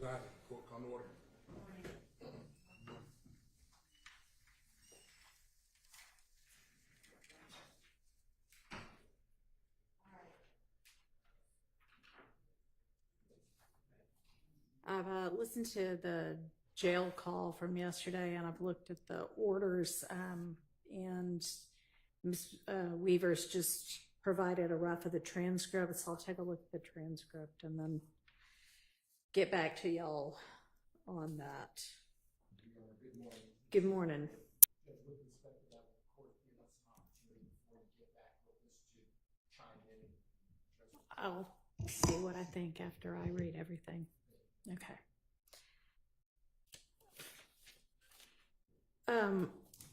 Got it. Court come to order. I've listened to the jail call from yesterday, and I've looked at the orders, and Ms. Weaver's just provided a rough of the transcript, so I'll take a look at the transcript and then get back to y'all on that. Good morning. Good morning. With respect to that, the court give us an opportunity before we get back with this to chime in and I'll see what I think after I read everything. Okay.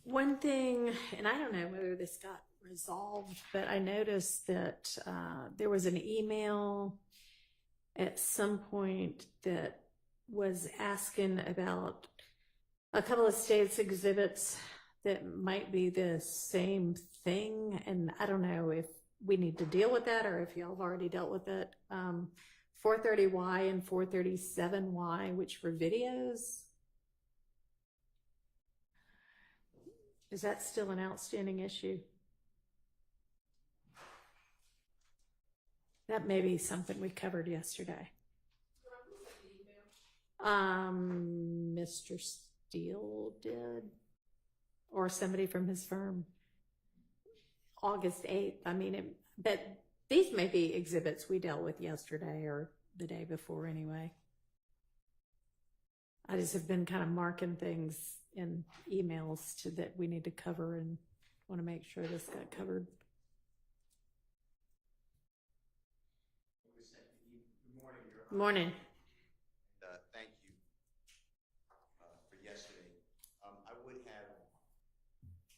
One thing, and I don't know whether this got resolved, but I noticed that there was an email at some point that was asking about a couple of states exhibits that might be the same thing, and I don't know if we need to deal with that or if y'all have already dealt with it. 430Y and 437Y, which were videos. Is that still an outstanding issue? That may be something we covered yesterday. Mr. Steele did, or somebody from his firm. August 8th. I mean, but these may be exhibits we dealt with yesterday or the day before anyway. I just have been kind of marking things in emails that we need to cover and want to make sure this got covered. Good morning, Your Honor. Morning. Thank you for yesterday. I would have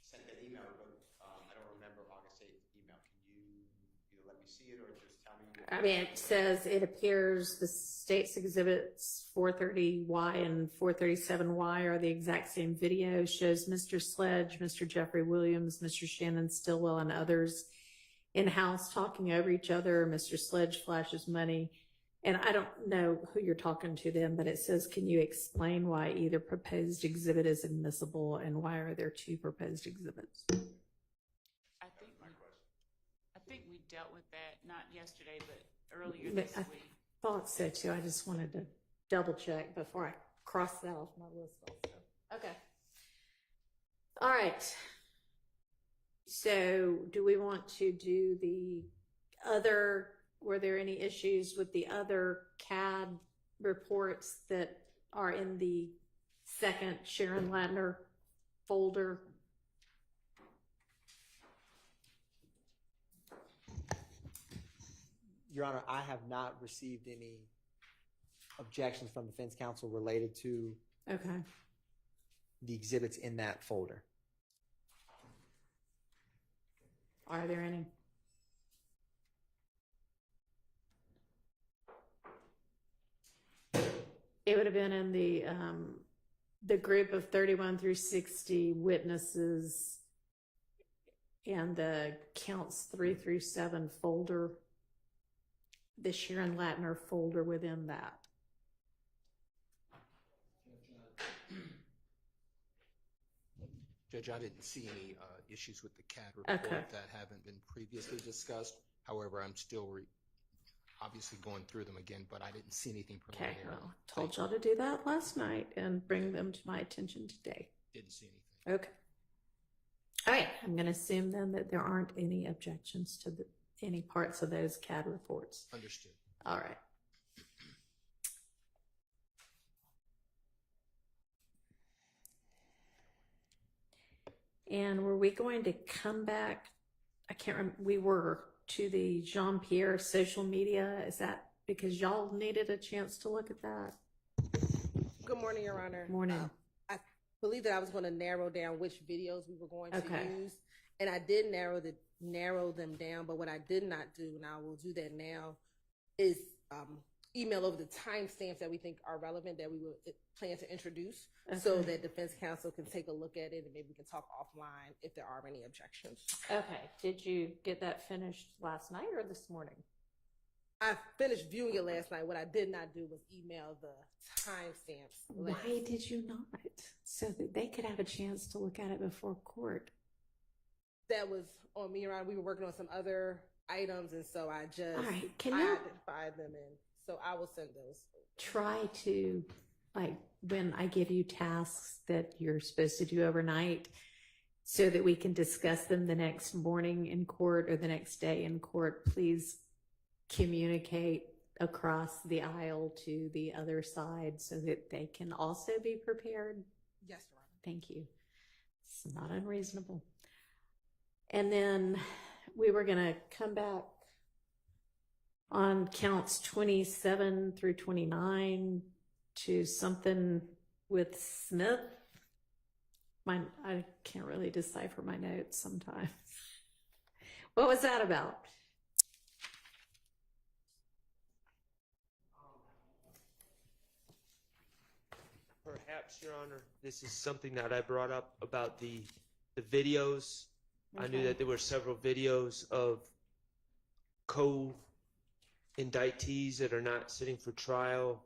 sent that email, but I don't remember August 8th email. Can you either let me see it or just tell me? I mean, it says it appears the state's exhibits 430Y and 437Y are the exact same video. Shows Mr. Sledge, Mr. Jeffrey Williams, Mr. Shannon Stillwell, and others in-house talking over each other. Mr. Sledge flashes money. And I don't know who you're talking to then, but it says, can you explain why either proposed exhibit is admissible and why are there two proposed exhibits? I think we dealt with that, not yesterday, but earlier this I week. thought so too. I just wanted to double check before I cross that off my list also. Okay. All right. So do we want to do the other, were there any issues with the other CAD reports that are in the second Sharon Ladner folder? Your Honor, I have not received any objections from defense counsel related to Okay. the exhibits in that folder. Are there any? It would have been in the group of 31 through 60 witnesses and the counts 3 through 7 folder, the Sharon Latner folder within that. Judge, I didn't see any issues with the CAD report Okay. that haven't been previously discussed. However, I'm still obviously going through them again, but I didn't see anything Okay, preliminary. well, told y'all to do that last night and bring them to my attention today. Didn't see anything. Okay. All right, I'm going to assume then that there aren't any objections to any parts of those CAD reports. Understood. All right. And were we going to come back? I can't remember. We were to the Jean-Pierre social media. Is that because y'all needed a chance to look at that? Good morning, Your Honor. Morning. I believe that I was going to narrow down which videos we were going to Okay. use, and I did narrow them down. But what I did not do, and I will do that now, is email over the timestamps that we think are relevant that we will plan to introduce, so Okay. that defense counsel can take a look at it, and maybe we can talk offline if there are any objections. Okay. Did you get that finished last night or this morning? I finished viewing it last night. What I did not do was email the timestamps. Why did you not? So that they could have a chance to look at it before court. That was on me, around. We were working on some other items, and so I just All right, identified them, and so I will send those. try to, like, when I give you tasks that you're supposed to do overnight, so that we can discuss them the next morning in court or the next day in court, please communicate across the aisle to the other side so that they can also be prepared. Yes, Your Honor. Thank you. It's not unreasonable. And then we were going to come back on counts 27 through 29 to something with Smith. I can't really decipher my notes sometimes. What was that about? Perhaps, Your Honor, this is something that I brought up about the videos. I knew Okay. that there were several videos of co-indictees that are not sitting for trial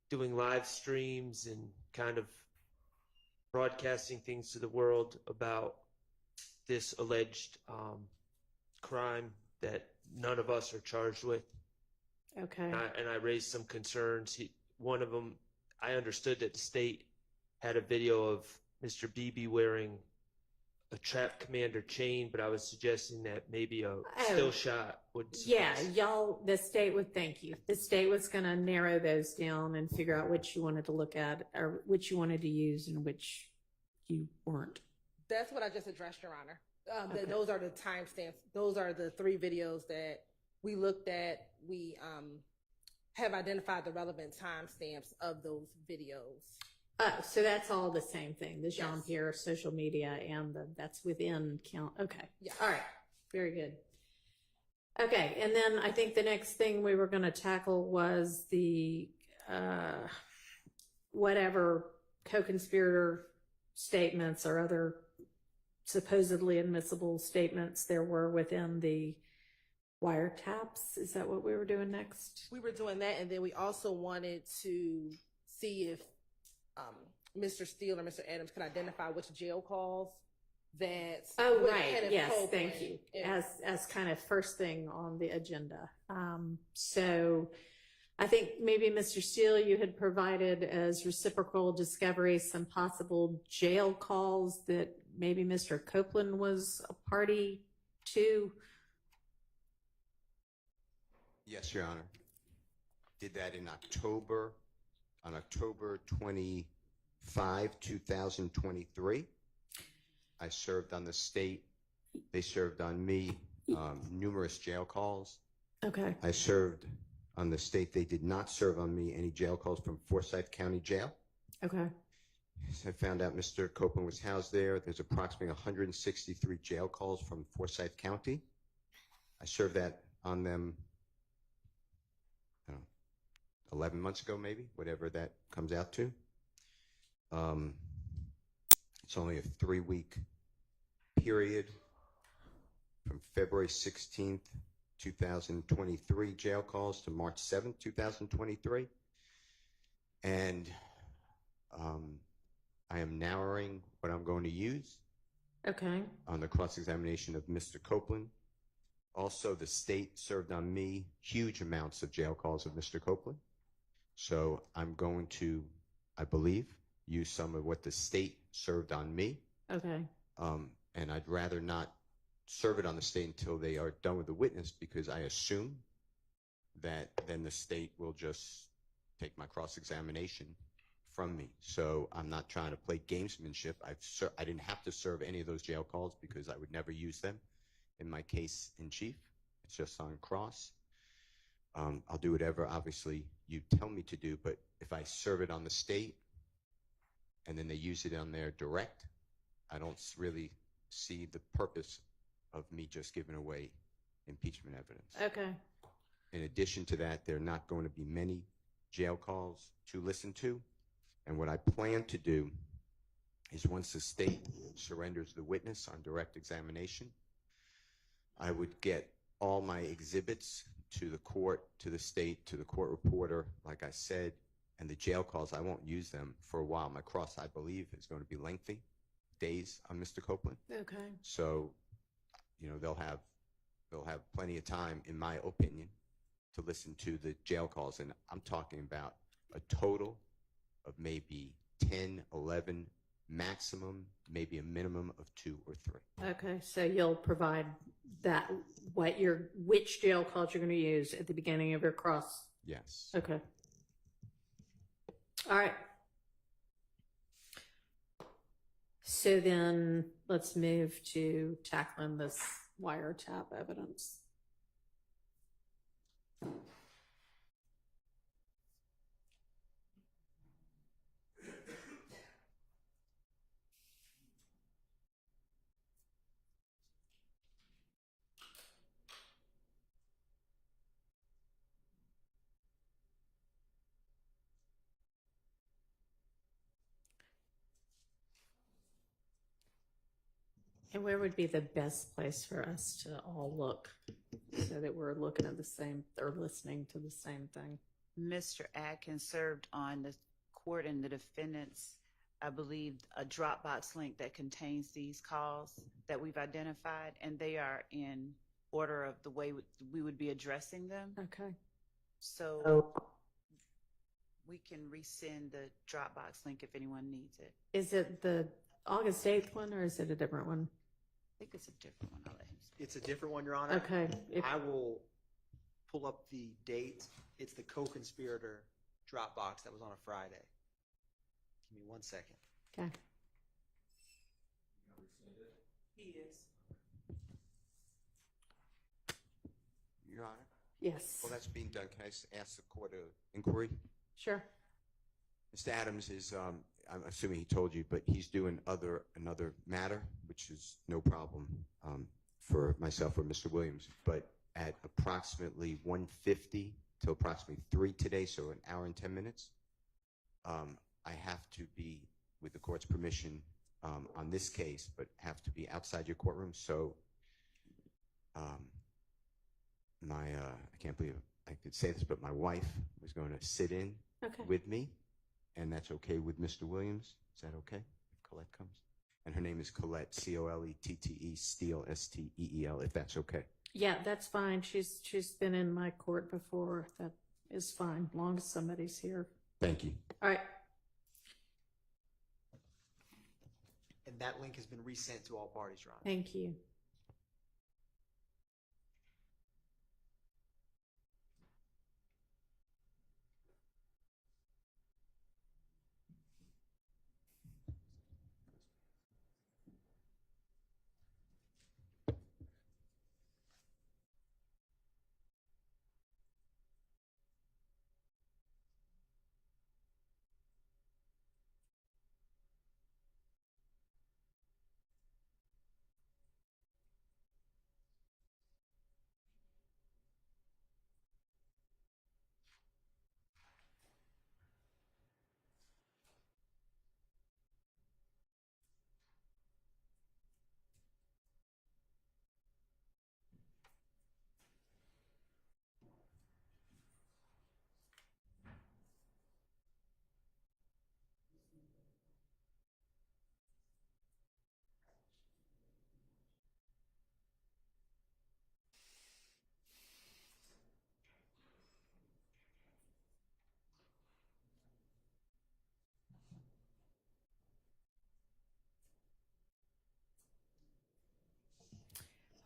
doing live streams and kind of broadcasting things to the world about this alleged crime that none of us are charged with. Okay. And I raised some concerns. One of them, I understood that the state had a video of Mr. Beebe wearing a trap commander chain, but I was suggesting that maybe a still shot would Yeah, suffice. the state would, thank you. The state was going to narrow those down and figure out which you wanted to look at or which you wanted to use and which you weren't. That's what I just addressed, Your Honor. Okay. Those are the timestamps. Those are the 3 videos that we looked at. We have identified the relevant timestamps of those videos. So that's all the same thing, the Yes. Jean-Pierre social media and that's within count. Okay. Yes. All right. Very good. Okay. And then I think the next thing we were going to tackle was the, whatever co-conspirator statements or other supposedly admissible statements there were within the wiretaps. Is that what we were doing next? We were doing that, and then we also wanted to see if Mr. Steele or Mr. Adams could identify which jail calls that. Oh, with right. Kenneth Yes. Copeland Thank you. and- As kind of first thing on the agenda. So I think maybe Mr. Steele, you had provided as reciprocal discovery some possible jail calls that maybe Mr. Copeland was a party to. Yes, Your Honor. Did that in October, on October 25, 2023. I served on the state. They served on me numerous jail calls. Okay. I served on the state. They did not serve on me any jail calls from Forsyth County Jail. Okay. I found out Mr. Copeland was housed there. There's approximately 163 jail calls from Forsyth County. I served that on them, I don't know, 11 months ago, maybe, whatever that comes out to. It's only a 3-week period from February 16th, 2023 jail calls to March 7th, 2023. And I am narrowing what I'm going to use Okay. on the cross-examination of Mr. Copeland. Also, the state served on me huge amounts of jail calls of Mr. Copeland. So I'm going to, I believe, use some of what the state served on me. Okay. And I'd rather not serve it on the state until they are done with the witness, because I assume that then the state will just take my cross-examination from me. So I'm not trying to play gamesmanship. I didn't have to serve any of those jail calls because I would never use them in my case in chief. It's just on cross. I'll do whatever, obviously, you tell me to do, but if I serve it on the state and then they use it on their direct, I don't really see the purpose of me just giving away impeachment evidence. Okay. In addition to that, there are not going to be many jail calls to listen to. And what I plan to do is, once the state surrenders the witness on direct examination, I would get all my exhibits to the court, to the state, to the court reporter, like I said, and the jail calls, I won't use them for a while. My cross, I believe, is going to be lengthy days on Mr. Copeland. Okay. So, they'll have plenty of time, in my opinion, to listen to the jail calls. And I'm talking about a total of maybe 10, 11, maximum, maybe a minimum of 2 or 3. Okay, so you'll provide that, which jail calls you're going to use at the beginning of your cross. Yes. Okay. All right. So then let's move to tackling this wiretap evidence. And where would be the best place for us to all look so that we're looking at the same or listening to the same thing? Mr. Atkins served on the court and the defendants, I believe, a Dropbox link that contains these calls that we've identified, and they are in order of the way we would be addressing them. Okay. So we can resend the Dropbox link if anyone needs it. Is it the August 8th one or is it a different one? I think it's a different one. I'll let him say. It's a different one, Your Honor. Okay. I will pull up the date. It's the co-conspirator Dropbox that was on a Friday. Give me 1 second. Okay. He is. Your Honor? Yes. Well, that's being done. Can I ask the court an inquiry? Sure. Mr. Adams is, I'm assuming he told you, but he's doing another matter, which is no problem for myself or Mr. Williams. But at approximately 1:50 till approximately 3 today, so an hour and 10 minutes, I have to be, with the court's permission, on this case, but have to be outside your courtroom. So I can't believe I could say this, but my wife was going to sit in with me, and that's okay with Mr. Williams. Is that okay if Colette comes? And her name is Colette, Colette, Steele, Steel, if that's okay. Yeah, that's fine. She's been in my court before. That is fine, as long as somebody's here. Thank you. All right. And that link has been resent to all parties, Your Honor. Thank you.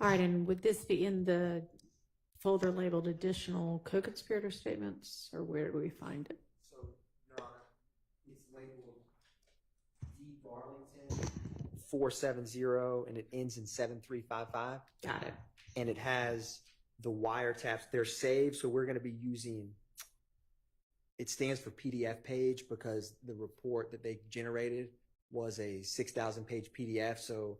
All right, and would this be in the folder labeled additional co-conspirator statements, or where do we find it? So, Your Honor, it's labeled D. Darlington 470, and it ends in 7355. Got it. And it has the wiretaps. They're saved, so we're going to be using, it stands for PDF page because the report that they generated was a 6,000 page PDF. So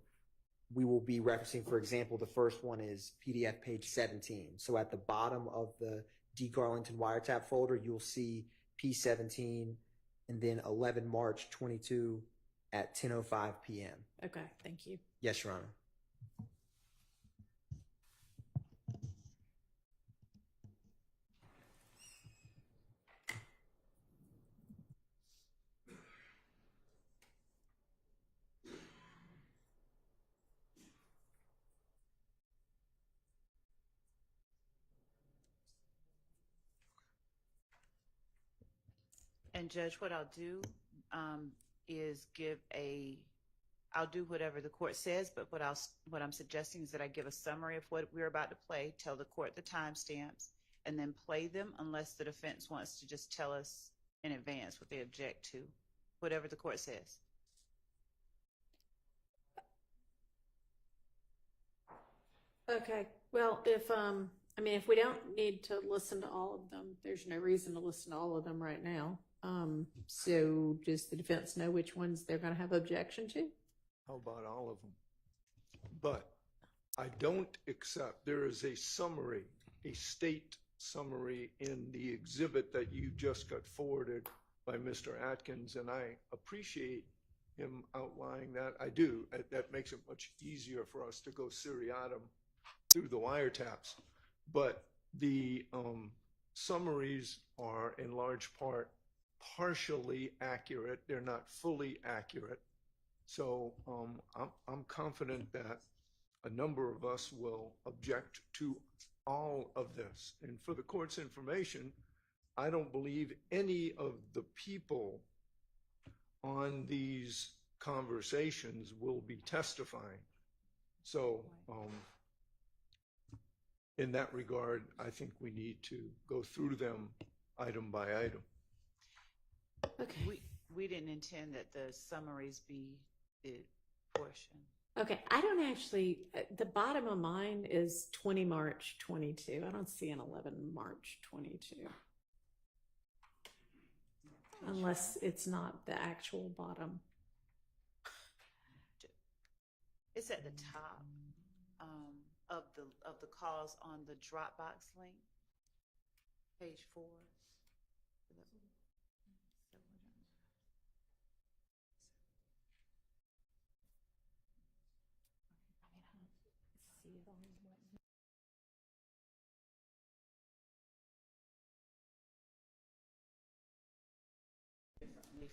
we will be referencing, for example, the first one is PDF page 17. So at the bottom of the D. Garlington wiretap folder, you'll see P17 and then 11 March 22 at 10:05 p.m. Okay, thank you. Yes, Your Honor. And Judge, what I'll do is I'll do whatever the court says, but what I'm suggesting is that I give a summary of what we're about to play, tell the court the timestamps, and then play them unless the defense wants to just tell us in advance what they object to, whatever the court says. Okay. Well, if we don't need to listen to all of them, there's no reason to listen to all of them right now. So does the defense know which ones they're going to have objection to? How about all of them? But I don't accept, there is a summary, a state summary in the exhibit that you just got forwarded by Mr. Atkins, and I appreciate him outlining that. I do. That makes it much easier for us to go seriatim through the wiretaps. But the summaries are in large part partially accurate. They're not fully accurate. So I'm confident that a number of us will object to all of this. And for the court's information, I don't believe any of the people on these conversations will be testifying. So in that regard, I think we need to go through them item by item. Okay. We didn't intend that the summaries be the portion. Okay. I don't actually, the bottom of mine is 20 March 22. I don't see an 11 March 22. Unless it's not the actual bottom. It's at the top of the calls on the Dropbox link, page 4.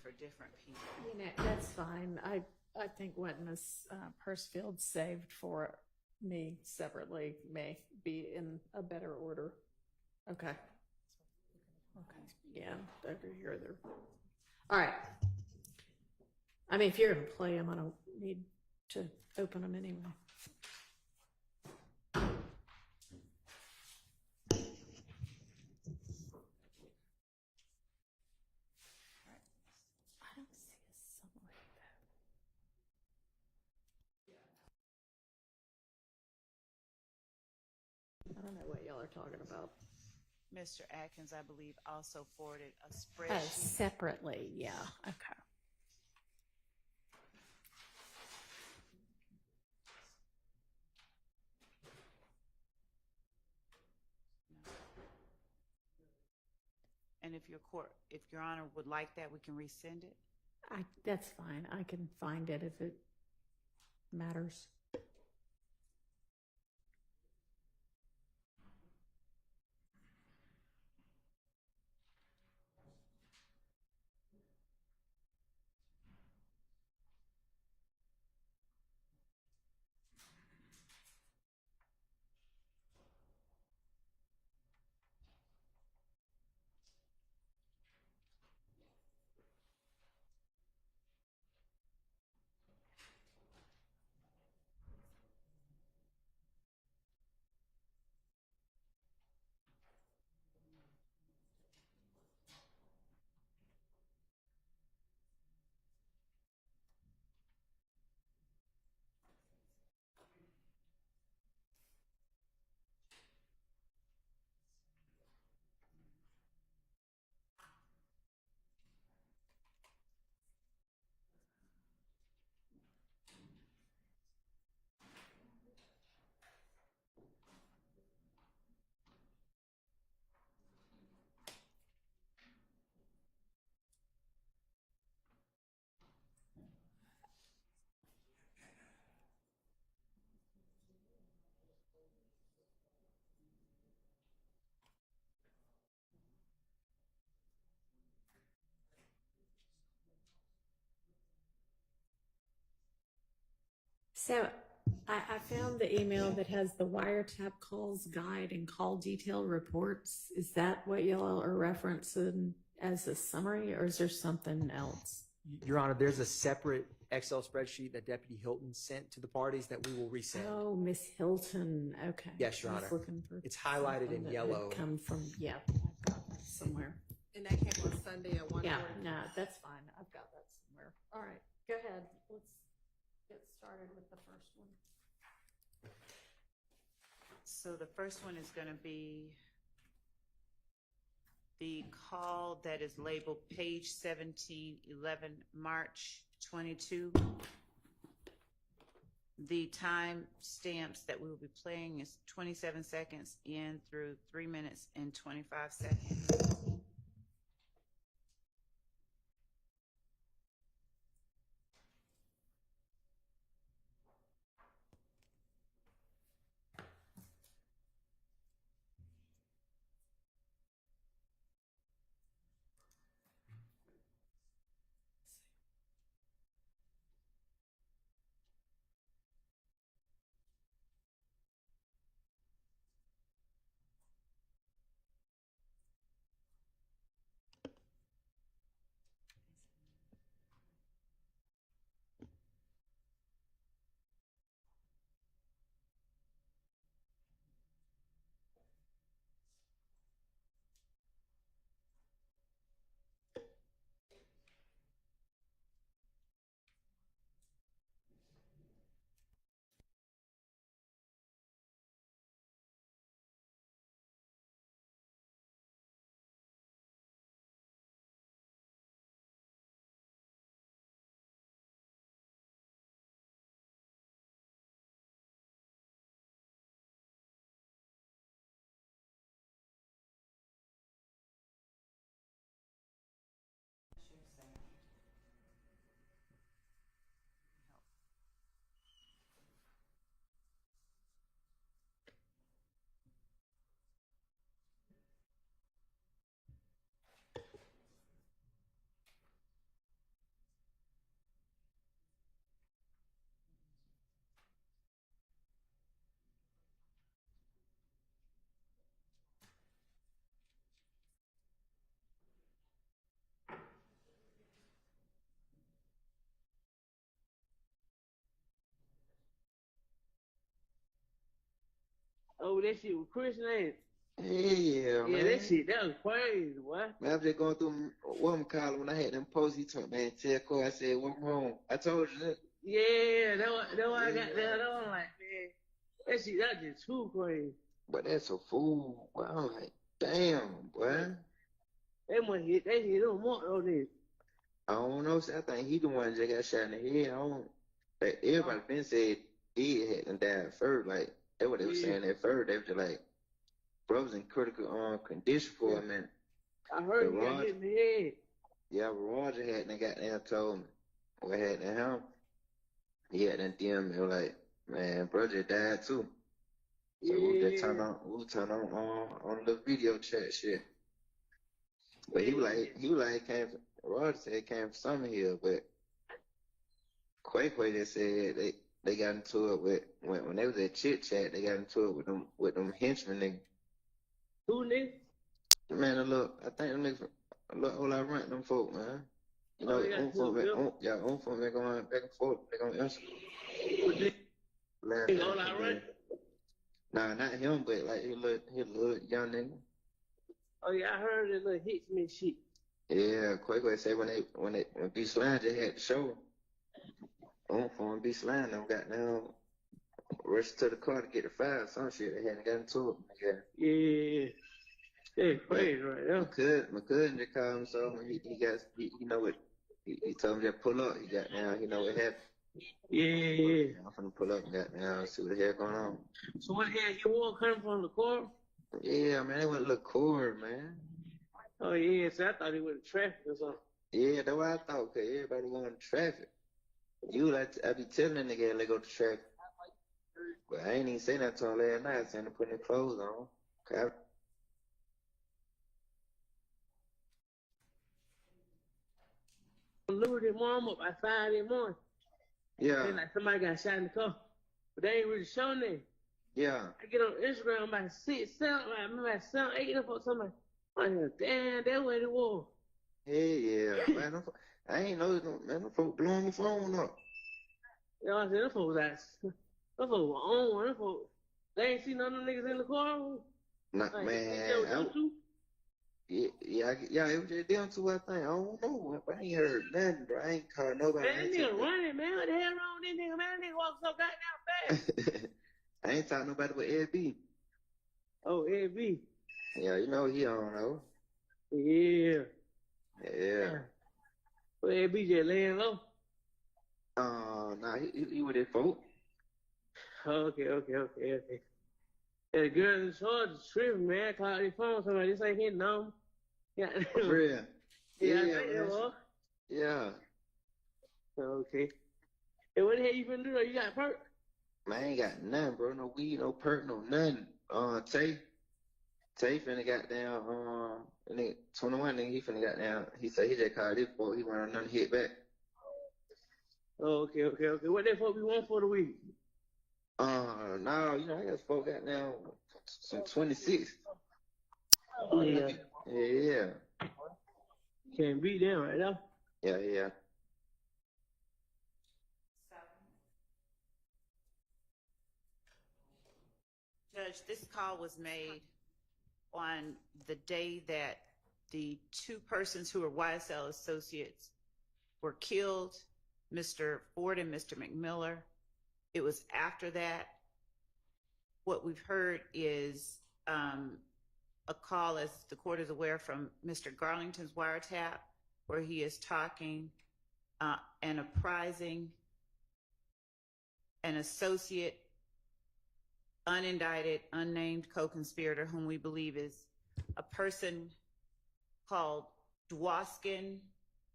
For different people. That's fine. I think what Ms. Persfield saved for me separately may be in a better order. Okay. Yeah, over here. All right. I mean, if you're going to play them, I don't need to open them anyway. I don't know what y'all are talking about. Mr. Atkins, I believe, also forwarded a Oh, spreadsheet. separately, yeah. Okay. And if your honor would like that, we can resend it. That's fine. I can find it if it matters. So I found the email that has the wiretap calls guide and call detail reports. Is that what y'all are referencing as a summary, or is there something else? Your Honor, there's a separate Excel spreadsheet that Deputy Hilton sent to the parties that we will resend. Oh, Miss Hilton. Okay. Yes, Your I was Honor. looking for It's highlighted something in that yellow. had come from, yeah, I've got that somewhere. And that came on Sunday at 1:40. Yeah, no, that's fine. I've got that somewhere. All right, go ahead. Let's get started with the first one. So the first one is going to be the call that is labeled page 1711, March 22. The time stamps that we will be playing is 27 seconds in through 3 minutes and 25 seconds. Oh, that shit was Chris name. Yeah, man. That shit, that was crazy, boy. Man, I was just going through what I'm calling when I had them posts. He told me, man, tell Corey, I said, what's wrong? I told you that. Yeah, that's why I got that on. Like, man, that shit, that's just too crazy. But that's a fool. Boy, I'm like, damn, boy. They hit him more on this. I don't know. I think he the one that got shot in the head. I don't. Like, everybody been said he had them died first. Like, that's what they were saying at first. They were just like, bro was in critical condition for a minute. I heard he got hit in the head. Yeah, Roger had they got there told me what happened to him. He had them DM me like, man, bro just died too. So we just turn on the video chat shit. But he was like it came from, Roger said it came from Summer Hill, but Quay just said they got into it with when they was at Chit Chat, they got into it with them henchmen niggas. Who niggas? Man, look, I think them niggas all I rent them folk, man. You know, own folk been going back and forth. They gonna answer. All I rent? Nah, not him, but like he little young nigga. Oh yeah, I heard that little Hitchman shit. Yeah, Quay said when B Slime just had the show, on phone B Slime them got down, rushed to the car to get the file, some shit they hadn't gotten to it. Yeah. That's crazy right now. My cousin just called him, so he know what he told me to pull up. He got down, he know what happened. Yeah. I'm finna pull up and got down, see what the hell going on. So what the hell you want coming from the car? Yeah, man, they went to look cool, man. Oh yeah, so I thought he went to traffic or something. Yeah, that's what I thought, cause everybody going to traffic. I be telling that nigga they go to traffic. But I ain't even saying that to him last night, saying to put their clothes on. Okay. I lured his mom up by 5 in the morning. Yeah. And like somebody got shot in the car. But they ain't really showing that. Yeah. I get on Instagram by 6, 7, like 7, 8 up or something. I'm like, damn, that's what it was. Hey, yeah, man. I ain't know, man. Them folk blowing my phone up. You know what I'm saying? Them folks them folks were on one. Them folks, they ain't see none of them niggas in the courtroom. Nah, Like, man. Yeah, it was just them two, I think. I don't know, but I ain't heard nothing, bro. I ain't called nobody. Man, that nigga running, man. What the hell wrong with this nigga, man? That nigga walk so goddamn fast. I ain't talking nobody but Ed B. Oh, Ed B. Yeah, you know he on though. Yeah. Yeah. Well, Ed B just laying low. Nah, he with his folk. Okay. Yeah, the girl in charge is tripping, man. Called his phone, somebody, this ain't his number. Yeah. For real. Yeah, man. Yeah. Okay. Hey, what the hell you finna do though? You got perk? Man, I ain't got nothing, bro. No weed, no perk, no nothing. Tay finna got down, nigga, 21 nigga, he finna got down. He said he just called his folk, he went on nothing hit back. Oh, okay. What that folk we want for the week? No, you know, I got folk got down some 26. Yeah. Can't beat them right now. Yeah. Judge, this call was made on the day that the two persons who were YSL associates were killed, Mr. Ford and Mr. McMiller. It was after that. What we've heard is a call, as the court is aware, from Mr. Garlington's wiretap, where he is talking and apprising an associate, unindicted, unnamed co-conspirator, whom we believe is a person called Dwoskin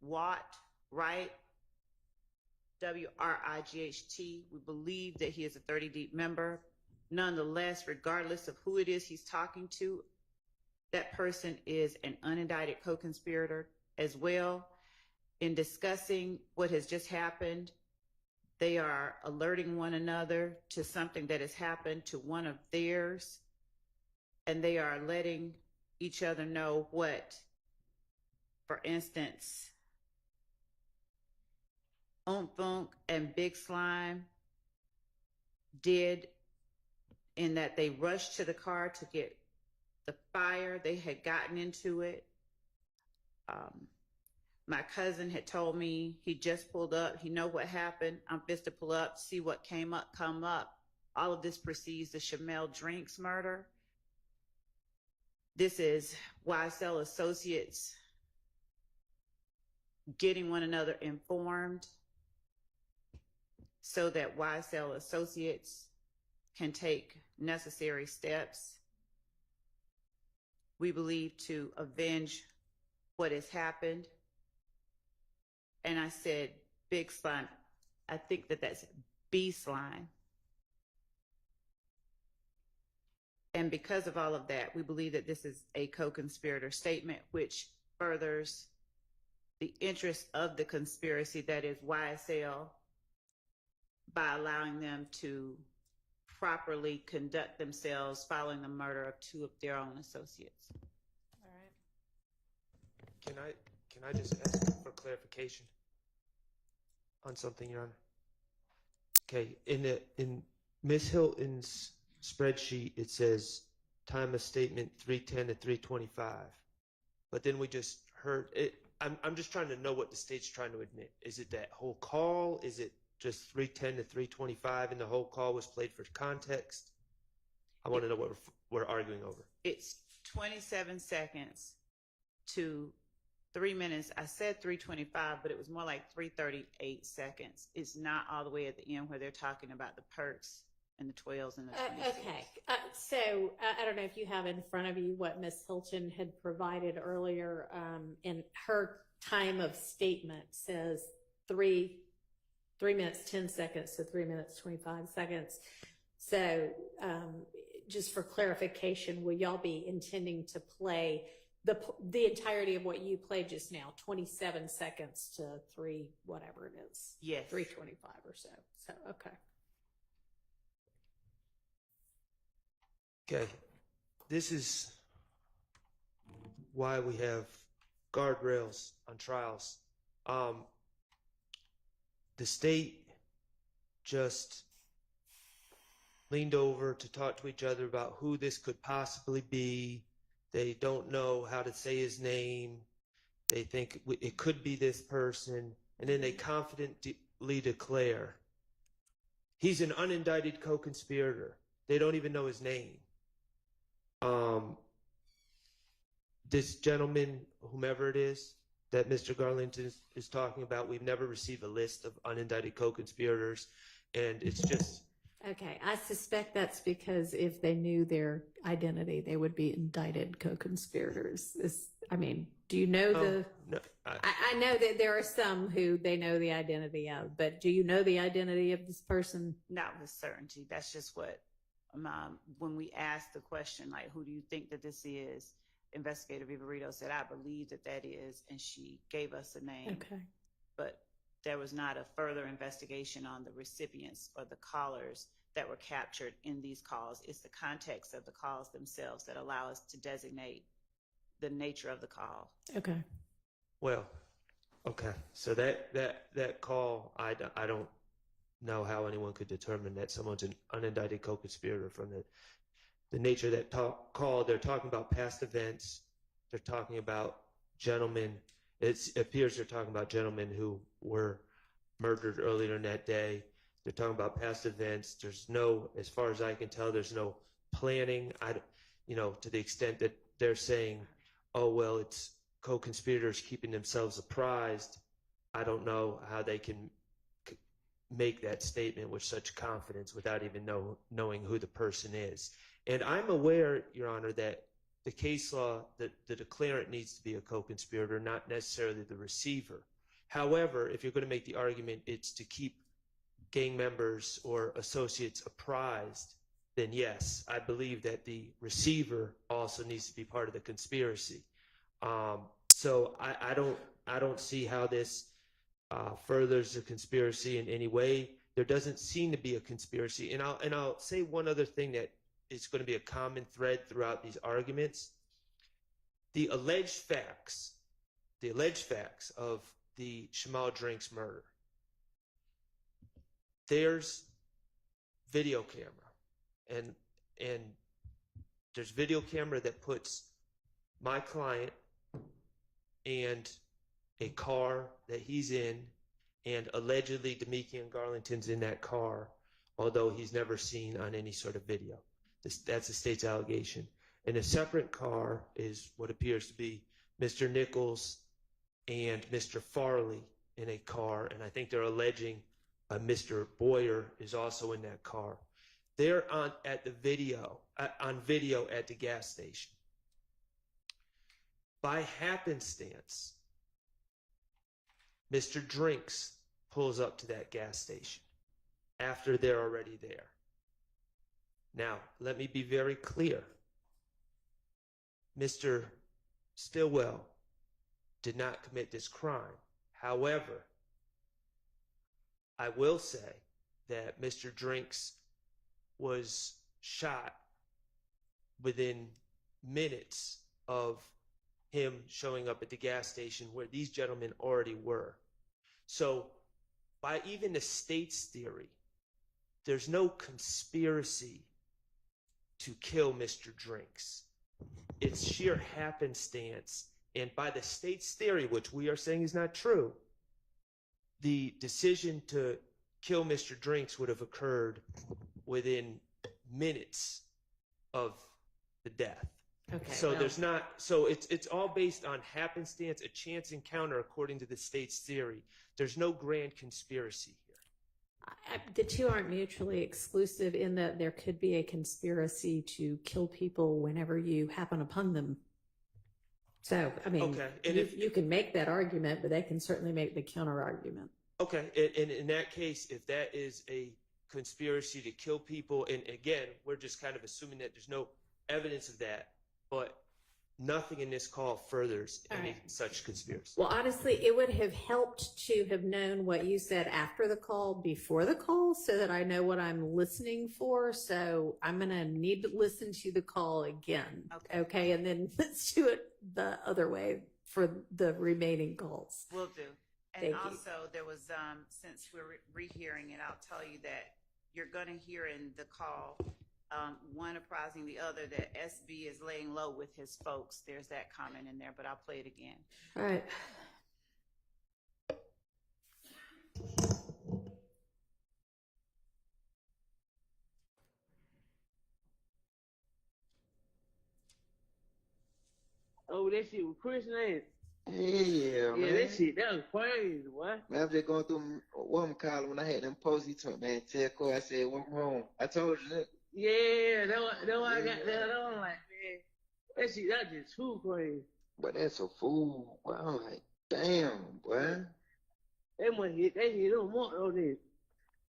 Watt, Wright, W-R-I-G-H-T. We believe that he is a 30 Deep member. Nonetheless, regardless of who it is he's talking to, that person is an unindicted co-conspirator as well. In discussing what has just happened, they are alerting one another to something that has happened to one of theirs, and they are letting each other know what, for instance, Thunk and Big Slime did, in that they rushed to the car to get the fire. They had gotten into it. My cousin had told me he just pulled up. He know what happened. I'm supposed to pull up, see what come up. All of this precedes the Shamel Drinks murder. This is YSL associates getting one another informed so that YSL associates can take necessary steps, we believe, to avenge what has happened. And I said Big Slime. I think that that's B Slime. And because of all of that, we believe that this is a co-conspirator statement, which furthers the interest of the conspiracy, that is YSL, by allowing them to properly conduct themselves following the murder of two of their own associates. All right. Can I just ask for clarification on something, Your Honor? Okay, in Ms. Hilton's spreadsheet, it says time of statement 310 to 325, but then we just heard it. I'm just trying to know what the state's trying to admit. Is it that whole call? Is it just 310 to 325 and the whole call was played for context? I want to know what we're arguing over. It's 27 seconds to 3 minutes. I said 325, but it was more like 338 seconds. It's not all the way at the end where they're talking about the perks and the 12s and the 26s. Okay. So I don't know if you have in front of you what Ms. Hilton had provided earlier. In her time of statement says 3 minutes, 10 seconds to 3 minutes, 25 seconds. So just for clarification, will y'all be intending to play the entirety of what you played just now, 27 seconds to 3, whatever it is? Yes. 325 or so. So, okay. Okay, this is why we have guardrails on trials. The state just leaned over to talk to each other about who this could possibly be. They don't know how to say his name. They think it could be this person. And then they confidently declare he's an unindicted co-conspirator. They don't even know his name. This gentleman, whomever it is, that Mr. Garlington is talking about, we've never received a list of unindicted co-conspirators, and it's just... Okay, I suspect that's because if they knew their identity, they would be indicted co-conspirators. Do you know No, I know that there are some who they know the identity of, but do you know the identity of this person? Not with certainty. That's just what, when we asked the question, like, who do you think that this is? Investigator Vivarito said, I believe that is, and she gave us a name. Okay. But there was not a further investigation on the recipients or the callers that were captured in these calls. It's the context of the calls themselves that allow us to designate the nature of the call. Okay. Well, okay. So that call, I don't know how anyone could determine that someone's an unindicted co-conspirator from the nature of that call. They're talking about past events. They're talking about gentlemen. It appears they're talking about gentlemen who were murdered earlier in that day. They're talking about past events. There's no, as far as I can tell, there's no planning. To the extent that they're saying, oh, well, it's co-conspirators keeping themselves apprised. I don't know how they can make that statement with such confidence without even knowing who the person is. And I'm aware, Your Honor, that the case law, that the declarant needs to be a co-conspirator, not necessarily the receiver. However, if you're going to make the argument it's to keep gang members or associates apprised, then yes, I believe that the receiver also needs to be part of the conspiracy. So I don't see how this furthers the conspiracy in any way. There doesn't seem to be a conspiracy. And I'll say one other thing that is going to be a common thread throughout these arguments. The alleged facts of the Shamal Drinks murder. There's video camera, and there's video camera that puts my client and a car that he's in, and allegedly Demikian Garlington's in that car, although he's never seen on any sort of video. That's the state's allegation. In a separate car is what appears to be Mr. Nichols and Mr. Farley in a car, and I think they're alleging Mr. Boyer is also in that car. They're on video at the gas station. By happenstance, Mr. Drinks pulls up to that gas station after they're already there. Now, let me be very clear. Mr. Stillwell did not commit this crime. However, I will say that Mr. Drinks was shot within minutes of him showing up at the gas station where these gentlemen already were. So by even the state's theory, there's no conspiracy to kill Mr. Drinks. It's sheer happenstance. And by the state's theory, which we are saying is not true, the decision to kill Mr. Drinks would have occurred within minutes of the death. Okay. So it's all based on happenstance, a chance encounter according to the state's theory. There's no grand conspiracy here. The two aren't mutually exclusive in that there could be a conspiracy to kill people whenever you happen upon them. So, Okay. And you can make that argument, but they can certainly make the counter argument. Okay, and in that case, if that is a conspiracy to kill people, and again, we're just kind of assuming that there's no evidence of that, but nothing in this call furthers any such conspiracy. Well, honestly, it would have helped to have known what you said after the call, before the call, so that I know what I'm listening for. So I'm going to need to listen to the call again. Okay. And then let's do it the other way for the remaining goals. Will do. And Thank you. also, there was, since we're rehearing it, I'll tell you that you're going to hear in the call, one apprising the other that SB is laying low with his folks. There's that comment in there, but I'll play it again. All right. Oh, that shit was Chris Nance. Yeah, Yeah, man. that shit, that was crazy, boy. Man, I'm just going through what I'm calling when I had them posts. He told me, man, tell Corey, I said, what's wrong? I told you that. Yeah, that's why I got that on. Like, man, that shit, that just too crazy. But that's a fool. Boy, I'm like, damn, boy. They hit him more on this.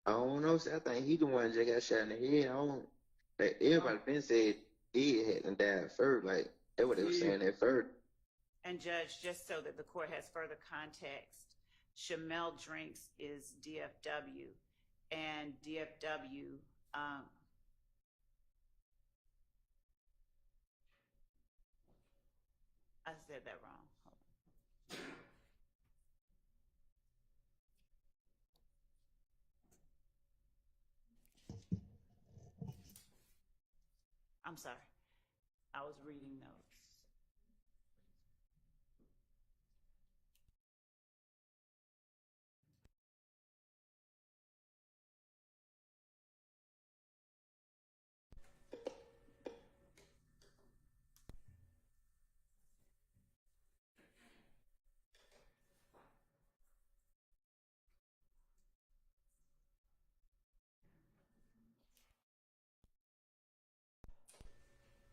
I don't know. I think he the one that got shot in the head. I don't. Like, everybody been said he hadn't died first. Like, that's what they were saying at first. And Judge, just so that the court has further context, Chamel Drinks is DFW, and DFW, I said that wrong. Hold on. I'm sorry. I was reading notes.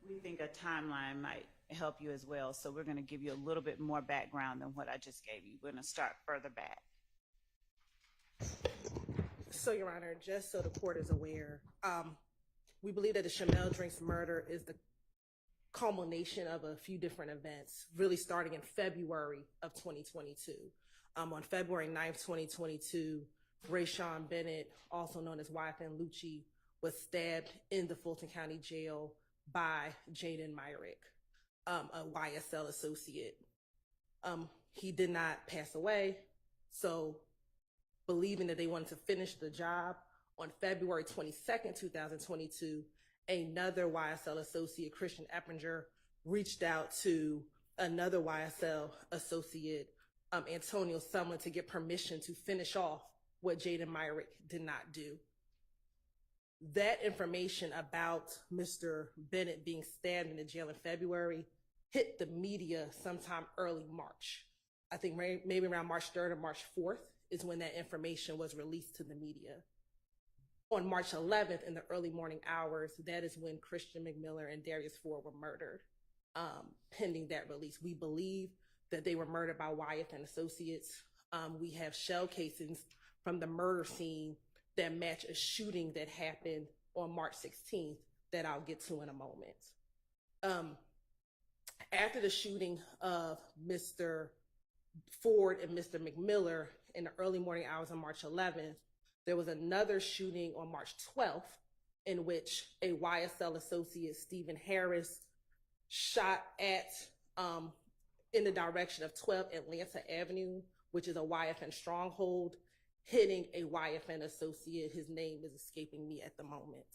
We think a timeline might help you as well, so we're going to give you a little bit more background than what I just gave you. We're going to start further back. So, Your Honor, just so the court is aware, we believe that the Chamel Drinks murder is the culmination of a few different events, really starting in February of 2022. On February 9th, 2022, Rayshawn Bennett, also known as YFN Lucci, was stabbed in the Fulton County Jail by Jaden Myrick, a YSL associate. He did not pass away, so believing that they wanted to finish the job, on February 22nd, 2022, another YSL associate, Christian Eppinger, reached out to another YSL associate, Antonio Sumlin, to get permission to finish off what Jaden Myrick did not do. That information about Mr. Bennett being stabbed in the jail in February hit the media sometime early March. I think maybe around March 3rd or March 4th is when that information was released to the media. On March 11th, in the early morning hours, that is when Christian McMiller and Darius Ford were murdered, pending that release. We believe that they were murdered by Wyatt and Associates. We have shell casings from the murder scene that match a shooting that happened on March 16th that I'll get to in a moment. After the shooting of Mr. Ford and Mr. McMiller in the early morning hours on March 11th, there was another shooting on March 12th in which a YSL associate, Stephen Harris, shot at in the direction of 12 Atlanta Avenue, which is a YFN stronghold, hitting a YFN associate. His name is escaping me at the moment.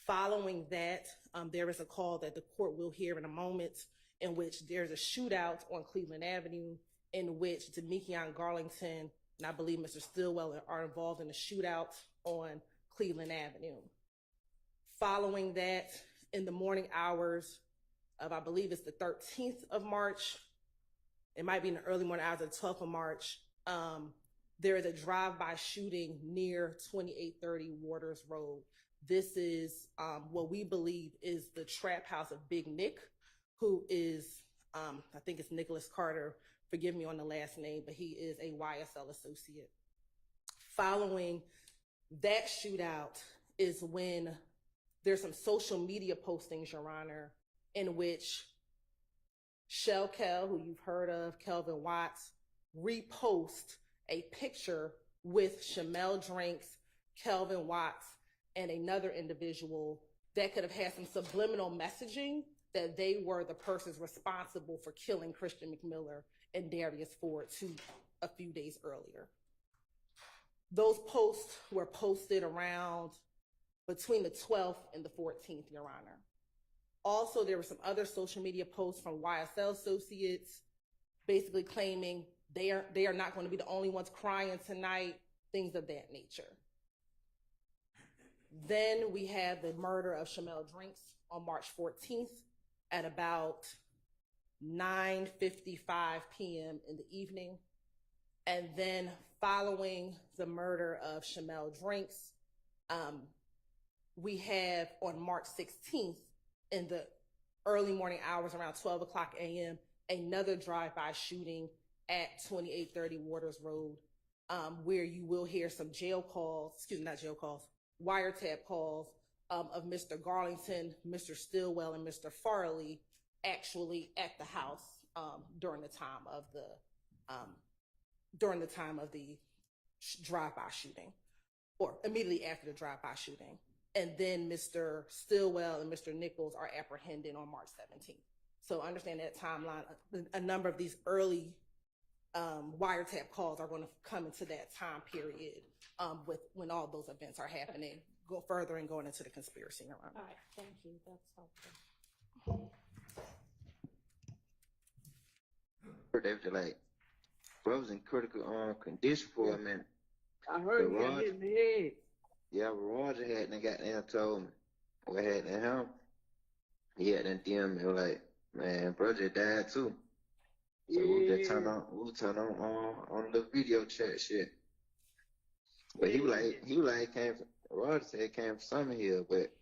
Following that, there is a call that the court will hear in a moment in which there's a shootout on Cleveland Avenue in which Demekion Garlington and I believe Mr. Stillwell are involved in a shootout on Cleveland Avenue. Following that, in the morning hours of, I believe it's the 13th of March, it might be in the early morning hours of the 12th of March, there is a drive-by shooting near 2830 Waters Road. This is what we believe is the trap house of Big Nick, who is, I think it's Nicholas Carter, forgive me on the last name, but he is a YSL associate. Following that shootout is when there's some social media postings, Your Honor, in which Shell Kel, who you've heard of, Kelvin Watts, repost a picture with Chamel Drinks, Kelvin Watts, and another individual that could have had some subliminal messaging that they were the persons responsible for killing Christian McMiller and Darius Ford a few days earlier. Those posts were posted around between the 12th and the 14th, Your Honor. Also, there were some other social media posts from YSL associates basically claiming they are not going to be the only ones crying tonight, things of that nature. Then we had the murder of Shamel Drinks on March 14th at about 9:55 p.m. in the evening. And then following the murder of Shamel Drinks, we have on March 16th in the early morning hours around 12 o'clock a.m., another drive-by shooting at 2830 Waters Road, where you will hear some wiretap calls of Mr. Garlington, Mr. Stillwell, and Mr. Farley actually at the house during the time of the drive-by shooting, or immediately after the drive-by shooting. And then Mr. Stillwell and Mr. Nichols are apprehended on March 17th. So understand that timeline. A number of these early wiretap calls are going to come into that time period with when all those events are happening. Go further and going into the conspiracy. All right, thank you. That's helpful. They were like, bro, I was in critical condition for a minute. I heard you got hit in the head. Yeah, Roger had and goddamn told me what happened to him. He had that DM me like, man, brother died too. So we turn on the video chat shit. But he was like Roger said it came from Summer Hill, but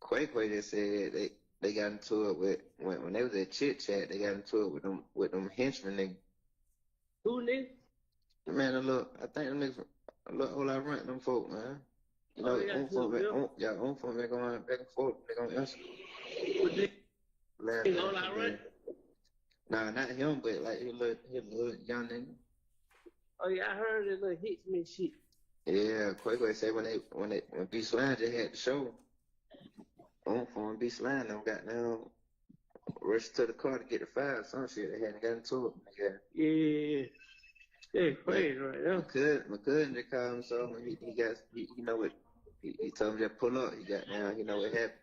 Quay just said they got into it with when they was at Chit Chat, they got into it with them henchmen niggas. Who niggas? Man, I think them niggas all I rent them folk, man. You know, own folk been going back and forth, they gonna answer. All I rent? Nah, not him, but like his little young nigga. Oh yeah, I heard that little hits me shit. Yeah, Quay said when B Slime just had the show, on for B Slime them got down, rushed to the car to get the file, some shit they hadn't got into it. Yeah. Yeah, crazy right now. My cousin just called him, so he know what he told me to pull up. He got down, he know what happened.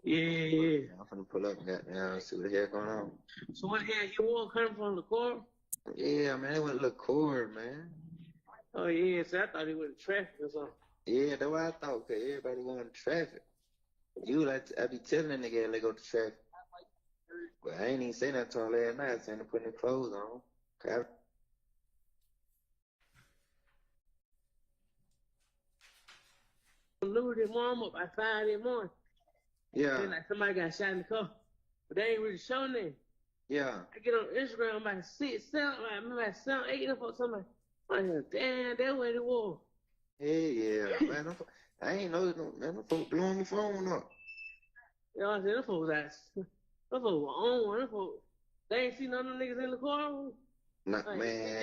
Yeah. I'm finna pull up and got down, see what the hell going on. So what the hell he was coming from the car? Yeah, man, it went a little cord, man. Oh yeah, so I thought he went to traffic or something. Yeah, that's what I thought, cause everybody going to traffic. I be telling that nigga they go to traffic. But I ain't even say that to him last night. I seen him putting his clothes on. Okay. Lou their mom up by 5 in the morning. Yeah. Then like somebody got shot in the car. But they ain't really showing them. Yeah. I get on Instagram by 6, 7, like 7, 8 of them somebody. I'm like, damn, that's what it was. Hey, yeah. Man, I ain't know man, them folks blowing my phone up. You know what I'm saying? Them folks were on. Them folks, they ain't seen none of them niggas in the car. Nah, like, man.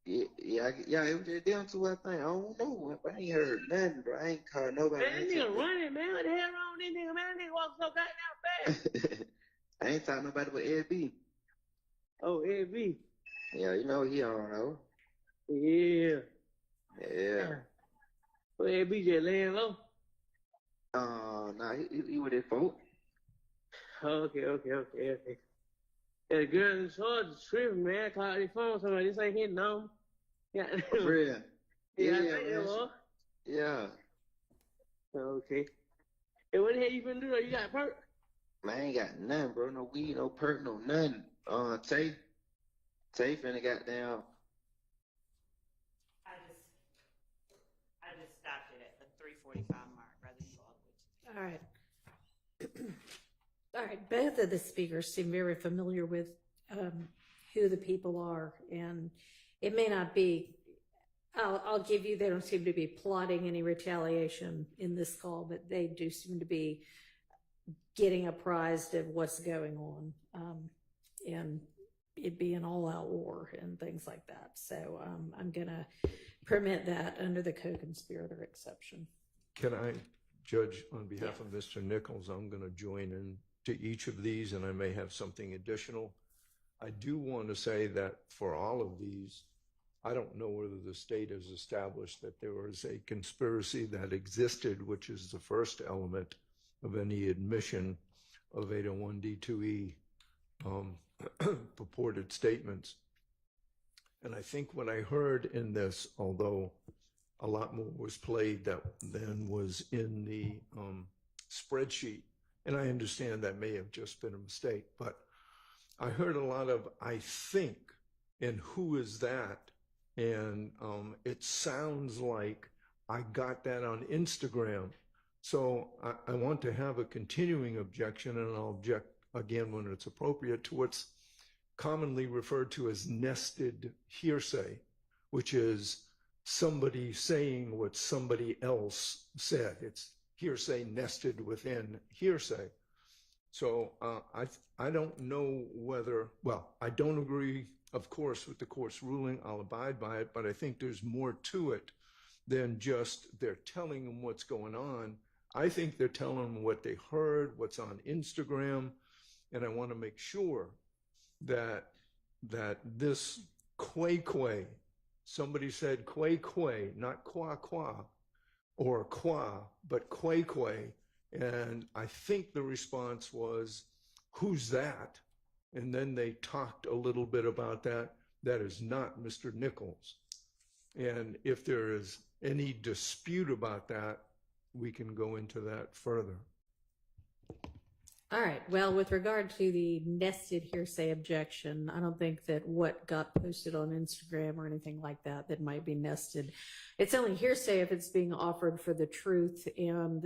Yeah, it was just them two, I think. I don't know. I ain't heard nothing, bro. I ain't called nobody. Man, that nigga running, man. What the hell wrong with this nigga, man? That nigga walk so goddamn fast. I ain't talking nobody but Ed B. Oh, Ed B. Yeah, you know he don't know. Yeah. Yeah. Well, Ed B just laying low. Nah, he with his folk. Okay. Yeah, the girl in charge is tripping, man. Call their phone, somebody. This ain't his number. Yeah. For real. Yeah, man. Yeah. Okay. Hey, what the hell you finna do though? You got perk? Man, I ain't got nothing, bro. No weed, no perk, no nothing. Tay finna got down. I just stopped it at the 3:45 mark, rather than go all the way to All right. All right. Both of the speakers seem very familiar with who the people are, and it may not be. I'll give you. They don't seem to be plotting any retaliation in this call, but they do seem to be getting apprised of what's going on, and it be an all-out war and things like that. So I'm gonna permit that under the co-conspirator exception. Can I Judge, on behalf of Mr. Nichols, I'm going to join in to each of these, and I may have something additional. I do want to say that for all of these, I don't know whether the state has established that there was a conspiracy that existed, which is the first element of any admission of 801D2E purported statements. And I think what I heard in this, although a lot more was played than was in the spreadsheet, and I understand that may have just been a mistake, but I heard a lot of "I think" and "who is that?" And it sounds like I got that on Instagram. So I want to have a continuing objection, and I'll object again when it's appropriate, to what's commonly referred to as nested hearsay, which is somebody saying what somebody else said. It's hearsay nested within hearsay. So I don't know whether, well, I don't agree, of course, with the court's ruling. I'll abide by it, but I think there's more to it than just they're telling them what's going on. I think they're telling them what they heard, what's on Instagram, and I want to make sure that this quay, somebody said quay, not qua, or qua, but quay, and I think the response was, "Who's that?" And then they talked a little bit about that. That is not Mr. Nichols. And if there is any dispute about that, we can go into that further. All right. Well, with regard to the nested hearsay objection, I don't think that what got posted on Instagram or anything like that that might be nested. It's only hearsay if it's being offered for the truth, and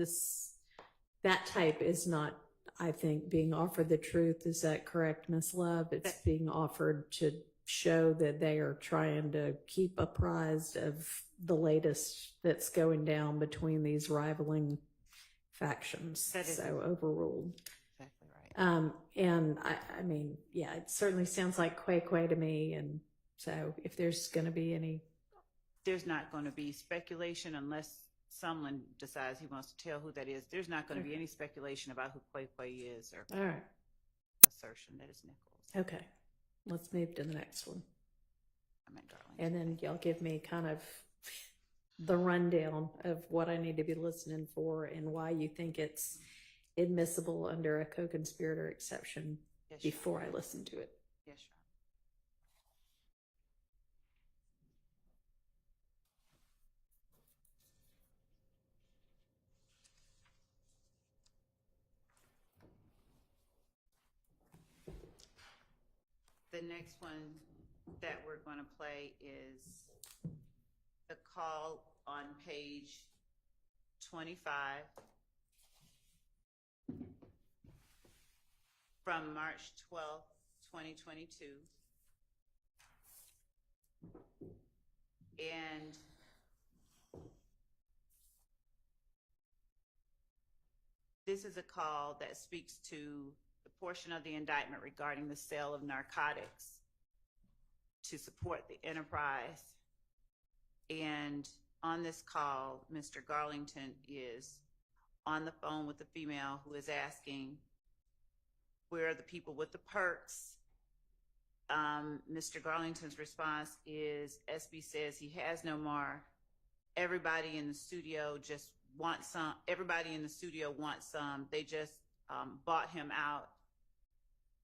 that type is not, I think, being offered the truth. Is that correct, Ms. Love? It's being offered to show that they are trying to keep apprised of the latest that's going down between these rivaling factions. That is so overruled. Exactly right. And I mean, yeah, it certainly sounds like quay to me. And so if there's going to be any, There's not going to be speculation unless someone decides he wants to tell who that is. There's not going to be any speculation about who Quay is or all right, assertion that it's Nichols. okay, let's move to the next one. I meant Darlington. And then y'all give me kind of the rundown of what I need to be listening for and why you think it's admissible under a co-conspirator exception Yes, Your before I listen to it. Yes, Your Honor. The next one that we're going to play is the call on page 25 from March 12th, 2022. And this is a call that speaks to the portion of the indictment regarding the sale of narcotics to support the enterprise. And on this call, Mr. Garlington is on the phone with the female who is asking, where are the people with the perks? Mr. Garlington's response is, SB says he has no more. Everybody in the studio just wants some. Everybody in the studio wants some. They just bought him out.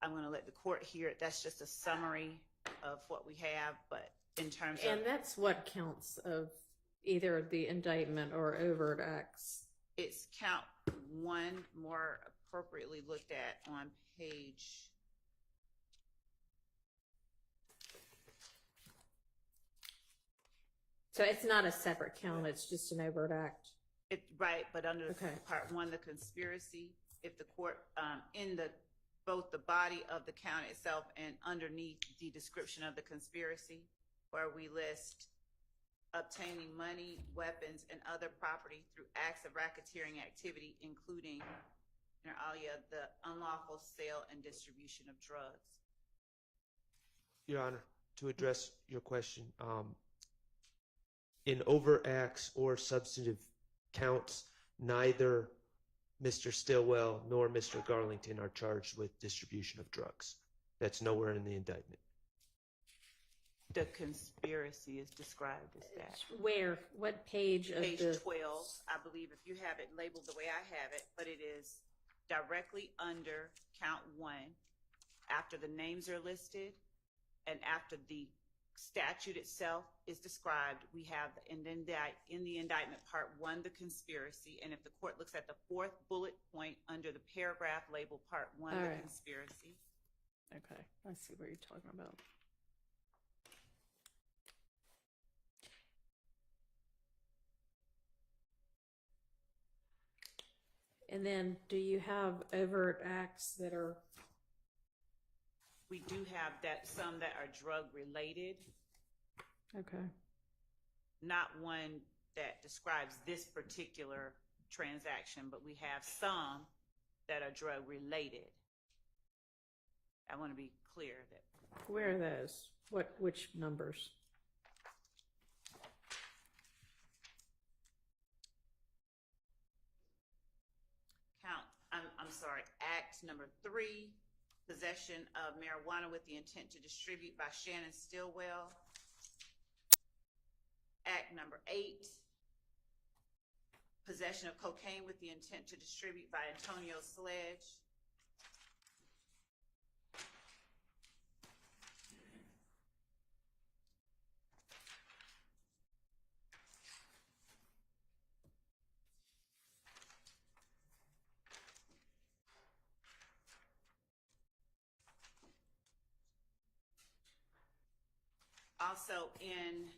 I'm going to let the court hear it. That's just a summary of what we have, but in terms of... And that's what counts of either the indictment or overt acts. It's count one, more appropriately looked at on page... So it's not a separate count, it's just an overt act. Right, but under Okay. part one, the conspiracy, if the court, in both the body of the count itself and underneath the description of the conspiracy, where we list obtaining money, weapons, and other property through acts of racketeering activity, including, inter alia, the unlawful sale and distribution of drugs. Your Honor, to address your question, in overt acts or substantive counts, neither Mr. Stillwell nor Mr. Garlington are charged with distribution of drugs. That's nowhere in the indictment. The conspiracy is described as that. Where? What page of Page the? 12, I believe, if you have it labeled the way I have it, but it is directly under count 1, after the names are listed and after the statute itself is described, we have in the indictment part 1, the conspiracy, and if the court looks at the 4th bullet point under the paragraph labeled part 1, All the right. conspiracy. Okay, I see what you're talking about. And then, do you have overt acts that are? We do have that, some that are drug related, Okay. not one that describes this particular transaction, but we have some that are drug related. I want to be clear that Where are those? Which numbers? count, I'm sorry, act number 3, possession of marijuana with the intent to distribute by Shannon Stillwell. Act number 8, possession of cocaine with the intent to distribute by Antonio Sledge. Also, in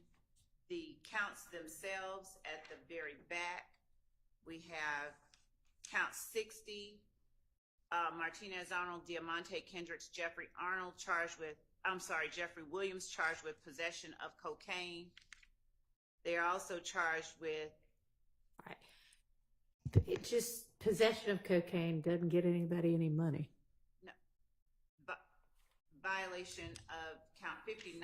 the counts themselves at the very back, we have count 60, Martinez Arnold, Diamante Kendricks, Jeffrey Williams charged with possession of cocaine. They are also charged with. Right. It just, possession of cocaine doesn't get anybody any money. No, violation of count 59,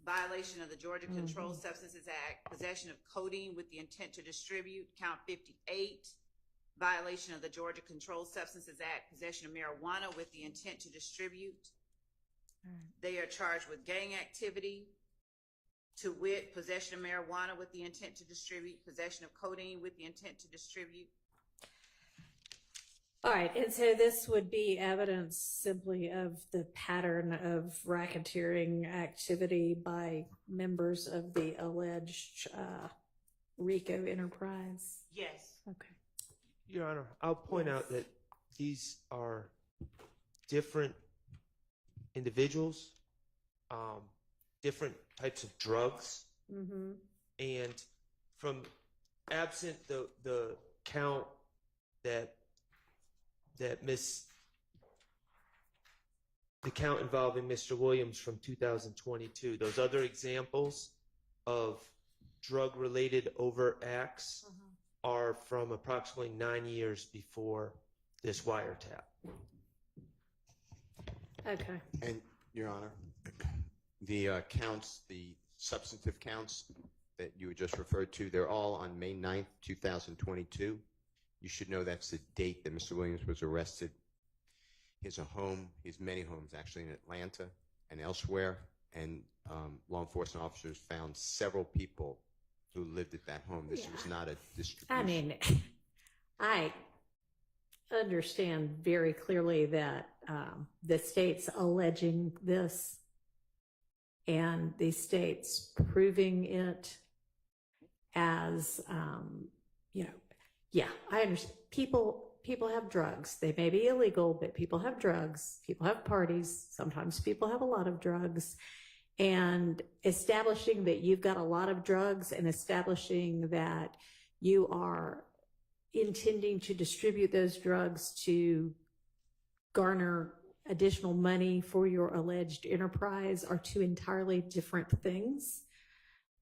violation of the Georgia Controlled Substances Act, possession of codeine with the intent to distribute, count 58, violation of the Georgia Controlled Substances Act, possession of marijuana with the intent to distribute. They are charged with gang activity, to wit, possession of marijuana with the intent to distribute, possession of codeine with the intent to distribute. All right, and so this would be evidence simply of the pattern of racketeering activity by members of the alleged RICO enterprise? Yes. Okay. Your Honor, I'll point out that these are different individuals, different types of drugs, and from absent the count that the count involving Mr. Williams from 2022, those other examples of drug-related overt acts are from approximately 9 years before this wiretap. Okay. And, Your Honor, the counts, the substantive counts that you just referred to, they're all on May 9th, 2022. You should know that's the date that Mr. Williams was arrested. He has a home, he has many homes actually in Atlanta and elsewhere, and law enforcement officers found several people who lived at that home. This was not a distribution. I mean, I understand very clearly that the state's alleging this and the state's proving it as, yeah, I understand. People have drugs. They may be illegal, but people have drugs. People have parties. Sometimes people have a lot of drugs. And establishing that you've got a lot of drugs and establishing that you are intending to distribute those drugs to garner additional money for your alleged enterprise are two entirely different things.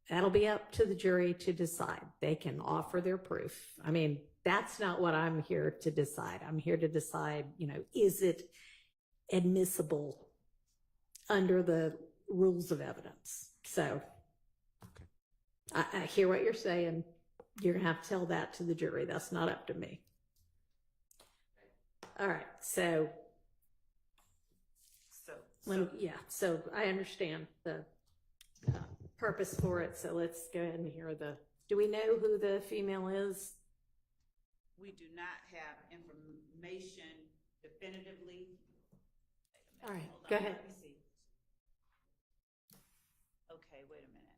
That'll be up to the jury to decide. They can offer their proof. I mean, that's not what I'm here to decide. I'm here to decide, is it admissible under the rules of evidence? So I hear what you're saying. You're going to have to tell that to the jury. That's not up to me. All right. So I understand the purpose for it. So let's go ahead and hear do we know who the female is? We do not have information definitively. All right, Hold on, go ahead. Let me see. Okay, wait a minute.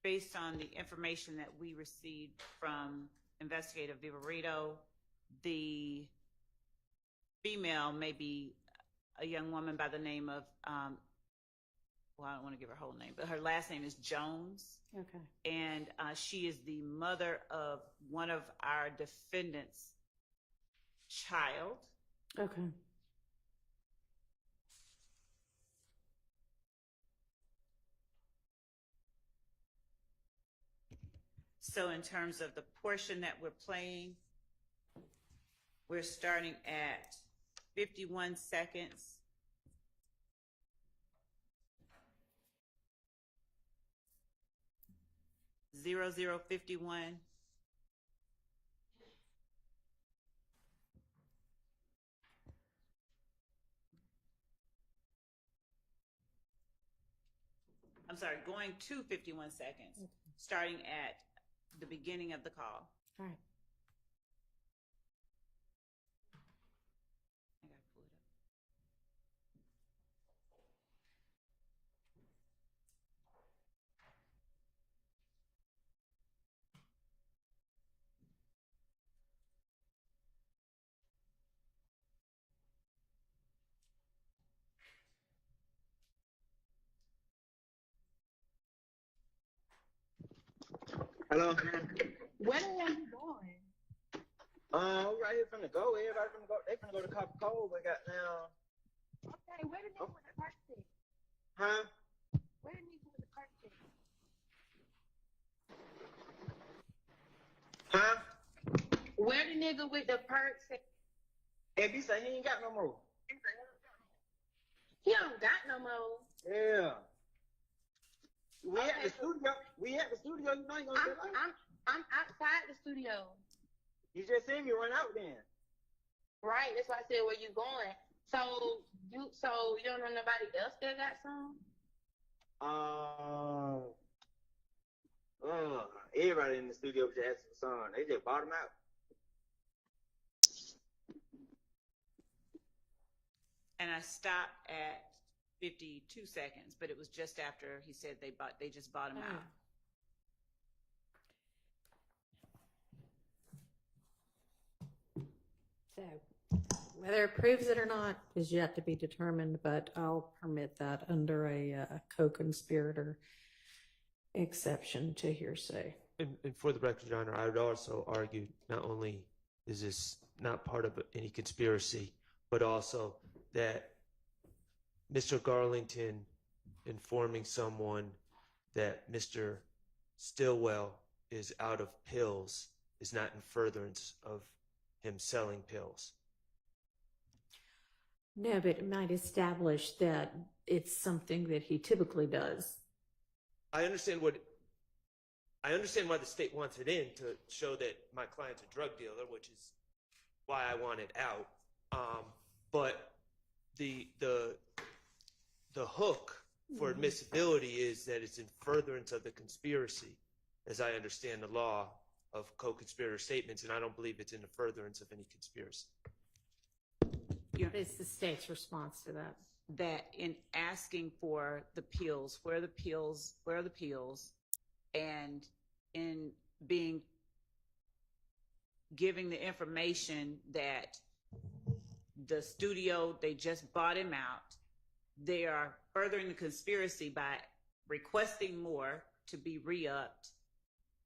Based on the information that we received from Investigator Vivarito, the female may be a young woman by the name of, well, I don't want to give her whole name, but her last name is Jones. Okay. And she is the mother of one of our defendants' child. Okay. So in terms of the portion that we're playing, we're starting at 51 seconds. Zero, 51. I'm sorry, going to 51 seconds, starting at the beginning of the call. All right. I gotta pull it up. Hello? Where the hell you going? Right here finna go. Everybody finna go. They finna go to Coca-Cola, but got now. Okay, where the nigga with the purse? Huh? Where the nigga with the purse? Huh? Where the nigga with the purse? And B say he ain't got no more. He don't got no more. Yeah. We at the studio. We at the studio. You know you gonna get like. I'm outside the studio. You just seen me run out then. Right, that's why I said where you going. So you don't know nobody else that got some? Everybody in the studio just had some song. They just bought them out. And I stopped at 52 seconds, but it was just after he said they just bought him out. So whether it proves it or not is yet to be determined, but I'll permit that under a co-conspirator exception to hearsay. And for the record, Your Honor, I would also argue not only is this not part of any conspiracy, but also that Mr. Garlington informing someone that Mr. Stillwell is out of pills is not in furtherance of him selling pills. No, but it might establish that it's something that he typically does. I understand why the state wants it in, to show that my client's a drug dealer, which is why I want it out. But the hook for admissibility is that it's in furtherance of the conspiracy, as I understand the law of co-conspirator statements, and I don't believe it's in the furtherance of any conspiracy. It's the state's response to that. That in asking for the pills, where are the pills, and in giving the information that the studio, they just bought him out, they are furthering the conspiracy by requesting more to be re-upped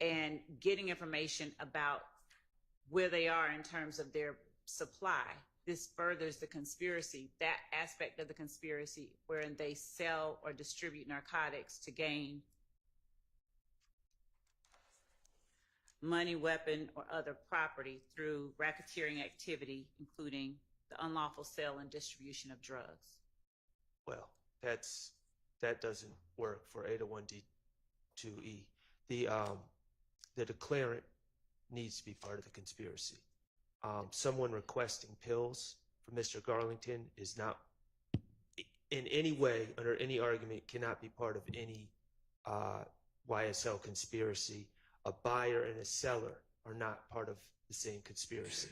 and getting information about where they are in terms of their supply. This furthers the conspiracy, that aspect of the conspiracy wherein they sell or distribute narcotics to gain money, weapon, or other property through racketeering activity, including the unlawful sale and distribution of drugs. Well, that doesn't work for 801D2E. The declarant needs to be part of the conspiracy. Someone requesting pills for Mr. Garlington is not in any way, under any argument, cannot be part of any YSL conspiracy. A buyer and a seller are not part of the same conspiracy.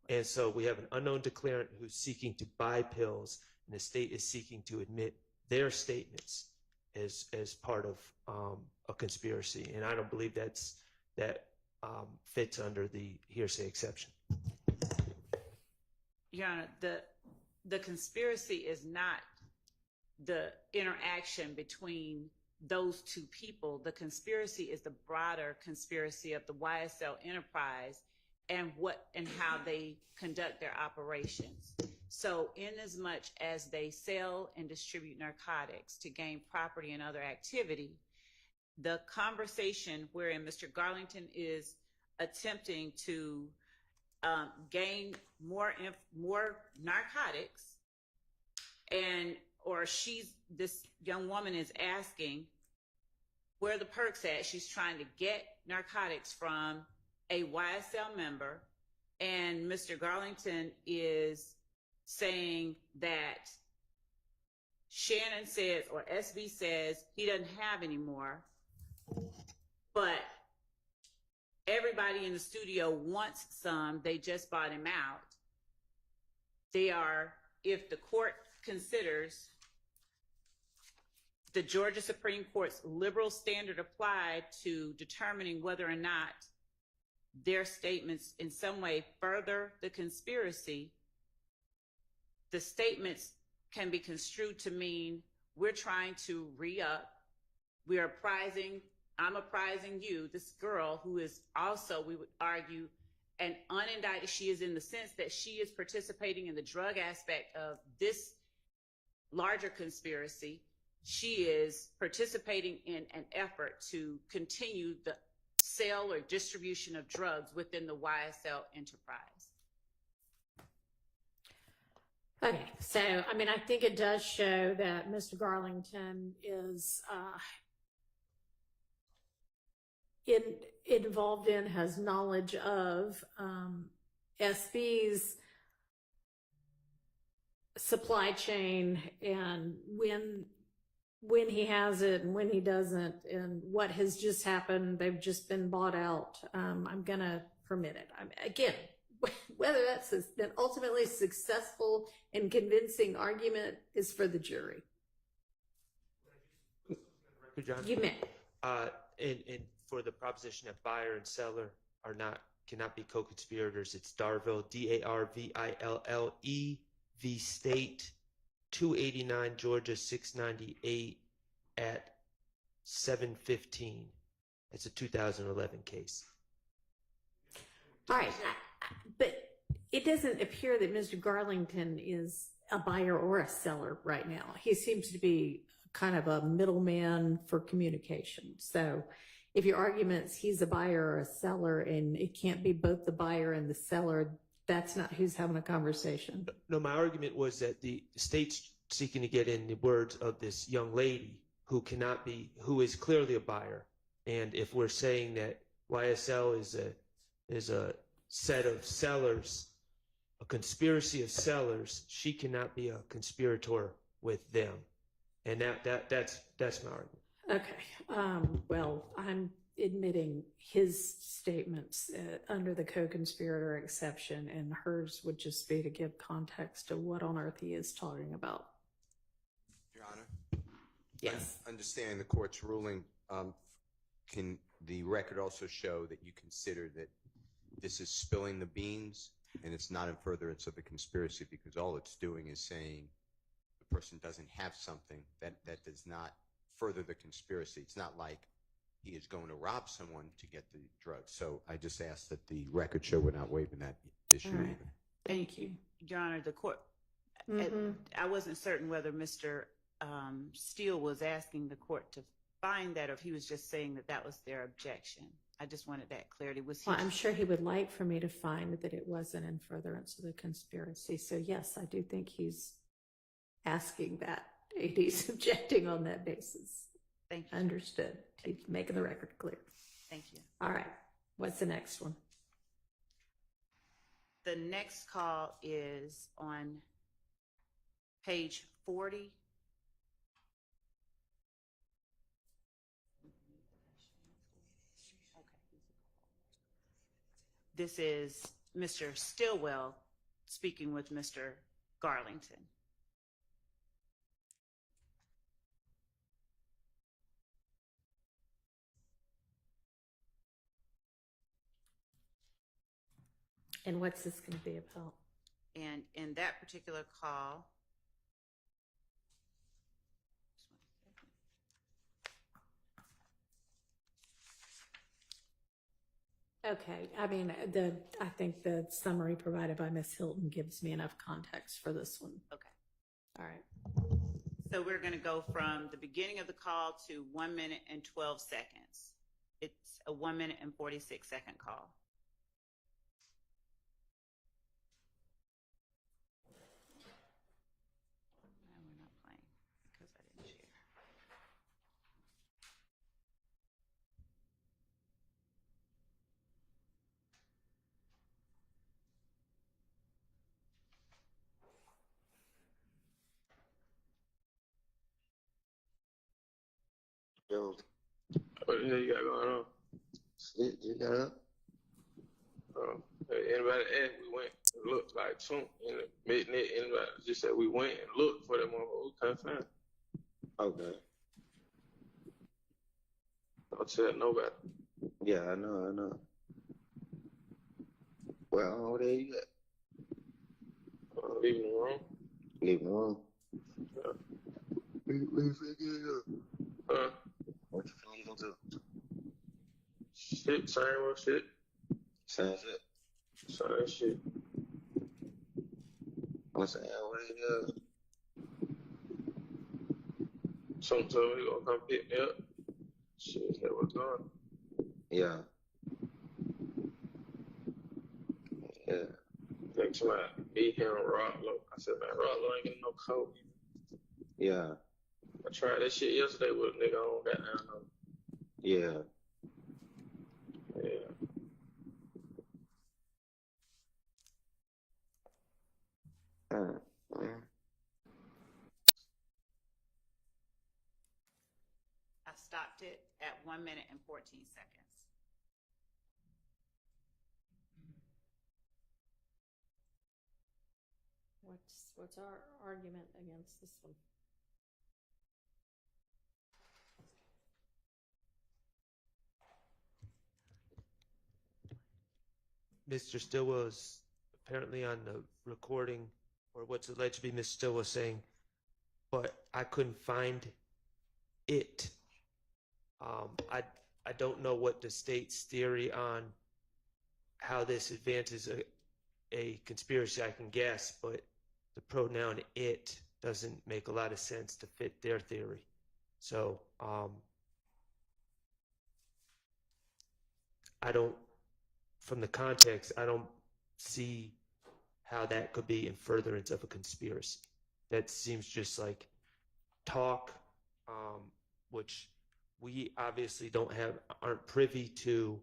And so we have an unknown declarant who's seeking to buy pills, and the state is seeking to admit their statements as part of a conspiracy. And I don't believe that fits under the hearsay exception. Your Honor, the conspiracy is not the interaction between those two people. The conspiracy is the broader conspiracy of the YSL enterprise and how they conduct their operations. So in as much as they sell and distribute narcotics to gain property and other activity, the conversation wherein Mr. Garlington is attempting to gain more narcotics, or this young woman is asking where the perks at. She's trying to get narcotics from a YSL member, and Mr. Garlington is saying that Shannon says, or SB says, he doesn't have any more, but everybody in the studio wants some. They just bought him out. If the court considers the Georgia Supreme Court's liberal standard applied to determining whether or not their statements in some way further the conspiracy, the statements can be construed to mean we're trying to re-up. I'm apprising you, this girl who is also, we would argue, an unindicted. She is in the sense that she is participating in the drug aspect of this larger conspiracy. She is participating in an effort to continue the sale or distribution of drugs within the YSL enterprise. Okay, so, I mean, I think it does show that Mr. Garlington is involved in, has knowledge of SB's supply chain, and when he has it and when he doesn't, and what has just happened. They've just been bought out. I'm going to permit it. Again, whether that's an ultimately successful and convincing argument is for the jury. You may. And for the proposition that buyer and seller cannot be co-conspirators, it's Darville, Darville, v. State, 289 Georgia 698 at 715. It's a 2011 case. All right, but it doesn't appear that Mr. Garlington is a buyer or a seller right now. He seems to be kind of a middleman for communication. So if your argument's he's a buyer or a seller and it can't be both the buyer and the seller, that's not who's having a conversation. No, my argument was that the state's seeking to get in the words of this young lady who is clearly a buyer. And if we're saying that YSL is a set of sellers, a conspiracy of sellers, she cannot be a conspirator with them. And that's my argument. Okay. Well, I'm admitting his statements under the co-conspirator exception, and hers would just be to give context to what on earth he is talking about. Your Honor? Yes. Understanding the court's ruling, can the record also show that you consider that this is spilling the beans and it's not in furtherance of the conspiracy, because all it's doing is saying the person doesn't have something that does not further the conspiracy? It's not like he is going to rob someone to get the drugs. So I just ask that the record show we're not waiving that issue. All right. Thank you. Your Honor, the court, I wasn't certain whether Mr. Steele was asking the court to find that, or if he was just saying that that was their objection. I just wanted that clarity. Well, I'm sure he would like for me to find that it wasn't in furtherance of the conspiracy. So yes, I do think he's asking that. AD's objecting on that basis. Thank you. Understood. Keep making the record clear. Thank you. All right. What's the next one? The next call is on page 40. This is Mr. Stillwell speaking with Mr. Garlington. And what's this going to be about? And in that particular call, Okay. I mean, I think the summary provided by Ms. Hilton gives me enough context for this one. okay. All right. So we're going to go from the beginning of the call to 1 minute and 12 seconds. It's a 1 minute and 46-second call. And we're not playing because I didn't share. Yo, What the hell you got going on? shit, you got up? Anybody asked, we went and looked like soon in the midnight. Anybody just said we went and looked for that motherfucker. We couldn't find it. Okay. Don't tell nobody. Yeah, I know. Well, over there you at? Leaving the room. Leaving the room. Yeah. What you finna get up? Huh? What you finna get into? Shit, same old shit. Same shit. Same shit. I'm saying, what you Some told me he gonna come pick me up. Shit, that was going. Yeah. Yeah. Next man, me, him, Rollo. I said, man, Rollo ain't getting no coat. Yeah. I tried that shit yesterday with a nigga on goddamn no. Yeah. Yeah. Mm. I stopped it at 1 minute and 14 seconds. What's our argument against this one? Mr. Stillwell is apparently on the recording, or what's alleged to be Ms. Stillwell saying, but I couldn't find it. I don't know what the state's theory on how this advances a conspiracy. I can guess, but the pronoun it doesn't make a lot of sense to fit their theory. So I don't, from the context, I don't see how that could be in furtherance of a conspiracy. That seems just like talk, which we obviously aren't privy to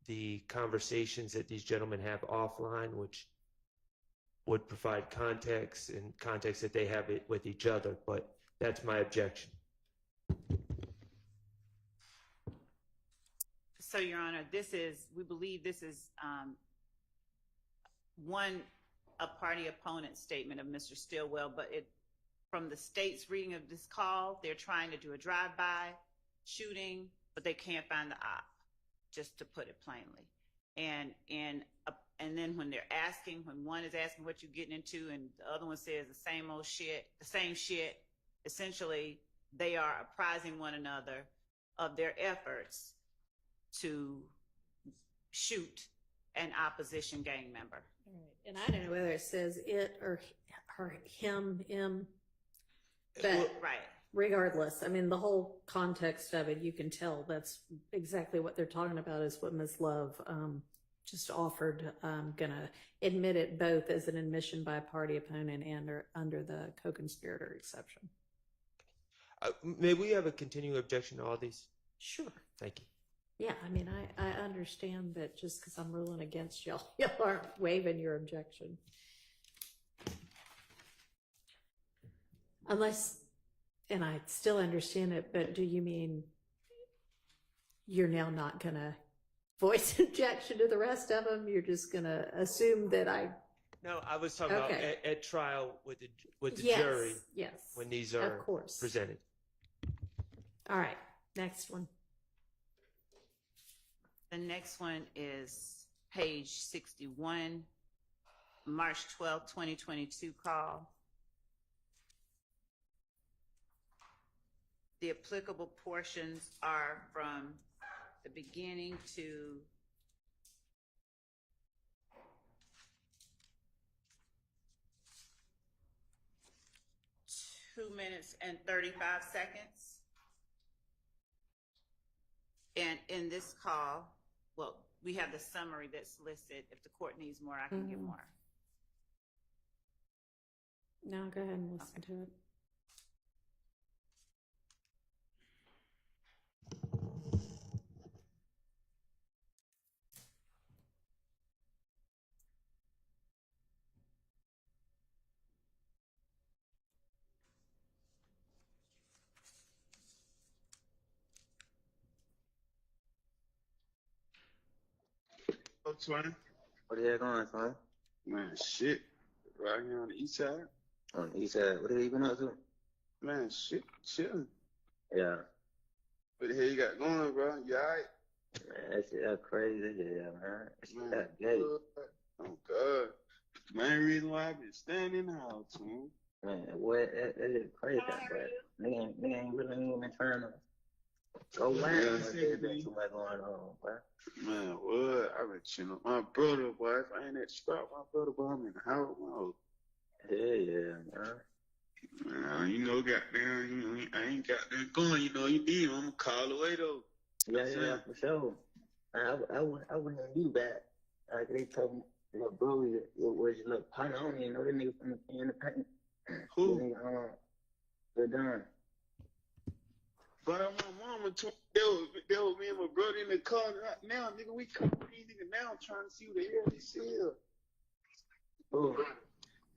the conversations that these gentlemen have offline, which would provide context and context that they have it with each other. But that's my objection. So, Your Honor, we believe this is a party opponent statement of Mr. Stillwell, but from the state's reading of this call, they're trying to do a drive-by shooting, but they can't find the op, just to put it plainly. And then when one is asking what you're getting into and the other one says the same shit, essentially they are apprising one another of their efforts to shoot an opposition gang member. All right. And I don't know whether it says it or him, but Right. regardless, I mean, the whole context of it, you can tell that's exactly what they're talking about is what Ms. Love just offered, gonna admit it both as an admission by a party opponent and under the co-conspirator exception. May we have a continuing objection to all these? Sure. Thank you. Yeah, I mean, I understand that just because I'm ruling against y'all, y'all aren't waiving your objection. Unless, and I still understand it, but do you mean you're now not going to voice objection to the rest of them? You're just going to assume that I... No, I was talking about at trial with the yes, jury. Yes, when these are of course presented. All right, next one. The next one is page 61, March 12th, 2022 call. The applicable portions are from the beginning to (2 minutes and 35 seconds). And in this call, well, we have the summary that's listed. If the court needs more, I can give more. No, go ahead and listen to it. Oh, Twin. What the hell going, son? Man, shit. Right here on the east side. On the east side. What the hell you been up to? Man, shit. Chilling. Yeah. What the hell you got going, bro? You alright? Man, that shit that crazy. Yeah, man. That shit that gay. Oh, God. Main reason why I've been staying in the house, man. Man, what? That is crazy, but nigga ain't really even trying to go wild. There's been too much going on, bro. Man, what? I've been chilling with my brother, boy. If I ain't at the spot, my brother, boy, I'm in the house, man. Yeah, man. Man, you know, goddamn, you know, I ain't got that going, you know, you need him. I'm gonna call away, though. Yeah, for sure. I wouldn't you back. Like they told me, little bro, it was your little partner. I don't even know that nigga from the paint. Who? Nigga, they're done. But my mama told me was me and my brother in the car right now, nigga. We come with these niggas now trying to see what the hell they sell. Who?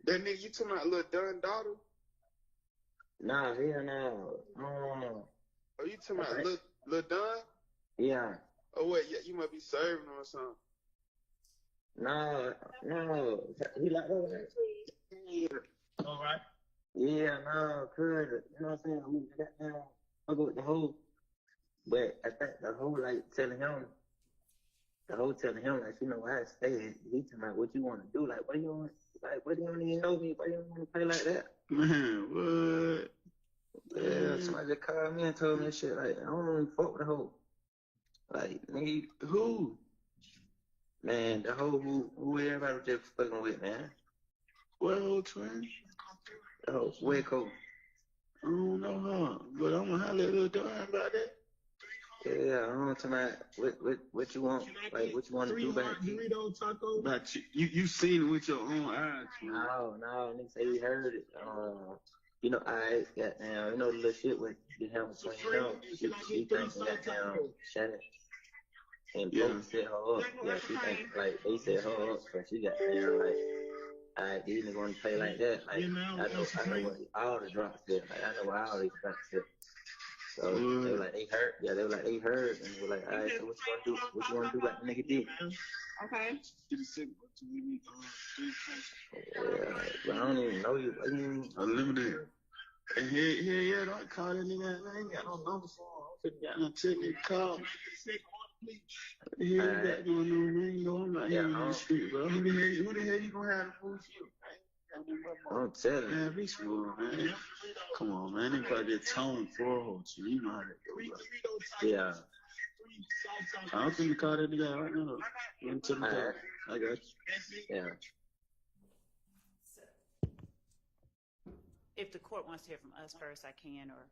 That nigga, you talking about little Dunn daughter? Nah, hell no. Oh, you talking about little Dunn? Yeah. Oh, wait, yeah, you might be serving him or something. No. He like that. Yeah. All right. Yeah, no, cuz, you know what I'm saying? We got down, I go with the whole, but I think the whole, like, telling him, like, you know, I stayed, he talking about what you want to do, like, what do you don't even know me, why you don't want to play like that? Man, what? Yeah, somebody just called me and told me shit, like, I don't even fuck with the whole, like, nigga, who? Man, the whole, who everybody was just fucking with, man. What old twin? Oh, Waco. I don't know her, but I'm gonna holler at little Dunn about that. Yeah, I don't know tonight. What you want? Like, what you want to do back? Dorito taco. But you seen it with your own eyes. No, nigga say he heard it. You know, I got down. You know the little shit with the hell between them. She thinks got down. Shannon and both set her up. Yeah, she think like they set her up, so she got down like. Alright, these niggas want to play like that. Like, I know what all the drops did. Like, I know what all these drops did. So they were like, they heard. Yeah, they were like, they heard. And they were like, alright, so what you want to do? What you want to do like the nigga did? Okay. Yeah, but I don't even know you. Unlimited. And yeah, don't call that nigga. I ain't got no number for him. I got no ticket. Call. What the hell you got going on, man? You know I'm not here on the street, bro. Who the hell you gonna have to fool you? Don't tell him. Man, be smooth, man. Come on, man. They probably just tone for you. You know how that go, bro. Yeah. I don't think you call that nigga right now. I got you. Yeah. If the court wants to hear from us first, I can, or...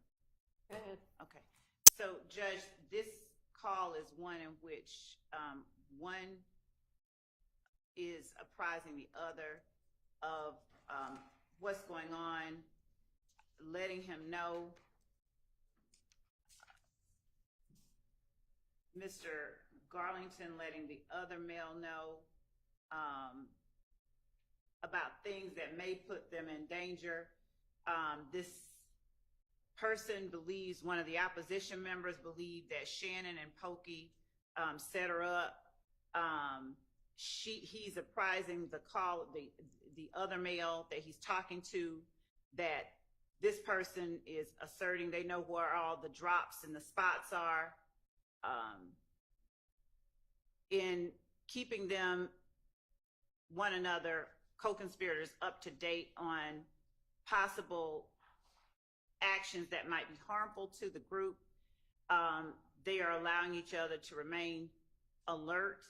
Go ahead. Okay. So, Judge, this call is one in which one is apprising the other of what's going on, letting him know. Mr. Garlington letting the other male know about things that may put them in danger. This person believes, one of the opposition members believed that Shannon and Pokey set her up. He's apprising the other male that he's talking to that this person is asserting they know where all the drops and the spots are, in keeping them, one another, co-conspirators, up to date on possible actions that might be harmful to the group. They are allowing each other to remain alert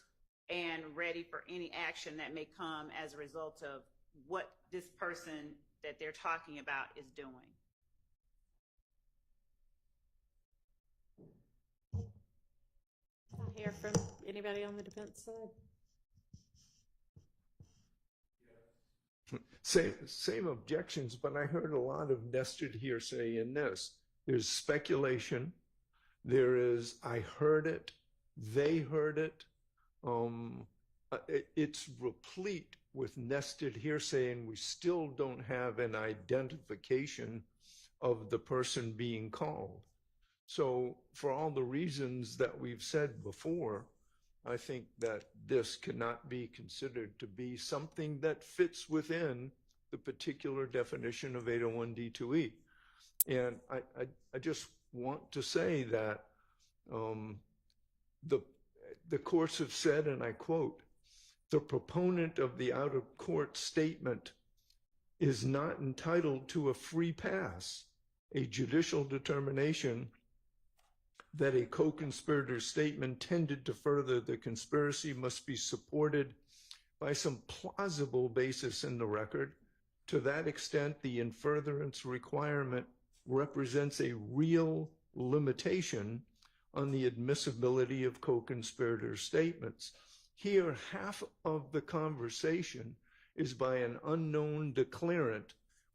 and ready for any action that may come as a result of what this person that they're talking about is doing. I hear from anybody on the defense side. Same objections, but I heard a lot of nested hearsay in this. There's speculation. There is, I heard it, they heard it. It's replete with nested hearsay, and we still don't have an identification of the person being called. So for all the reasons that we've said before, I think that this cannot be considered to be something that fits within the particular definition of 801D2E. And I just want to say that the courts have said, and I quote, "The proponent of the out-of-court statement is not entitled to a free pass. A judicial determination that a co-conspirator's statement tended to further the conspiracy must be supported by some plausible basis in the record. To that extent, the in furtherance requirement represents a real limitation on the admissibility of co-conspirator statements." Here, half of the conversation is by an unknown declarant.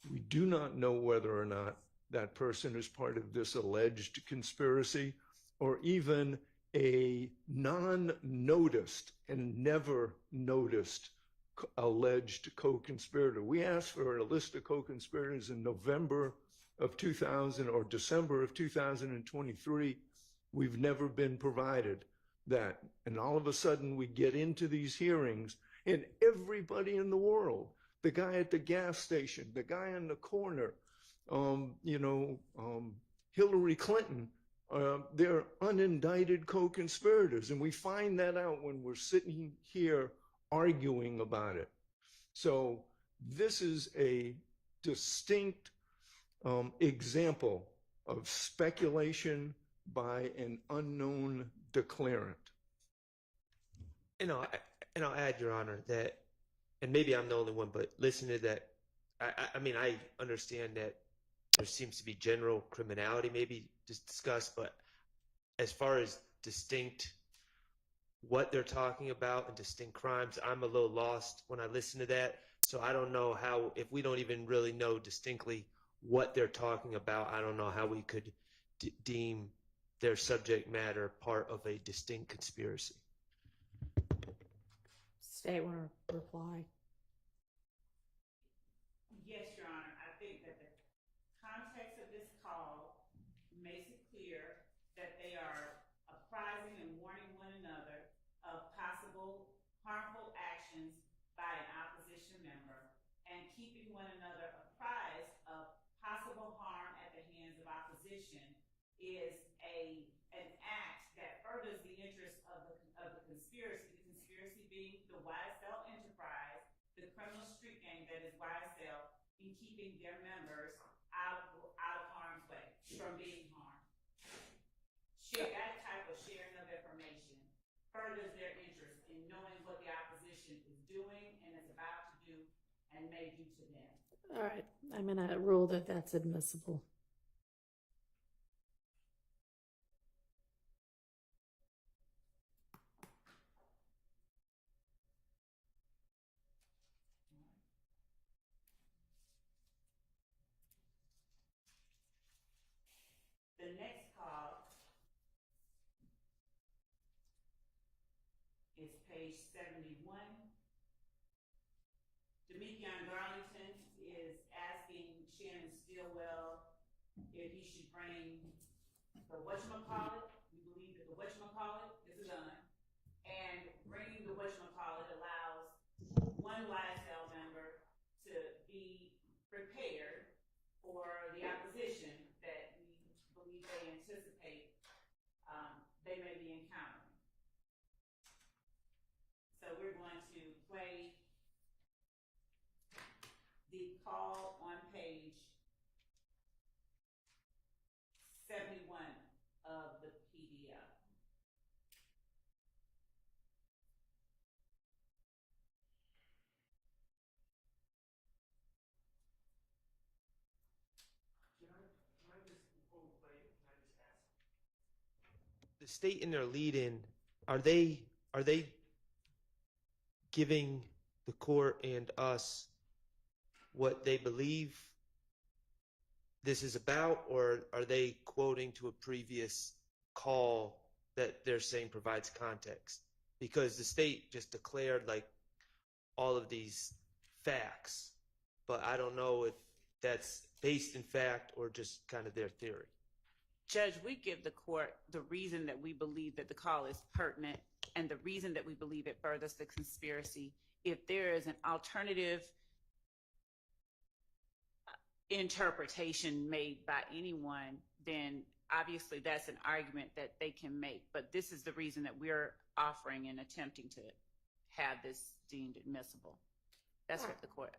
We do not know whether or not that person is part of this alleged conspiracy, or even a non-noticed and never noticed alleged co-conspirator. We asked for a list of co-conspirators in November of 2000 or December of 2023. We've never been provided that. And all of a sudden we get into these hearings, and everybody in the world, the guy at the gas station, the guy in the corner, Hillary Clinton, they're unindicted co-conspirators. And we find that out when we're sitting here arguing about it. So this is a distinct example of speculation by an unknown declarant. And I'll add, Your Honor, that, and maybe I'm the only one, but listening to that, I mean, I understand that there seems to be general criminality maybe discussed, but as far as distinct, what they're talking about and distinct crimes, I'm a little lost when I listen to that. So I don't know how, if we don't even really know distinctly what they're talking about, I don't know how we could deem their subject matter part of a distinct conspiracy. State want to reply? Yes, Your Honor. I think that the context of this call makes it clear that they are apprising and warning one another of possible harmful actions by an opposition member, and keeping one another apprised of possible harm at the hands of opposition is an act that furthers the interests of the conspiracy. The conspiracy being the YSL enterprise, the criminal street gang that is YSL, in keeping their members out of harm's way, from being harmed. That type of sharing of information furthers their interest in knowing what the opposition is doing and is about to do and may do to them. All right, I'm going to rule that that's admissible. page 71. Demekion Garlington is asking Shannon Stillwell if he should bring the whatchamacallit. We believe that the whatchamacallit is a gun. And bringing the whatchamacallit allows one YSL member to be prepared for the opposition that we believe they anticipate they may be encountering. So we're going to play the call on page 71 of the PDF. The state in their lead-in, are they giving the court and us what they believe this is about, or are they quoting to a previous call that they're saying provides context? Because the state just declared like all of these facts, but I don't know if that's based in fact or just kind of their theory. Judge, we give the court the reason that we believe that the call is pertinent and the reason that we believe it furthers the conspiracy. If there is an alternative interpretation made by anyone, then obviously that's an argument that they can make. But this is the reason that we're offering and attempting to have this deemed admissible. That's what the court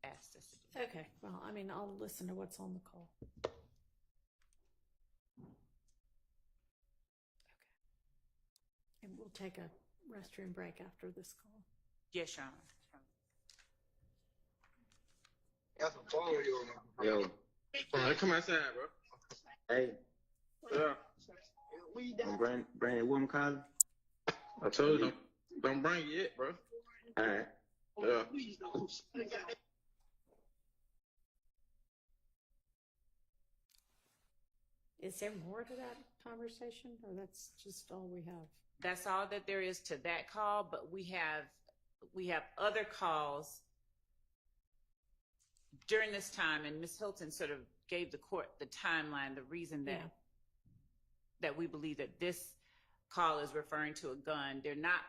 asked us to do. Okay, well, I mean, I'll listen to what's on the call. And we'll take a restroom break after this call. Yes, Your Honor. That's a phone Yo, Come outside, bro. hey, Yeah. Brandon, what I'm calling? I told you, don't bring it yet, bro. All right. Yeah. Is there more to that conversation, or that's just all we have? That's all that there is to that call, but we have other calls during this time, and Ms. Hilton sort of gave the court the timeline, the reason that we believe that this call is referring to a gun. They're not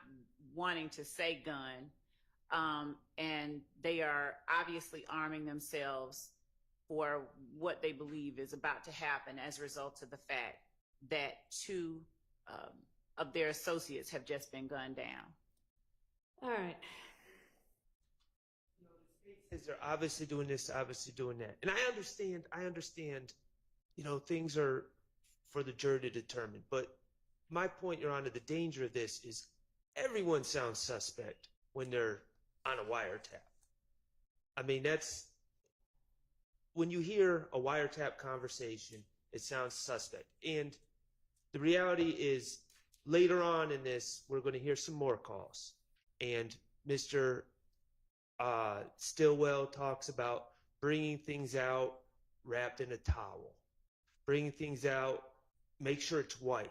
wanting to say gun, and they are obviously arming themselves for what they believe is about to happen as a result of the fact that two of their associates have just been gunned down. All right. They're obviously doing this, obviously doing that. And I understand, things are for the jury to determine. But my point, Your Honor, the danger of this is everyone sounds suspect when they're on a wiretap. I mean, when you hear a wiretap conversation, it sounds suspect. And the reality is later on in this, we're going to hear some more calls. And Mr. Stillwell talks about bringing things out wrapped in a towel, bringing things out, make sure it's white.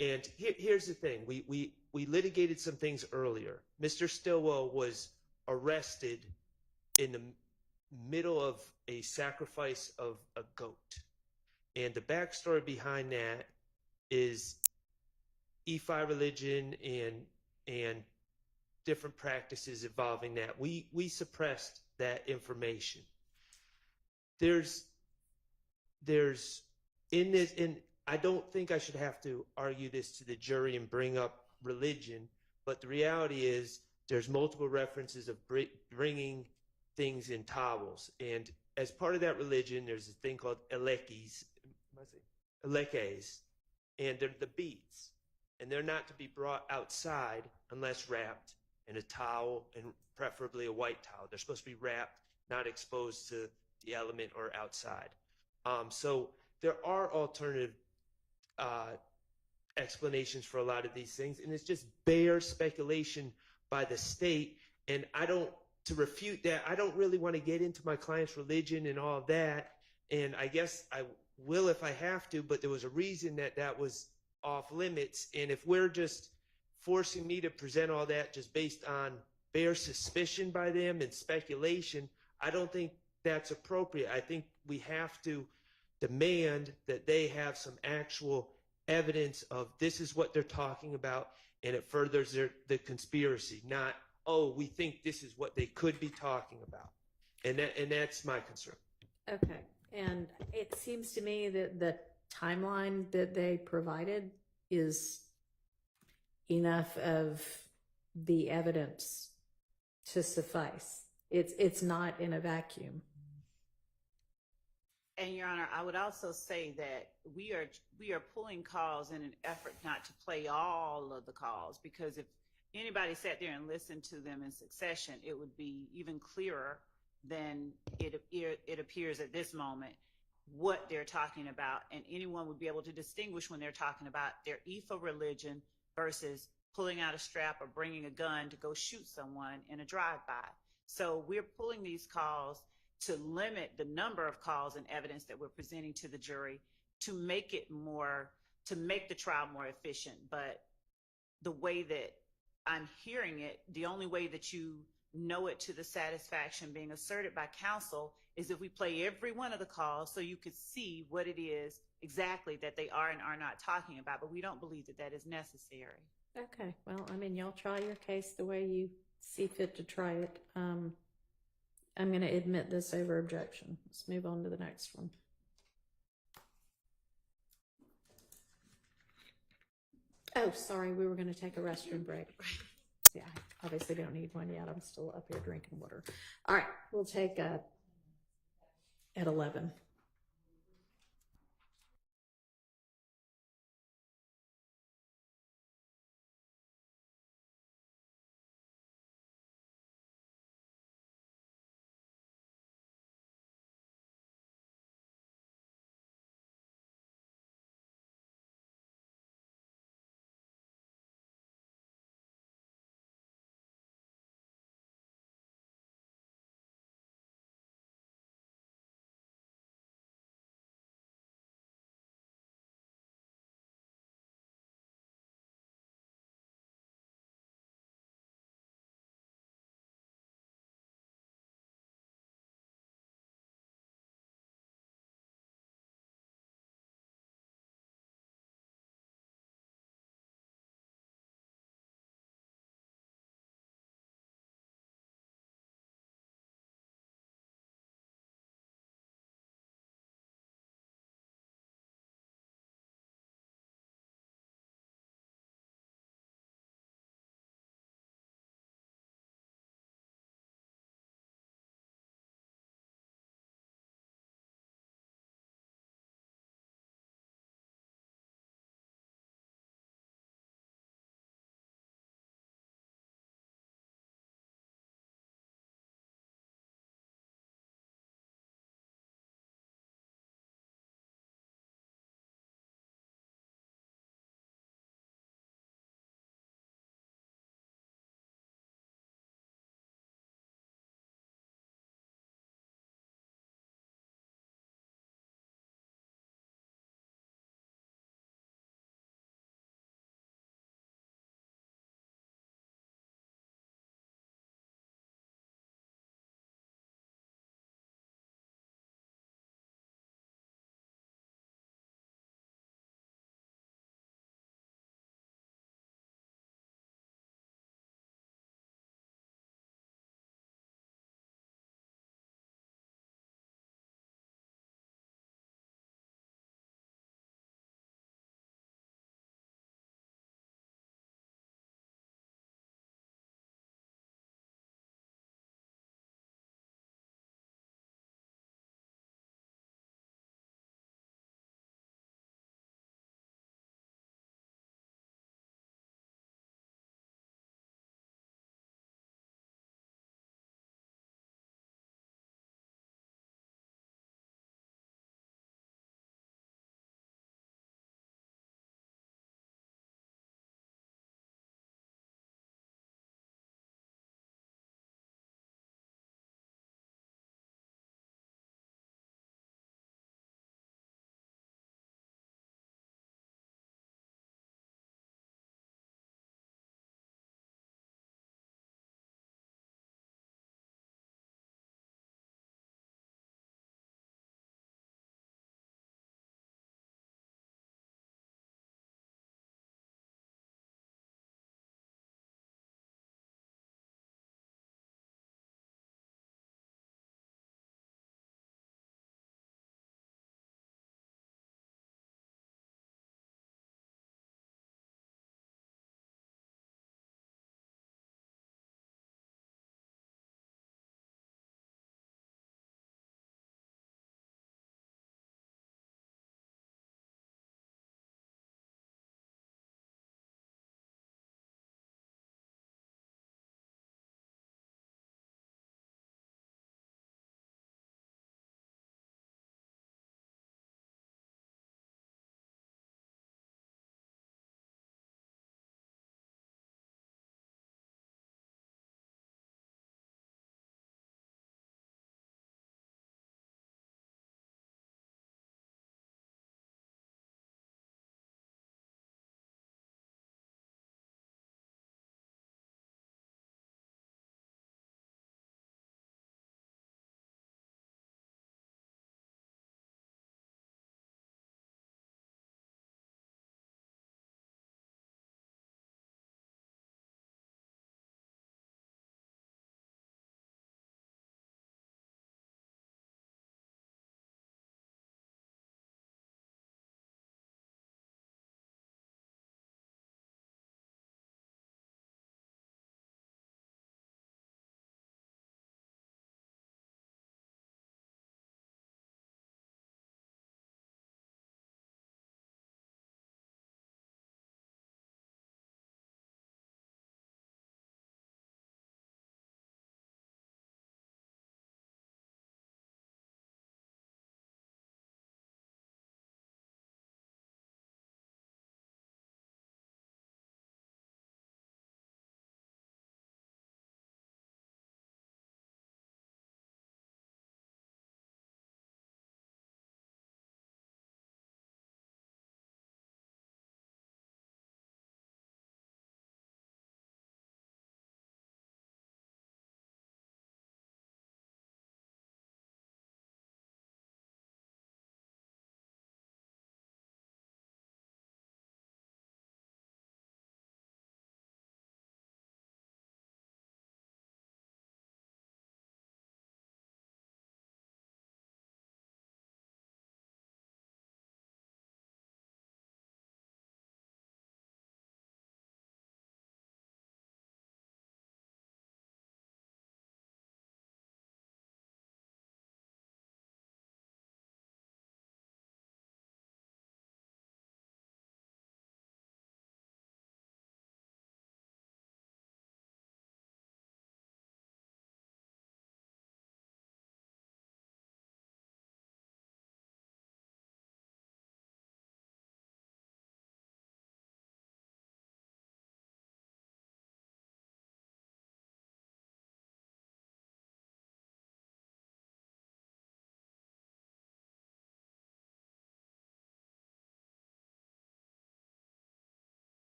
And here's the thing. We litigated some things earlier. Mr. Stillwell was arrested in the middle of a sacrifice of a goat. And the backstory behind that is EFI religion and different practices involving that. We suppressed that information. There's in this, and I don't think I should have to argue this to the jury and bring up religion, but the reality is there's multiple references of bringing things in towels. And as part of that religion, there's a thing called elekes, and they're the beads. And they're not to be brought outside unless wrapped in a towel, and preferably a white towel. They're supposed to be wrapped, not exposed to the element or outside. So there are alternative explanations for a lot of these things, and it's just bare speculation by the state. And to refute that, I don't really want to get into my client's religion and all of that. And I guess I will if I have to, but there was a reason that was off limits. And if we're just forcing me to present all that just based on bare suspicion by them and speculation, I don't think that's appropriate. I think we have to demand that they have some actual evidence of this is what they're talking about, and it furthers the conspiracy, not, oh, we think this is what they could be talking about. And that's my concern. Okay. And it seems to me that the timeline that they provided is enough of the evidence to suffice. It's not in a vacuum. And Your Honor, I would also say that we are pulling calls in an effort not to play all of the calls, because if anybody sat there and listened to them in succession, it would be even clearer than it appears at this moment what they're talking about, and anyone would be able to distinguish when they're talking about their EFA religion versus pulling out a strap or bringing a gun to go shoot someone in a drive-by. So we're pulling these calls to limit the number of calls and evidence that we're presenting to the jury to make the trial more efficient. But the way that I'm hearing it, the only way that you know it to the satisfaction being asserted by counsel is if we play every one of the calls so you could see what it is exactly that they are and are not talking about. But we don't believe that that is necessary. Okay. Well, I mean, y'all try your case the way you see fit to try it. I'm going to admit this over objection. Let's move on to the next one. Oh, sorry. We were going to take a restroom break. Yeah, I obviously don't need one yet. I'm still up here drinking water. All right. We'll take at 11.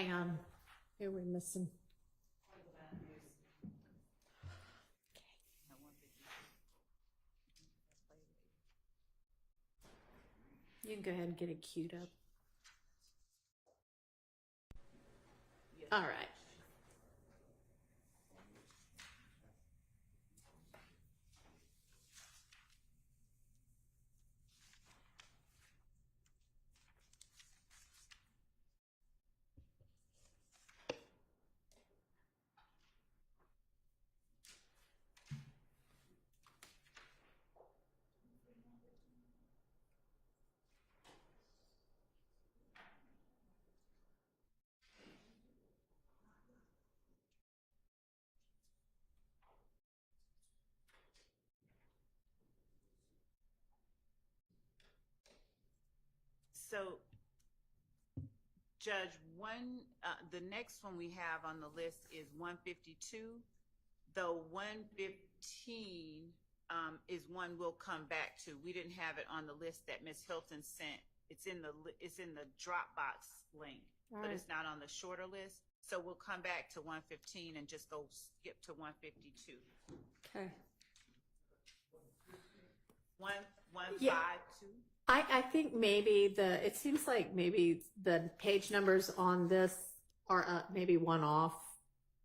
Hang on. Who are we missing? You can go ahead and get it queued up. All right. So, Judge, the next one we have on the list is 152. The 115 is one we'll come back to. We didn't have it on the list that Ms. Hilton sent. It's in the Dropbox link, but it's not on the shorter list. So we'll come back to 115 and just go skip to 152. Okay. 152. I think maybe it seems like maybe the page numbers on this are maybe one off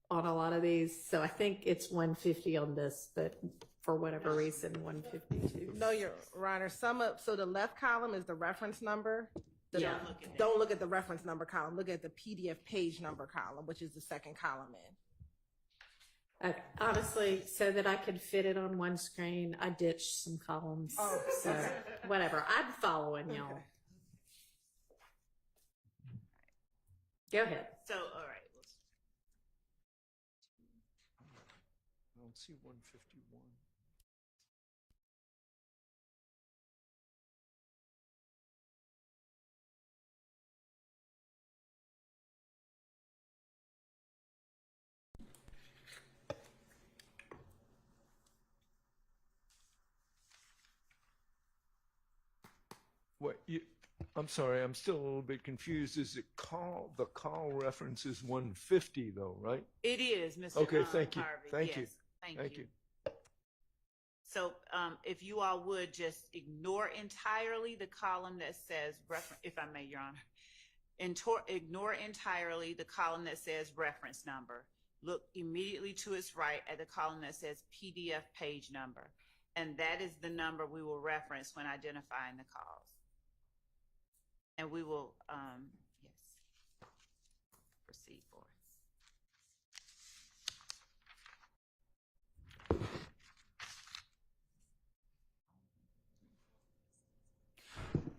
on a lot of these. So I think it's 150 on this, but for whatever reason, 152. No, Your Honor. So the left column is the reference number. Yeah. Don't look at the reference number column. Look at the PDF page number column, which is the second column in. Honestly, so that I could fit it on one screen, I ditched some columns. Oh, so whatever. I'm following y'all. Okay. Go ahead. So, all right. I don't see 151. What I'm sorry, I'm still a little bit confused. Is it the call reference is 150 though, right? It is, Mr. Okay, thank you. Harvey. Thank you. Yes, thank you. So if you all would just ignore entirely the column that says reference, if I may, Your Honor. Ignore entirely the column that says reference number. Look immediately to its right at the column that says PDF page number. And that is the number we will reference when identifying the calls. And we will, yes, proceed forward.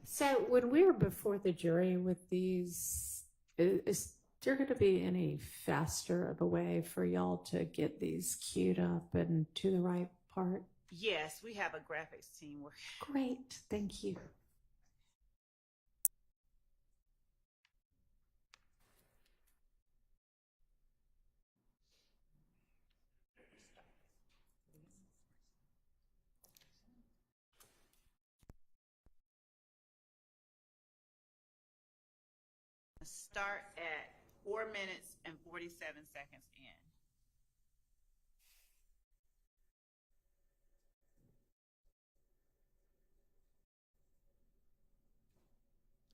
So when we were before the jury with these, is there going to be any faster of a way for y'all to get these queued up and to the right part? Yes, we have a graphics team working. Great, thank you. Start at 4 minutes and 47 seconds in.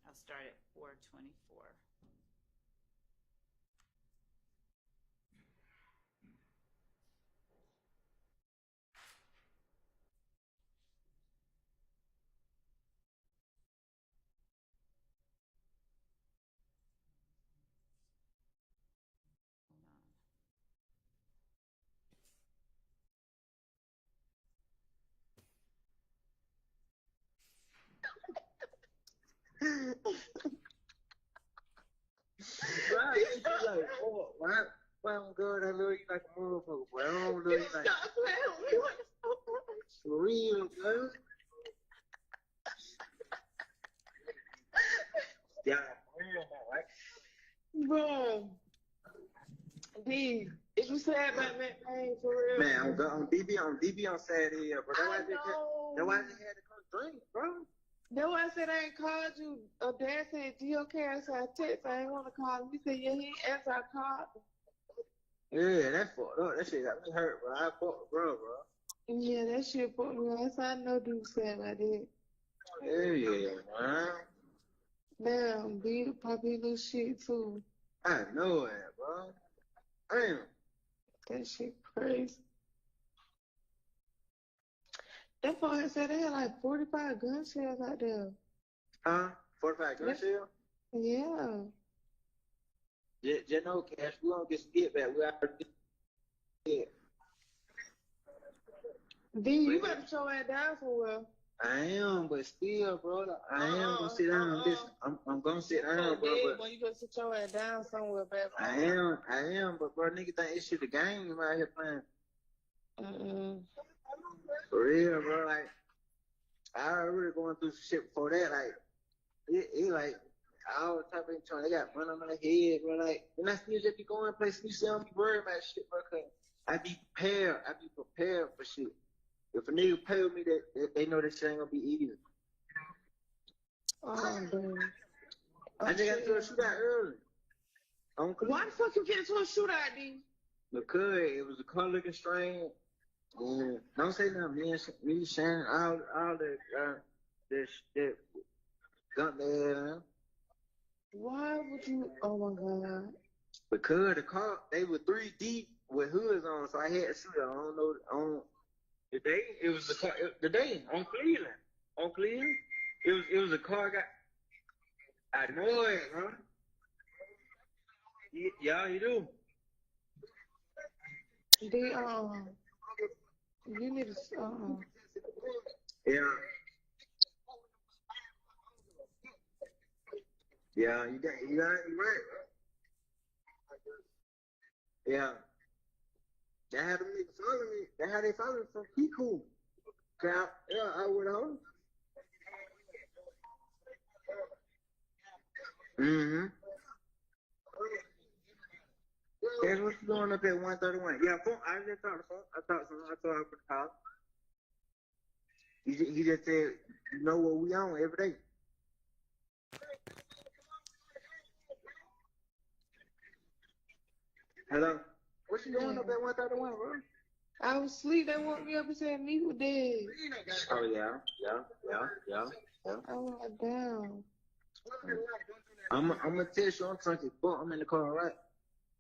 I'll start at 4:24. Like, oh, why I'm good? I love you like a motherfucker, but I don't love you like Stop playing with me. What is for real, girl. Yeah, real, right? Bro. D, is you sad about that thing for real? Man, on DB on Saturday, bro. That's why I just had to come drink, bro. That's why I said I ain't called you. Dad said geocache. I said I text. I ain't want to call him. He said, yeah, he ain't answer. I called him. Yeah, that fucked up. That shit got me hurt, bro. I fucked bro. Yeah, that shit put me on. That's how I know dude said I did. Yeah, man. Damn, dude, probably little shit too. I know that, bro. Damn. That shit crazy. That fucker said they had like 45 gun shells out there. Huh? 45 gun shell? Yeah. Just know, Cash, we gonna get some get back. We already did. D, you better show that down somewhere. I am, but still, bro, I am gonna sit down. I'm gonna sit down, bro. But you better sit your ass down somewhere, baby. I am, but bro, nigga think it's shit the game you out here playing. For real, bro. Like, I already going through some shit before that. Like, it like all the type of trying. They got money on my head, bro. Like, and I still just be going places. You see, I don't be worried about shit, bro. Cause I be prepared. I be prepared for shit. If a nigga pay with me, that they know that shit ain't gonna be easy. Oh, dude. I just got into a shootout early. Why the fuck you get into a shootout, D? Because it was a car looking strange. And don't say nothing. Me, Shannon, all that gun there. Why would you? Oh my god. Because the car, they were 3 deep with hoods on, so I had to shoot. I don't know. The day it was the car. The day on Cleveland. It was a car. I know it, huh? Yeah, you do. They you need to Yeah. Yeah, you got it right. Yeah. They had them niggas follow me. They had they follow me from Kiku. Yeah, I would have. Mm-hmm. That's what you doing up at 131. Yeah, phone. I just talked to phone. I talked to him. I told him for the call. He just said, you know what we on every day. Hello? What you doing up at 131, bro? I was asleep. They woke me up and said me was dead. Oh, yeah. I was like, damn. I'm gonna text you. I'm trying to fuck. I'm in the car, right?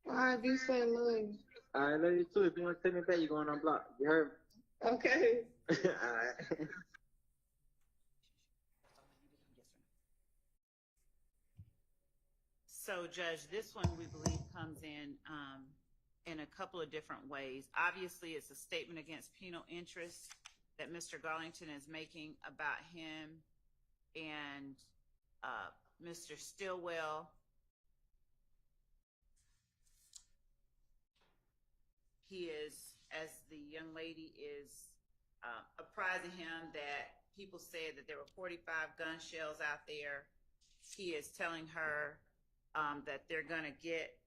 All right, be safe, love you. All right, love you too. If you want to take me back, you're going on block. You heard me? Okay. All right. So, Judge, this one we believe comes in a couple of different ways. Obviously, it's a statement against penal interest that Mr. Garlington is making about him and Mr. Stillwell. He is, as the young lady is apprising him that people said that there were 45 gun shells out there. He is telling her that they're going to get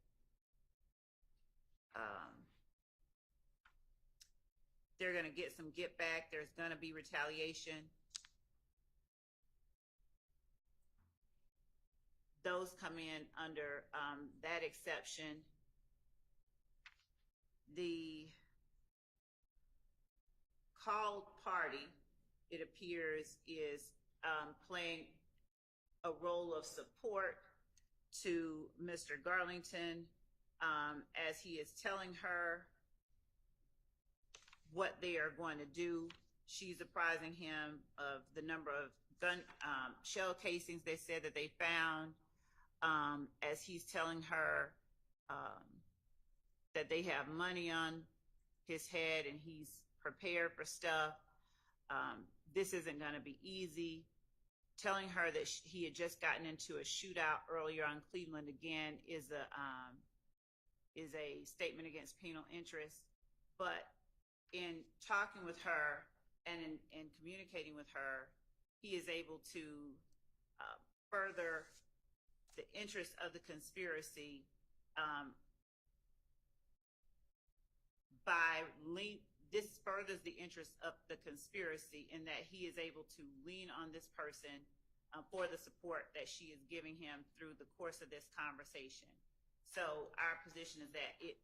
some get back. There's going to be retaliation. Those come in under that exception. The called party, it appears, is playing a role of support to Mr. Garlington as he is telling her what they are going to do. She's apprising him of the number of gun shell casings they said that they found, as he's telling her that they have money on his head and he's prepared for stuff. This isn't going to be easy. Telling her that he had just gotten into a shootout earlier on Cleveland again is a statement against penal interest. But in talking with her and in communicating with her, he is able to further the interest of the conspiracy by this furthers the interest of the conspiracy in that he is able to lean on this person for the support that she is giving him through the course of this conversation. So our position is that it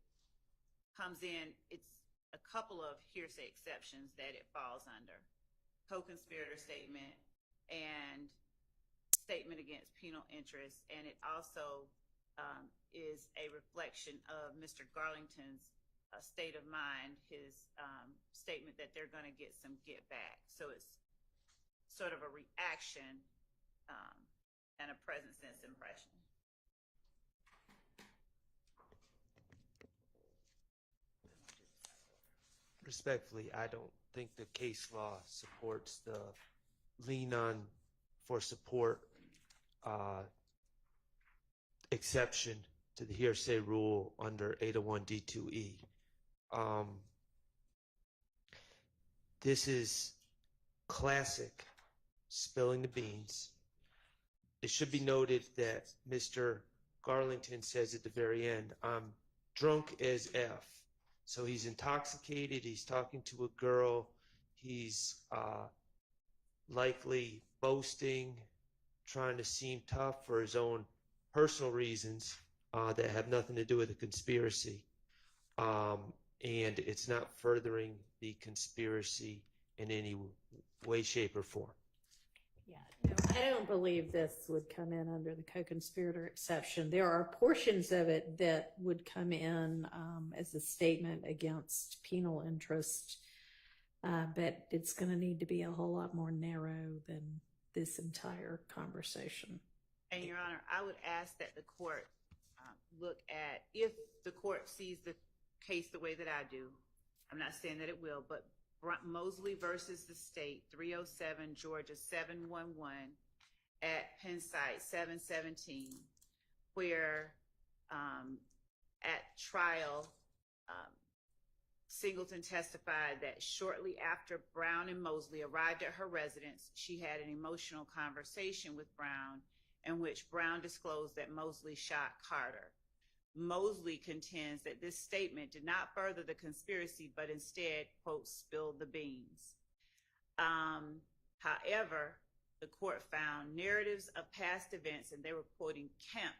comes in, it's a couple of hearsay exceptions that it falls under. Co-conspirator statement and statement against penal interest, and it also is a reflection of Mr. Garlington's state of mind, his statement that they're going to get some get back. So it's sort of a reaction and a present sense impression. Respectfully, I don't think the case law supports the lean on for support exception to the hearsay rule under 801 D2E. This is classic spilling the beans. It should be noted that Mr. Garlington says at the very end, I'm drunk as F. So he's intoxicated, he's talking to a girl, he's likely boasting, trying to seem tough for his own personal reasons that have nothing to do with the conspiracy. And it's not furthering the conspiracy in any way, shape, or form. Yeah, no, I don't believe this would come in under the co-conspirator exception. There are portions of it that would come in as a statement against penal interest, but it's going to need to be a whole lot more narrow than this entire conversation. And Your Honor, I would ask that the court look at, if the court sees the case the way that I do, I'm not saying that it will, but Mosley versus the state, 307 Georgia 711 at Penn site 717, where at trial, Singleton testified that shortly after Brown and Mosley arrived at her residence, she had an emotional conversation with Brown in which Brown disclosed that Mosley shot Carter. Mosley contends that this statement did not further the conspiracy, but instead, quote, spilled the beans. However, the court found narratives of past events, and they were quoting Kemp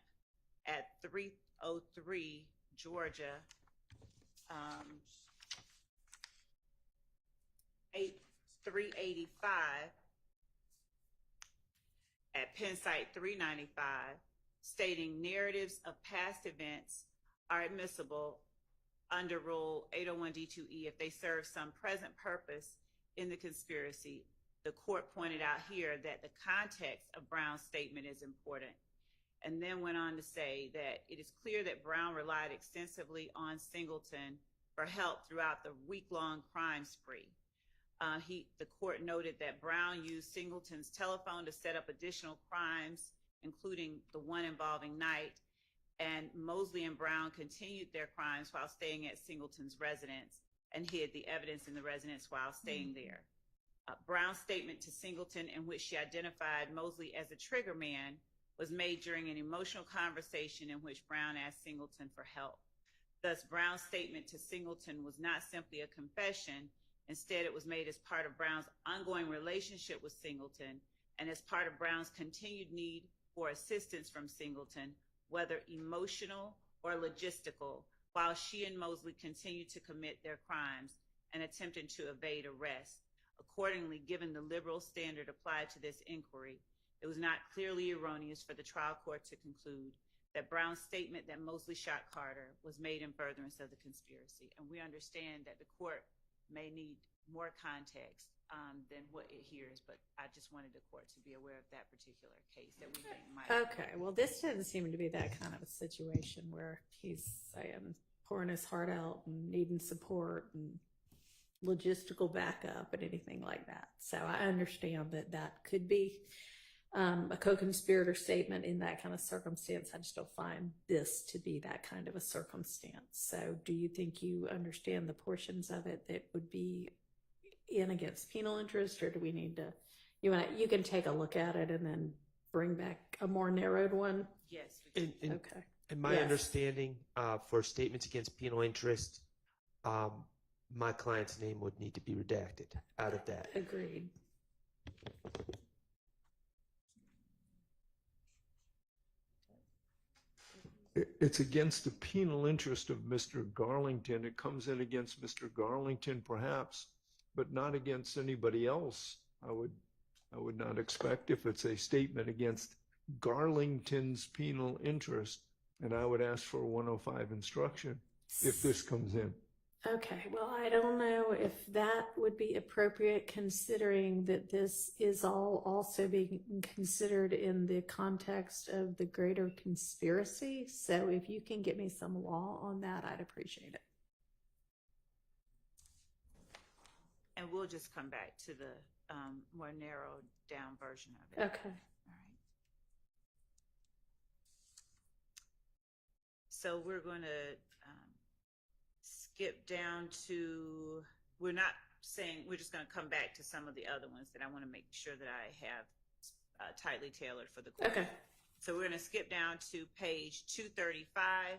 at 303 Georgia, 385 at Penn site 395, stating narratives of past events are admissible under Rule 801 D2E if they serve some present purpose in the conspiracy. The court pointed out here that the context of Brown's statement is important, and then went on to say that it is clear that Brown relied extensively on Singleton for help throughout the week-long crime spree. The court noted that Brown used Singleton's telephone to set up additional crimes, including the one involving Knight, and Mosley and Brown continued their crimes while staying at Singleton's residence and hid the evidence in the residence while staying there. Brown's statement to Singleton, in which she identified Mosley as a trigger man, was made during an emotional conversation in which Brown asked Singleton for help. Thus, Brown's statement to Singleton was not simply a confession. Instead, it was made as part of Brown's ongoing relationship with Singleton and as part of Brown's continued need for assistance from Singleton, whether emotional or logistical, while she and Mosley continued to commit their crimes and attempted to evade arrest. Accordingly, given the liberal standard applied to this inquiry, it was not clearly erroneous for the trial court to conclude that Brown's statement that Mosley shot Carter was made in furtherance of the conspiracy. And we understand that the court may need more context than what it hears, but I just wanted the court to be aware of that particular case that we think might. Okay, well, this doesn't seem to be that kind of a situation where he's saying pouring his heart out and needing support and logistical backup and anything like that. So I understand that that could be a co-conspirator statement in that kind of circumstance. I just don't find this to be that kind of a circumstance. So do you think you understand the portions of it that would be in against penal interest, or do we need to, you can take a look at it and then bring back a more narrowed one? Yes. Okay. In my understanding, for statements against penal interest, my client's name would need to be redacted out of that. Agreed. It's against the penal interest of Mr. Garlington. It comes in against Mr. Garlington perhaps, but not against anybody else. I would not expect if it's a statement against Garlington's penal interest, and I would ask for a 105 instruction if this comes in. Okay, well, I don't know if that would be appropriate considering that this is all also being considered in the context of the greater conspiracy. So if you can get me some law on that, I'd appreciate it. And we'll just come back to the more narrowed down version of it. Okay. All right. So we're going to skip down to, we're not saying, we're just going to come back to some of the other ones that I want to make sure that I have tightly tailored for the court. Okay. So we're going to skip down to page 235.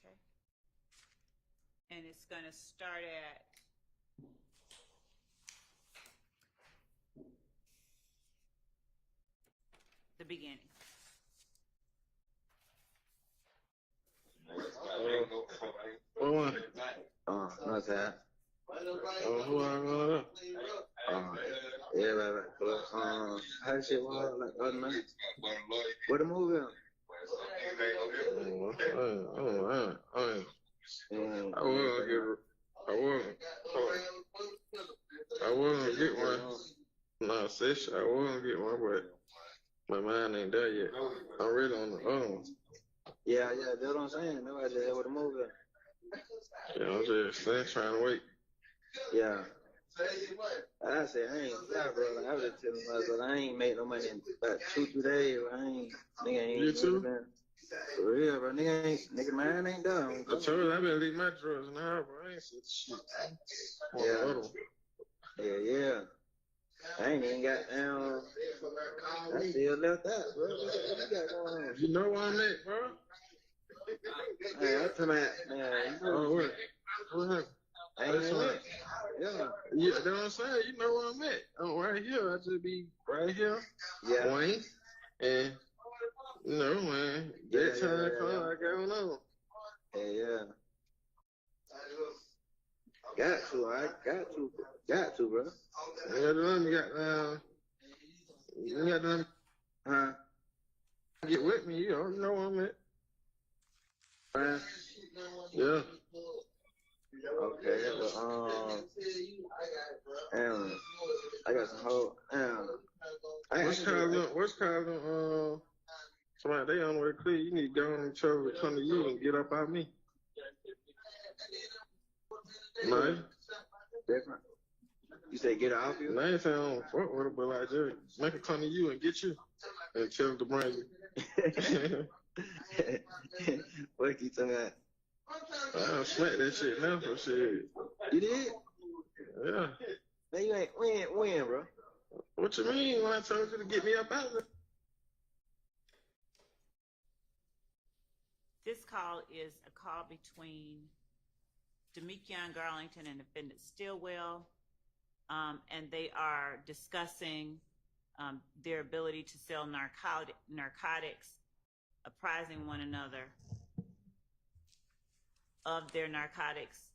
Okay. And it's going to start at the beginning. What's that? Who are Yeah, right. How this shit was like the other night? What the movie? I was gonna get one. No, sis, I was gonna get one, but my mind ain't there yet. I'm really on the other one. Yeah, that's what I'm saying. Nobody just with the movie. Yeah, I'm just trying to wait. Yeah. I said, I ain't fly, bro. Like, I was just telling myself, I ain't made no money in about 2-3 days. Nigga ain't. You too? For real, bro. Nigga, mine ain't done. I told you, I've been leaving my drugs now, bro. I ain't said shit. Yeah. I ain't even got down. I still left out, bro. What you got going on? You know where I'm at, bro? Hey, I'm talking about, man. What happened? I ain't even went. Yeah. Yeah, that's what I'm saying. You know where I'm at. I'm right here. I just be right here. Yeah. Wayne. And, you know, man, that time come, I got on. Yeah. Got to, bro. You got them. Huh? Get with me. You know where I'm at. Right. Yeah. Okay, but I got some whole What's causing somebody they on the way clear? You need to go on and trouble to come to you and get up out me. No. Different. You say get off you? No, I ain't saying I don't fuck with it, but like just make it come to you and get you and tell them to bring you. What you talking about? I smack that shit now for shit. You did? Yeah. Man, you ain't win, bro. What you mean when I told you to get me up out of it? This call is a call between Demekion Garlington and defendant Stillwell, and they are discussing their ability to sell narcotics, apprising one another of their narcotics.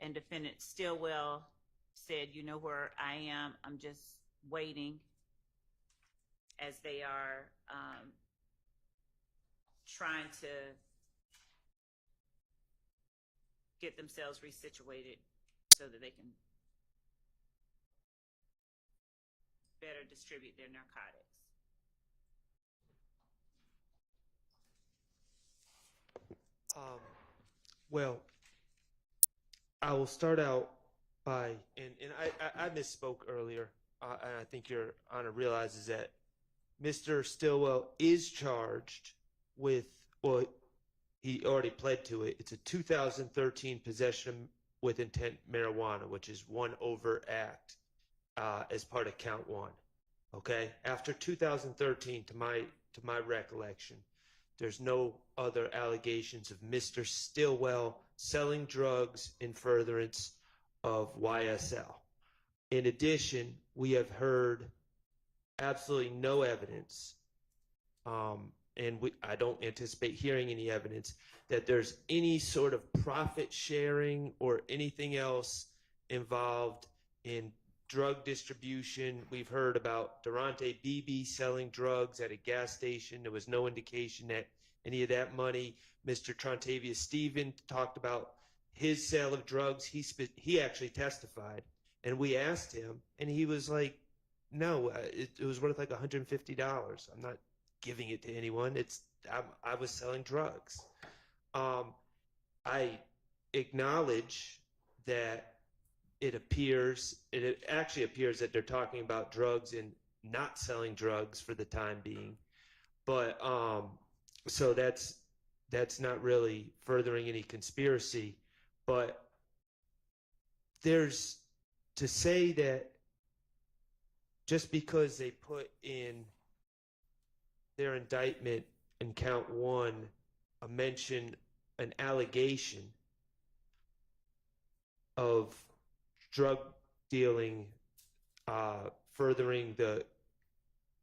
And defendant Stillwell said, you know where I am, I'm just waiting, as they are trying to get themselves resituated so that they can better distribute their narcotics. Well, I will start out by, and I misspoke earlier, and I think Your Honor realizes that Mr. Stillwell is charged with, well, he already pled to it. It's a 2013 possession with intent marijuana, which is one overt act as part of count one. Okay, after 2013, to my recollection, there's no other allegations of Mr. Stillwell selling drugs in furtherance of YSL. In addition, we have heard absolutely no evidence, and I don't anticipate hearing any evidence that there's any sort of profit sharing or anything else involved in drug distribution. We've heard about Durante Beebe selling drugs at a gas station. There was no indication that any of that money. Mr. Trontavia Stephen talked about his sale of drugs. He actually testified, and we asked him, and he was like, no, it was worth like $150. I'm not giving it to anyone. I was selling drugs. I acknowledge that it actually appears that they're talking about drugs and not selling drugs for the time being. But so that's not really furthering any conspiracy. But there's to say that just because they put in their indictment in count one a mention, an allegation of drug dealing furthering the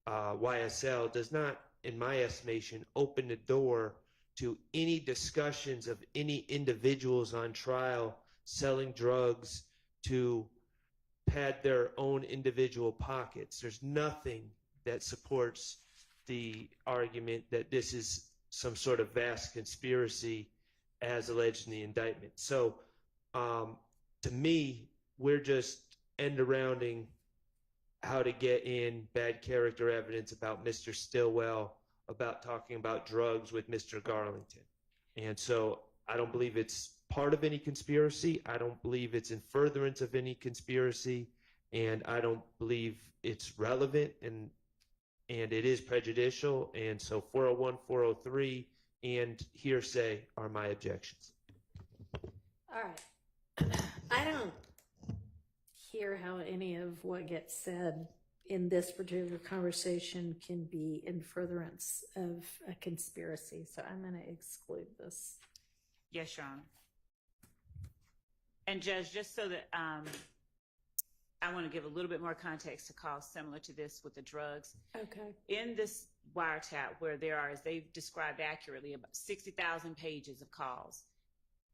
YSL does not, in my estimation, open the door to any discussions of any individuals on trial selling drugs to pad their own individual pockets. There's nothing that supports the argument that this is some sort of vast conspiracy as alleged in the indictment. So to me, we're just end-arounding how to get in bad character evidence about Mr. Stillwell, about talking about drugs with Mr. Garlington. And so I don't believe it's part of any conspiracy. I don't believe it's in furtherance of any conspiracy. And I don't believe it's relevant, and it is prejudicial. And so 401, 403, and hearsay are my objections. All right. I don't hear how any of what gets said in this particular conversation can be in furtherance of a conspiracy. So I'm going to exclude this. Yes, Your Honor. And Judge, just so that I want to give a little bit more context to calls similar to this with the drugs. Okay. In this wiretap, where there are, as they've described accurately, about 60,000 pages of calls,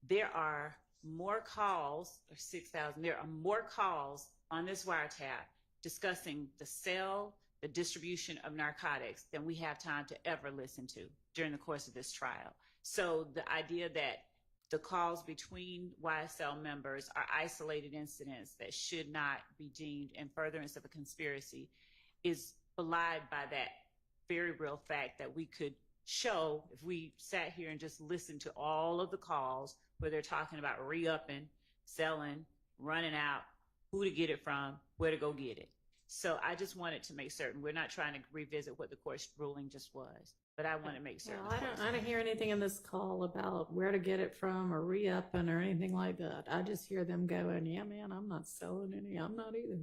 there are more calls, or 6,000, there are more calls on this wiretap discussing the sale, the distribution of narcotics than we have time to ever listen to during the course of this trial. So the idea that the calls between YSL members are isolated incidents that should not be deemed in furtherance of a conspiracy is belied by that very real fact that we could show if we sat here and just listened to all of the calls where they're talking about re-upping, selling, running out, who to get it from, where to go get it. So I just wanted to make certain we're not trying to revisit what the court's ruling just was, but I want to make certain. Well, I don't hear anything in this call about where to get it from or re-upping or anything like that. I just hear them going, yeah, man, I'm not selling any. I'm not either.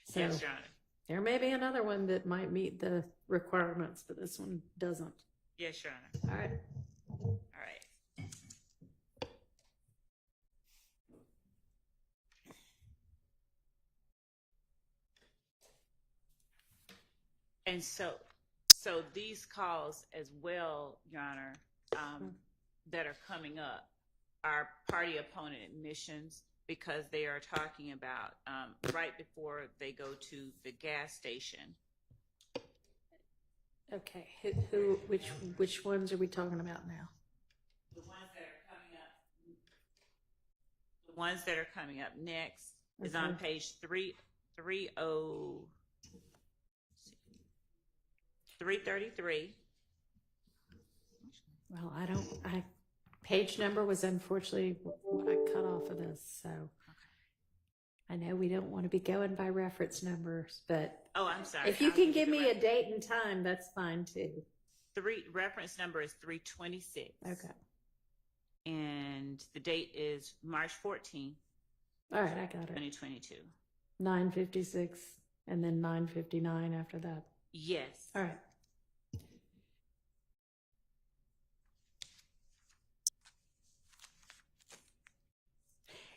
So yes, Your Honor. There may be another one that might meet the requirements, but this one doesn't. Yes, Your Honor. All right. All right. And so these calls as well, Your Honor, that are coming up are party opponent admissions, because they are talking about right before they go to the gas station. Okay. Which ones are we talking about now? The ones that are coming up ones that are coming up next is on page 333. Well, page number was unfortunately what I cut off of this, so. I know we don't want to be going by reference numbers, but. Oh, I'm sorry. If you can give me a date and time, that's fine too. Reference number is 326. Okay. And the date is March 14th. All right, I got it. 2022. 9:56 and then 9:59 after that. Yes. All right.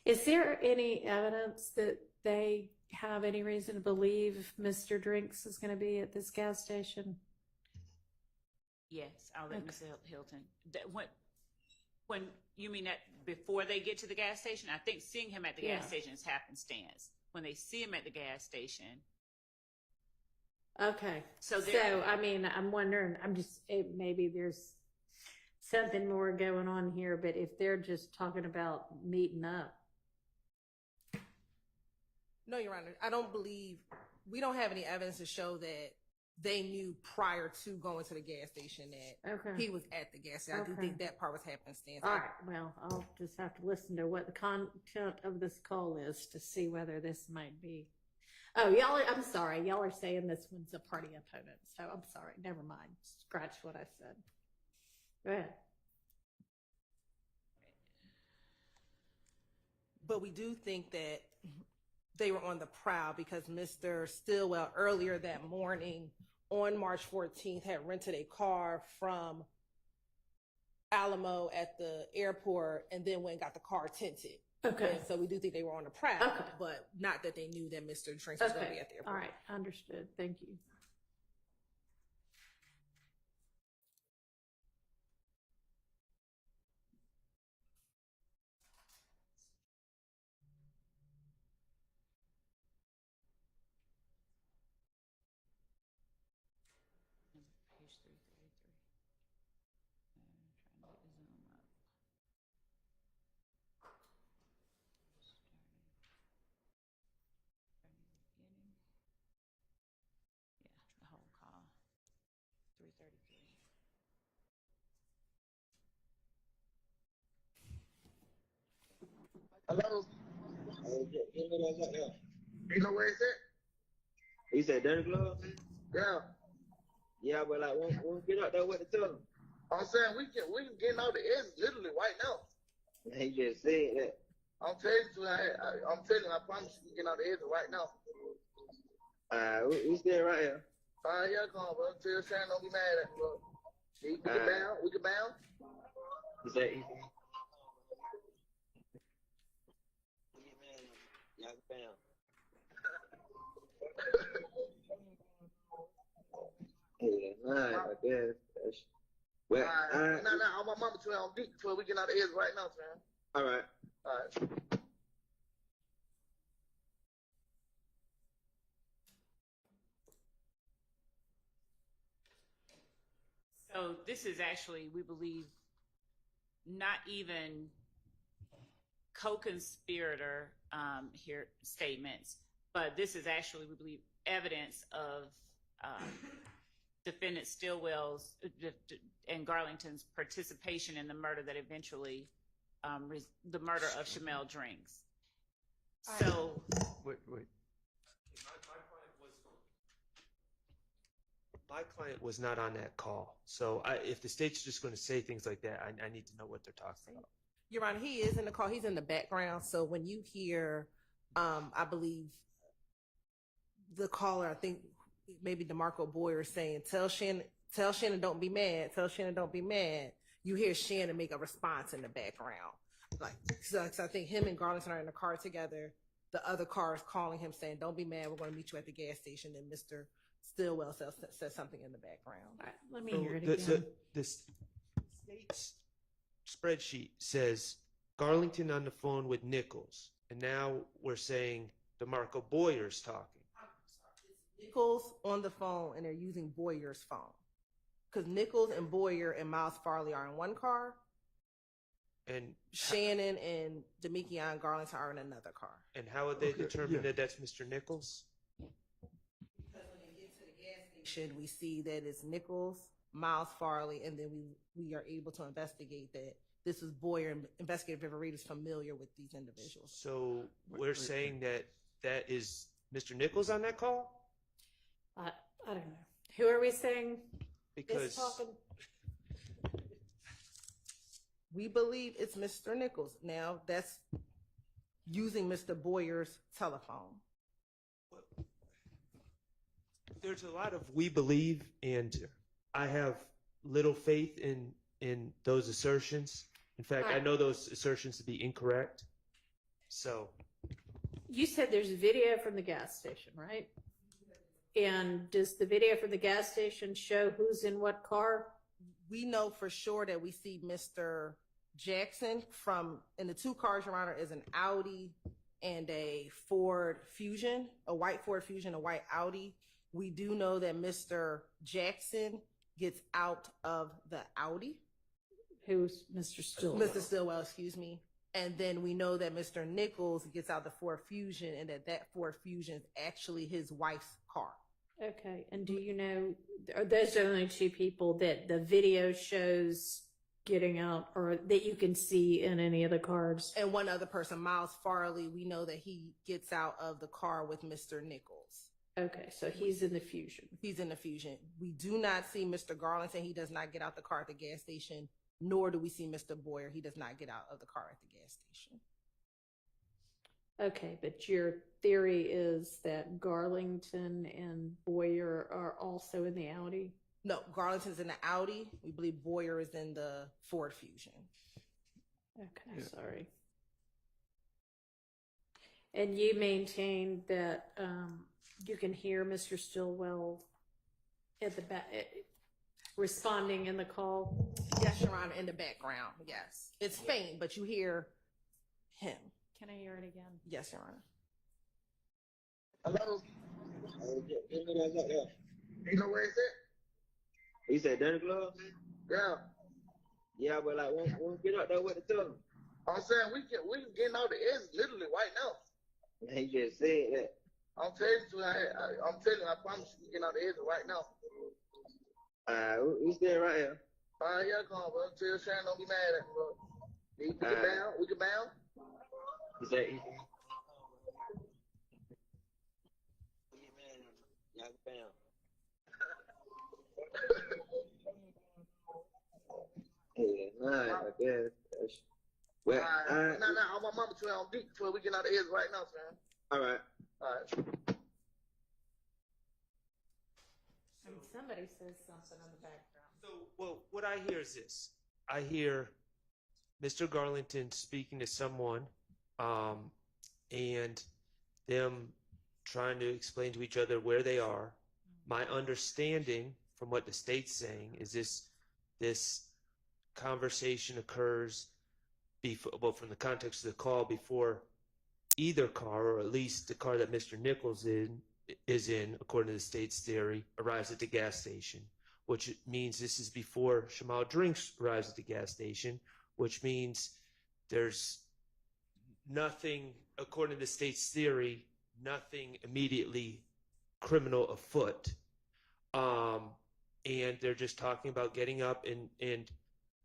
Is there any evidence that they have any reason to believe Mr. Drinks is going to be at this gas station? Yes, I'll let Ms. Hilton. When you mean that before they get to the gas station, I think seeing him at the gas station is happenstance. When they see him at the gas station. Okay. So I mean, I'm wondering, maybe there's something more going on here, but if they're just talking about meeting up. No, Your Honor, I don't believe, we don't have any evidence to show that they knew prior to going to the gas station that he was at the gas station. I do think that part was happenstance. All right, well, I'll just have to listen to what the content of this call is to see whether this might be. Oh, I'm sorry, y'all are saying this one's a party opponent, so I'm sorry, never mind. Scratch what I said. Go ahead. But we do think that they were on the prowl because Mr. Stillwell earlier that morning on March 14th had rented a car from Alamo at the airport and then went and got the car tinted. Okay. And so we do think they were on the prowl, but not that they knew that Mr. Drinks was going to be at the airport. All right, understood. Thank you. Page 333. Trying to zoom up. Yeah, the whole call. 333. Hello? You know where it's at? He said Dirty Glove? Yeah. Yeah, but like, won't get out there with the tell him. I'm saying we can get out the edge literally right now. He just said that. I'm telling you, I promise you we can get out the edge right now. We stay right here. Yeah, come on, bro. Tell Sharon don't be mad at me, bro. We can bound. We can bound. He said, y'all can bound. Yeah, I guess. Well, no, on my mama 12 on deep 12. We get out the edge right now, man. All right. All right. So this is actually, we believe, not even co-conspirator here statements, but this is actually, we believe, evidence of defendant Stillwell's and Garlington's participation in the murder that eventually, the murder of Shamel Drinks. So, Wait. My client was not on that call. So if the state's just going to say things like that, I need to know what they're talking about. Your Honor, he is in the call. He's in the background. So when you hear, I believe, the caller, I think maybe DeMarco Boyer saying, tell Shannon don't be mad. Tell Shannon don't be mad. You hear Shannon make a response in the background. So I think him and Garlington are in the car together. The other car is calling him saying, don't be mad. We're going to meet you at the gas station. And Mr. Stillwell says something in the background. All right, let me hear it again. The state's spreadsheet says Garlington on the phone with Nichols, and now we're saying DeMarco Boyer's talking. Nichols on the phone, and they're using Boyer's phone. Because Nichols and Boyer and Miles Farley are in one car, And Shannon and Demekion Garland are in another car. And how would they determine that that's Mr. Nichols? Because when they get to the gas station, we see that it's Nichols, Miles Farley, and then we are able to investigate that this is Boyer, and Investigative River is familiar with these individuals. So we're saying that that is Mr. Nichols on that call? I don't know. Who are we saying Because is talking? We believe it's Mr. Nichols. Now, that's using Mr. Boyer's telephone. there's a lot of we believe, and I have little faith in those assertions. In fact, I know those assertions to be incorrect. So You said there's a video from the gas station, right? And does the video from the gas station show who's in what car? We know for sure that we see Mr. Jackson in the two cars, Your Honor, is an Audi and a Ford Fusion, a white Ford Fusion, a white Audi. We do know that Mr. Jackson gets out of the Audi. Who's Mr. Stillwell? Mr. Stillwell, excuse me. And then we know that Mr. Nichols gets out the Ford Fusion, and that Ford Fusion is actually his wife's car. Okay, and do you know, are those the only two people that the video shows getting out, or that you can see in any of the cars? And one other person, Miles Farley, we know that he gets out of the car with Mr. Nichols. Okay, so he's in the Fusion. He's in the Fusion. We do not see Mr. Garlington. He does not get out the car at the gas station, nor do we see Mr. Boyer. He does not get out of the car at the gas station. Okay, but your theory is that Garlington and Boyer are also in the Audi? No, Garlington's in the Audi. We believe Boyer is in the Ford Fusion. Okay, sorry. And you maintain that you can hear Mr. Stillwell at the back responding in the call? Yes, Your Honor, in the background, yes. It's faint, but you hear him. Can I hear it again? Yes, Your Honor. Hello? You know where it's at? He said Danny Glove? Yeah. Yeah, but like, won't get out there with the tongue. I'm saying we can get out the edge literally right now. He just said that. I'm telling you, I promise you, we get out the edge right now. We stay right here. All right, here I come, bro. Tell Sharon don't be mad at me, bro. We can bound. We can bound. He said, I guess. Well, all right. No, I'm my mama 12 on deep 12. We get out the edge right now, son. All right. All right. And somebody says something on the background. So, well, what I hear is this. I hear Mr. Garlington speaking to someone, and them trying to explain to each other where they are. My understanding from what the state's saying is this conversation occurs from the context of the call before either car, or at least the car that Mr. Nichols is in, according to the state's theory, arrives at the gas station, which means this is before Shamal Drinks arrives at the gas station, which means there's nothing, according to the state's theory, nothing immediately criminal afoot. And they're just talking about getting up, and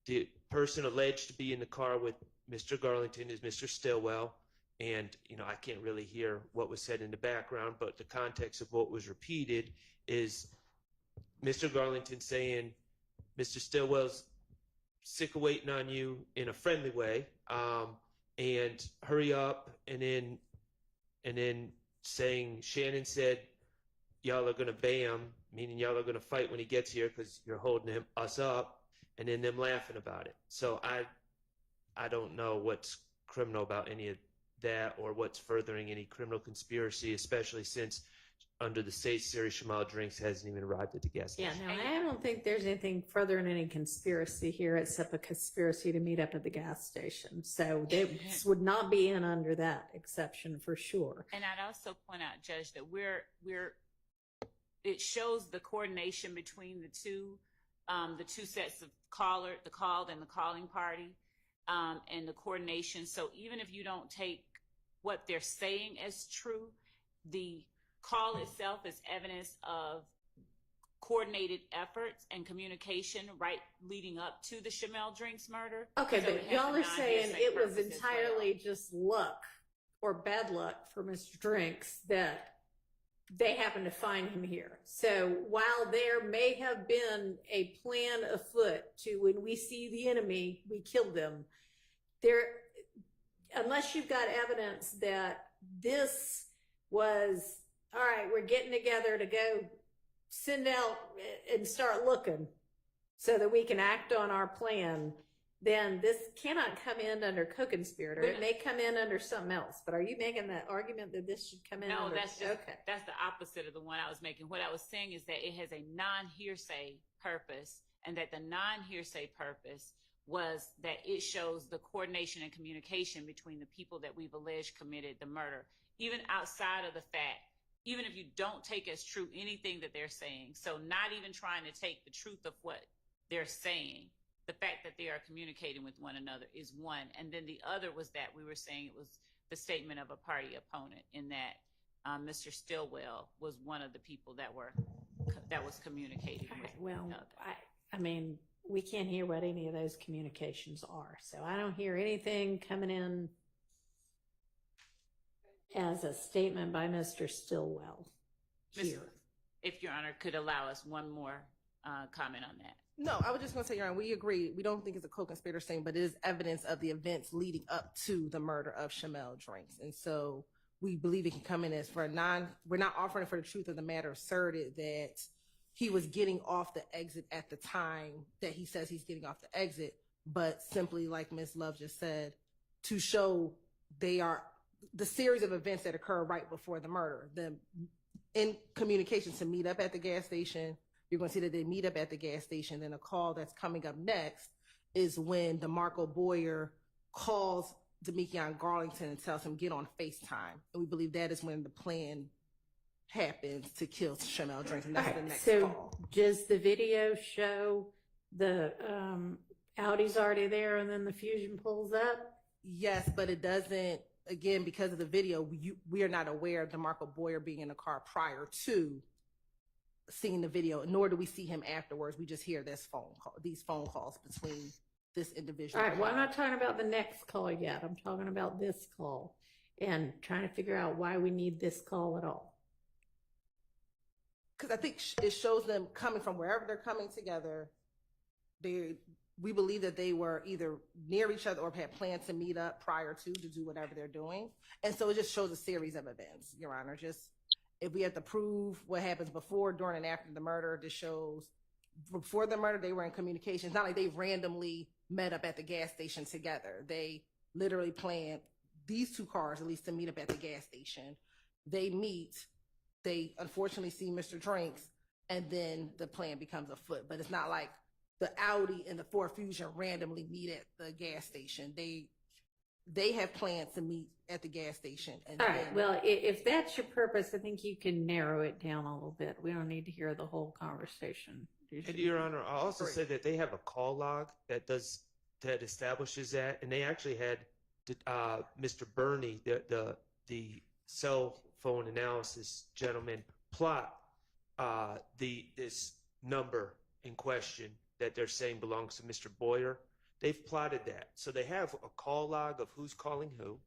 the person alleged to be in the car with Mr. Garlington is Mr. Stillwell. And, I can't really hear what was said in the background, but the context of what was repeated is Mr. Garlington saying, Mr. Stillwell's sick of waiting on you in a friendly way, and hurry up, and then saying, Shannon said, y'all are going to bam, meaning y'all are going to fight when he gets here because you're holding us up, and then them laughing about it. So I don't know what's criminal about any of that, or what's furthering any criminal conspiracy, especially since under the state's theory, Shamal Drinks hasn't even arrived at the gas station. Yeah, no, I don't think there's anything further in any conspiracy here except a conspiracy to meet up at the gas station. So this would not be in under that exception for sure. And I'd also point out, Judge, that it shows the coordination between the two sets of the called and the calling party. and the coordination. So even if you don't take what they're saying as true, the call itself is evidence of coordinated efforts and communication right leading up to the Shamel Drinks murder. Okay, So but it has y'all a are saying non-hearsay it was purpose as entirely just luck or bad luck for Mr. Drinks that they happened to find him here. So while there may have been a plan afoot to, when we see the enemy, we kill them, there, unless you've got evidence that this was, all right, we're getting together to go send out and start looking so that we can act on our plan, then this cannot come in under co-conspirator. It may come in under something else. But are you making that argument that this should come in No, under? that's the opposite of the one I was making. What I was saying is that it has a non-hearsay purpose, and that the non-hearsay purpose was that it shows the coordination and communication between the people that we've alleged committed the murder, even outside of the fact, even if you don't take as true anything that they're saying. So not even trying to take the truth of what they're saying, the fact that they are communicating with one another is one. And then the other was that we were saying it was the statement of a party opponent, in that Mr. Stillwell was one of the people that was communicating with Well, one another. I mean, we can't hear what any of those communications are. So I don't hear anything coming in as a statement by Mr. Stillwell here. If Your Honor could allow us one more comment on that. No, I was just going to say, Your Honor, we agree. We don't think it's a co-conspirator thing, but it is evidence of the events leading up to the murder of Shamel Drinks. And so we believe it can come in as we're not offering for the truth of the matter asserted that he was getting off the exit at the time that he says he's getting off the exit, but simply, like Ms. Love just said, to show they are the series of events that occur right before the murder. In communication to meet up at the gas station, you're going to see that they meet up at the gas station. Then a call that's coming up next is when DeMarco Boyer calls Demekion Garlington and tells him, get on FaceTime. And we believe that is when the plan happens to kill Shamel Drinks. And that's the next call. Does the video show the Audi's already there and then the Fusion pulls up? Yes, but it doesn't, again, because of the video, we are not aware of DeMarco Boyer being in the car prior to seeing the video, nor do we see him afterwards. We just hear these phone calls between this individual. All right, well, I'm not talking about the next call yet. I'm talking about this call and trying to figure out why we need this call at all. Because I think it shows them coming from wherever they're coming together. We believe that they were either near each other or had planned to meet up prior to do whatever they're doing. And so it just shows a series of events, Your Honor. Just if we have to prove what happens before, during, and after the murder, this shows before the murder, they were in communication. It's not like they randomly met up at the gas station together. They literally planned these two cars, at least, to meet up at the gas station. They meet, they unfortunately see Mr. Drinks, and then the plan becomes afoot. But it's not like the Audi and the Ford Fusion randomly meet at the gas station. They have plans to meet at the gas station. And all right, well, if that's your purpose, I think you can narrow it down a little bit. We don't need to hear the whole conversation. And Your Honor, I also said that they have a call log that establishes that, and they actually had Mr. Burney, the cell phone analysis gentleman, plot this number in question that they're saying belongs to Mr. Boyer. They've plotted that. So they have a call log of who's calling who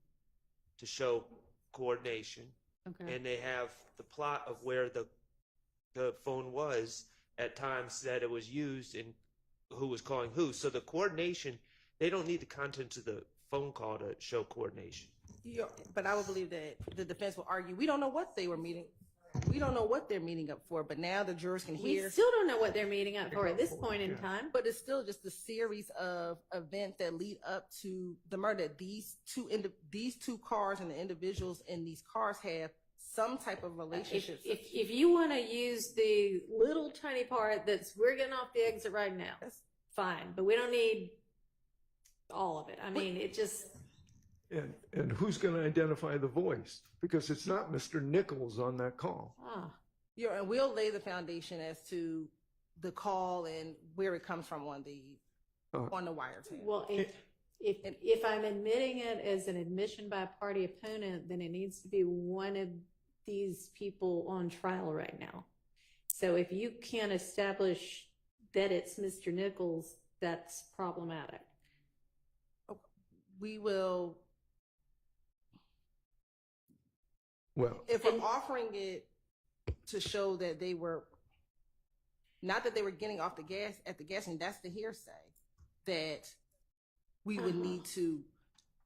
to show coordination. Okay. And they have the plot of where the phone was at times that it was used and who was calling who. So the coordination, they don't need the contents of the phone call to show coordination. Yeah, but I would believe that the defense will argue, we don't know what they were meeting. We don't know what they're meeting up for, but now the jurors can hear. We still don't know what they're meeting up for at this point in time. But it's still just a series of events that lead up to the murder. These two cars and the individuals in these cars have some type of relationship. If you want to use the little tiny part that's we're getting off the exit right now, that's fine. But we don't need all of it. I mean, it just... And who's going to identify the voice? Because it's not Mr. Nichols on that call. Yeah, and we'll lay the foundation as to the call and where it comes from on the wiretap. Well, if I'm admitting it as an admission by a party opponent, then it needs to be one of these people on trial right now. So if you can't establish that it's Mr. Nichols, that's problematic. We will, Well, if we're offering it to show that they were, not that they were getting off the gas at the gas station, that's the hearsay, that we would need to,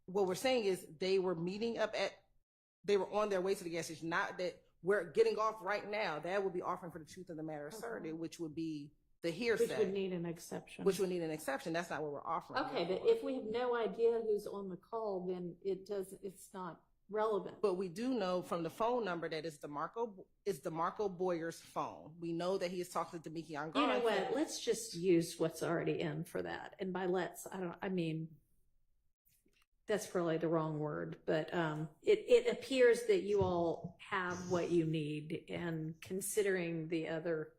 what we're saying is they were meeting up they were on their way to the gas station, not that we're getting off right now. That would be offering for the truth of the matter asserted, which would be the hearsay. Which would need an exception. That's not what we're offering. Okay, but if we have no idea who's on the call, then it's not relevant. But we do know from the phone number that it's DeMarco Boyer's phone. We know that he is talking to Demikian Garland. You know what? Let's just use what's already in for that. And by that's probably the wrong word, but it appears that you all have what you need. And considering the other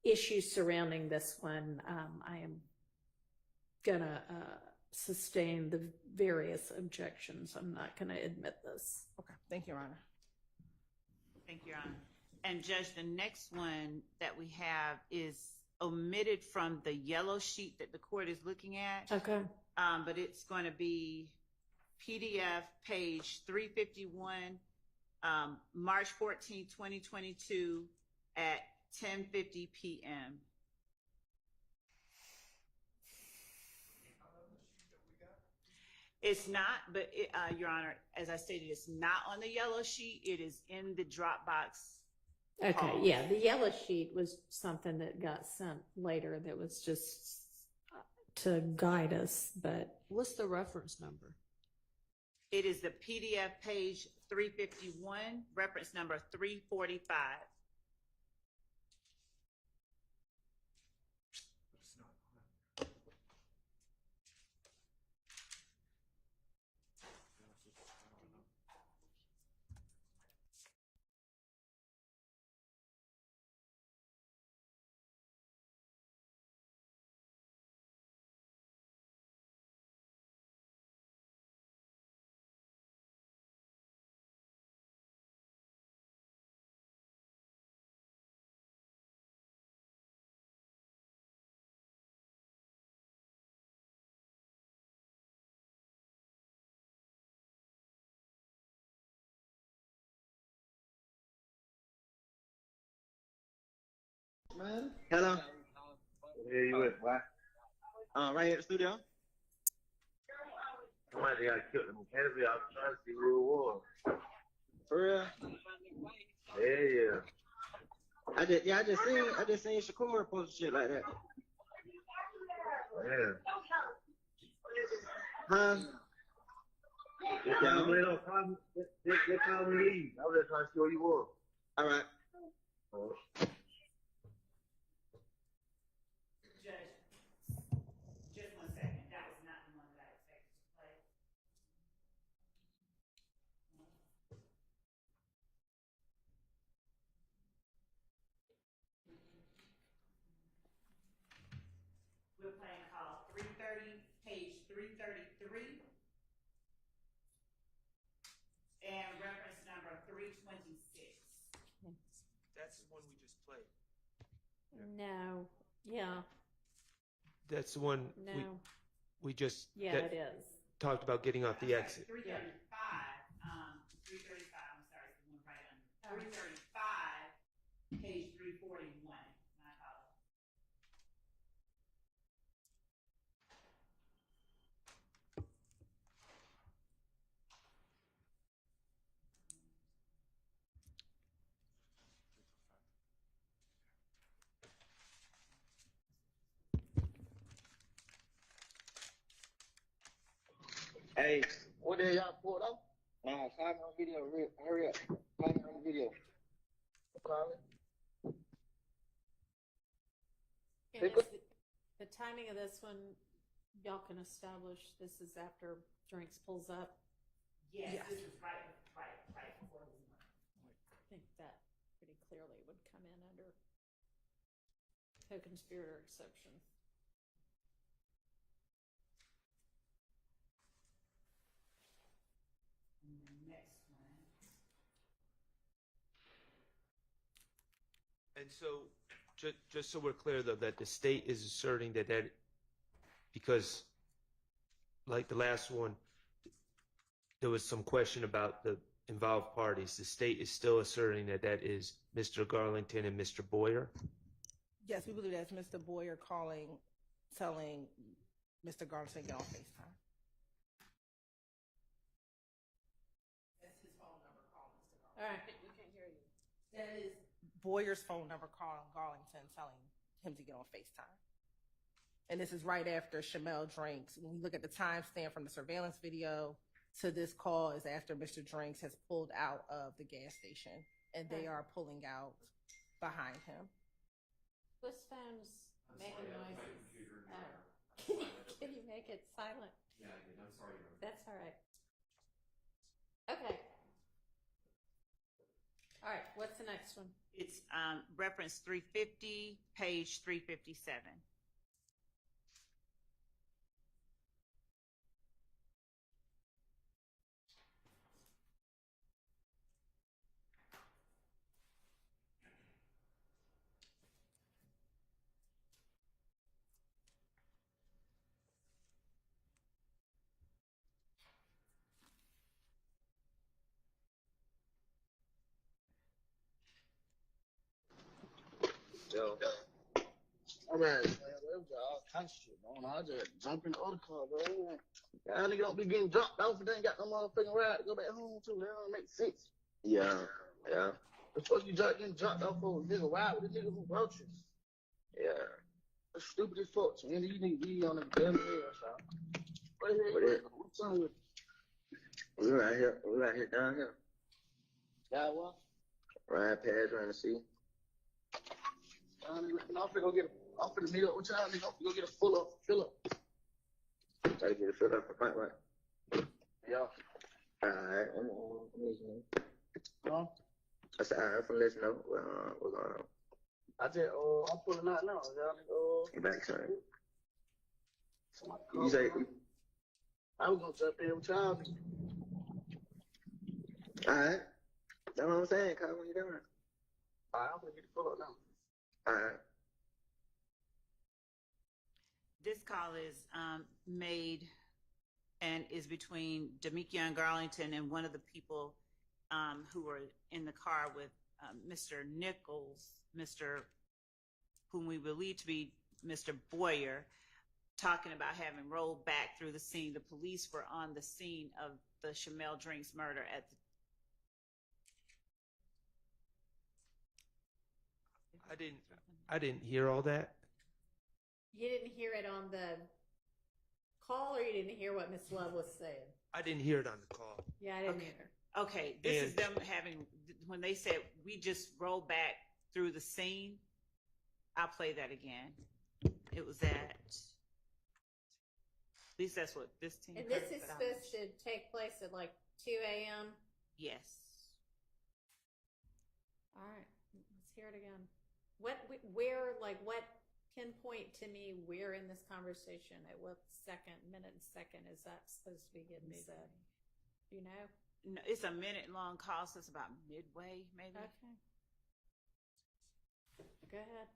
issues surrounding this one, I am gonna sustain the various objections. I'm not gonna admit this. Okay, thank you, Your Honor. Thank you, Your Honor. And Judge, the next one that we have is omitted from the yellow sheet that the court is looking at. Okay. But it's going to be PDF page 351, March 14, 2022 at 10:50 p.m. It's not, but Your Honor, as I stated, it's not on the yellow sheet. It is in the Dropbox. Okay, yeah, the yellow sheet was something that got sent later that was just to guide us, but. What's the reference number? It is the PDF page 351, reference number 345. Man. Hello. Where you at, boy? Right here at the studio. Somebody got killed in Kennedy. I was trying to see who it was. For real? Yeah. I just seen Shakur post shit like that. Yeah. Huh? They called me. They called me. I was just trying to see who you were. All right. Just 1 second. That was not the one that I expected to play. We're playing call 330, page 333, and reference number 326. That's the one we just played. No, yeah, That's the one no, we just it is. talked about getting off the exit. 335, 335, I'm sorry, it's the one right under. 335, page 341. My apologies. Hey, what the hell y'all pulled up? Nah, call me on video. Hurry up. Call me on video. Call me. And is the timing of this one, y'all can establish this is after Drinks pulls up? Yes, this is right before the one. I think that pretty clearly would come in under co-conspirator exception. And so, just so we're clear, though, that the state is asserting that because, like the last one, there was some question about the involved parties. The state is still asserting that is Mr. Garlington and Mr. Boyer. Yes, we believe that's Mr. Boyer telling Mr. Garlington to get on FaceTime. That's his phone number calling Mr. Garlington. All right. We can't hear you. That is Boyer's phone number calling Garlington, telling him to get on FaceTime. And this is right after Shamel Drinks. When we look at the timestamp from the surveillance video to this call is after Mr. Drinks has pulled out of the gas station, and they are pulling out behind him. Whose phone's making noises? Can you make it silent? Yeah, I did. I'm sorry. That's all right. Okay. All right. What's the next one? It's reference 350, page 357. Joe. All right, man. There was all kinds of shit going on. I just jump in the other car, bro. Y'all nigga don't be getting dropped off and then got no motherfucking ride to go back home too. That don't make sense. Yeah. The fuck you getting dropped off for a nigga ride with a nigga who wrote you? Yeah. That's stupid as fuck. Man, you need to be on the damn air, so. What's on with We right here down here. y'all? What? Ryan Paige trying to see. I'm finna meet up with y'all, nigga. I'm finna go get a fill up. Try to get it filled up for fight, right? Yeah. Alright, I'm listening. Huh? I said, alright, from listening know what's going on. I just, I'm pulling out now. Y'all nigga, You back, son. somebody You call say, me. I was gonna jump in with y'all. alright. That's what I'm saying, Kyle, when you doing it. Alright, I'm gonna get the fill up now. Alright. This call is made and is between Demekion Garlington and one of the people who were in the car with Mr. Nichols, whom we believe to be Mr. Boyer, talking about having rolled back through the scene. The police were on the scene of the Shamel Drinks murder at the I didn't hear all that. You didn't hear it on the call, or you didn't hear what Miss Love was saying? I didn't hear it on the call. Yeah, I didn't Okay. either. Okay, this is them when they said we just rolled back through the scene. I'll play that again. It was at least that's what this team. And this is supposed to take place at like 2 a.m.? Yes. All right, let's hear it again. What pinpoint to me where in this conversation, at what minute and second is that supposed to be getting said? Do you know? No, it's a minute-long call, so it's about midway, maybe. Okay. Go ahead.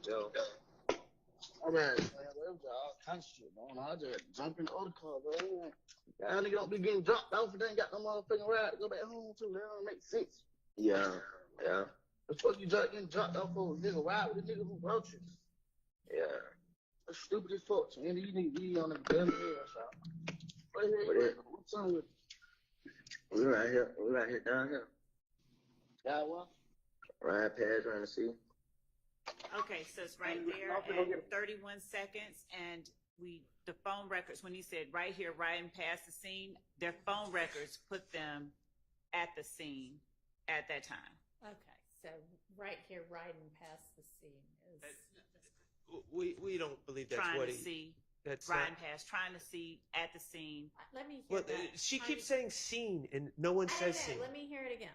Joe. All right, man. There was all kinds of shit going on. I just jump in the other car, bro. Y'all nigga don't be getting dropped off and then got no motherfucking ride to go back home too. That don't make sense. Yeah. The fuck you getting dropped off for a nigga ride with a nigga who wrote you? Yeah. That's stupid as fuck. Man, you need to be on the damn air, so. What's on with We right here down here. y'all? What? Ryan Paige trying to see. Okay, so it's right there at 31 seconds, and the phone records, when he said right here, riding past the scene, their phone records put them at the scene at that time. Okay, so right here, riding past the scene is We don't believe that's trying what to he. see, That's riding not. past, trying to see at the scene. Let me hear Well, that. she keeps saying scene, and no one I says don't scene. know. Let me hear it again.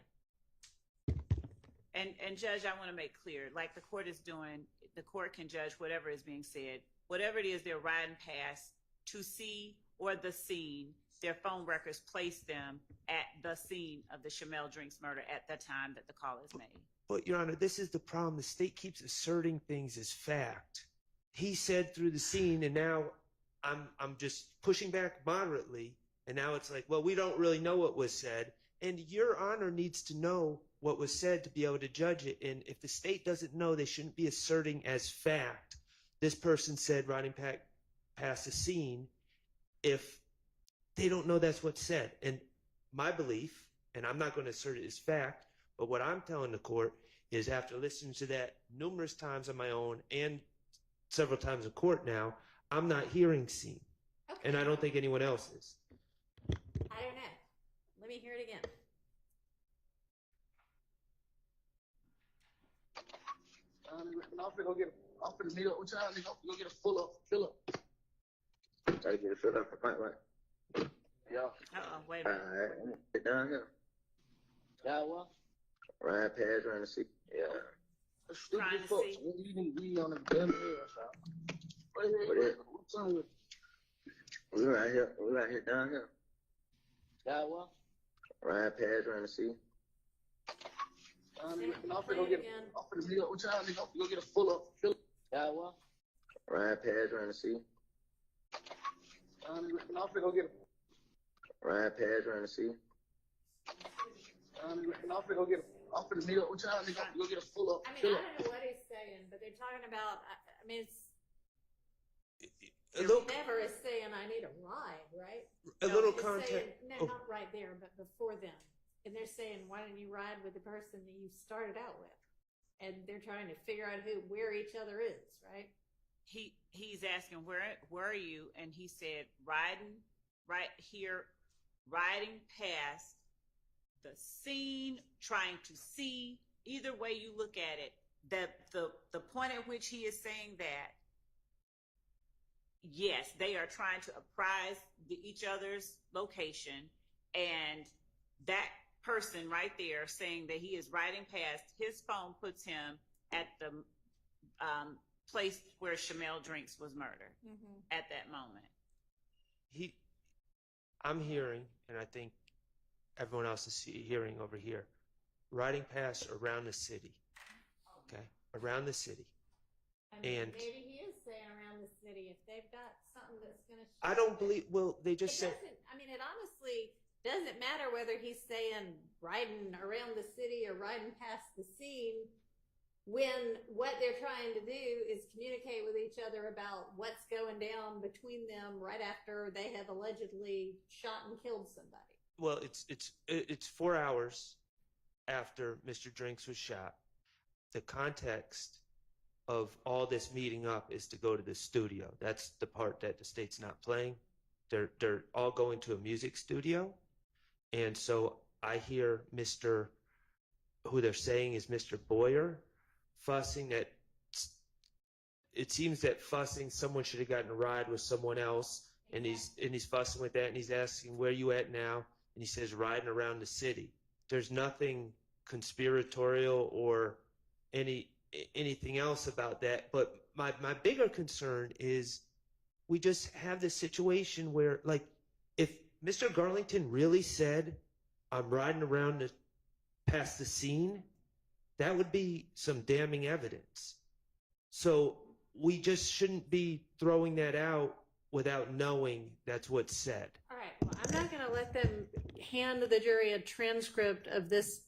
And Judge, I want to make clear, like the court is doing, the court can judge whatever is being said. Whatever it is they're riding past to see or the scene, their phone records place them at the scene of the Shamel Drinks murder at the time that the call is made. But, Your Honor, this is the problem. The state keeps asserting things as fact. He said through the scene, and now I'm just pushing back moderately, and now it's like, well, we don't really know what was said, and Your Honor needs to know what was said to be able to judge it, and if the state doesn't know, they shouldn't be asserting as fact, this person said riding past the scene, if they don't know that's what's said. And my belief, and I'm not going to assert it as fact, but what I'm telling the court is after listening to that numerous times on my own and several times in court now, I'm not hearing scene. Okay. And I don't think anyone else is. I don't know. Let me hear it again. I'm finna meet up with y'all. Nigga, go get a fill up. Gotta get it filled up. Right. Yeah. Wait a minute. All right, I'm gonna sit down here. Y'all what? Ride past around the city. Yeah. Stupid Trying to folks. see. Nigga, you can be on the damn air, so. What is it? What's on with? We right here down here. Y'all what? Ride past around the city. I'm finna meet up with y'all. Nigga, go get a fill up. Y'all what? Ride past around the city. I'm finna get a. Ride past around the city. I'm finna meet up with y'all. Nigga, go get a fill up. I mean, I don't know what he's saying, but they're talking about, I mean, it's, never is saying I need a ride, right? A little It's context. saying, no, not right there, but before then. And they're saying, why don't you ride with the person that you started out with? And they're trying to figure out where each other is, right? He's asking where are you, and he said riding right here, riding past the scene, trying to see. Either way you look at it, the point at which he is saying that, yes, they are trying to apprise each other's location, and that person right there saying that he is riding past, his phone puts him at the place where Shamel Drinks was murdered at that moment. I'm hearing, and I think everyone else is hearing over here, riding past around the city. Okay, around the city. I mean, And maybe he is saying around the city if they've got something that's going to. I don't believe. Well, they just said. I mean, it honestly doesn't matter whether he's saying riding around the city or riding past the scene, when what they're trying to do is communicate with each other about what's going down between them right after they have allegedly shot and killed somebody. Well, it's 4 hours after Mr. Drinks was shot. The context of all this meeting up is to go to the studio. That's the part that the state's not playing. They're all going to a music studio, and so I hear who they're saying is Mr. Boyer, fussing that it seems that someone should have gotten a ride with someone else, and he's fussing with that, and he's asking, where you at now? And he says, riding around the city. There's nothing conspiratorial or anything else about that. But my bigger concern is we just have this situation where, like, if Mr. Garlington really said, I'm riding around past the scene, that would be some damning evidence. So we just shouldn't be throwing that out without knowing that's what's said. All right. Well, I'm not going to let them hand the jury a transcript of this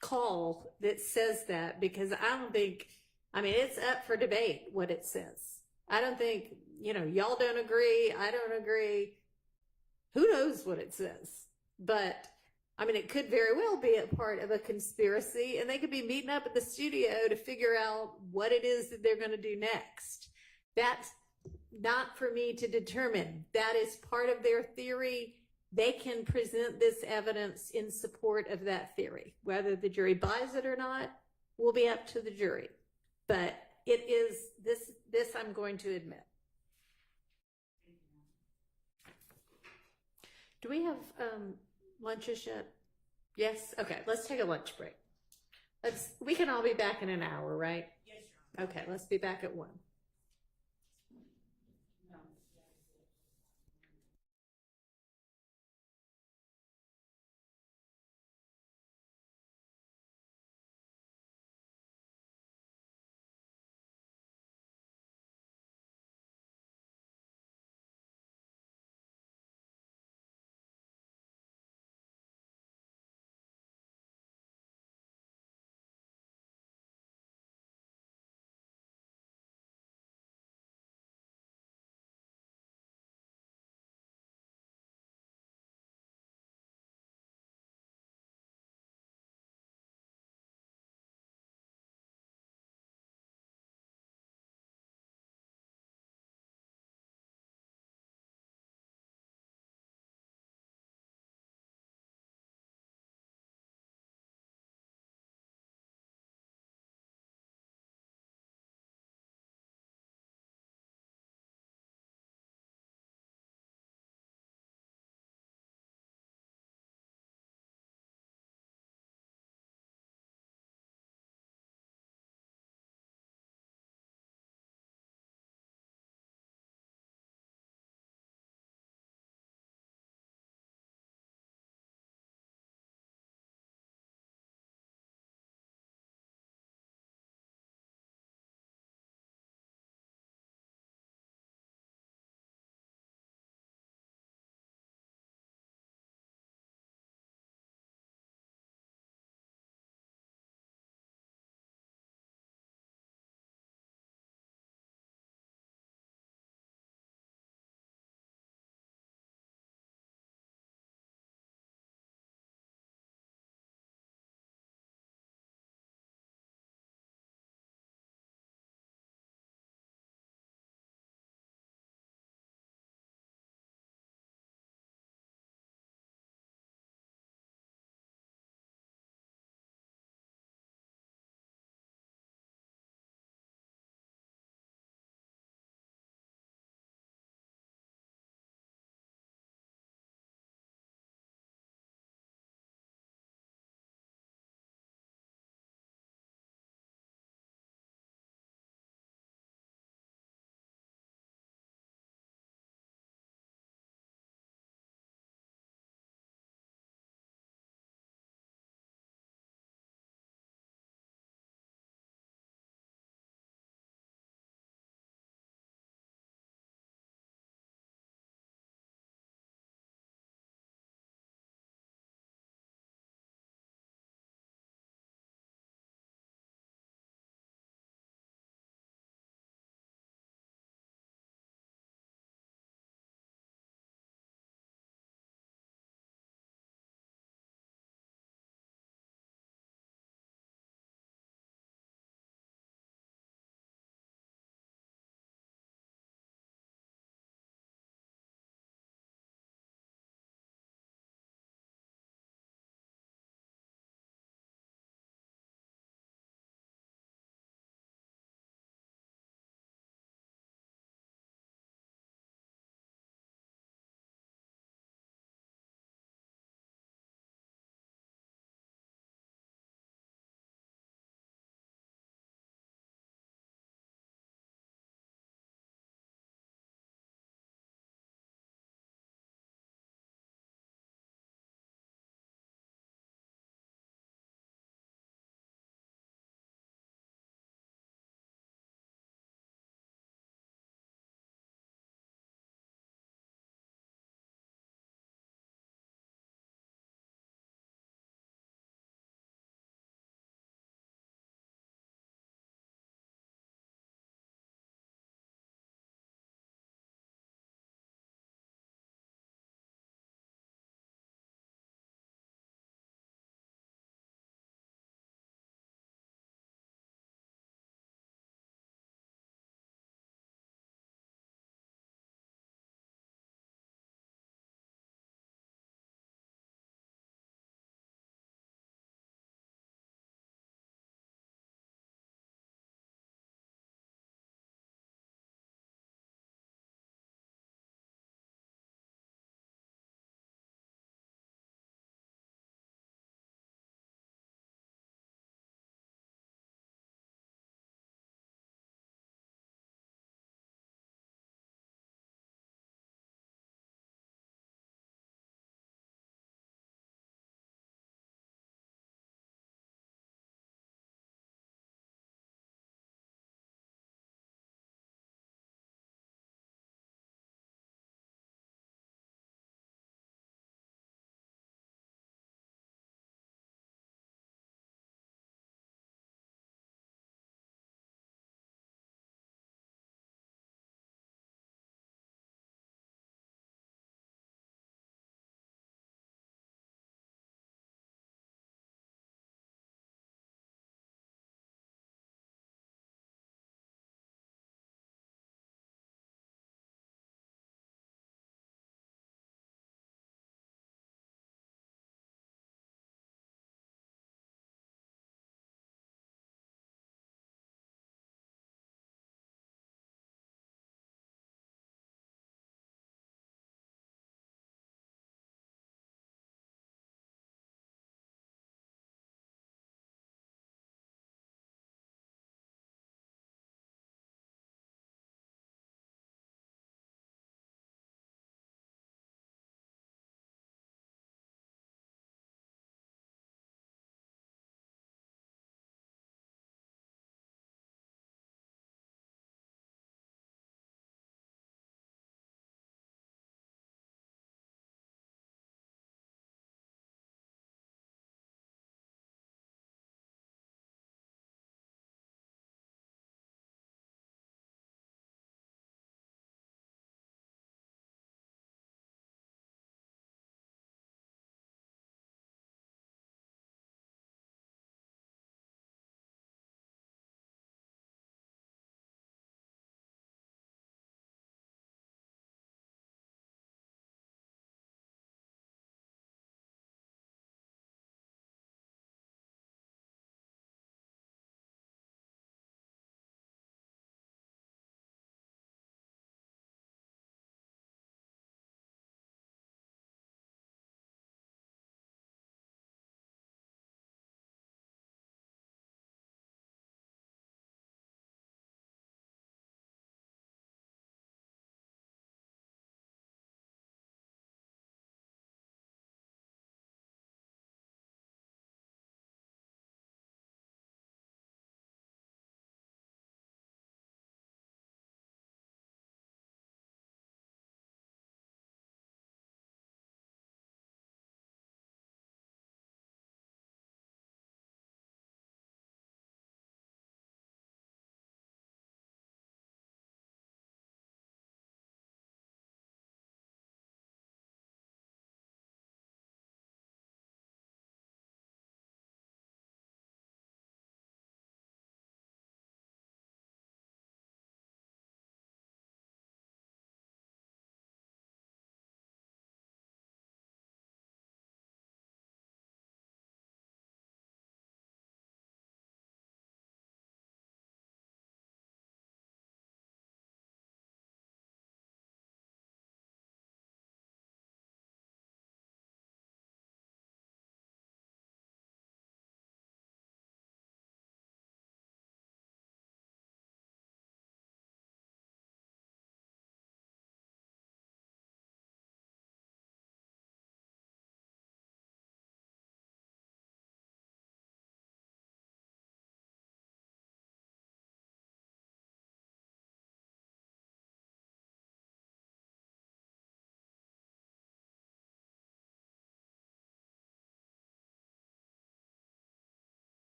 call that says that, because I don't think, I mean, it's up for debate what it says. I don't think, y'all don't agree. I don't agree. Who knows what it says? But I mean, it could very well be a part of a conspiracy, and they could be meeting up at the studio to figure out what it is that they're going to do next. That's not for me to determine. That is part of their theory. They can present this evidence in support of that theory. Whether the jury buys it or not will be up to the jury. But it is this I'm going to admit. Do we have lunches yet? Yes? Okay, let's take a lunch break. We can all be back in an hour, right? Yes, Your Honor. Okay, let's be back at 1.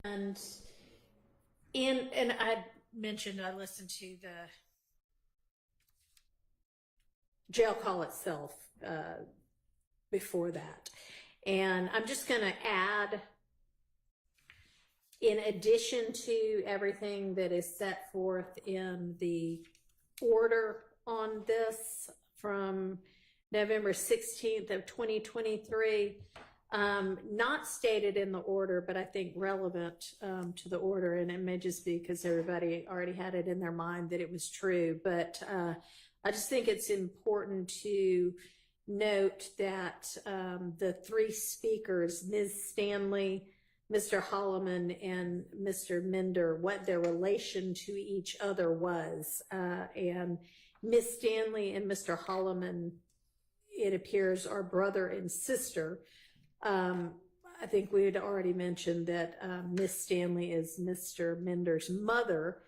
And I mentioned I listened to the jail call itself before that. And I'm just going to add, in addition to everything that is set forth in the order on this from November 16th of 2023, not stated in the order, but I think relevant to the order, and it may just be because everybody already had it in their mind that it was true, but I just think it's important to note that the three speakers, Ms. Stanley, Mr. Holloman, and Mr. Minder, what their relation to each other was. And Ms. Stanley and Mr. Holloman, it appears, are brother and sister. I think we had already mentioned that Miss Stanley is Mr. Minder's mother,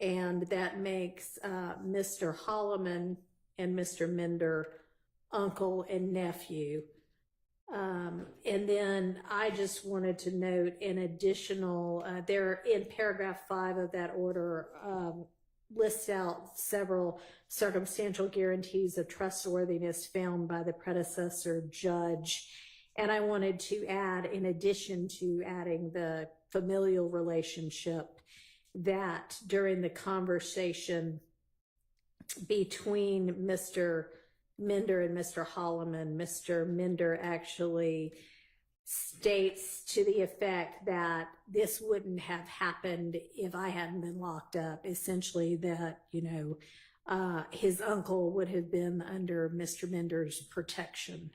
and that makes Mr. Holloman and Mr. Minder uncle and nephew. And then I just wanted to note an additional, there in paragraph 5 of that order, lists out several circumstantial guarantees of trustworthiness found by the predecessor judge. And I wanted to add, in addition to adding the familial relationship, that during the conversation between Mr. Minder and Mr. Holloman, Mr. Minder actually states to the effect that this wouldn't have happened if I hadn't been locked up. Essentially that, his uncle would have been under Mr. Minder's protection.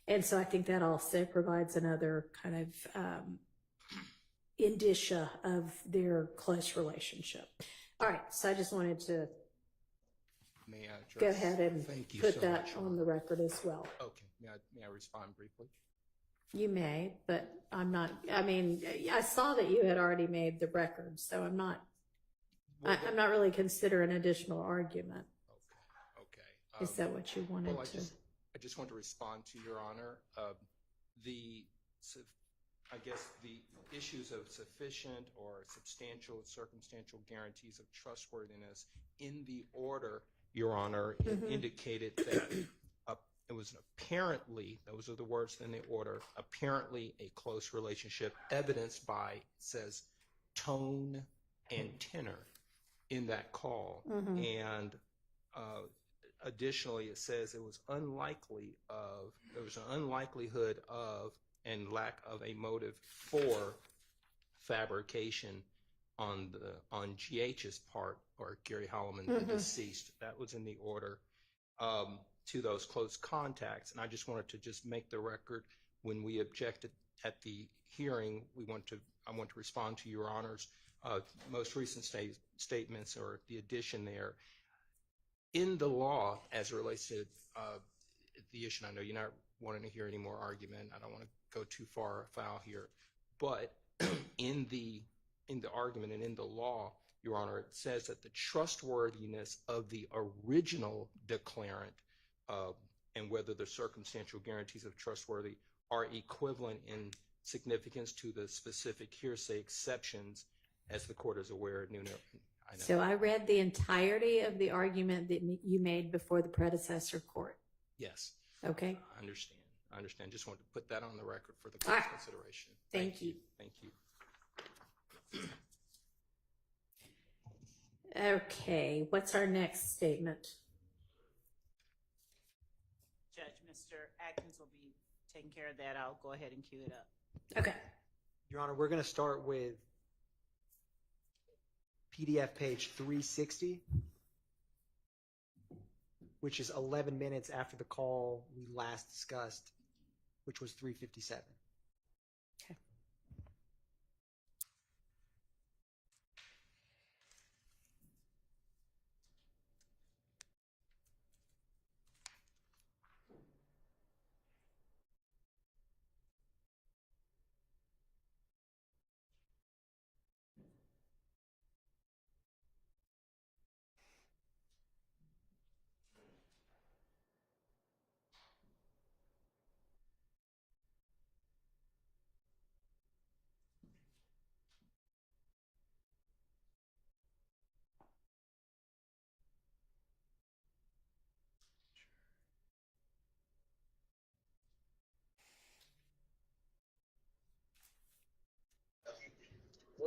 And so I think that also provides another kind of indicia of their close relationship. All right, so I just wanted to go ahead and put that on the record as well. Okay, may I respond briefly? You may, but I'm not, I saw that you had already made the record, so I'm not really considering additional argument. Okay. Is that what you wanted to? I just want to respond to Your Honor. I guess the issues of sufficient or substantial circumstantial guarantees of trustworthiness in the order, Your Honor, indicated that it was apparently, those are the words in the order, apparently a close relationship evidenced by, it says, tone and tenor in that call. And additionally, it says there was an unlikelihood of and lack of a motive for fabrication on GH's part, or Gary Holloman, the deceased. That was in the order to those close contacts. And I just wanted to just make the record, when we objected at the hearing, I want to respond to Your Honor's most recent statements, or the addition there. In the law, as it relates to the issue, and I know you're not wanting to hear any more argument, I don't want to go too far afoul here, but in the argument and in the law, Your Honor, it says that the trustworthiness of the original declarant and whether the circumstantial guarantees of trustworthy are equivalent in significance to the specific hearsay exceptions, as the court is aware. So I read the entirety of the argument that you made before the predecessor court. Yes. Okay. I understand. Just wanted to put that on the record for the court's consideration. Thank you. Thank you. Okay, what's our next statement? Judge, Mr. Atkins will be taking care of that. I'll go ahead and cue it up. Okay. Your Honor, we're going to start with PDF page 360, which is 11 minutes after the call we last discussed, which was 3:57. Okay.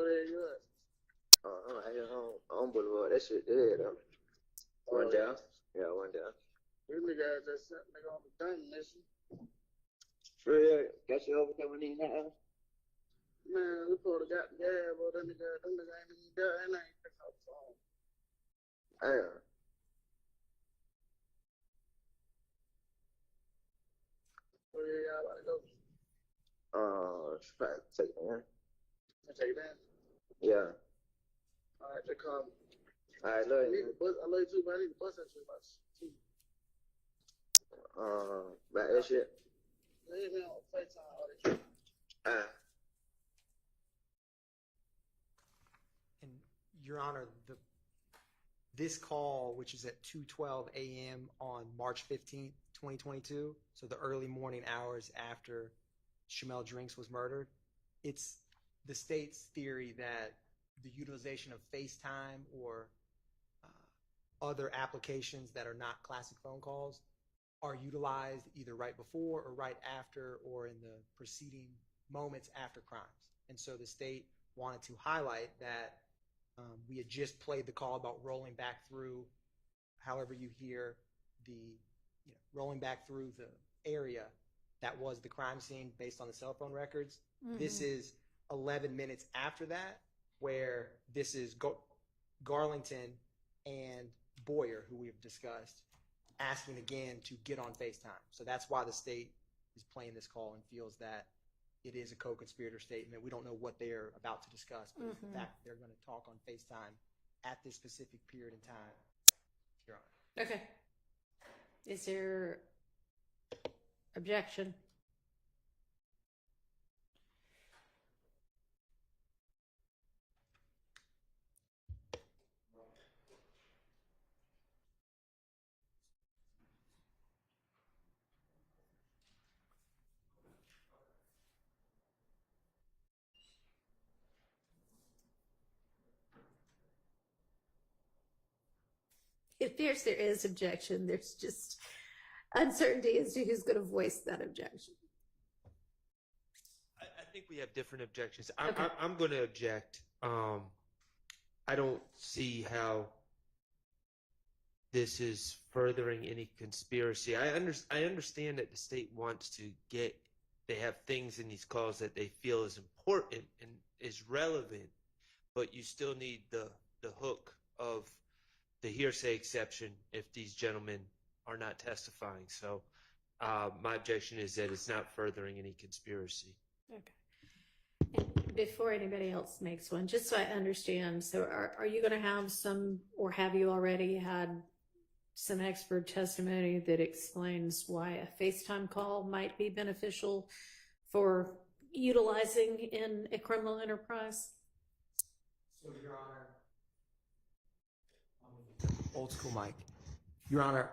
Where you at? I'm out here on Boulevard. That shit dead, though. One down. Yeah, one down. This nigga just sent nigga on the gun mission. For real, got you over there when he now? Man, we pulled a got yeah, but that nigga ain't even there, and I ain't pick up the phone. Damn. Where y'all about to go? Should probably take it, man. I take that. Yeah. All right, just call me. All right, love I need you. the bus. I love you too, but I need the bus at you about 2. About that shit. Leave me on FaceTime all that shit. And Your Honor, this call, which is at 2:12 a.m. on March 15th, 2022, so the early morning hours after Shamel Drinks was murdered, it's the state's theory that the utilization of FaceTime or other applications that are not classic phone calls are utilized either right before or right after or in the preceding moments after crimes. And so the state wanted to highlight that we had just played the call about rolling back through, however you hear the, rolling back through the area that was the crime scene based on the cell phone records. Mm-hmm. This is 11 minutes after that, where this is Garlington and Boyer, who we have discussed, asking again to get on FaceTime. So that's why the state is playing this call and feels that it is a co-conspirator statement. We don't know what they're about to discuss, but in fact, they're going to talk on FaceTime at this specific period in time. Your Honor. Okay. Is there objection? It appears there is objection. There's just uncertainty as to who's going to voice that objection. I think we have different objections. Okay. I'm going to object. I don't see how this is furthering any conspiracy. I understand that the state wants to they have things in these calls that they feel is important and is relevant, but you still need the hook of the hearsay exception if these gentlemen are not testifying. So my objection is that it's not furthering any conspiracy. Okay. And before anybody else makes one, just so I understand, so are you going to have some, or have you already had some expert testimony that explains why a FaceTime call might be beneficial for utilizing in a criminal enterprise? So, Your Honor, old school Mike. Your Honor,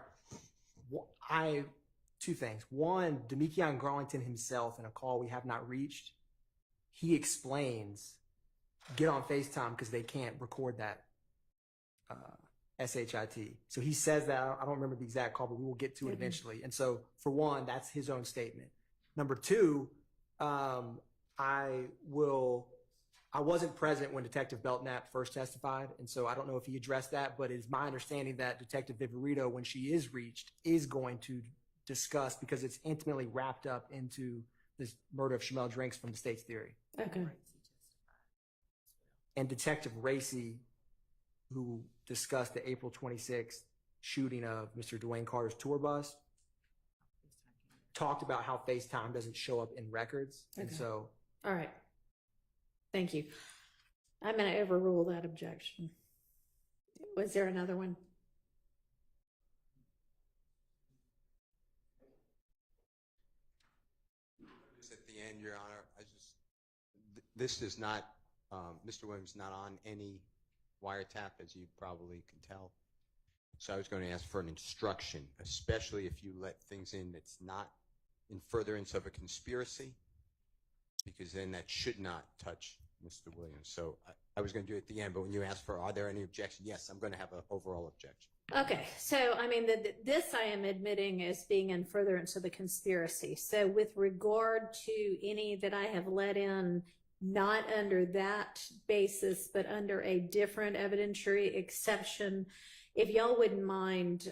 two things. One, Demekion Garlington himself, in a call we have not reached, he explains, get on FaceTime because they can't record that SHIT. So he says that. I don't remember the exact call, but we will get to it eventually. And so, for one, that's his own statement. Number two, I wasn't present when Detective Belknap first testified, and so I don't know if he addressed that, but it's my understanding that Detective Viverito, when she is reached, is going to discuss, because it's intimately wrapped up into this murder of Shamel Drinks from the state's theory. Okay. And Detective Racy, who discussed the April 26th shooting of Mr. Dwayne Carter's tour bus, talked about how FaceTime doesn't show up in records. And so... All right. Thank you. I'm going to overrule that objection. Was there another one? At the end, Your Honor, this is not, Mr. Williams is not on any wiretap, as you probably can tell. So I was going to ask for an instruction, especially if you let things in that's not in furtherance of a conspiracy, because then that should not touch Mr. Williams. So I was going to do it at the end, but when you asked for, are there any objections? Yes, I'm going to have an overall objection. Okay, so I mean, this I am admitting as being in furtherance of the conspiracy. So with regard to any that I have let in not under that basis, but under a different evidentiary exception. If y'all wouldn't mind,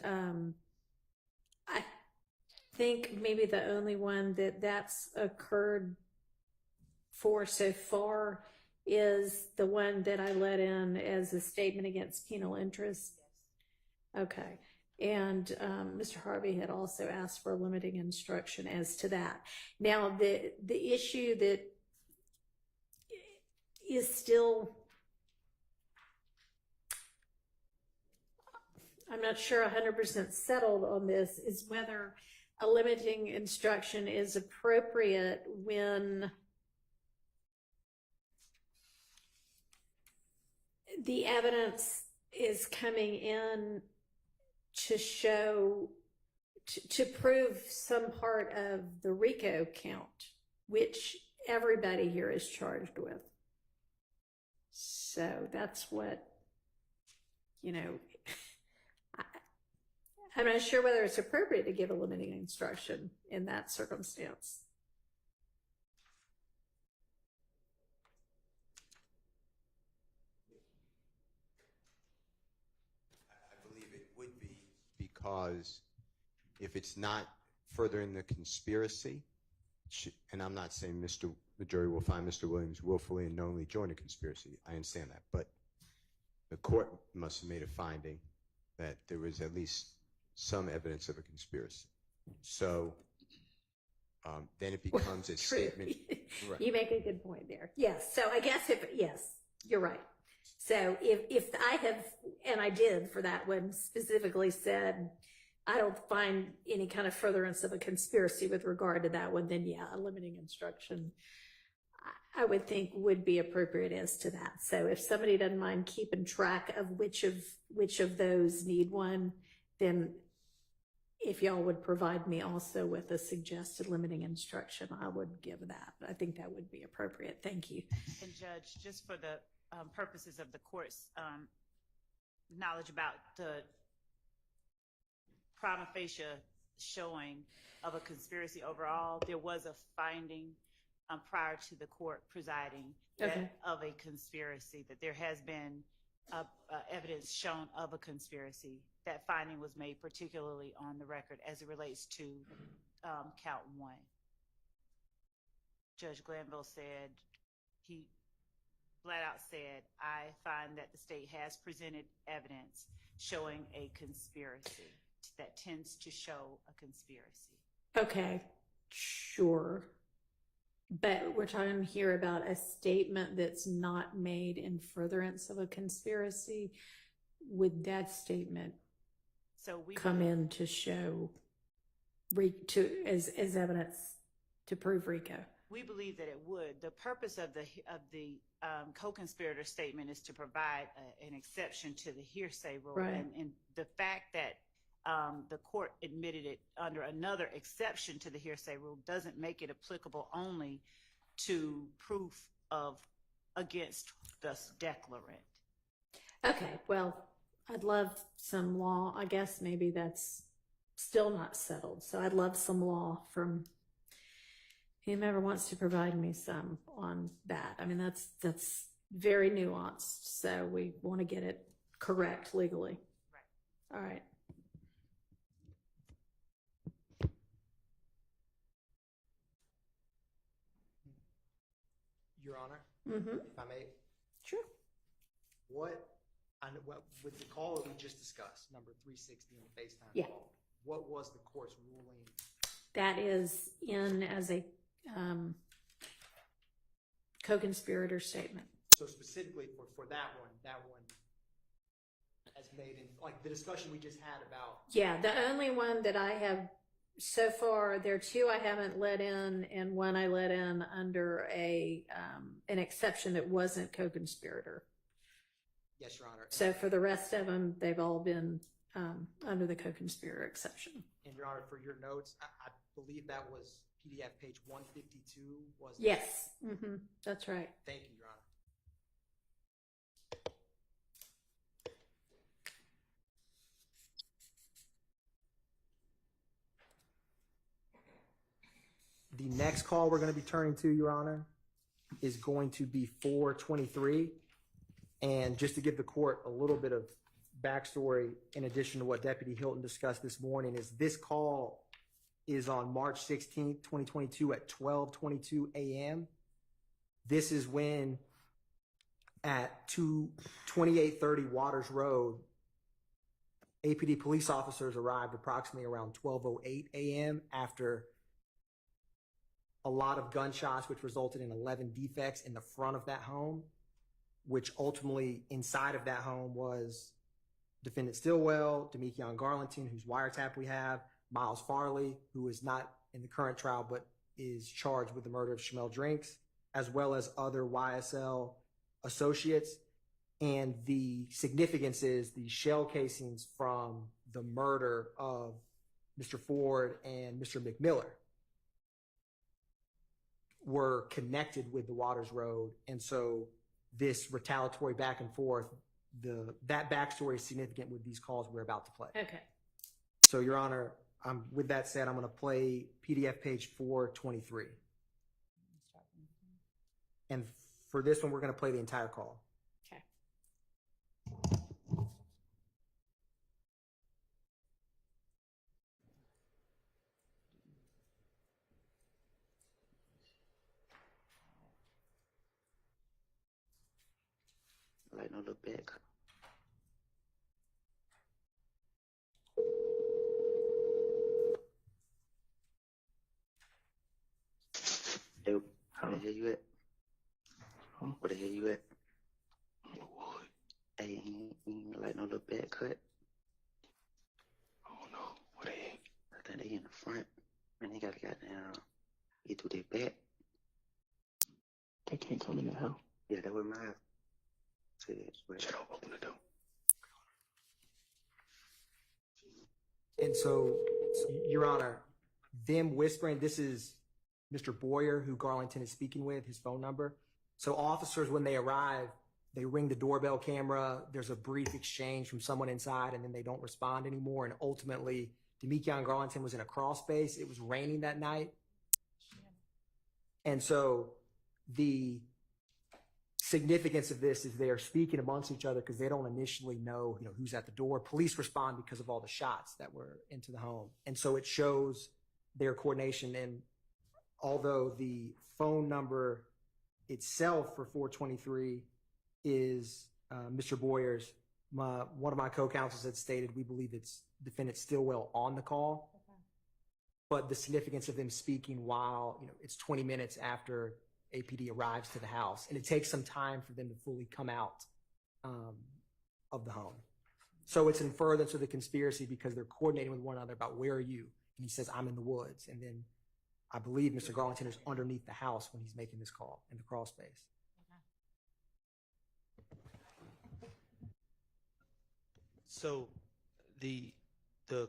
I think maybe the only one that's occurred for so far is the one that I let in as a statement against penal interest. Okay. And Mr. Harvey had also asked for a limiting instruction as to that. Now, the issue that is still, I'm not sure 100% settled on this, is whether a limiting instruction is appropriate when the evidence is coming in to show, to prove some part of the RICO count, which everybody here is charged with. So that's what, you know, I'm not sure whether it's appropriate to give a limiting instruction in that circumstance. I believe it would be, because if it's not furthering the conspiracy, and I'm not saying the jury will find Mr. Williams willfully and knowingly joined a conspiracy. I understand that. But the court must have made a finding that there was at least some evidence of a conspiracy. So then it becomes a statement. Right. You make a good point there. Yes. So I guess yes, you're right. So if I have, and I did for that one, specifically said, I don't find any kind of furtherance of a conspiracy with regard to that one, then yeah, a limiting instruction I would think would be appropriate as to that. So if somebody doesn't mind keeping track of which of those need one, then if y'all would provide me also with a suggested limiting instruction, I would give that. I think that would be appropriate. Thank you. And Judge, just for the purposes of the court's knowledge about the prima facie showing of a conspiracy overall, there was a finding prior to the court presiding of a conspiracy, that there has been evidence shown of a conspiracy. That finding was made particularly on the record as it relates to count one. Judge Glanville said, he flat out said, I find that the state has presented evidence showing a conspiracy that tends to show a conspiracy. Okay, sure. But we're talking here about a statement that's not made in furtherance of a conspiracy. Would that statement come in to show as evidence to prove RICO? We believe that it would. The purpose of the co-conspirator statement is to provide an exception to the hearsay rule, right. And the fact that the court admitted it under another exception to the hearsay rule doesn't make it applicable only to proof of against the declarant. Okay, well, I'd love some law. I guess maybe that's still not settled. So I'd love some law from whomever wants to provide me some on that. I mean, that's very nuanced. So we want to get it correct legally. Right. All right. Your Honor, Mm-hmm. if I may, Sure. what with the call that we just discussed, number 360 on the FaceTime Yeah. call, what was the court's ruling? That is in as a co-conspirator statement. So specifically for that one as made in, like the discussion we just had about. Yeah, the only one that I have so far, there are two I haven't let in, and one I let in under an exception that wasn't co-conspirator. Yes, Your Honor. So for the rest of them, they've all been under the co-conspirator exception. And Your Honor, for your notes, I believe that was PDF page 152, wasn't it? Yes, mm-hmm. That's right. Thank you, Your Honor. The next call we're going to be turning to, Your Honor, is going to be 423. And just to give the court a little bit of backstory, in addition to what Deputy Hilton discussed this morning, is this call is on March 16th, 2022 at 12:22 a.m. This is when at 2830 Waters Road, APD police officers arrived approximately around 12:08 a.m. after a lot of gunshots, which resulted in 11 defects in the front of that home, which ultimately inside of that home was Defendant Stillwell, Demekion Garlington, whose wiretap we have, Miles Farley, who is not in the current trial but is charged with the murder of Shamel Drinks, as well as other YSL associates. And the significance is the shell casings from the murder of Mr. Ford and Mr. McMiller were connected with the Waters Road. And so this retaliatory back and forth, that backstory is significant with these calls we're about to play. Okay. So, Your Honor, with that said, I'm going to play PDF page 423. And for this one, we're going to play the entire call. Okay. Like no look back. Hey, where the hell you at? Where the hell you at? Hey, ain't like no little back cut. Oh no, what they at? I think they in the front. Man, they gotta goddamn get through their back. They can't come in the house. Yeah, that was my house. Shut up, open the door. And so, Your Honor, them whispering, this is Mr. Boyer, who Garlington is speaking with, his phone number. So officers, when they arrive, they ring the doorbell camera. There's a brief exchange from someone inside, and then they don't respond anymore. And ultimately, Demekion Garlington was in a crawl space. It was raining that night. And so the significance of this is they're speaking amongst each other because they don't initially know, who's at the door. Police respond because of all the shots that were into the home. And so it shows their coordination. And although the phone number itself for 423 is Mr. Boyer's, one of my co-counsels had stated we believe it's Defendant Stillwell on the call. Okay. But the significance of them speaking while, it's 20 minutes after APD arrives to the house, and it takes some time for them to fully come out of the home. So it's in furtherance of the conspiracy because they're coordinating with one another about where are you? And he says, I'm in the woods. And then I believe Mr. Garlington is underneath the house when he's making this call in the crawl space. So the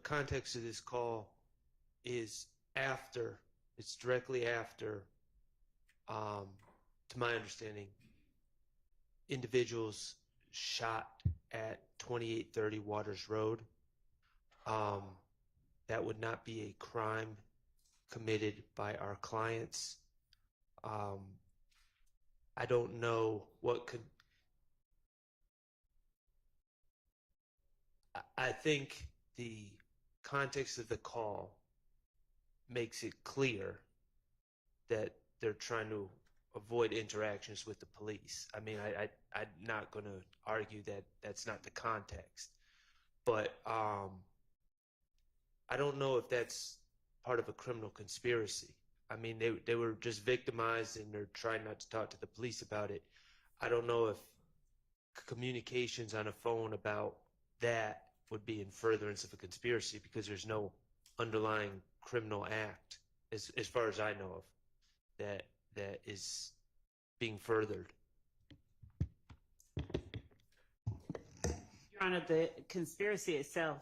context of this call is after, it's directly after, to my understanding, individuals shot at 2830 Waters Road. That would not be a crime committed by our clients. I don't know what could. I think the context of the call makes it clear that they're trying to avoid interactions with the police. I mean, I'm not going to argue that that's not the context, but I don't know if that's part of a criminal conspiracy. I mean, they were just victimized and they're trying not to talk to the police about it. I don't know if communications on a phone about that would be in furtherance of a conspiracy because there's no underlying criminal act, as far as I know of, that is being furthered. Your Honor, the conspiracy itself,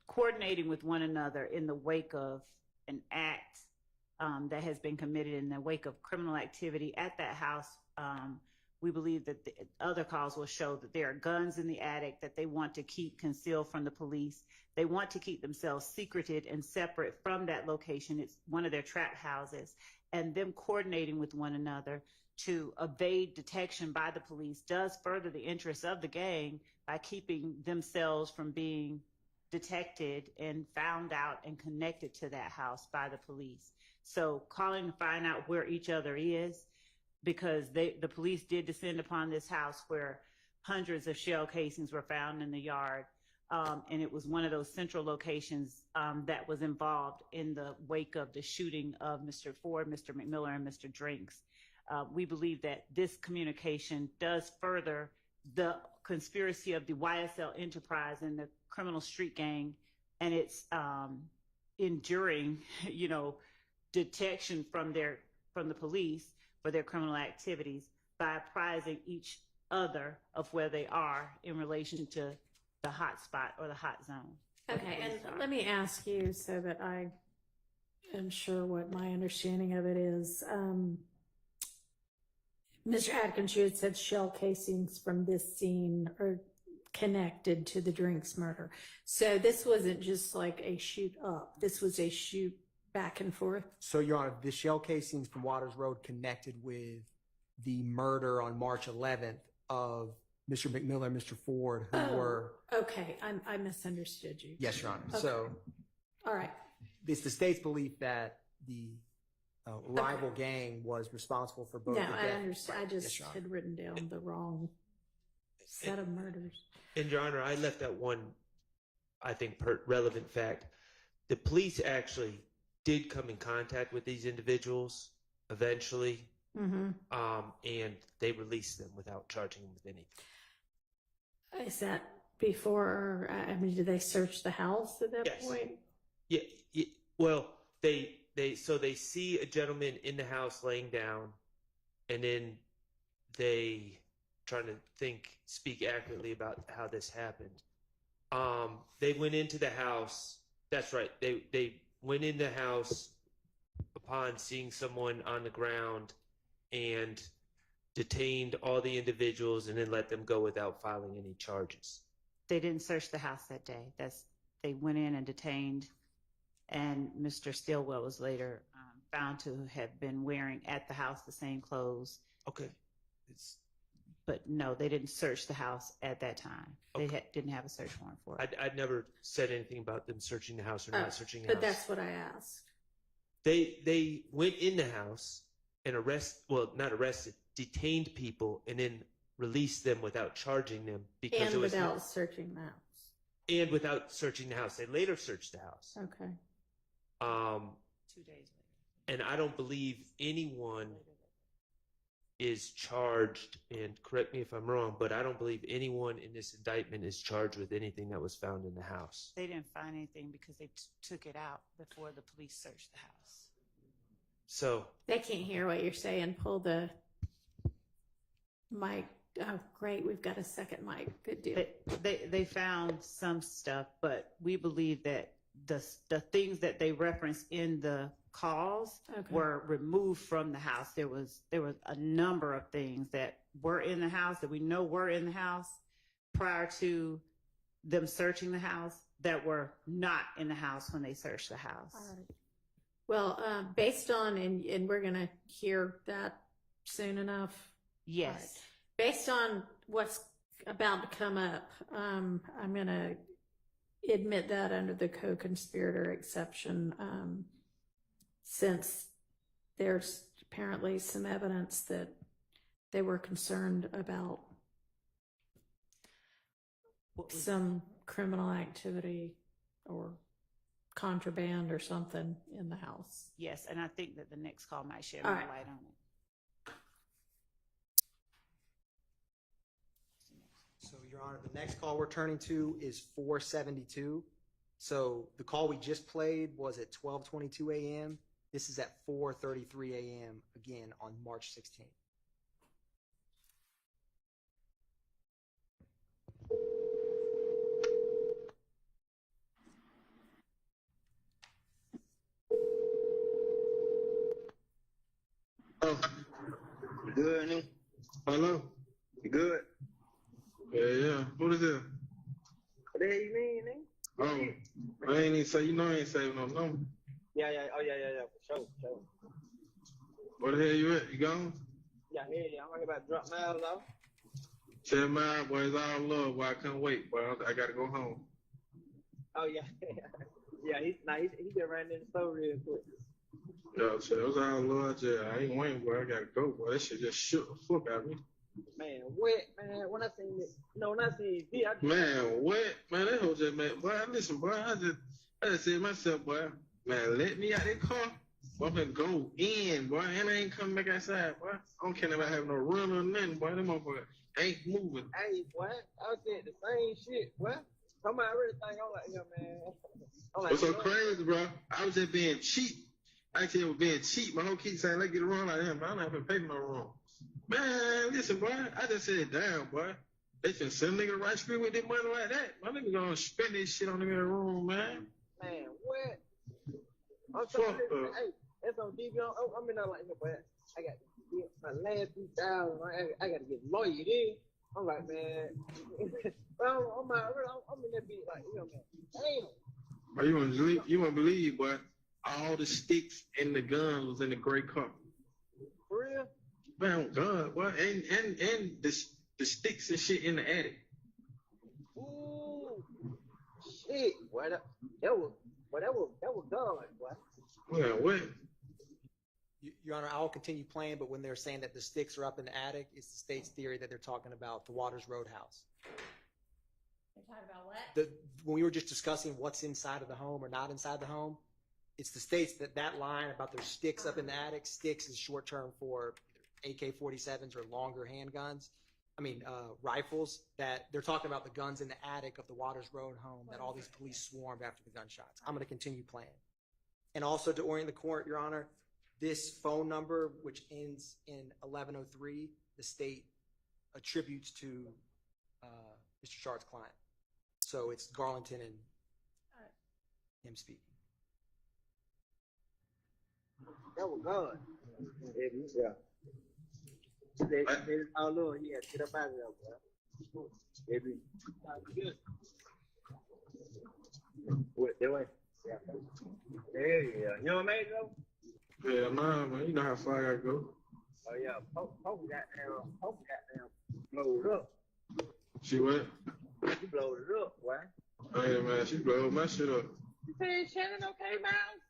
coordinating with one another in the wake of an act that has been committed in the wake of criminal activity at that house, we believe that the other calls will show that there are guns in the attic that they want to keep concealed from the police. They want to keep themselves secreted and separate from that location. It's one of their trap houses. and them coordinating with one another to evade detection by the police does further the interests of the gang by keeping themselves from being detected and found out and connected to that house by the police. So calling to find out where each other is, because the police did descend upon this house where hundreds of shell casings were found in the yard. And it was one of those central locations that was involved in the wake of the shooting of Mr. Ford, Mr. McMiller, and Mr. Drinks. We believe that this communication does further the conspiracy of the YSL enterprise and the criminal street gang, and its enduring, detection from the police for their criminal activities by apprising each other of where they are in relation to the hot spot or the hot zone. Okay, and let me ask you so that I am sure what my understanding of it is. Mr. Atkins, you had said shell casings from this scene are connected to the Drinks murder. So this wasn't just like a shoot up. This was a shoot back and forth. So, Your Honor, the shell casings from Waters Road connected with the murder on March 11th of Mr. McMiller and Mr. Ford, who were... Okay, I misunderstood you. Yes, Your Honor. Okay. So, all right. It's the state's belief that the rival gang was responsible for both. No, the I death. understand. Right. I just Yes, had written down the wrong set of murders. And Your Honor, I left out one, I think, relevant fact. The police actually did come in contact with these individuals eventually, and they released them without charging them with anything. Is that before? I mean, did they search the house at that Yes. point? Yeah. Well, they see a gentleman in the house laying down, and then they trying to speak accurately about how this happened. They went into the house. That's right. They went in the house upon seeing someone on the ground and detained all the individuals and then let them go without filing any charges. They didn't search the house that day. They went in and detained, and Mr. Stillwell was later found to have been wearing at the house the same clothes. Okay. But no, they didn't search the house at that time. Okay. They didn't have a search warrant for it. I'd never said anything about them searching the house or not searching the house. But that's what I asked. They went in the house and detained people and then released them without charging them because And without searching the house. And without searching the house. They later searched the house. Okay. 2 days later. And I don't believe anyone is charged, and correct me if I'm wrong, but I don't believe anyone in this indictment is charged with anything that was found in the house. They didn't find anything because they took it out before the police searched the house. So They can't hear what you're saying. Pull the mic. Oh, great. We've got a second mic. Good deal. They found some stuff, but we believe that the things that they referenced in the calls were removed from the house. There was a number of things that were in the house that we know were in the house prior to them searching the house that were not in the house when they searched the house. All right. Well, based on, and we're going to hear that soon enough. Yes. Right. Based on what's about to come up, I'm going to admit that under the co-conspirator exception, since there's apparently some evidence that they were concerned about some criminal activity or contraband or something in the house. Yes, and I think that the next call might shed All more right. light on it. So, Your Honor, the next call we're turning to is 472. So the call we just played was at 12:22 a.m. This is at 4:33 a.m. again on March 16th. Oh, you good, nigga? Hello? You good? Yeah. What is it? What the hell you mean, nigga? Oh, I ain't even say, I ain't saving no number. Yeah. Oh, yeah. For sure. Where the hell you at? You gone? Yeah, I'm about to drop miles off. 10 miles, boy, it's all love, boy. I can't wait, boy. I gotta go home. Oh, yeah. Yeah, he just ran in the store real quick. Yeah, so it was all love. I ain't waiting, boy. I gotta go, boy. That shit just shook the fuck out of me. Man, wet, man. When I seen it, when I seen V, I just... Man, what? Man, that whole just, man, boy, listen, boy, I just said to myself, boy, man, let me out that car. Boy, I'm gonna go in, boy, and I ain't coming back outside, boy. I don't care about having no run or nothing, boy. Them motherfuckers ain't moving. Hey, boy, I said the same shit, boy. Somebody really think I'm like, yeah, man. I'm like, What's so crazy, bro? I was just being cheap. Actually, it was being cheap. My whole keep saying, let's get it wrong like him. I'm not gonna pay for no wrong. Man, listen, boy. I just said, damn, boy. They can send a nigga right street with their money like that. My nigga gonna spend this shit on them in the room, man. Man, what? I'm trying to listen, hey, that's on DV. I'm in there like, but I got to get my last 2,000. I got to get lawyered in. I'm like, man. I'm in that beat like, you know, man. Damn. But you won't believe, boy. All the sticks and the guns was in the gray car. For real? Man, God, boy. And the sticks and shit in the attic. Ooh. Shit. Boy, that was God, boy. Man, what? Your Honor, I'll continue playing, but when they're saying that the sticks are up in the attic, it's the state's theory that they're talking about the Waters Roadhouse. They're talking about what? When we were just discussing what's inside of the home or not inside the home, it's the states that line about their sticks up in the attic. Sticks is short term for AK-47s or longer handguns. Rifles, that they're talking about the guns in the attic of the Waters Road home that all these police swarmed after the gunshots. I'm going to continue playing. And also to orient the court, Your Honor, this phone number, which ends in 1103, the state attributes to Mr. Shard's client. So it's Garlington and him speaking. That was God. Yeah. Oh, Lord, yeah, get up out of there, bro. Baby. Good. What, that way? Yeah. Yeah. You know what I mean, though? Yeah, man. You know how far I gotta go. Oh, yeah. Pope got down. Blowed up. She what? She blowed it up, boy. Oh, yeah, man. She blowed my shit up. You saying Shannon okay, Miles?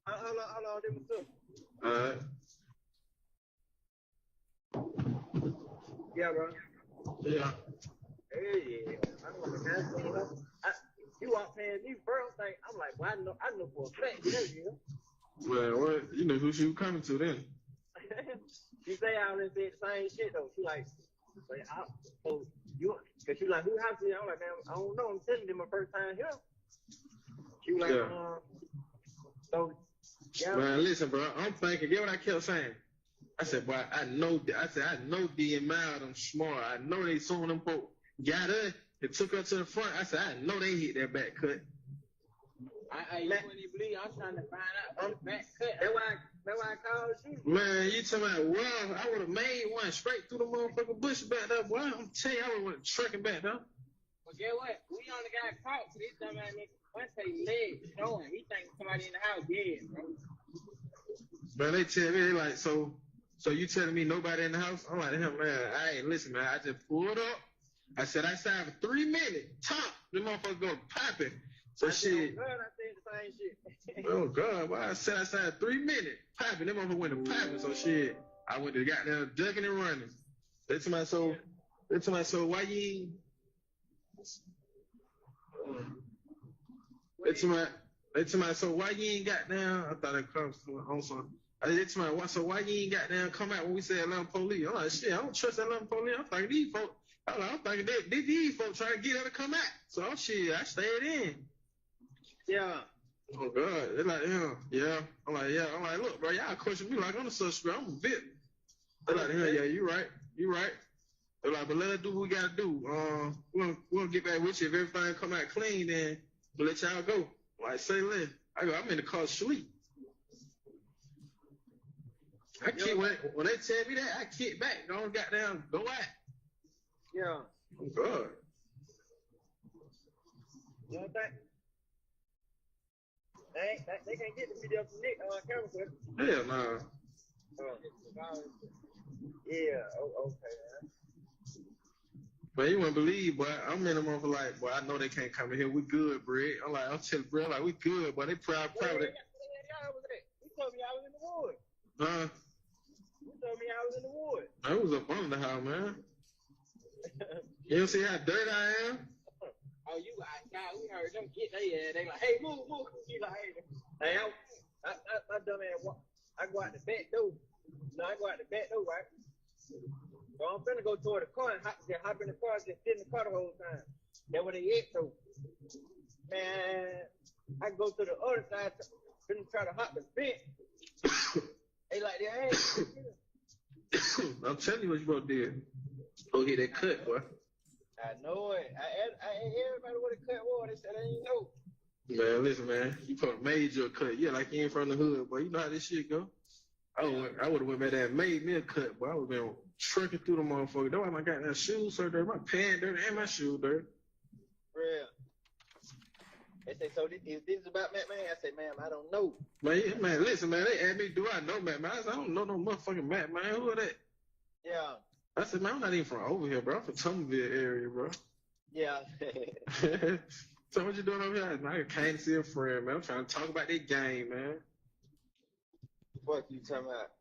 Hold on, let me talk. All right. Yeah, bro. Yeah. Hey, I'm gonna ask you. You walk past me first thing. I'm like, well, I know for a fact. Well, what? You know who she was coming to then? She say I already said the same shit though. She like, cause she like, who house is it? I'm like, man, I don't know. I'm telling you, my first time here. She was like, yeah. So. Yeah. Man, listen, bro. I'm thinking. Get what I kept saying. I said, boy, I know D and Mild, I'm smart. I know they saw them folk got her. They took her to the front. I said, I know they hit that back cut. You wouldn't even believe I'm trying to find out the back cut. That's why I called you. Man, you talking about, well, I would have made one straight through the motherfucking bush back there, boy. I'm telling you, I would have went trucking back there. Well, guess what? We only got caught for this dumb ass nigga. Once they legs showing, he thinks somebody in the house dead, bro. Man, they tell me, they like, so you telling me nobody in the house? I'm like, man, I ain't listen, man. I just pulled up. I said outside for 3 minutes. Top. The motherfucker go popping. So shit. Oh, God, I said the same shit. Oh, God. Well, I said outside 3 minutes. Popping. That motherfucker went to popping. So shit. I went to goddamn ducking and running. They told me, so why you ain't... They told me, so why you ain't got down? I thought it comes on something. They told me, so why you ain't got down come out when we said Atlanta police? I'm like, shit, I don't trust Atlanta police. I'm thinking these folks. I'm thinking these folks trying to get her to come out. So I stayed in. Yeah. Oh God, they're like, yeah. I'm like, yeah. I'm like, look, bro, y'all question me like I'm the suspect. I'm a victim. They're like, yeah, you right. They're like, but let us do what we gotta do. We'll get back with you if everything come out clean. Then we'll let y'all go. Like, say, Lynn, I'm in the car sleep. I kick when they tell me that, I kick back. Don't goddamn go out. Yeah. Oh God. You know that? They can't get the video from Nick on camera. Hell no. Yeah, okay, man. But you wouldn't believe, boy. I'm in the motherfucker like, boy, I know they can't come in here. We good, bro. I'm telling bro, like, we good, boy. They proud. Y'all was there. You told me I was in the woods. Huh? You told me I was in the woods. I was up under the house, man. You don't see how dirty I am? Oh, we heard them get their ass. They like, hey, move. You like, hey, my dumb ass, I go out the back door. No, I go out the back door, right? So I'm finna go toward the car and hop in the car, just sit in the car the whole time. That's what they at, though. Man, I go to the other side, finna try to hop the fence. They like, hey. I'm telling you what you gonna do. Go hit that cut, boy. I know it. I everybody what a cut was. They said they ain't know. Man, listen, man. You probably made your cut. Yeah, like you ain't from the hood, boy. You know how this shit go. I would have went back there and made me a cut, boy. I would have been trucking through the motherfucker. That's why my goddamn shoes so dirty, my pants dirty, and my shoes dirty. Real. They say, so this is about Matt, man? I say, ma'am, I don't know. Man, listen, man. They asked me, do I know Matt, man? I said, I don't know no motherfucking Matt, man. Who are that? Yeah. I said, man, I'm not even from over here, bro. I'm from Tumbleville area, bro. Yeah. So what you doing over here? I came to see a friend, man. I'm trying to talk about that game, man. What you talking about?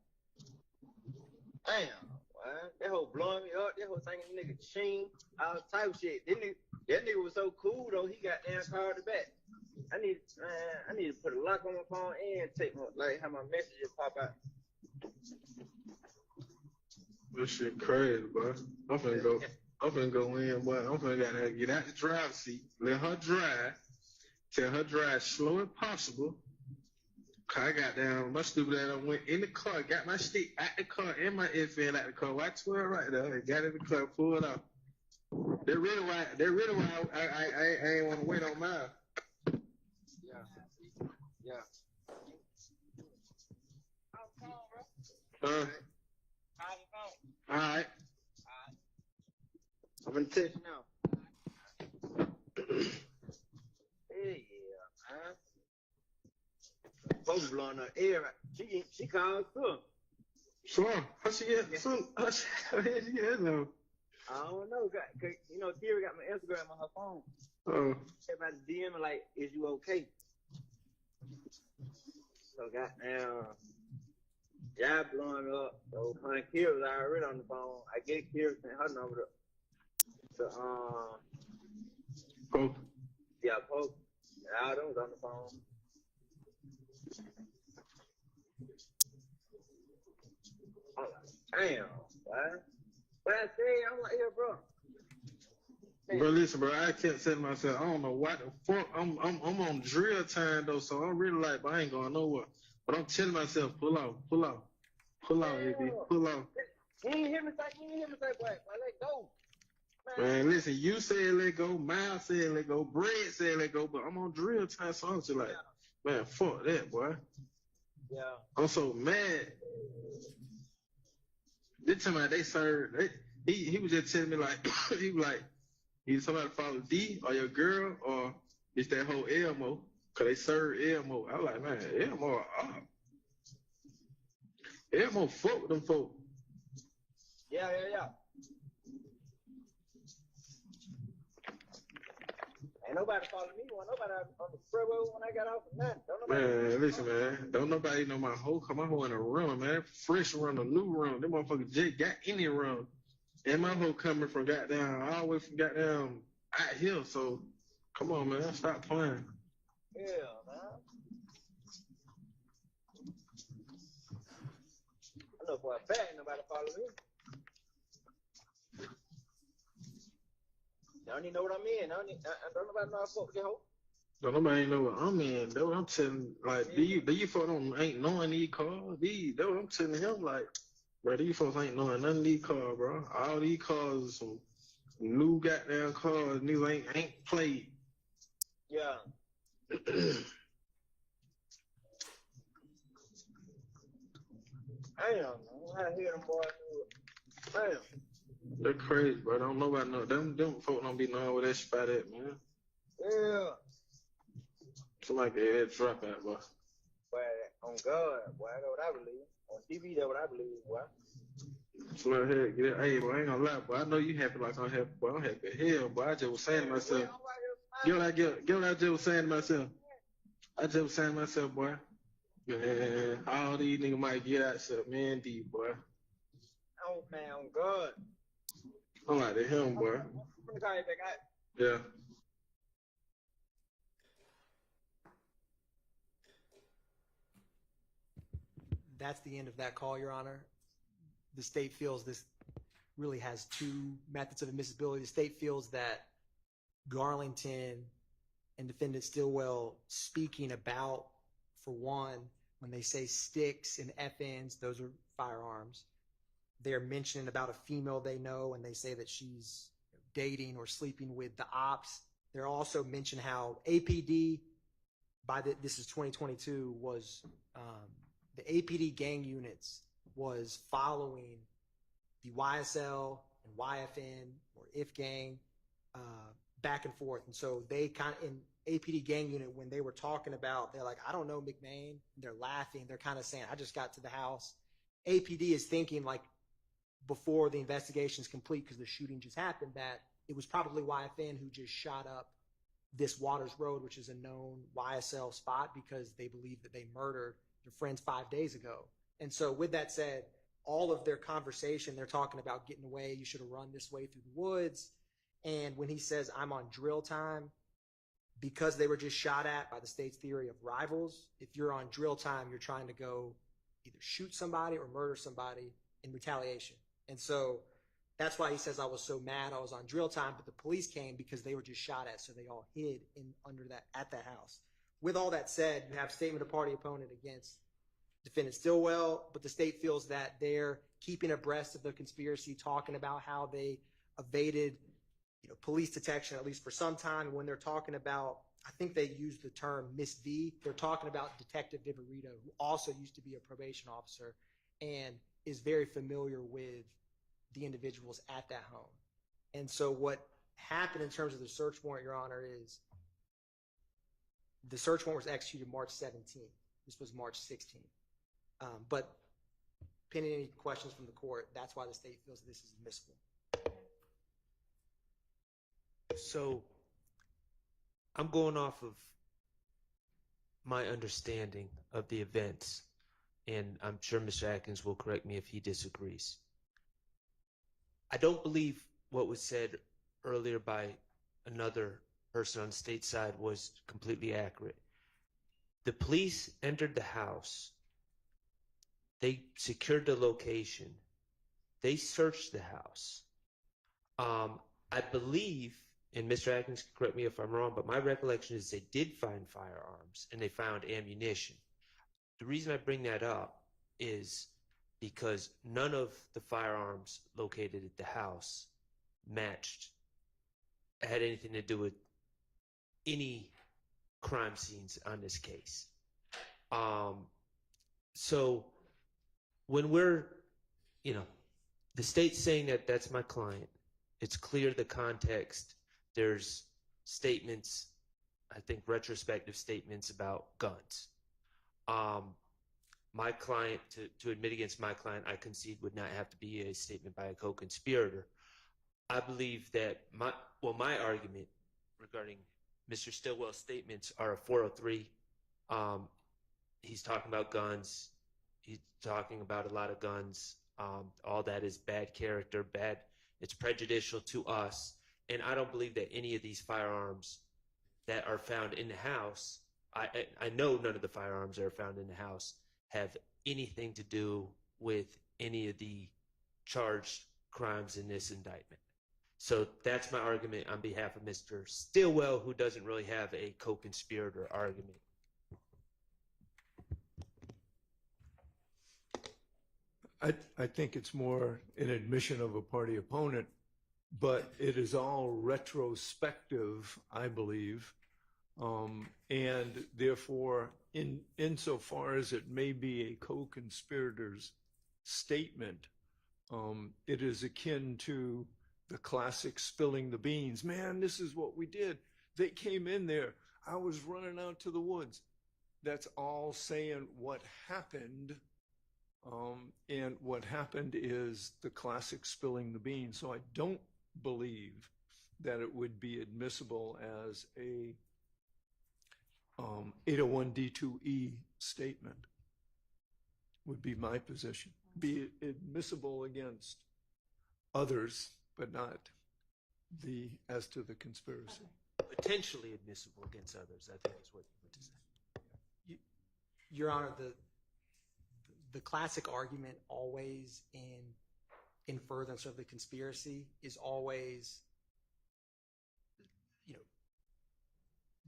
Damn, man. That whole blowing me up. That whole thing, nigga Sheen, all type of shit. That nigga was so cool though. He got damn called it back. I need to put a lock on my phone and take my have my messages pop out. This shit crazy, boy. I'm finna go in, boy. I'm finna get out the driver's seat, let her drive, tell her drive slow as possible. I got down, my stupid ass went in the car, got my stick out the car and my FN out the car. Watch her right there, and got in the car, pulled out. They're really why I ain't want to wait on mine. Yeah. All right. I'm gonna text now. Hey, man. Folks blowing her air. She called too. Sure. How she get? How she get though? I don't know. Cause, Kira got my Instagram on her phone. Oh. Everybody DMing like, is you okay? So goddamn, y'all blowing up. So my Kira was already on the phone. I get Kira sent her number to Pope. Yeah, Pope. All them was on the phone. Damn, man. But I say, I'm like, here, bro. Bro, listen, bro. I kept saying to myself, I don't know what the fuck. I'm on drill time though, so I'm really like, but I ain't going nowhere. But I'm telling myself, pull out, baby, pull out. You ain't hear me say, boy, let go. Man, listen, you said let go, Miles said let go, Brett said let go, but I'm on drill time, so I'm just like, man, fuck that, boy. Yeah. I'm so mad. This time they served. He was just telling me like, he was like, either somebody follow D or your girl or it's that whole Elmo, cause they serve Elmo. I was like, man, Elmo, Elmo fuck with them folk. Yeah. Ain't nobody follow me. Nobody on the freeway when I got off of nothing. Man, listen, man. Don't nobody know my hoe. Cause my hoe in a run, man. Fresh run, a new run. Them motherfuckers just got any run. And my hoe coming from goddamn, all the way from goddamn out here. So, come on, man. Stop playing. Yeah, man. I know for a fact ain't nobody follow me. Y'all need to know what I'm in. Don't nobody know I fuck with your hoe. Don't nobody know what I'm in. That's what I'm telling. Like, these folks ain't knowing these cars. That's what I'm telling him. Like, bro, these folks ain't knowing none of these cars, bro. All these cars are some new goddamn cars. Niggas ain't played. Yeah. Damn, I hear them boys. Damn. They're crazy, bro. Don't nobody know. Them folk don't be knowing where that spot at, man. Yeah. Somebody get head drop out, boy. Boy, on God, boy, that's what I believe. On TV, that's what I believe, boy. Somebody head get it. Hey, boy, I ain't gonna lie, boy. I know you happy like I'm happy, boy. I'm happy as hell, boy. I just was saying to myself. Get what I just was saying to myself. I just was saying to myself, boy. Man, all these niggas might get out except me and D, boy. Oh, man, on God. I'm like the him, boy. I'm gonna call you back out. Yeah. That's the end of that call, Your Honor. The state feels this really has two methods of admissibility. The state feels that Garlington and defendant Stillwell speaking about, for one, when they say sticks and FNs, those are firearms. They're mentioning about a female they know, and they say that she's dating or sleeping with the ops. They're also mention how APD, this is 2022, was the APD gang units was following the YSL and YFN or IF gang back and forth. And so they kind of, in APD gang unit, when they were talking about, they're like, I don't know McMahon. They're laughing. They're kind of saying, I just got to the house. APD is thinking, like, before the investigation is complete, because the shooting just happened, that it was probably YFN who just shot up this Waters Road, which is a known YSL spot, because they believe that they murdered their friends 5 days ago. And so with that said, all of their conversation, they're talking about getting away. You should have run this way through the woods. And when he says, I'm on drill time, because they were just shot at by the state's theory of rivals, if you're on drill time, you're trying to go either shoot somebody or murder somebody in retaliation. And so that's why he says, I was so mad I was on drill time, but the police came because they were just shot at, so they all hid at that house. With all that said, you have statement of party opponent against defendant Stillwell, but the state feels that they're keeping abreast of the conspiracy, talking about how they evaded, police detection, at least for some time. When they're talking about, I think they used the term Miss V, they're talking about Detective DiVerito, who also used to be a probation officer and is very familiar with the individuals at that home. And so what happened in terms of the search warrant, Your Honor, is the search warrant was executed March 17th. This was March 16th. But pending any questions from the court, that's why the state feels that this is admissible. So I'm going off of my understanding of the events, and I'm sure Mr. Atkins will correct me if he disagrees. I don't believe what was said earlier by another person on the state side was completely accurate. The police entered the house. They secured the location. They searched the house. I believe, and Mr. Atkins can correct me if I'm wrong, but my recollection is they did find firearms and they found ammunition. The reason I bring that up is because none of the firearms located at the house had anything to do with any crime scenes on this case. So when we're, the state's saying that that's my client, it's clear the context. There's statements, I think retrospective statements about guns. My client, to admit against my client, I concede would not have to be a statement by a co-conspirator. I believe that my argument regarding Mr. Stillwell's statements are a 403. He's talking about guns. He's talking about a lot of guns. All that is bad character, bad. It's prejudicial to us. And I don't believe that any of these firearms that are found in the house, I know none of the firearms that are found in the house have anything to do with any of the charged crimes in this indictment. So that's my argument on behalf of Mr. Stillwell, who doesn't really have a co-conspirator argument. I think it's more an admission of a party opponent, but it is all retrospective, I believe. And therefore, insofar as it may be a co-conspirator's statement, it is akin to the classic spilling the beans. Man, this is what we did. They came in there. I was running out to the woods. That's all saying what happened. And what happened is the classic spilling the beans. So I don't believe that it would be admissible as a 801D2E statement, would be my position. Be admissible against others, but not as to the conspiracy. Potentially admissible against others, I think is what you were to say. Your Honor, the classic argument always in furtherance of the conspiracy is always,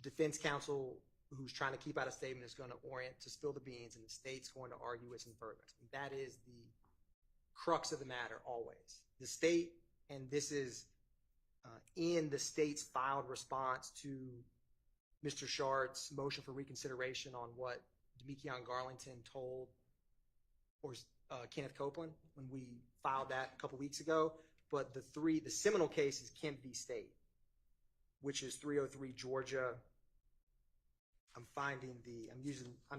defense counsel who's trying to keep out a statement is going to orient to spill the beans, and the state's going to argue it's in furtherance. And that is the crux of the matter always. The state, and this is in the state's filed response to Mr. Shart's motion for reconsideration on what Demekion Garlington told Kenneth Copeland when we filed that a couple weeks ago. But the seminal case is Kemp v. State, which is 303 Georgia. I'm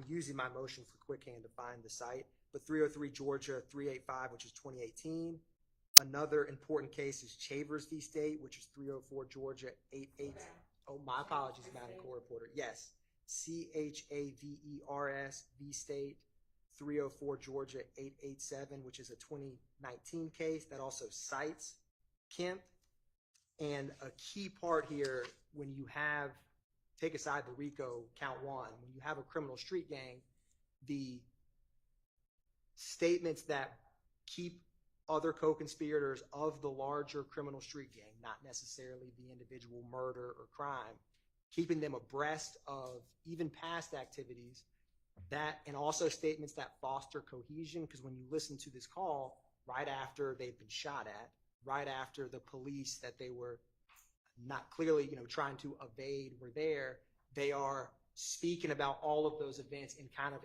using my motion for quick hand to find the site, but 303 Georgia 385, which is 2018. Another important case is Chavers v. State, which is 304 Georgia 88. Oh, my apologies, Madam Court Reporter. Yes, Chavers v. State 304 Georgia 887, which is a 2019 case that also cites Kemp. And a key part here, when you have, take aside the RICO count one, when you have a criminal street gang, the statements that keep other co-conspirators of the larger criminal street gang, not necessarily the individual murder or crime, keeping them abreast of even past activities, that, and also statements that foster cohesion, because when you listen to this call, right after they've been shot at, right after the police that they were not clearly, trying to evade were there, they are speaking about all of those events in kind of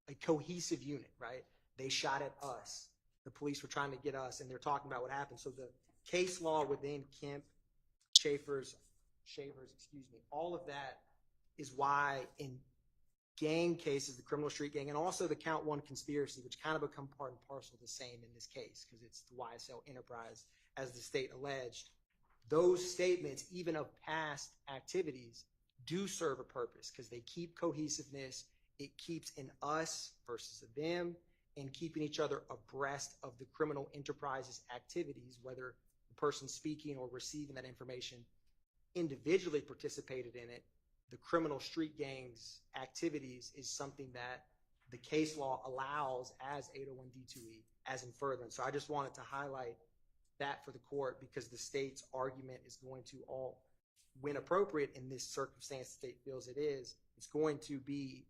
a cohesive unit, right? They shot at us. The police were trying to get us, and they're talking about what happened. So the case law within Kemp, Shavers, all of that is why in gang cases, the criminal street gang, and also the count one conspiracy, which kind of become part and parcel the same in this case, because it's the YSL enterprise, as the state alleged, those statements, even of past activities, do serve a purpose, because they keep cohesiveness. It keeps an us versus a them, and keeping each other abreast of the criminal enterprise's activities, whether the person speaking or receiving that information individually participated in it. The criminal street gang's activities is something that the case law allows as 801D2E, as in furtherance. So I just wanted to highlight that for the court, because the state's argument is going to all, when appropriate in this circumstance the state feels it is, it's going to be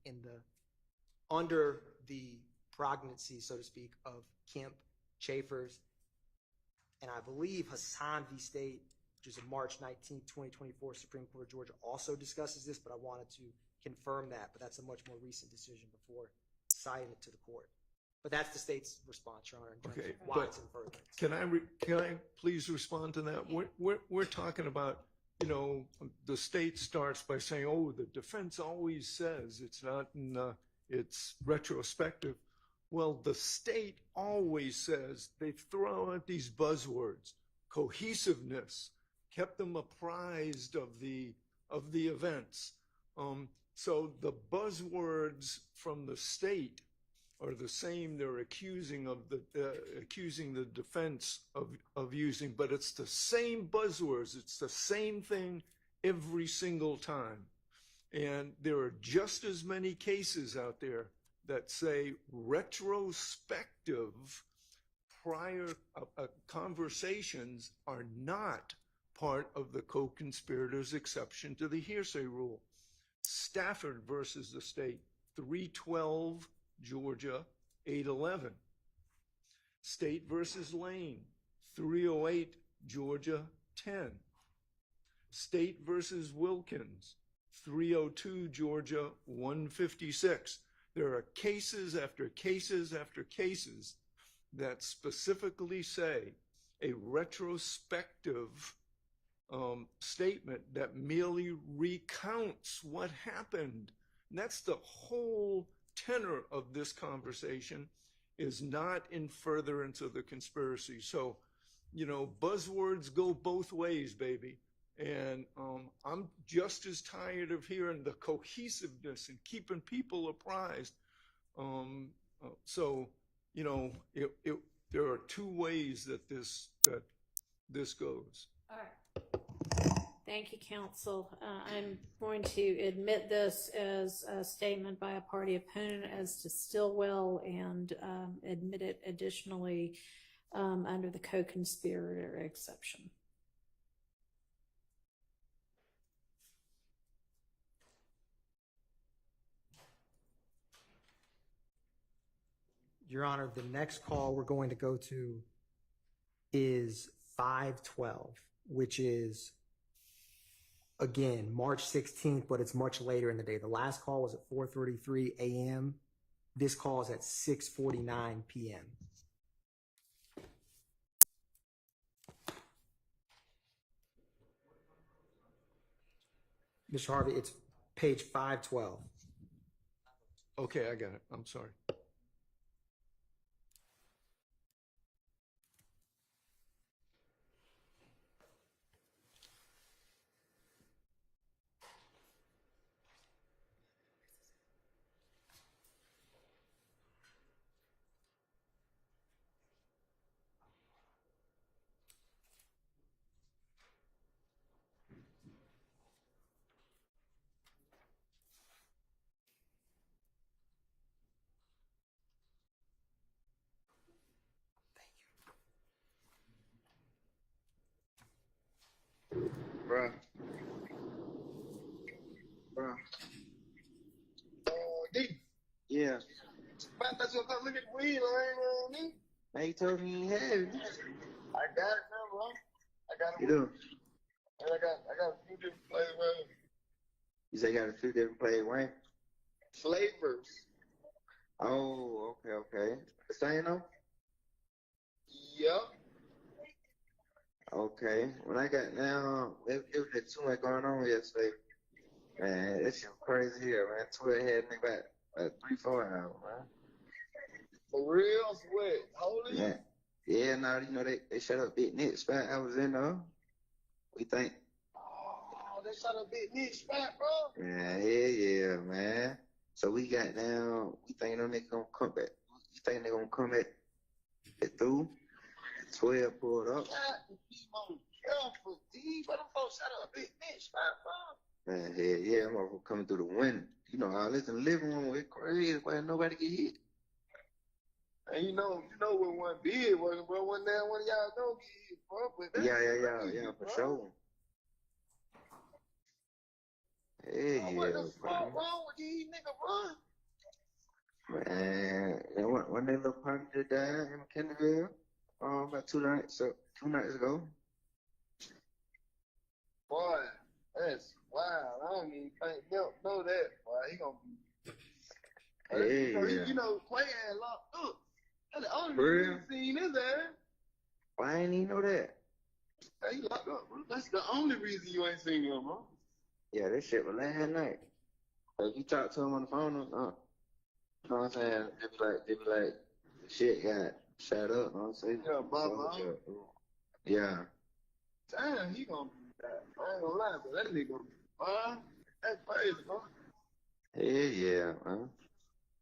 under the prognosy, so to speak, of Kemp, Shavers, and I believe Hassan v. State, which is a March 19, 2024 Supreme Court of Georgia, also discusses this, but I wanted to confirm that. But that's a much more recent decision before citing it to the court. But that's the state's response, Your Honor, in terms of why it's in furtherance. Can I please respond to that? Yeah. We're talking about, the state starts by saying, oh, the defense always says it's not it's retrospective. Well, the state always says, they throw out these buzzwords, cohesiveness, kept them apprised of the events. So the buzzwords from the state are the same. They're accusing the defense of using, but it's the same buzzwords. It's the same thing every single time. And there are just as many cases out there that say retrospective prior conversations are not part of the co-conspirator's exception to the hearsay rule. Stafford versus the state, 312 Georgia 811. State versus Lane, 308 Georgia 10. State versus Wilkins, 302 Georgia 156. There are cases after cases after cases that specifically say a retrospective statement that merely recounts what happened. And that's the whole tenor of this conversation, is not in furtherance of the conspiracy. So, buzzwords go both ways, baby. And I'm just as tired of hearing the cohesiveness and keeping people apprised. There are two ways that this goes. All right. Thank you, counsel. I'm going to admit this as a statement by a party opponent as to Stillwell and admit it additionally under the co-conspirator exception. Your Honor, the next call we're going to go to is 512, which is, again, March 16th, but it's much later in the day. The last call was at 4:33 a.m. This call is at 6:49 p.m. Mr. Harvey, it's page 512. Okay, I got it. I'm sorry. Bruh. D. Yeah. Man, that's what I'm looking at weed, man. Man, you told me you had it. I got it now, bro. I got it. You do? And I got a few different flavors. You say you got a few different flavors, right? Flavors. Oh, okay. The same though? Yep. Okay. When I got now, it was too much going on yesterday. Man, that shit crazy here, man. 12 head nigga about 3-4 hours, man. For real? Sweat. Holy? Yeah. Yeah, now, they shut up Big Nick spot I was in, though. We think. Oh, they shut up Big Nick spot, bro? Yeah, man. So we got down, we think them niggas gonna come back. You think they gonna come back through? 12 pulled up. God, be more careful, D. But them folks shut up Big Nick spot, bro. Man, yeah, I'm motherfucker coming through the window. All this in the living room, it's crazy, why nobody get hit. And you know what one bid was, bro. One of y'all don't get hit, bro. But yeah, for sure. Hey, what the fuck wrong with these niggas, bro? Man, when they little punk just died in McKinneyville, about 2 nights ago. Boy, that's wild. I don't even know that, boy. He gonna be. Hey, Clay had locked up. That's the only reason you seen his ass. Why I ain't even know that? Hey, he locked up, bro. That's the only reason you ain't seen him, bro. Yeah, this shit was last night. If you talk to him on the phone, you know what I'm saying? They be like, shit got shut up, you know what I'm saying? Yeah, Bob. Yeah. Damn, he gonna be that. I ain't gonna lie, but that nigga gonna be, that's crazy, bro. Yeah, man.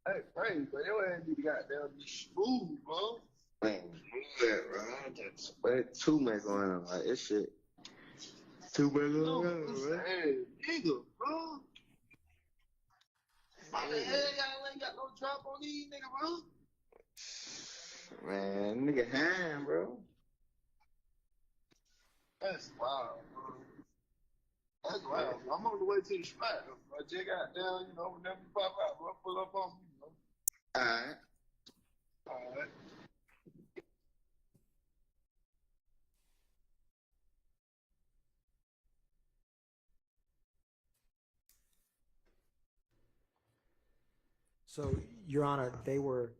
That's crazy, but your ass need to goddamn be smooth, bro. Man, smooth, bro. That's too much going on. Like, this shit. Too much going on, bro. Hey, nigga, bro. Why the hell y'all ain't got no drop on these nigga, bro? Man, nigga hand, bro. That's wild, bro. That's wild. I'm on the way to the spot. I just got down, whenever you pop out, bro, pull up on me, bro. All right. So, Your Honor, they were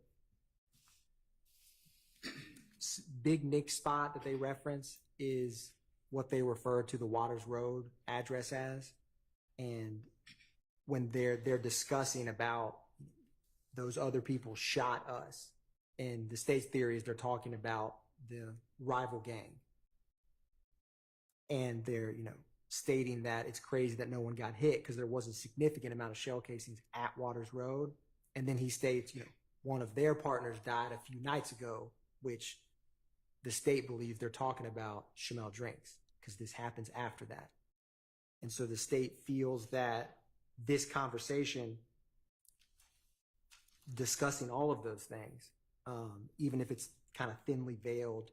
Big Nick's spot that they reference is what they refer to the Waters Road address as. And when they're discussing about those other people shot us, and the state's theory is they're talking about the rival gang. And they're, stating that it's crazy that no one got hit because there was a significant amount of shell casings at Waters Road. And then he states, one of their partners died a few nights ago, which the state believes they're talking about Shamel Drinks because this happens after that. And so the state feels that this conversation discussing all of those things, even if it's kind of thinly veiled,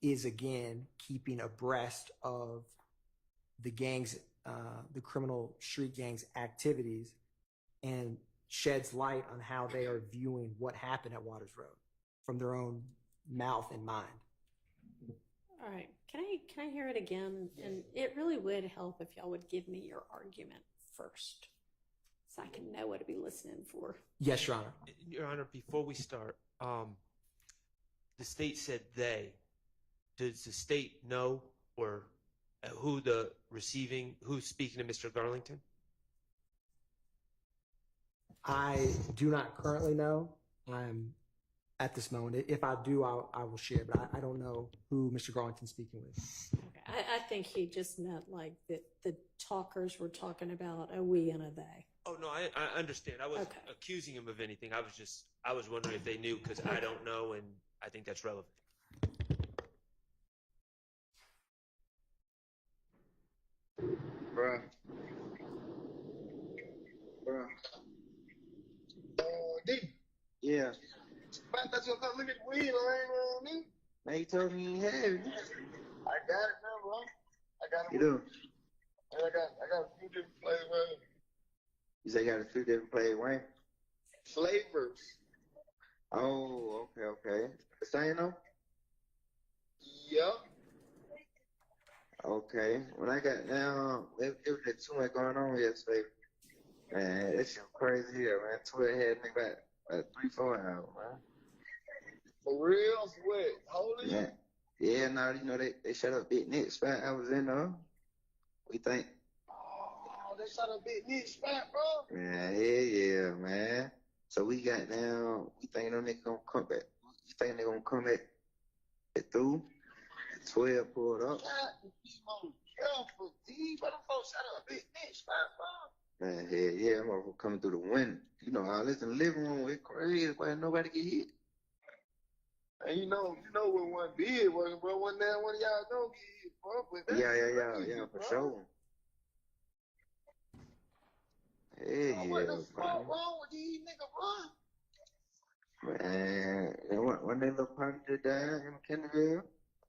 is again keeping abreast of the gangs, the criminal street gangs' activities, and sheds light on how they are viewing what happened at Waters Road from their own mouth and mind. All right. Can I hear it again? And it really would help if y'all would give me your argument first, so I can know what to be listening for. Yes, Your Honor. Your Honor, before we start, the state said they. Does the state know or who's speaking to Mr. Garlington? I do not currently know. I'm at this moment. If I do, I will share, but I don't know who Mr. Garlington's speaking with. Okay. I think he just meant like that the talkers were talking about a we and a they. Oh, no, I understand. I wasn't accusing him of anything. I was wondering if they knew because I don't know, and I think that's relevant. Bruh. D. Yeah. I thought you were gonna look at the weed around me. Man, you told me you had it. I got it now, bro. I got it. You do? And I got a few different flavors. You say you got a few different flavors? Flavors. Oh, okay. The same though? Yep. Okay. When I got down, it was too much going on yesterday. Man, that shit crazy here, man. Twitter had me back like 3-4 hours, man. For real? Sweat. Holy? Yeah. Yeah, now they shut up Big Nick spot I was in we think. Oh, they shut up Big Nick spot, bro? Yeah, man. So we got down, we think them niggas gonna come back. You think they gonna come back through? 12 pulled up. God, careful, D. But them folks shut up Big Nick spot, bro. Man, yeah, I'm coming through the window. All this in the living room, it's crazy, why nobody get hit. And you know when one did work, bro, one day one of y'all don't get hit, bro. But yeah, for sure. Yeah, what the fuck wrong with these niggas, bro? Man, one day little party just died in Kennerville,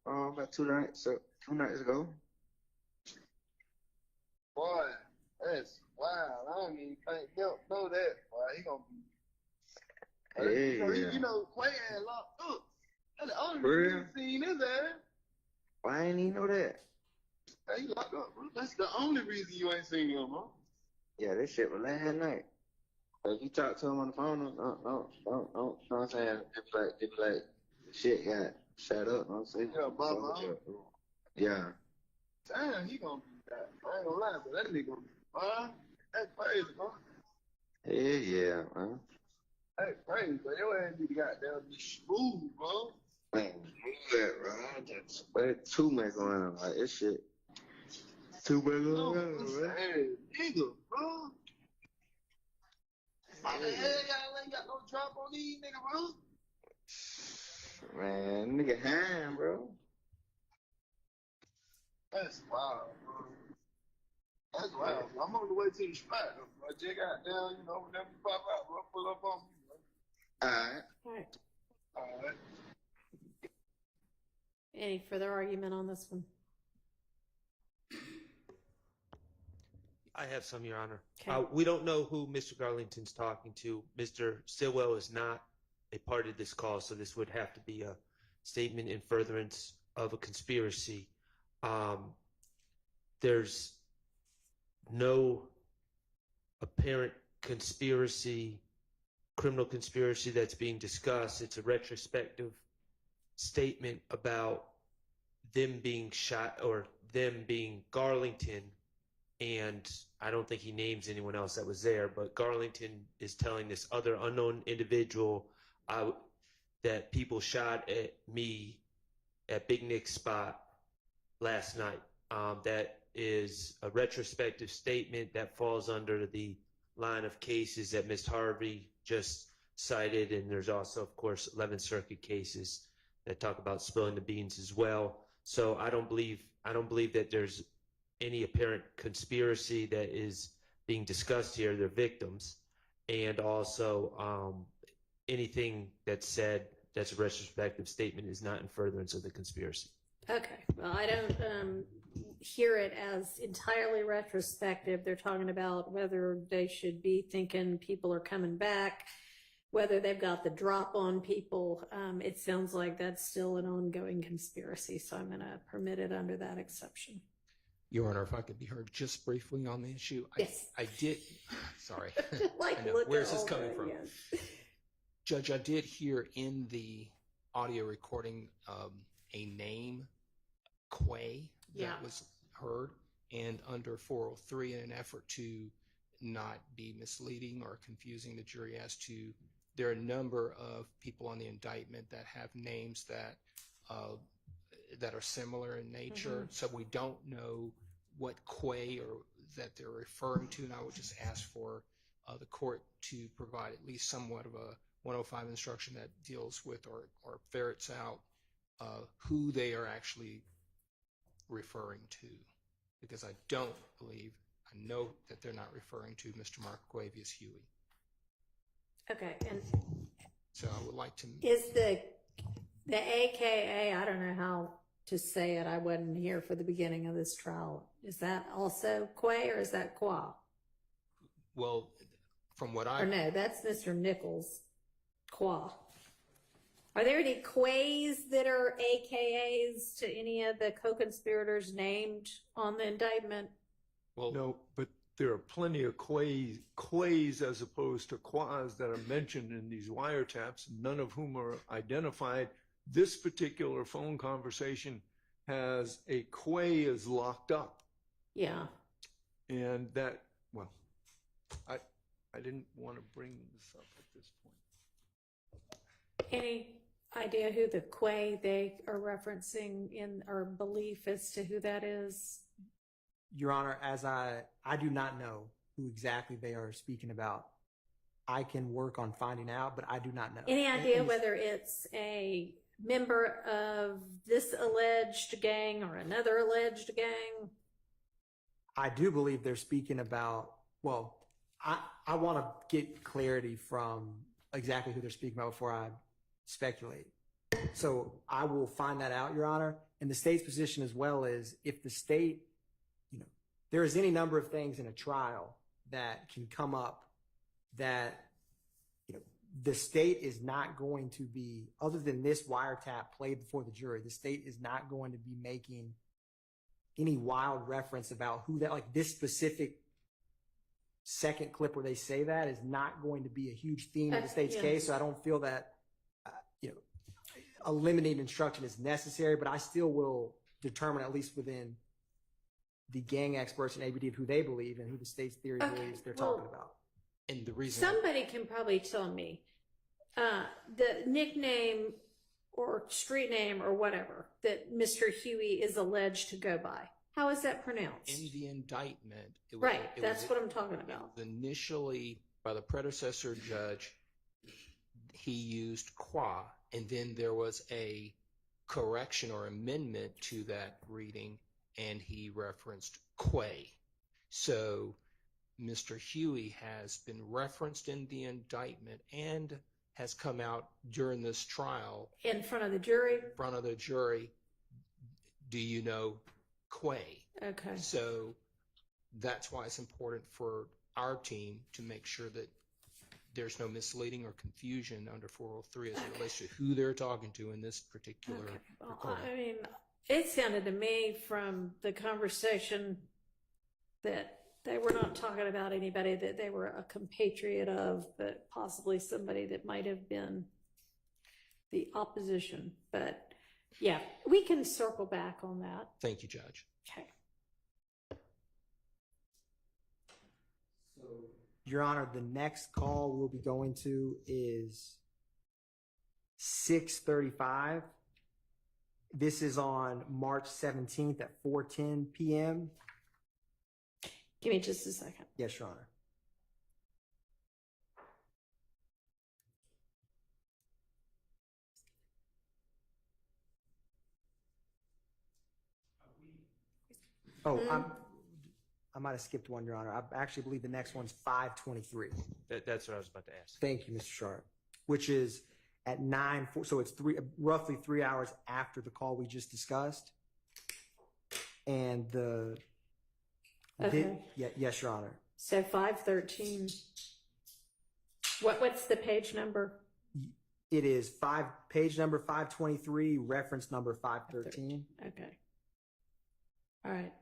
about 2 nights ago. Boy, that's wild. I don't even think they'll know that, boy. He gonna be. Quay had locked up. That's the only reason you seen his ass. Why ain't he know that? Hey, he locked up, bro. That's the only reason you ain't seen him, bro. Yeah, this shit was last night. If you talk to him on the phone, don't, know what I'm saying? If like, shit got shut up, know what I'm saying? Yeah, Bubba. Yeah. Damn, he gonna be that. I ain't gonna lie, but that nigga, bro. That's crazy, bro. Yeah, man. That's crazy, bro. Your ass need to goddamn be smooth, bro. Man, smooth, bro. That's too much going on. Like, this shit. Too much going on, bro. Nigga, bro. Why the hell y'all ain't got no drop on these nigga, bro? Man, nigga hand, bro. That's wild, bro. That's wild. I'm on the way to the spot, bro. I just got down, whenever you pop out, bro, pull up on me, bro. All right. Any further argument on this one? I have some, Your Honor. Okay. We don't know who Mr. Garlington's talking to. Mr. Stillwell is not a part of this call, so this would have to be a statement in furtherance of a conspiracy. There's no apparent conspiracy, criminal conspiracy that's being discussed. It's a retrospective statement about them being shot, or them being Garlington, and I don't think he names anyone else that was there, but Garlington is telling this other unknown individual that people shot at me at Big Nick's spot last night. That is a retrospective statement that falls under the line of cases that Ms. Harvey just cited, and there's also, of course, 11th Circuit cases that talk about spilling the beans as well. So I don't believe that there's any apparent conspiracy that is being discussed here. They're victims, and also anything that's said that's a retrospective statement is not in furtherance of the conspiracy. Okay, well, I don't hear it as entirely retrospective. They're talking about whether they should be thinking people are coming back, whether they've got the drop on people. It sounds like that's still an ongoing conspiracy, so I'm going to permit it under that exception. Your Honor, if I could be heard just briefly on the issue. Yes. I did, sorry. Like, I know. look Where's at this all coming that, from? yes. Judge, I did hear in the audio recording a name, Quay, that was heard, and under 403, in an effort to not be misleading or confusing the jury as to, there are a number of people on the indictment that have names that are similar in nature, so we don't know what Quay or that they're referring to, and I would just ask for the court to provide at least somewhat of a 105 instruction that deals with or ferrets out who they are actually referring to, because I don't believe, I know that they're not referring to Mr. Marquavius Huey. Okay, and so I would like to. Is the AKA, I don't know how to say it, I wasn't here for the beginning of this trial. Is that also Quay or is that Qua? Well, from what I. Or no, that's Mr. Nichols. Qua. Are there any Quays that are AKAs to any of the co-conspirators named on the indictment? Well, no, but there are plenty of Quays as opposed to Quas that are mentioned in these wiretaps, none of whom are identified. This particular phone conversation has a Quay is locked up. Yeah. And that, well, I didn't want to bring this up at this point. Any idea who the Quay they are referencing in our belief as to who that is? Your Honor, as I do not know who exactly they are speaking about. I can work on finding out, but I do not know. Any idea whether it's a member of this alleged gang or another alleged gang? I do believe they're speaking about, well, I want to get clarity from exactly who they're speaking about before I speculate. So I will find that out, Your Honor. And the state's position as well is if the state, there is any number of things in a trial that can come up that, the state is not going to be, other than this wiretap played before the jury, the state is not going to be making any wild reference about who that, like this specific second clip where they say that is not going to be a huge theme of the state's case. So I don't feel that, a limiting instruction is necessary, but I still will determine, at least within the gang experts and ABD, who they believe and who the state's theory believes they're talking about. And the reason somebody can probably tell me the nickname or street name or whatever that Mr. Huey is alleged to go by. How is that pronounced? in the indictment, That's what I'm talking about. Initially, by the predecessor judge, he used Qua, and then there was a correction or amendment to that reading, and he referenced Quay. So Mr. Huey has been referenced in the indictment and has come out during this trial. In front of the jury? In front of the jury. Do you know Quay? Okay. So that's why it's important for our team to make sure that there's no misleading or confusion under 403 as it relates to who they're talking to in this particular recording. I mean, it sounded to me from the conversation that they were not talking about anybody that they were a compatriot of, but possibly somebody that might have been the opposition. But Yeah, we can circle back on that. Thank you, Judge. Okay. So, Your Honor, the next call we'll be going to is 6:35. This is on March 17th at 4:10 p.m. Give me just a second. Yes, Your Honor. Oh, I might have skipped one, Your Honor. I actually believe the next one's 5:23. That's what I was about to ask. Thank you, Mr. Sharp. Which is at 9, so it's roughly 3 hours after the call we just discussed. And Okay. yes, Your Honor. So 513. What's the page number? It is page number 523, reference number 513. Okay. All right.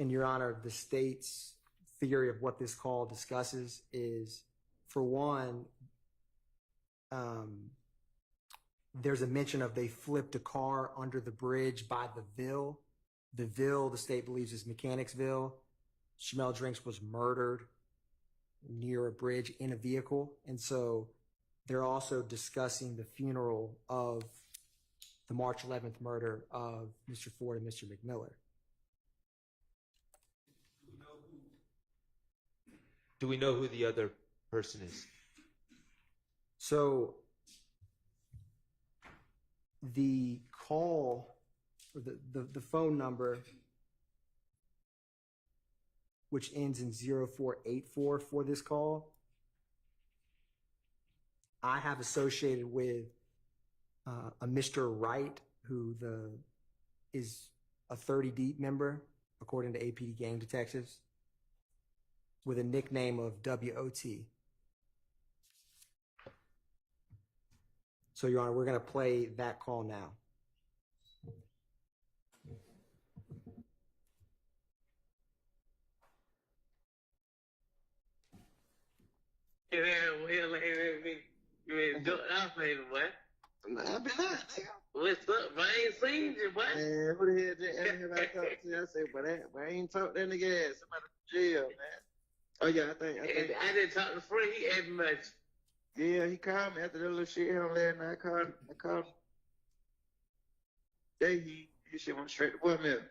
And Your Honor, the state's theory of what this call discusses is, for one, there's a mention of they flipped a car under the bridge by the Ville. The Ville, the state believes, is Mechanicsville. Schmel Drinks was murdered near a bridge in a vehicle. And so they're also discussing the funeral of the March 11th murder of Mr. Ford and Mr. McMiller. Do we know who the other person is? So the call, or the phone number, which ends in 0484 for this call, I have associated with a Mr. Wright, who is a 30 Deep member, according to APD gang detectives, with a nickname of WOT. So, Your Honor, we're going to play that call now. You ain't doing our favor, boy. I've been out, nigga. What's up, man? I ain't seen you, boy. Man, who the hell did I talk to? I said, but I ain't talked that nigga ass. Somebody from jail, man. Oh yeah, I think. I didn't talk to Free. He asked me much. Yeah, he called me after that little shit him last night. I called him. Then he shit went straight to voicemail.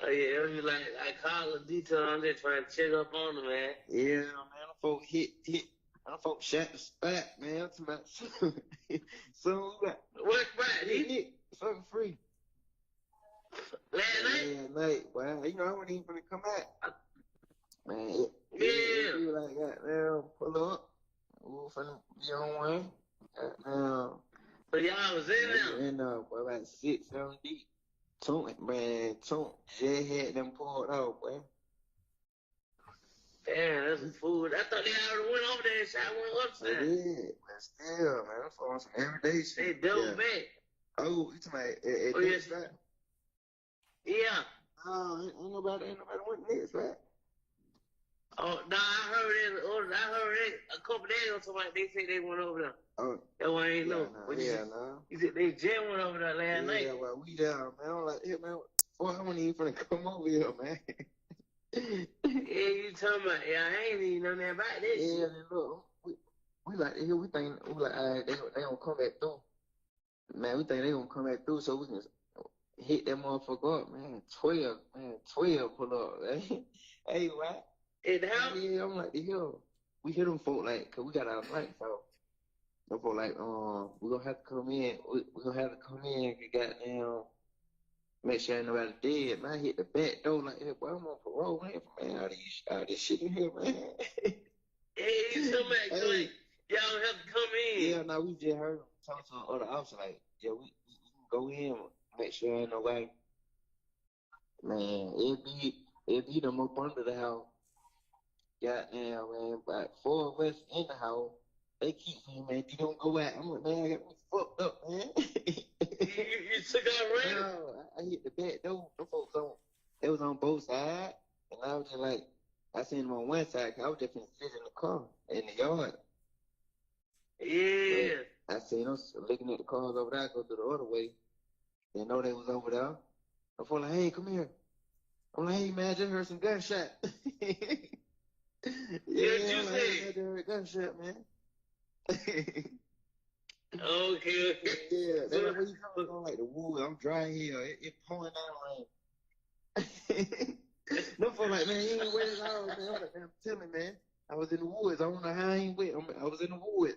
Oh yeah, it was like I called the detail. I'm just trying to check up on him, man. Yeah, man, them folks hit. Them folks shot the spot, man. I'm talking about soon. What spot? He hit fucking Free. Last night? Last night, well, you know, I wasn't even gonna come out. Man, Yeah. he was like, goddamn, pull up. We were finna be on one. Goddamn. So y'all was in there? And boy, about 6, 7 deep. Toon just had them pulled out, boy. Damn, that's some food. I thought they already went over there and shot one upstairs. They did, but still, man, I'm on some everyday shit. They double back. Oh, you talking about Oh, yes. right? Yeah. Oh, ain't nobody went next, right? Oh, no, I heard it a couple days ago. Somebody, they said they went over there. Oh. That one ain't know. No. You said they just went over there last night. Yeah, well, we down, man. I'm like, hey, man, boy, I wasn't even finna come over here, man. Yeah, you talking about, yeah, I ain't even know nothing about this shit. Yeah, man, look, we like to hear, we think, we like, all right, they gonna come back through. Man, we think they gonna come back through so we can hit that motherfucker up, man. 12 pull up, man. Hey, what? It happened? Yeah, I'm like, the hell. We hit them folk, like, cause we got our lights out. Them folk, like, we gonna have to come in, we gonna have to come in and goddamn, make sure ain't nobody dead, man. I hit the back door like, hey, boy, I'm on parole, man, all this shit in here, man. Hey, you talking about, like, y'all have to come in. Yeah, no, we just heard them talk to the other officer, like, yeah, we can go in, make sure ain't nobody. Man, it be them up under the house. Goddamn, man, about 4 of us in the house, They keep saying, man, you don't go out. I'm like, man, I got me fucked up, man. You took out right? No, I hit the back door. Them folks they was on both sides. And I was just like, I seen them on one side, 'cause I was just finna sit in the car, in the yard. Yeah. But I seen them looking at the cars over there, go through the other way. They know they was over there. I feel like, hey, come here. I'm like, hey, man, I just heard some gunshot. Yeah, you I'm like, say? hey, I just heard a gunshot, man. Okay. Yeah, that's where you coming from, like the wood. I'm dry here. It pouring down rain. No for like, man, you ain't wet at all, man. I'm like, man, tell me, man. I was in the woods. I don't know how I ain't wet. I was in the woods.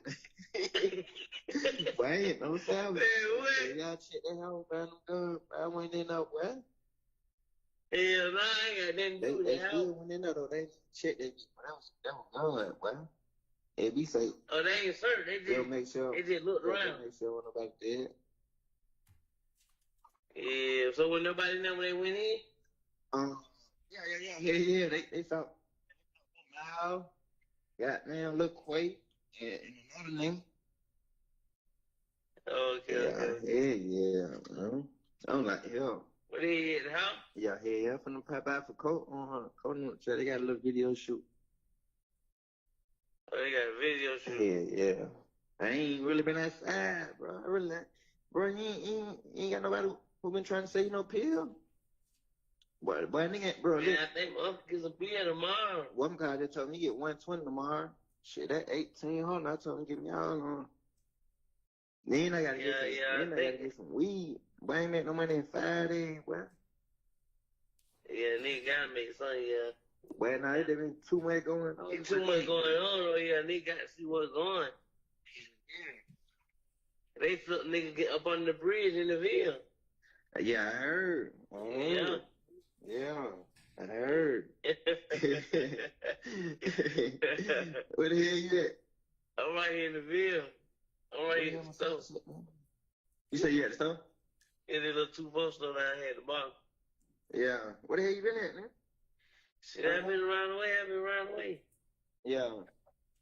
But I ain't no salvage. Man, what? Y'all check that house, man. I'm good. I went in there, well. Hell no, I ain't got nothing to do with They that still house. went in there, though. They checked that. That was good, well. If we say, Oh, they ain't certain. they'll make sure. They just looked around. Make sure nobody dead. Yeah, so when nobody know when they went in? Yeah. They found Mal, goddamn Lil Quay, and another name. Okay. Yeah. I'm like, yo. What they at the house? Yeah, finna pop out for Colt on her. Colt on the they got a little video shoot. Oh, they got a video shoot. Yeah. I ain't really been outside, bro. I really, bro, you ain't got nobody who been trying to say you no pill. Boy, nigga, bro. Man, I think I'm get some beer tomorrow. One guy just told me he get 120 tomorrow. Shit, that 1,800. I told him give me all on. Then I gotta get some weed. But I ain't make no money in 5 days, boy. Yeah, nigga gotta make something, yeah. Well, now there been too much going on. There's too much going on, though. Yeah, nigga gotta see what's going. They felt nigga get up on the bridge in the Ville. Yeah, I heard. Yeah, I heard. Where the hell you at? I'm right here in the Ville. I'm right here in the store. You say you at the store? Yeah, there's a little 2-4 store down here at the bottom. Yeah. Where the hell you been at, man? Shit, I've been around the way. Yeah.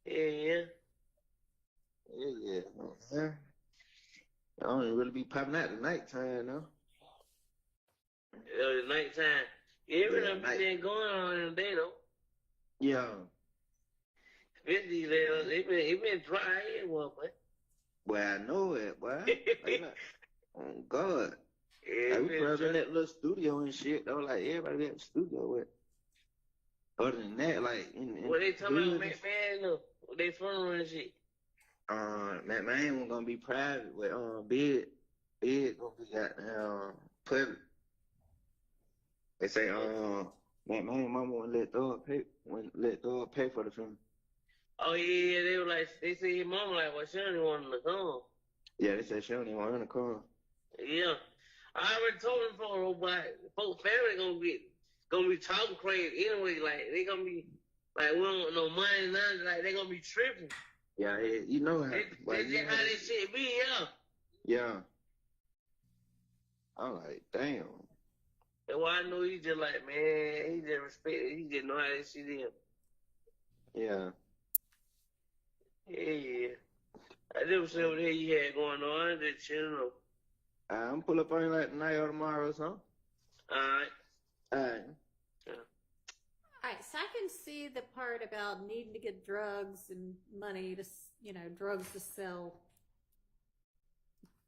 Yeah. I don't even really be popping out at nighttime, though. It's nighttime. Everything been going on in the day, though. Yeah. Especially it been dry here, boy. Well, I know it, boy. Oh, God. Yeah, Like, we probably in that little studio and shit, though. Like, everybody be at the studio with. Other than that, like, what they talking about, man, though? What they funeral and shit? That man was gonna be private with Bid gonna be goddamn public. They say that man mama wouldn't let dog pay for the funeral. Oh yeah, they were like they say his mama like, well, she don't want him to come. Yeah, they said she don't even want him to come. Yeah, I already told them before, but folks' family gonna be talking crazy anyway. Like they gonna be like, we don't want no money, nothing. Like they gonna be tripping. Yeah, you know how. That's just how this shit be, yeah. Yeah. I'm like, damn. That's why I know he just like, man, he just respect it. He just know how this shit is. Yeah. Yeah. I never see what the hell you had going on. I just chilling up. I'm pull up on you like tonight or tomorrow or something. All right. All right, so I can see the part about needing to get drugs and money to, drugs to sell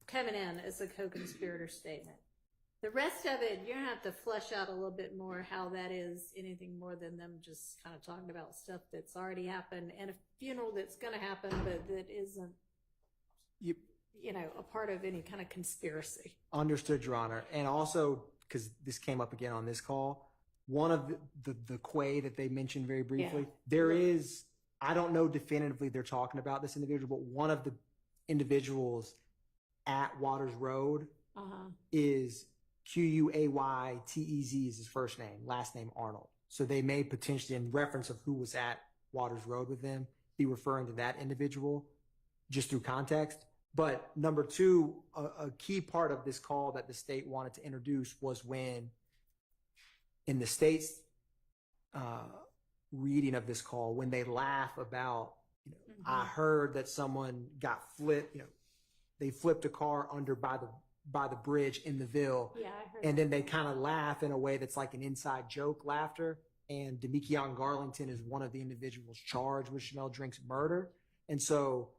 coming in as a co-conspirator statement. The rest of it, you're going to have to flesh out a little bit more how that is anything more than them just kind of talking about stuff that's already happened and a funeral that's going to happen, but that isn't, a part of any kind of conspiracy. Understood, Your Honor. And also, because this came up again on this call, one of the Quay that they mentioned very briefly, there is, I don't know definitively they're talking about this individual, but one of the individuals at Waters Road is Quaytez is his first name, last name Arnold. So they may potentially, in reference of who was at Waters Road with them, be referring to that individual just through context. But number two, a key part of this call that the state wanted to introduce was when in the state's reading of this call, when they laugh about I heard that someone got flipped, they flipped a car under by the bridge in the Ville. Yeah, I heard And that. then they kind of laugh in a way that's like an inside joke laughter. And Demikion Garlington is one of the individuals charged with Chanel Drink's murder. And so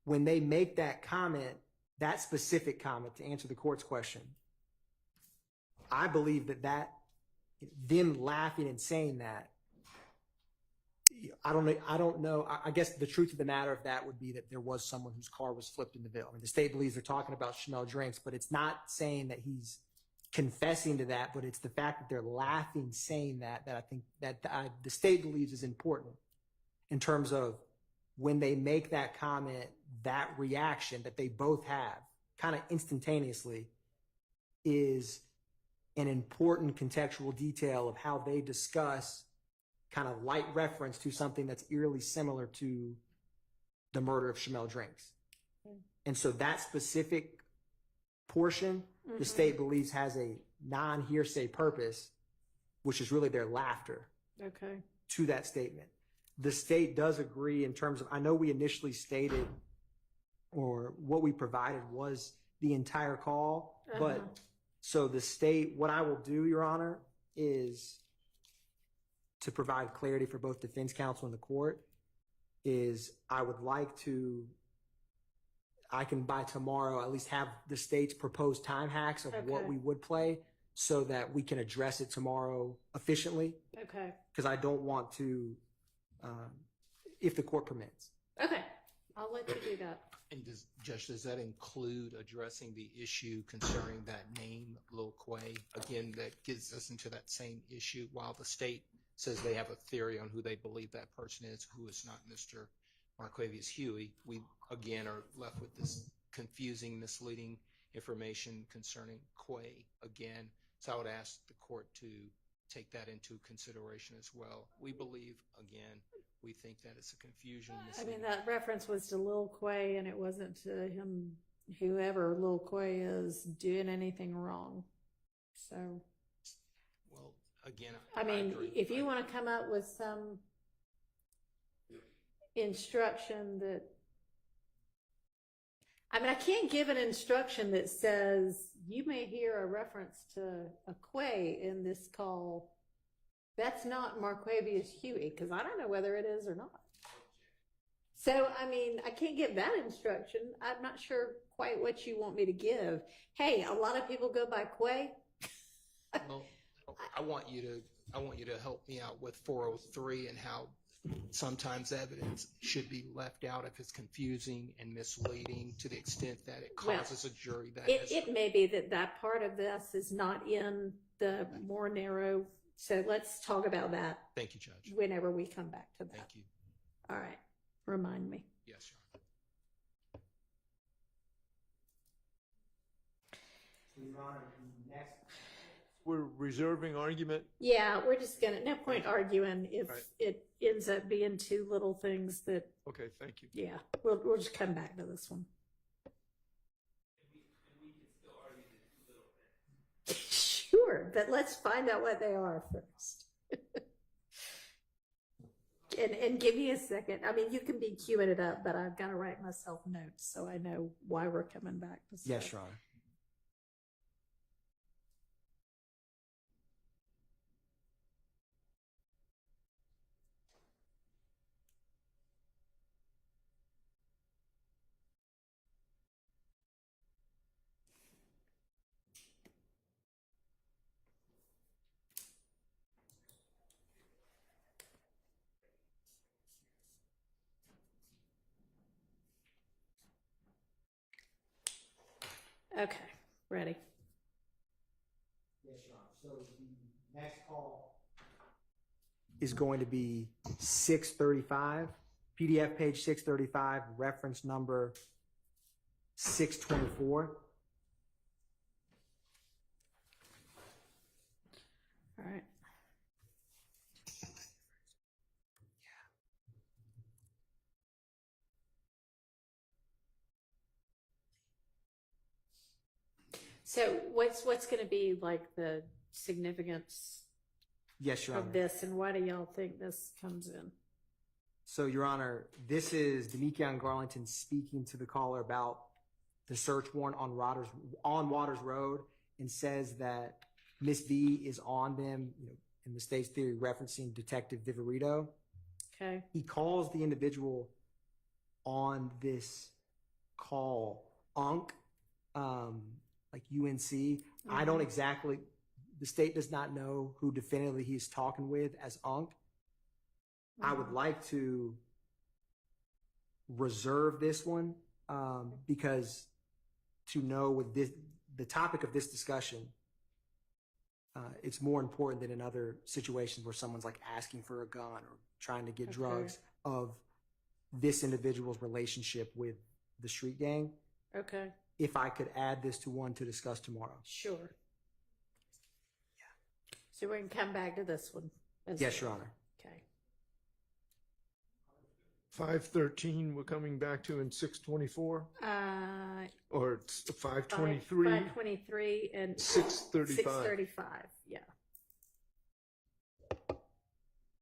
when they make that comment, that specific comment, to answer the court's question, I believe that them laughing and saying that, I don't know. I guess the truth of the matter of that would be that there was someone whose car was flipped in the Ville. I mean, the state believes they're talking about Chanel Drinks, but it's not saying that he's confessing to that, but it's the fact that they're laughing saying that I think that the state believes is important in terms of when they make that comment, that reaction that they both have kind of instantaneously is an important contextual detail of how they discuss kind of light reference to something that's eerily similar to the murder of Chanel Drinks. And so that specific portion, the state believes has a non-hearsay purpose, which is really their laughter to that statement. The state does agree in terms of, I know we initially stated, or what we provided was the entire call, but so the state, what I will do, Your Honor, is to provide clarity for both defense counsel and the court, is I would like to, I can by tomorrow at least have the state's proposed time hacks of what we would play so that we can address it tomorrow efficiently. Okay. Because I don't want to, if the court permits. Okay. I'll let you do that. And Judge, does that include addressing the issue concerning that name, Lil Quay? Again, that gets us into that same issue. While the state says they have a theory on who they believe that person is, who is not Mr. Marquavius Huey, we again are left with this confusing, misleading information concerning Quay again. So I would ask the court to take that into consideration as well. We believe, again, we think that it's a confusion. I mean, that reference was to Lil Quay, and it wasn't to him, whoever Lil Quay is, doing anything wrong. So, well, again, I mean, if you want to come up with some instruction that, I mean, I can't give an instruction that says you may hear a reference to a Quay in this call. That's not Marquavius Huey, because I don't know whether it is or not. So, I mean, I can't give that instruction. I'm not sure quite what you want me to give. Hey, a lot of people go by Quay. Well, I want you to help me out with 403 and how sometimes evidence should be left out if it's confusing and misleading to the extent that it causes a jury that it may be that part of this is not in the more narrow. So let's talk about that. Thank you, Judge. Whenever we come back to that. Thank you. All right. Remind me. Yes, Your Honor. We're reserving argument. Yeah, we're just gonna, no point arguing if it ends up being two little things that. Okay, thank you. Yeah, we'll just come back to this one. Sure, but let's find out what they are first. and give me a second. I mean, you can be queuing it up, but I've got to write myself notes so I know why we're coming back to stuff. Yes, Your Honor. Okay, ready. Yes, Your Honor. So the next call is going to be 635, PDF page 635, reference number 624. All right. So what's going to be like the significance Yes, Your Honor. of this, and why do y'all think this comes in? So, Your Honor, this is Demekion Garlington speaking to the caller about the search warrant on Waters Road, and says that Miss V is on them, in the state's theory referencing Detective Viverito. Okay. He calls the individual on this call Unc, like UNC. I don't exactly, the state does not know who definitively he's talking with as Unc. I would like to reserve this one because to know with this, the topic of this discussion, it's more important than in other situations where someone's like asking for a gun or trying to get drugs, of this individual's relationship with the street gang. Okay. If I could add this to one to discuss tomorrow. Sure. Yeah. So we can come back to this one. Yes, Your Honor. Okay. 513 we're coming back to in 624? Or it's 523? 523 and 635. 635, yeah.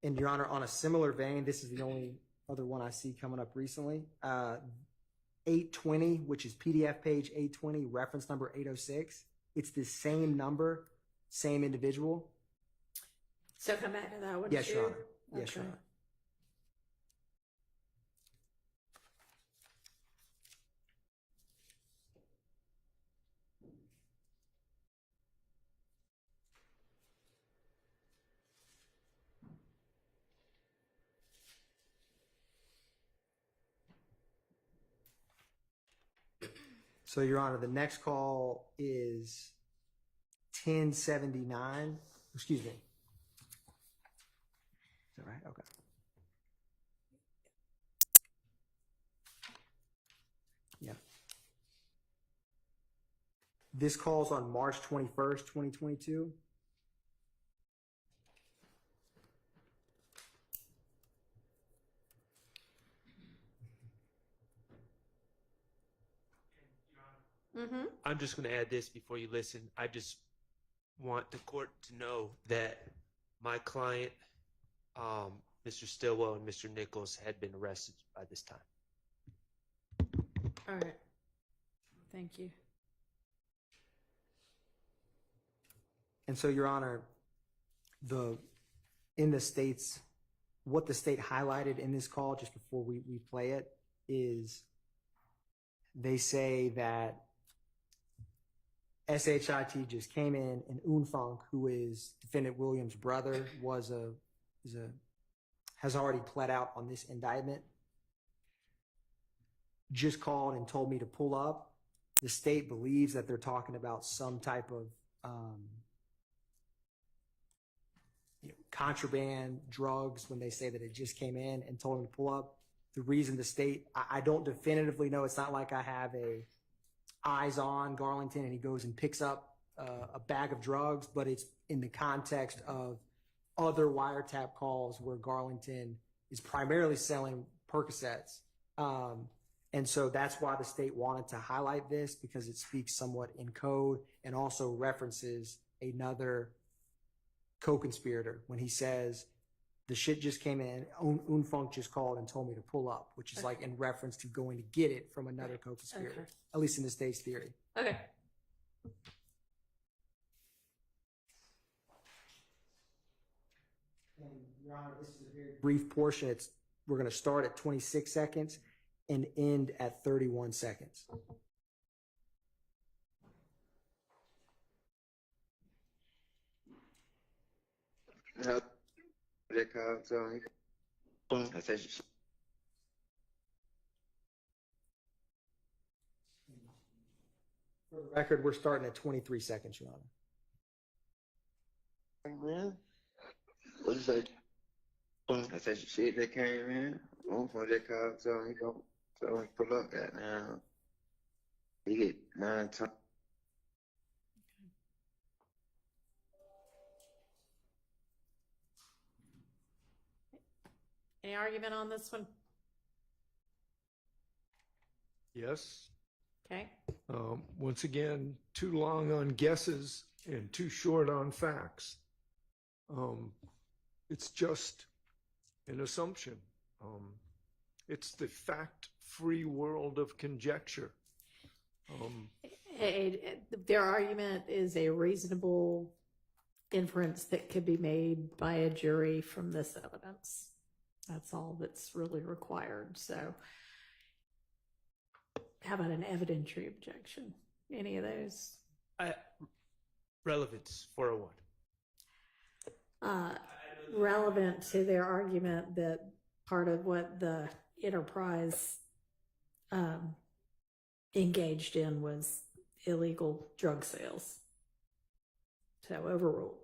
And Your Honor, on a similar vein, this is the only other one I see coming up recently. 820, which is PDF page 820, reference number 806. It's the same number, same individual. So come back to that one. Yes, too? Your Honor. Yes, Your Okay. Honor. So, Your Honor, the next call is 1079. Excuse me. Is that right? Okay. Yeah. This call's on March 21st, 2022. I'm just going to add this before you listen. I just want the court to know that my client, Mr. Stillwell and Mr. Nichols, had been arrested by this time. All right. Thank you. And so, Your Honor, in the states, what the state highlighted in this call, just before we play it, is they say that SHIT just came in, and Unfunk, who is Defendant Williams' brother, has already pled out on this indictment, just called and told me to pull up. The state believes that they're talking about some type of contraband drugs when they say that it just came in and told him to pull up. The reason the state, I don't definitively know, it's not like I have a eyes on Garlington and he goes and picks up a bag of drugs, but it's in the context of other wiretap calls where Garlington is primarily selling Percocets. And so that's why the state wanted to highlight this, because it speaks somewhat in code and also references another co-conspirator when he says, the shit just came in, Unfunk just called and told me to pull up, which is like in reference to going to get it from another co-conspirator, at least in the state's theory. Okay. And Your Honor, this is a very brief portion. We're going to start at 26 seconds and end at 31 seconds. For the record, we're starting at 23 seconds, Your Honor. Man, what is that? I said shit that came in. I'm from that car, so he go, so he pull up that now. He get 9 times. Any argument on this one? Yes. Okay. Once again, too long on guesses and too short on facts. It's just an assumption. It's the fact-free world of conjecture. Their argument is a reasonable inference that could be made by a jury from this evidence. That's all that's really required. So how about an evidentiary objection? Any of those? Relevance 401. Relevant to their argument that part of what the enterprise engaged in was illegal drug sales. So overruled.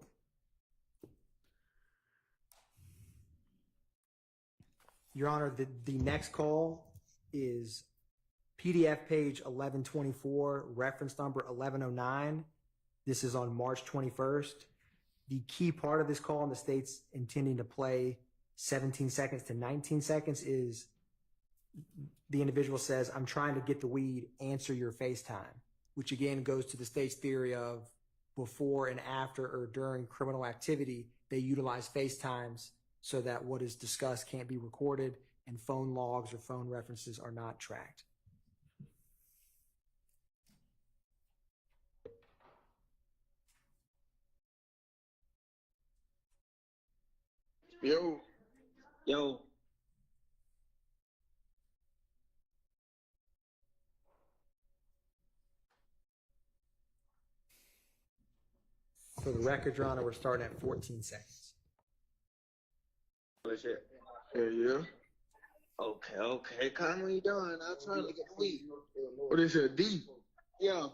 Your Honor, the next call is PDF page 1124, reference number 1109. This is on March 21st. The key part of this call, and the state's intending to play 17 seconds to 19 seconds, is the individual says, "I'm trying to get the weed, answer your FaceTime," which again goes to the state's theory of before and after or during criminal activity, they utilize FaceTimes so that what is discussed can't be recorded and phone logs or phone references are not tracked. Yo. For the record, Your Honor, we're starting at 14 seconds. What's it? Yeah. Okay. Come, what you doing? I'm trying to get the weed. What is it? D? Yeah.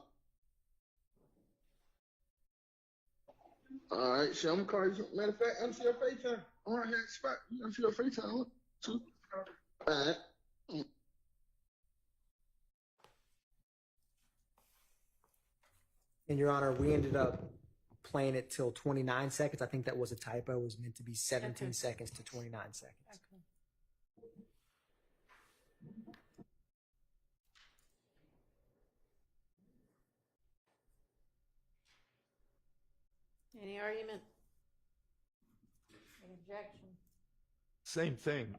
All right, so I'm gonna call you. Matter of fact, I'm see your FaceTime. I'm right here at the spot. I'm see your FaceTime. Look, too. All right. And Your Honor, we ended up playing it till 29 seconds. I think that was a typo. It was meant to be 17 seconds to 29 seconds. Okay. Any argument? Any objection? Same thing.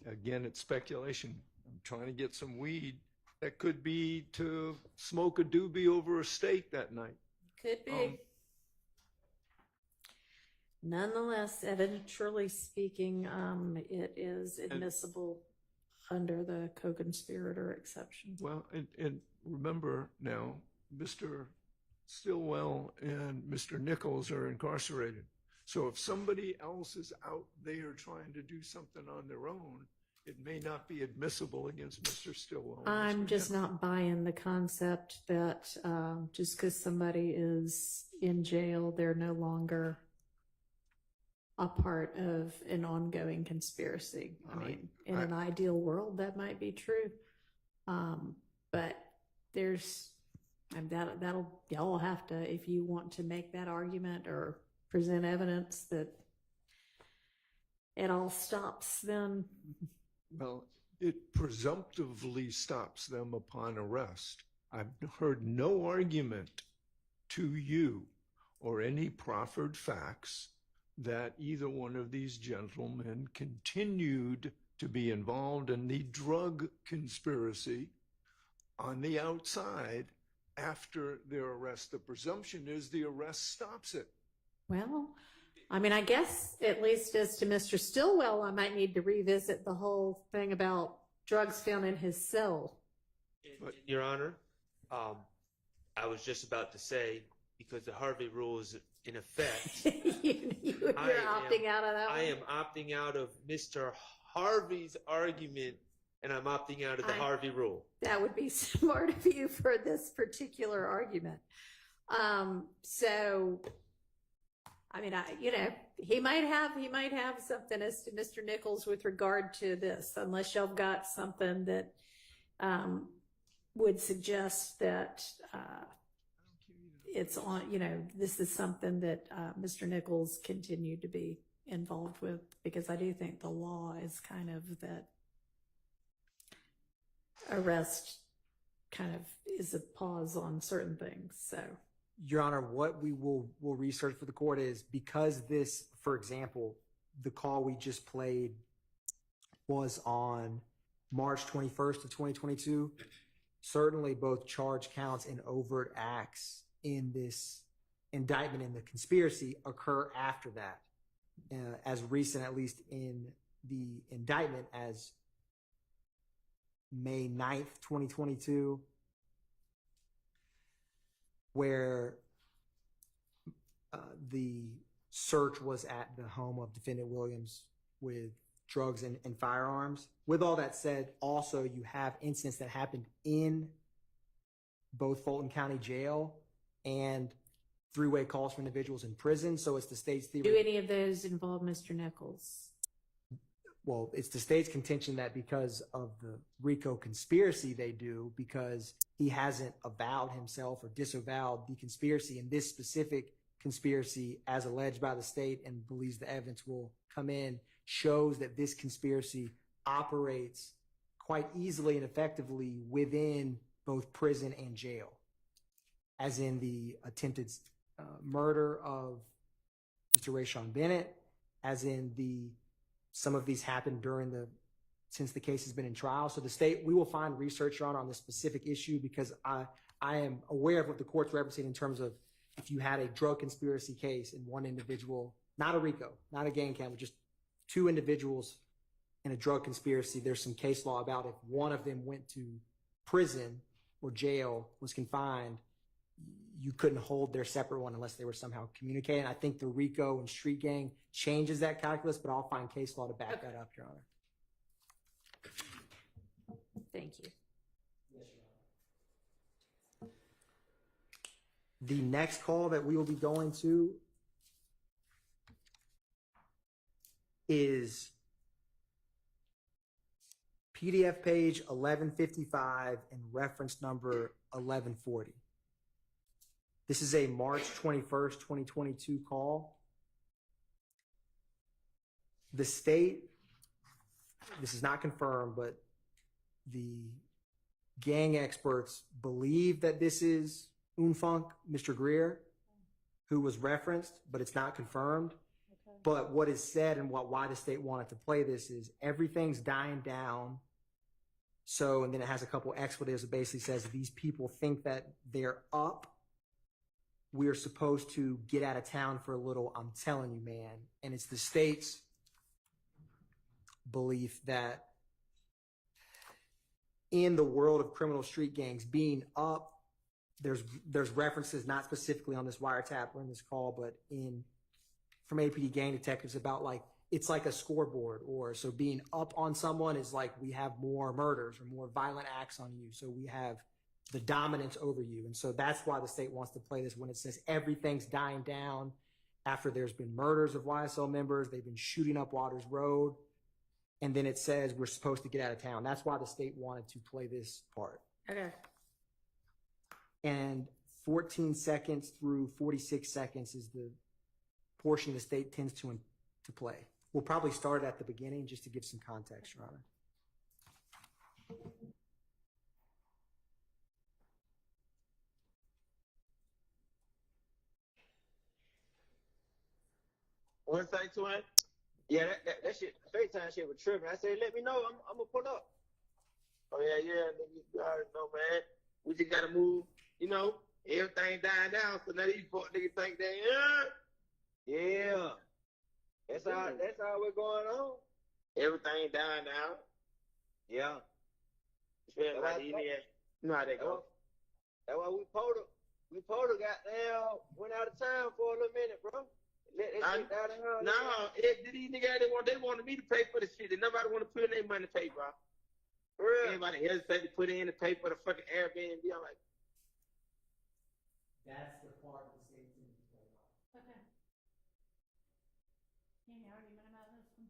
Again, it's speculation. I'm trying to get some weed. That could be to smoke a doobie over a steak that night. Could be. Nonetheless, evidentially speaking, it is admissible under the co-conspirator exception. Well, and remember now, Mr. Stillwell and Mr. Nichols are incarcerated. So if somebody else is out there trying to do something on their own, it may not be admissible against Mr. Stillwell. I'm just not buying the concept that just because somebody is in jail, they're no longer a part of an ongoing conspiracy. I mean, in an ideal world, that might be true. But there's, that'll, y'all have to, if you want to make that argument or present evidence that it all stops, then. Well, it presumptively stops them upon arrest. I've heard no argument to you or any proffered facts that either one of these gentlemen continued to be involved in the drug conspiracy on the outside after their arrest. The presumption is the arrest stops it. Well, I mean, I guess at least as to Mr. Stillwell, I might need to revisit the whole thing about drugs found in his cell. Your Honor, I was just about to say, because the Harvey rule is in effect, You're opting out of that one? I am opting out of Mr. Harvey's argument, and I'm opting out of the Harvey rule. That would be smart of you for this particular argument. So, I mean, he might have something as to Mr. Nichols with regard to this, unless y'all got something that would suggest that it's on, this is something that Mr. Nichols continued to be involved with, because I do think the law is kind of that arrest kind of is a pause on certain things. So, Your Honor, what we will research for the court is, because this, for example, the call we just played was on March 21st of 2022. Certainly both charge counts and overt acts in this indictment in the conspiracy occur after that, as recent, at least in the indictment, as May 9th, 2022, where the search was at the home of defendant Williams with drugs and firearms. With all that said, also you have incidents that happened in both Fulton County Jail and three-way calls from individuals in prison. So it's the state's theory. Do any of those involve Mr. Nichols? Well, it's the state's contention that because of the RICO conspiracy they do, because he hasn't avowed himself or disavowed the conspiracy, and this specific conspiracy, as alleged by the state and believes the evidence will come in, shows that this conspiracy operates quite easily and effectively within both prison and jail, as in the attempted murder of Mr. Rayshawn Bennett, as in some of these happened since the case has been in trial. So the state, we will find research on this specific issue, because I am aware of what the court's representing in terms of if you had a drug conspiracy case and one individual, not a RICO, not a gang count, but just two individuals in a drug conspiracy, there's some case law about if one of them went to prison or jail, was confined, you couldn't hold their separate one unless they were somehow communicating. I think the RICO and street gang changes that calculus, but I'll find case law to back that up, Your Honor. Thank you. The next call that we will be going to is PDF page 1155 and reference number 1140. This is a March 21st, 2022 call. The state, this is not confirmed, but the gang experts believe that this is Unfunk, Mr. Greer, who was referenced, but it's not confirmed. Okay. But what is said and why the state wanted to play this is everything's dying down. So, and then it has a couple expletives that basically says these people think that they're up. We're supposed to get out of town for a little, I'm telling you, man. And it's the state's belief that in the world of criminal street gangs, being up, there's references, not specifically on this wiretap or in this call, but from APD gang detectives about like, it's like a scoreboard, or so being up on someone is like we have more murders or more violent acts on you. So we have the dominance over you. And so that's why the state wants to play this when it says everything's dying down after there's been murders of YSL members. They've been shooting up Waters Road. And then it says we're supposed to get out of town. That's why the state wanted to play this part. Okay. And 14 seconds through 46 seconds is the portion the state tends to play. We'll probably start at the beginning just to give some context, Your Honor. One thing to him, yeah, that shit, FaceTime shit was tripping. I said, let me know, I'm gonna pull up. Oh yeah, nigga, you already know, man. We just gotta move, everything dying down. So now these fuck niggas think they, yeah. That's how we're going on. Everything dying down. Yeah. You know how that go. That's why we goddamn went out of town for a little minute, bro. Let that shit down the house. No, these niggas they wanted me to pay for the shit. Nobody want to put in their money to pay, bro. For real. Everybody hesitate to put in to pay for the fucking Airbnb. I'm like, that's the part the state needs to play on. Okay. Any argument about this one?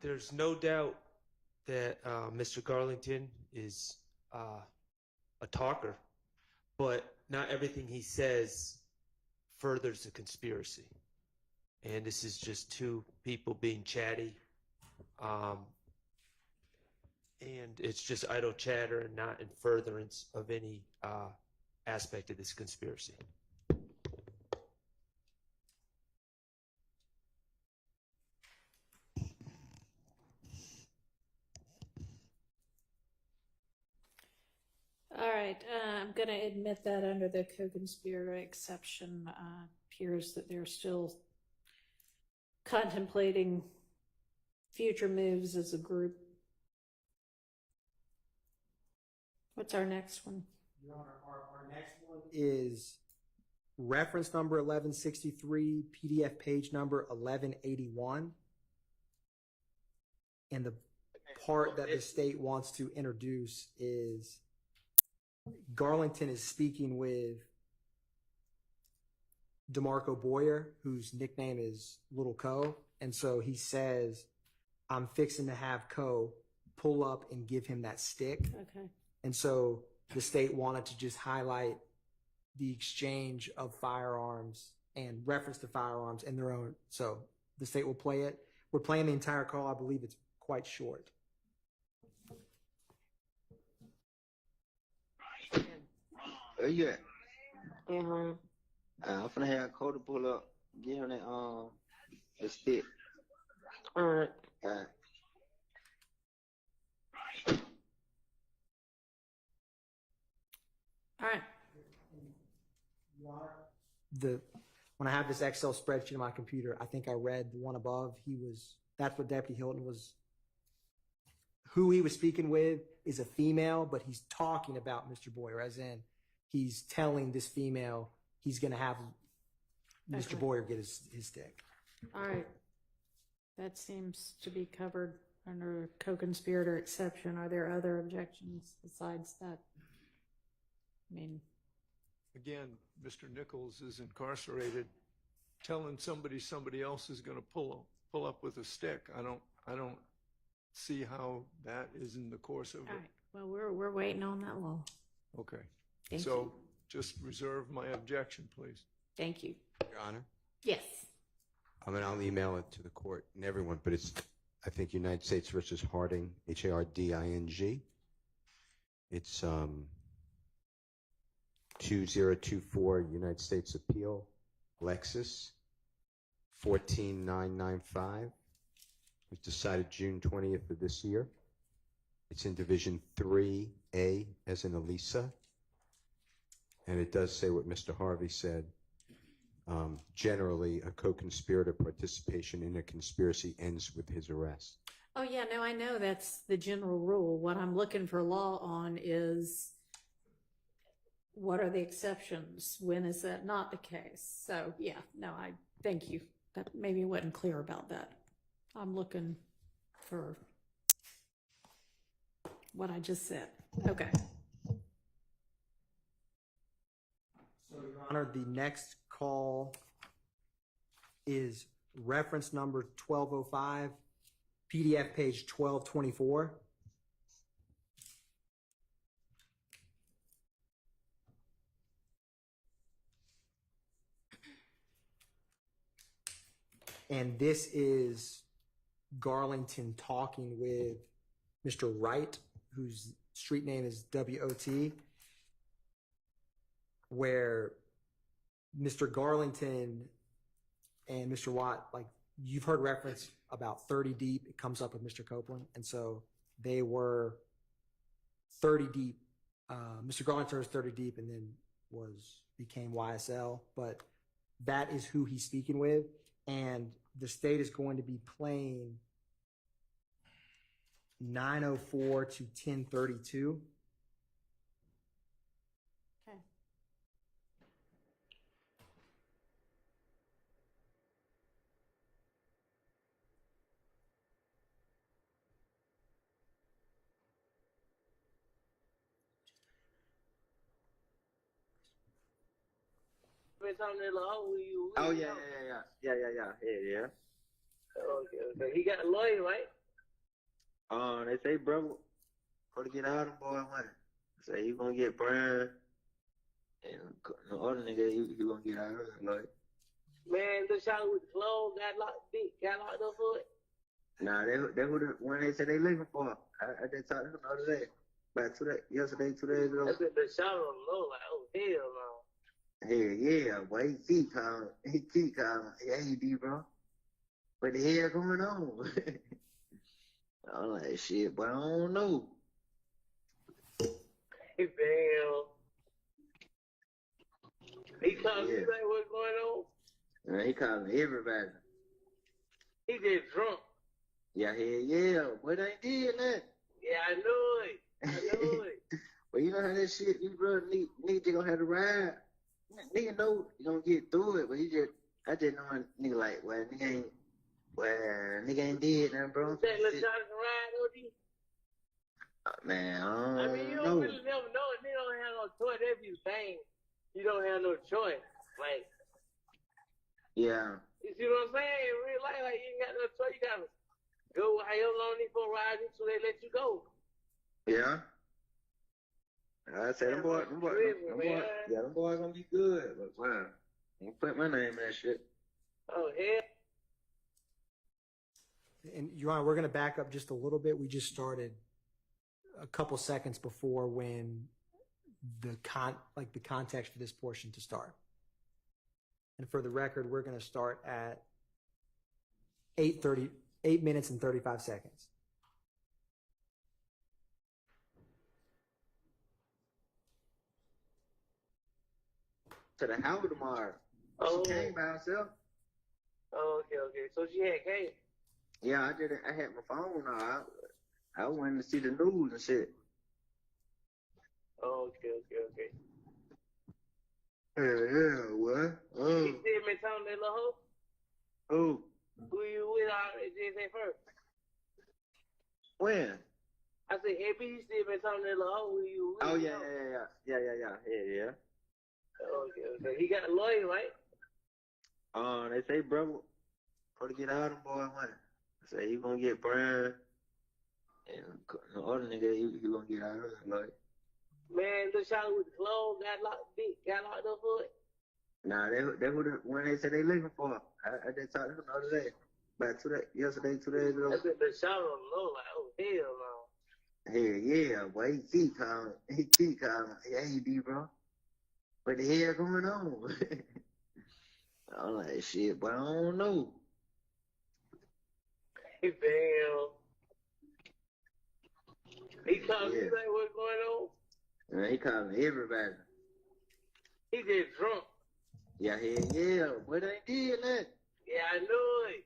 There's no doubt that Mr. Garlington is a talker, but not everything he says furthers the conspiracy. And this is just two people being chatty. And it's just idle chatter and not in furtherance of any aspect of this conspiracy. right, I'm going to admit that under the co-conspirator exception, appears that they're still contemplating future moves as a group. What's our next one? Your Honor, our next one is reference number 1163, PDF page number 1181. And the part that the state wants to introduce is Garlington is speaking with DeMarco Boyer, whose nickname is Little Co. And so he says, I'm fixing to have Co pull up and give him that stick. Okay. And so the state wanted to just highlight the exchange of firearms and reference to firearms in their own. So the state will play it. We're playing the entire call. I believe it's quite short. Where you at? Uh-huh. I'm finna have Cody pull up, give him that the stick. All right. All right. All right. When I have this Excel spreadsheet on my computer, I think I read the one above. That's what Deputy Hilton was, who he was speaking with is a female, but he's talking about Mr. Boyer, as in he's telling this female he's going to have Mr. Okay. Boyer get his stick. All right. That seems to be covered under co-conspirator exception. Are there other objections besides that? I mean, Again, Mr. Nichols is incarcerated, telling somebody else is going to pull up with a stick. I don't see how that is in the course of all it. right. Well, we're waiting on that law. Okay. Thank So you. just reserve my objection, please. Thank you. Your Honor, Yes. I'll email it to the court and everyone, but it's, I think, United States versus Harding, Harding. It's 2024 United States Appeal, Lexus 14995. It was decided June 20th of this year. It's in Division 3A, as in Elisa. And it does say what Mr. Harvey said. Generally, a co-conspirator participation in a conspiracy ends with his arrest. Oh, yeah, no, I know that's the general rule. What I'm looking for law on is what are the exceptions? When is that not the case? So, yeah, no, I thank you. That maybe I wasn't clear about that. I'm looking for what I just said. Okay. So, Your Honor, the next call is reference number 1205, PDF page 1224. And this is Garlington talking with Mr. Wright, whose street name is WOT, where Mr. Garlington and Mr. Watt, like you've heard reference about 30 deep, it comes up with Mr. Copeland. And so they were 30 deep. Mr. Garlington was 30 deep and then became YSL, but that is who he's speaking with. And the state is going to be playing 904 to 1032. Okay. Oh yeah. Okay. He got a lawyer, right? They say, bro, gonna get out of boy money. Say he gonna get Brian, and the other nigga he gonna get out of it. Like, Man, the shot with the clothes got locked up for it. nah, they who the one they said they looking for. I just talked to him the other day. About 2 days ago. That's what the shot on the low, like, oh hell no. Hell yeah, boy, he keep calling. Yeah, he be, bro. What the hell going on? I'm like, shit, but I don't know. Hey, Bam. He calling Yeah. you like, what's going on? Man, he calling everybody. He just drunk. Yeah, yeah. But I did that. Yeah, I knew it. I knew it. But you know how that shit, you bro, nigga gonna have to ride. Nigga know you gonna get through it, but I just know nigga like, well, nigga ain't did nothing, bro. That little Jonathan ride, OD? Man, I mean, you don't really never know it. Nigga don't have no choice. If you bang, you don't have no choice. Like, yeah. you see what I'm saying? In real life, like, you ain't got no choice. You gotta go however long these folks ride you so they let you go. Yeah. I said them boys gonna be good, but wow, I'm gonna put my name in that shit. Oh, hell. And Your Honor, we're going to back up just a little bit. We just started a couple seconds before when the context for this portion to start. And for the record, we're going to start at 8 minutes and 35 seconds. To the house tomorrow. Oh. She came by herself. Oh, okay. So she had came. Yeah, I had my phone on. I wanted to see the news and shit. Oh, okay. Yeah, what? Oh. He still been talking to that little hoe? Who? Who you with already did that first? When? I said, AB, you still been talking to that little hoe? Who you with? Oh, yeah. Okay. He got a lawyer, right? They say, bro, probably get out of them boy one. Say he gonna get Brian, and the other nigga, he gonna get out of it. Like, man, the shot with the clothes got locked up for it. Nah, they would when they said they looking for. I just talked to him the other day. About 2 days ago. I said the shot on the low, like, oh hell no. Hell yeah, boy, he keep calling. Hey, D, bro. What the hell going on? I'm like, shit, but I don't know. Hey, Bam. He calling you like, what's going on? Man, he calling everybody. He just drunk. Yeah, yeah. But I did that. Yeah, I knew it.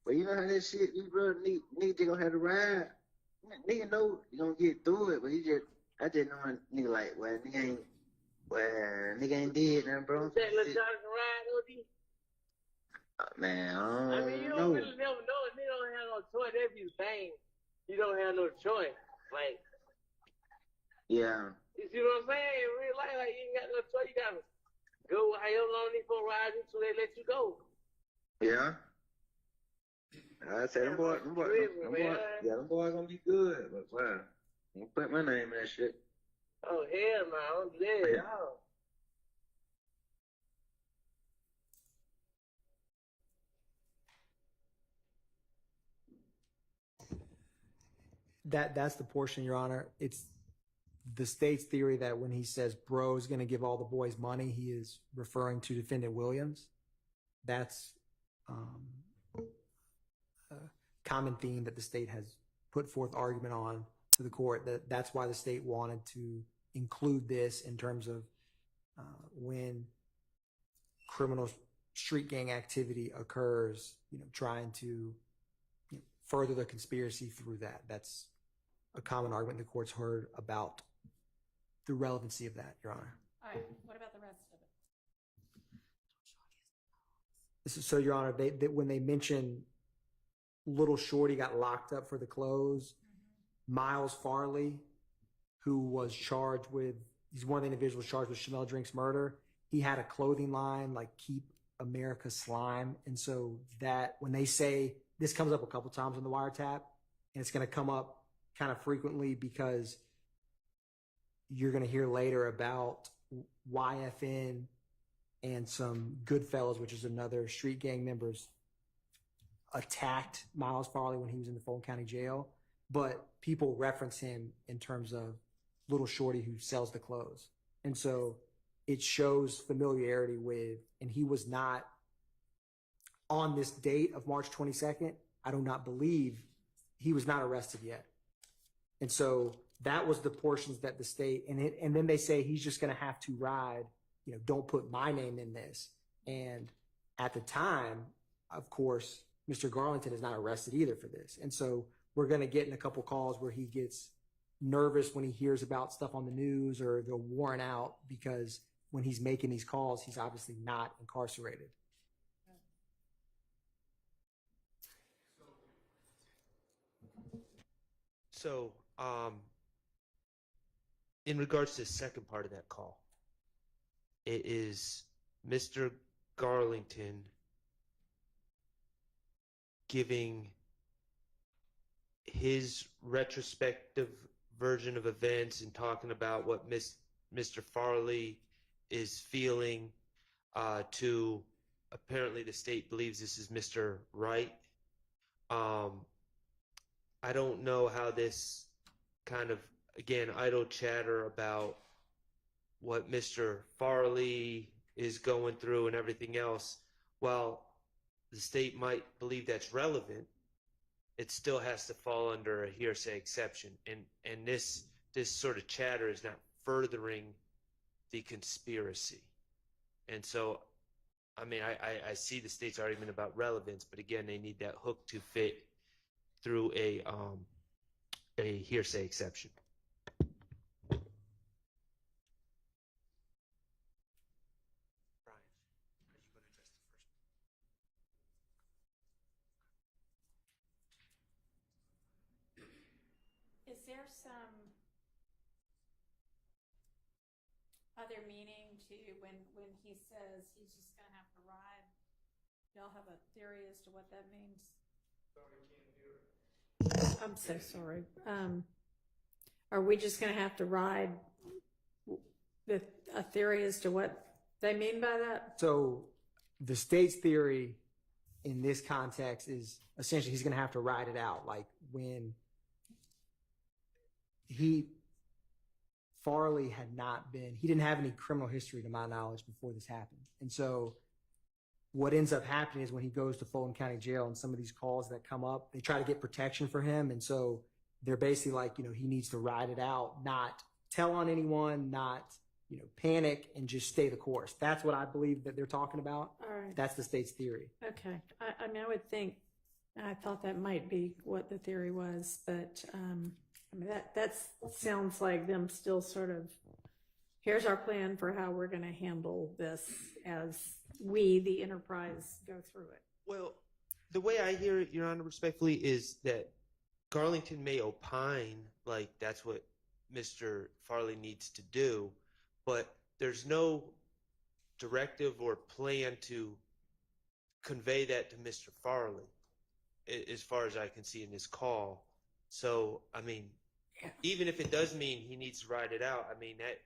But you know how that shit, you bro, nigga gonna have to ride. Nigga know you gonna get through it, but I just know nigga like, well, nigga ain't did nothing, bro. That little Jonathan ride, OD? Man, I mean, you don't really never know it. Nigga don't have no choice. If you bang, you don't have no choice. Like, yeah. You see what I'm saying? In real life, like, you ain't got no choice. You gotta go however long these folks ride you so they let you go. Yeah. I said them boys gonna be good, but wow, I'm gonna put my name in that shit. Oh hell no, I'm dead. Oh. That's the portion, Your Honor. It's the state's theory that when he says bro is going to give all the boys money, he is referring to defendant Williams. That's a common theme that the state has put forth argument on to the court. That's why the state wanted to include this in terms of when criminal street gang activity occurs, trying to further the conspiracy through that. That's a common argument the court's heard about the relevancy of that, Your Honor. All right. What about the rest of it? So, Your Honor, they when they mention little Shorty got locked up for the clothes, Miles Farley, who was charged with, he's one of the individuals charged with Chanel Drink's murder. He had a clothing line like Keep America Slime. And so that when they say, this comes up a couple times in the wiretap, and it's going to come up kind of frequently because you're going to hear later about YFN and some Goodfellas, which is another street gang members, attacked Miles Farley when he was in the Fulton County jail. But people reference him in terms of little Shorty who sells the clothes. And so it shows familiarity with, and he was not on this date of March 22nd. I do not believe he was not arrested yet. And so that was the portions that the state, and then they say he's just going to have to ride, don't put my name in this. And at the time, of course, Mr. Garlington is not arrested either for this. And so we're going to get in a couple calls where he gets nervous when he hears about stuff on the news or they're worn out because when he's making these calls, he's obviously not incarcerated. So, in regards to the second part of that call, it is Mr. Garlington giving his retrospective version of events and talking about what Mr. Farley is feeling to apparently the state believes this is Mr. Wright. I don't know how this kind of, again, idle chatter about what Mr. Farley is going through and everything else, while the state might believe that's relevant, it still has to fall under a hearsay exception. And this sort of chatter is not furthering the conspiracy. And so, I mean, I see the state's argument about relevance, but again, they need that hook to fit through a hearsay exception. Is there some other meaning to when he says he's just going to have to ride? Y'all have a theory as to what that means? I'm so sorry. Are we just going to have to ride a theory as to what they mean by that? So the state's theory in this context is essentially he's going to have to ride it out. Like when Farley he didn't have any criminal history to my knowledge before this happened. And so what ends up happening is when he goes to Fulton County Jail and some of these calls that come up, they try to get protection for him. And so they're basically like, he needs to ride it out, not tell on anyone, not, panic and just stay the course. That's what I believe that they're talking about. All right. That's the state's theory. Okay. I mean, I thought that might be what the theory was, but I mean, that sounds like them still sort of, here's our plan for how we're going to handle this as we, the enterprise, go through it. Well, the way I hear it, Your Honor, respectfully, is that Garlington may opine like that's what Mr. Farley needs to do, but there's no directive or plan to convey that to Mr. Farley, as far as I can see in this call. So, I mean, even if it does mean he needs to ride it out, I mean, that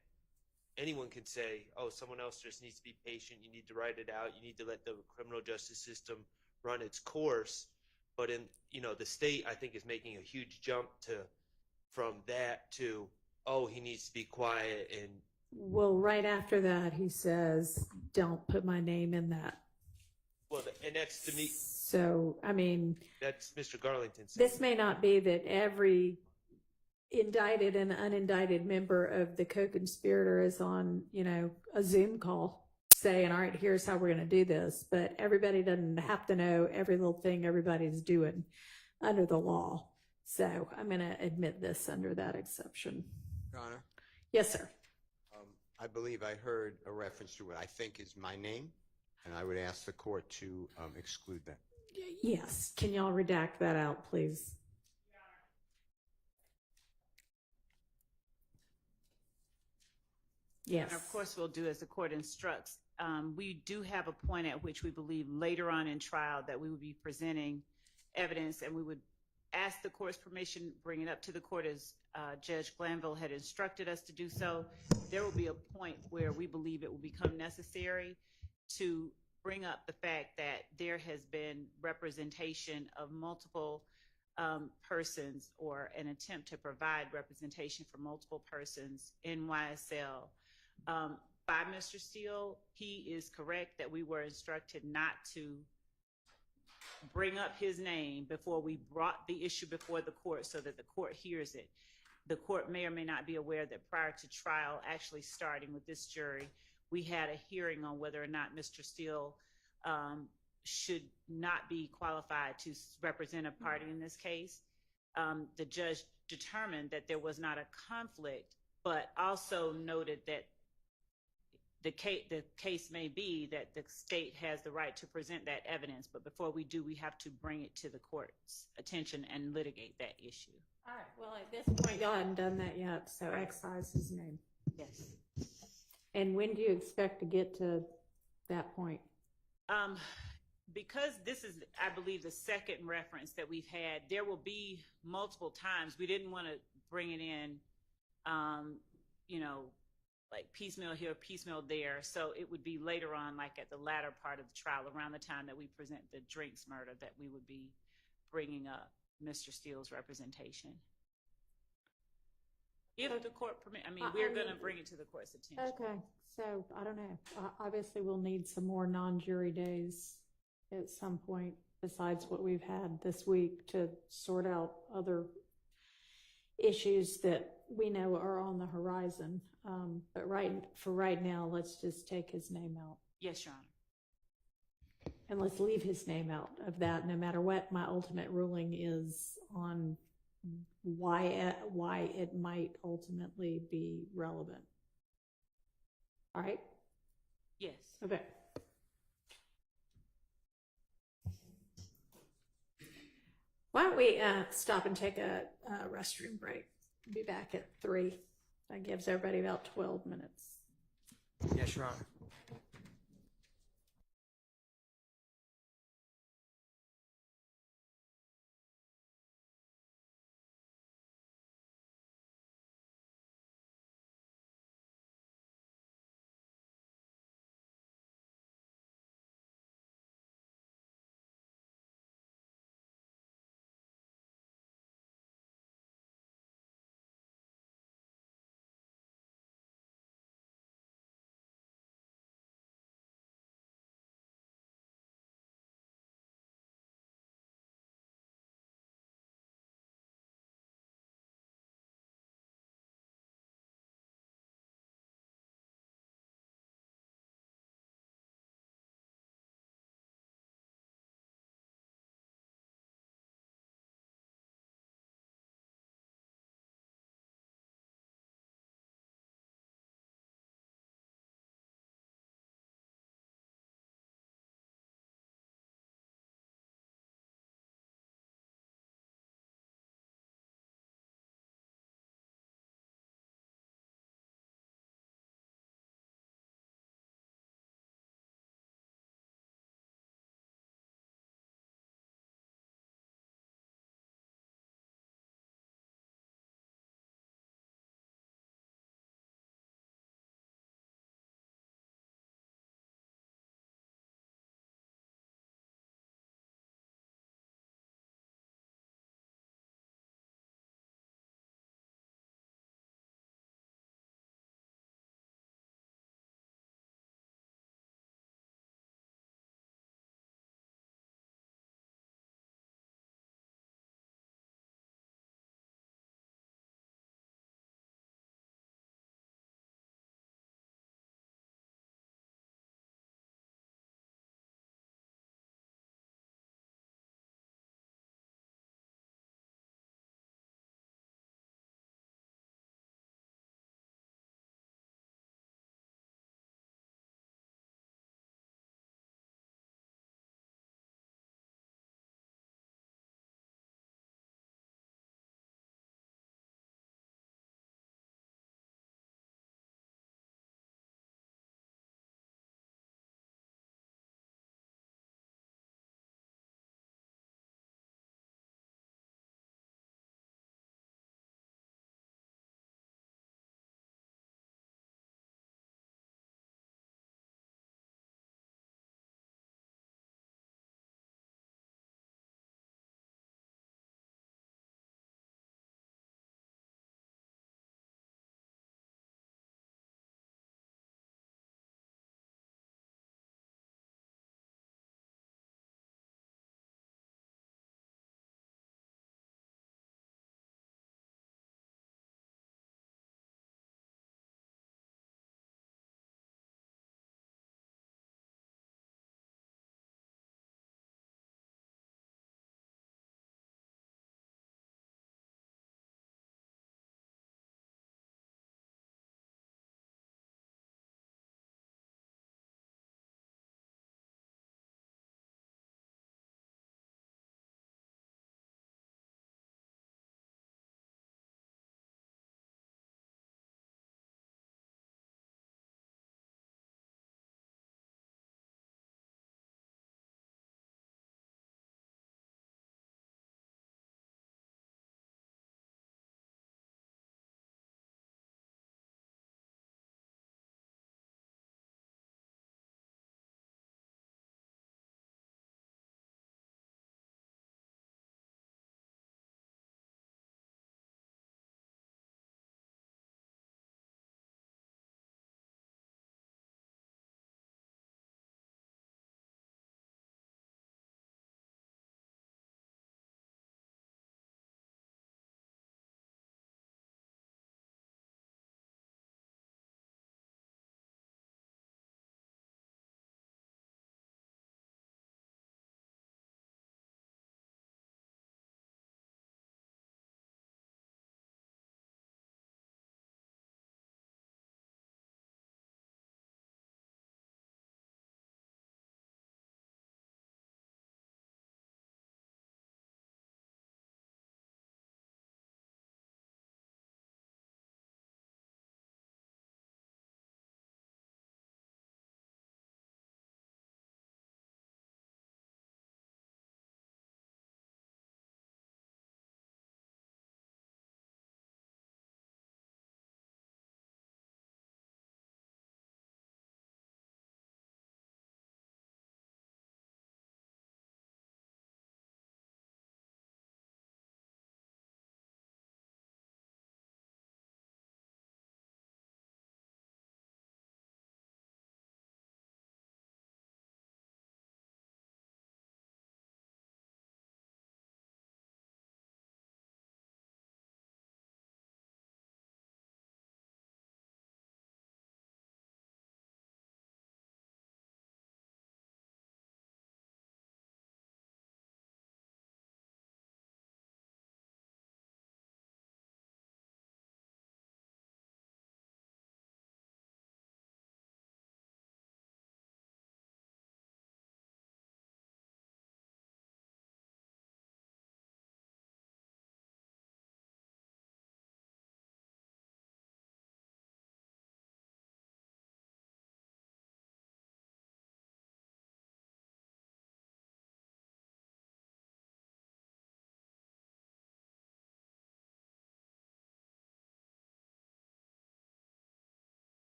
anyone can say, oh, someone else just needs to be patient. You need to ride it out. You need to let the criminal justice system run its course. But the state, I think, is making a huge jump from that to, oh, he needs to be quiet. And well, right after that, he says, don't put my name in that. Well, and that's to me. So, I mean, that's Mr. Garlington. This may not be that every indicted and unindicted member of the co-conspirator is on, a Zoom call saying, all right, here's how we're going to do this. But everybody doesn't have to know every little thing everybody's doing under the law. So I'm going to admit this under that exception. Your Honor? Yes, sir. I believe I heard a reference to what I think is my name, and I would ask the court to exclude that. Yes. Can y'all redact that out, please? Yes. And of course, we'll do as the court instructs. We do have a point at which we believe later on in trial that we would be presenting evidence, and we would ask the court's permission, bring it up to the court as Judge Glanville had instructed us to do so. There will be a point where we believe it will become necessary to bring up the fact that there has been representation of multiple persons, or an attempt to provide representation for multiple persons in YSL. By Mr. Steele, he is correct that we were instructed not to bring up his name before we brought the issue before the court so that the court hears it. the court may or may not be aware that prior to trial actually starting with this jury, we had a hearing on whether or not Mr. Steele should not be qualified to represent a party in this case. The judge determined that there was not a conflict, but also noted that the case may be that the state has the right to present that evidence, but before we do, we have to bring it to the court's attention and litigate that issue. All right. Well, at this point, y'all haven't done that yet, so excise his name. Yes. And when do you expect to get to that point? Because this is, I believe, the second reference that we've had, there will be multiple times. We didn't want to bring it in, like piecemeal here, piecemeal there. So it would be later on, like at the latter part of the trial, around the time that we present the Drinks murder, that we would be bringing up Mr. Steele's representation. If the court permit, we're going to bring it to the court's attention. Okay. So I don't know. Obviously, we'll need some more non-jury days at some point besides what we've had this week to sort out other issues that we know are on the horizon. But for right now, let's just take his name out. Yes, Your Honor. And let's leave his name out of that, no matter what my ultimate ruling is on why it might ultimately be relevant. All right? Yes. Okay. Why don't we stop and take a restroom break? Be back at 3. That gives everybody about 12 minutes. Yes, Your Honor.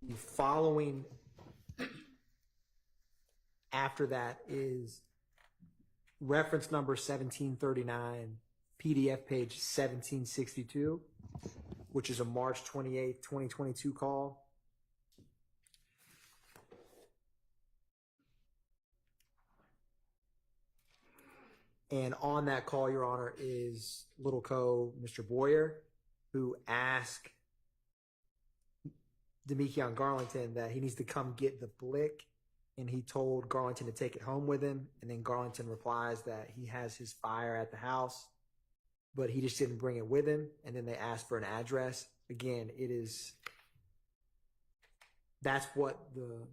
The following after that is reference number 1739, PDF page 1762, which is a March 28th, 2022 call. And on that call, Your Honor, is Little Co. Mr. Boyer, who asked Demekion Garlington that he needs to come get the blick, and he told Garlington to take it home with him. And then Garlington replies that he has his fire at the house, but he just didn't bring it with him. And then they asked for an address. Again, that's what the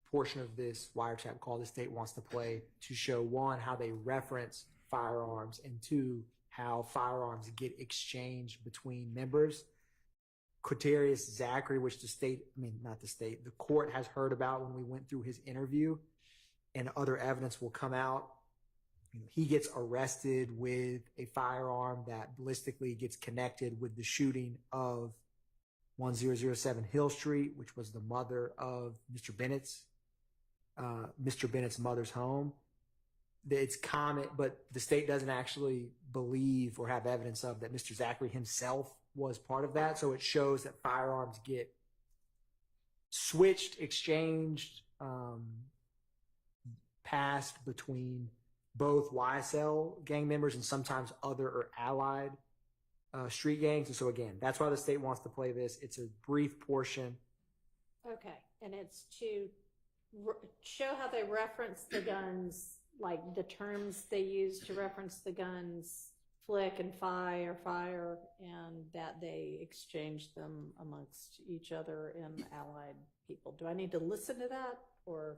portion of this wiretap call the state wants to play to show, one, how they reference firearms, and two, how firearms get exchanged between members. Quaterius Zachary, which the court has heard about when we went through his interview, and other evidence will come out. He gets arrested with a firearm that ballistically gets connected with the shooting of 1007 Hill Street, which was the mother of Mr. Bennett's mother's home. It's common, but the state doesn't actually believe or have evidence of that Mr. Zachary himself was part of that. So it shows that firearms get switched, exchanged, passed between both YSL gang members and sometimes other or allied street gangs. And so again, that's why the state wants to play this. It's a brief portion. Okay, and it's to show how they reference the guns, like the terms they use to reference the guns, flick and fire, and that they exchange them amongst each other and allied people. Do I need to listen to that, or?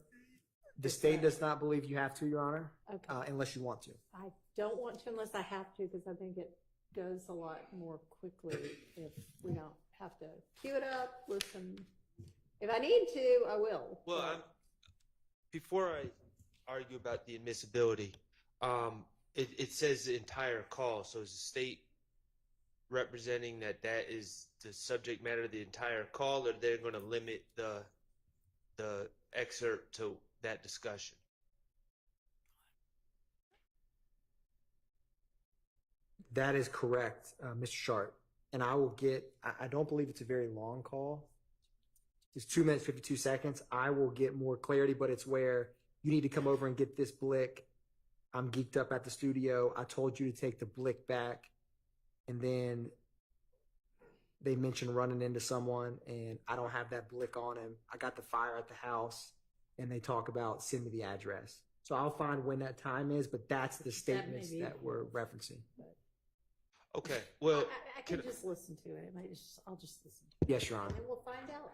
The state does not believe you have to, Your Honor, Okay. unless you want to. I don't want to unless I have to, because I think it goes a lot more quickly if we don't have to cue it up, listen. If I need to, I will. Well, before I argue about the admissibility, it says the entire call. So is the state representing that is the subject matter of the entire call, or they're going to limit the excerpt to that discussion? That is correct, Mr. Sharp. And I don't believe it's a very long call. It's 2 minutes, 52 seconds. I will get more clarity, but it's where you need to come over and get this blick. I'm geeked up at the studio. I told you to take the blick back. And then they mentioned running into someone, and I don't have that blick on him. I got the fire at the house, and they talk about send me the address. So I'll find when that time is, but that's the statements that we're referencing. Okay, well, I can just listen to it. I'll just listen to it. Yes, Your Honor. And we'll find out.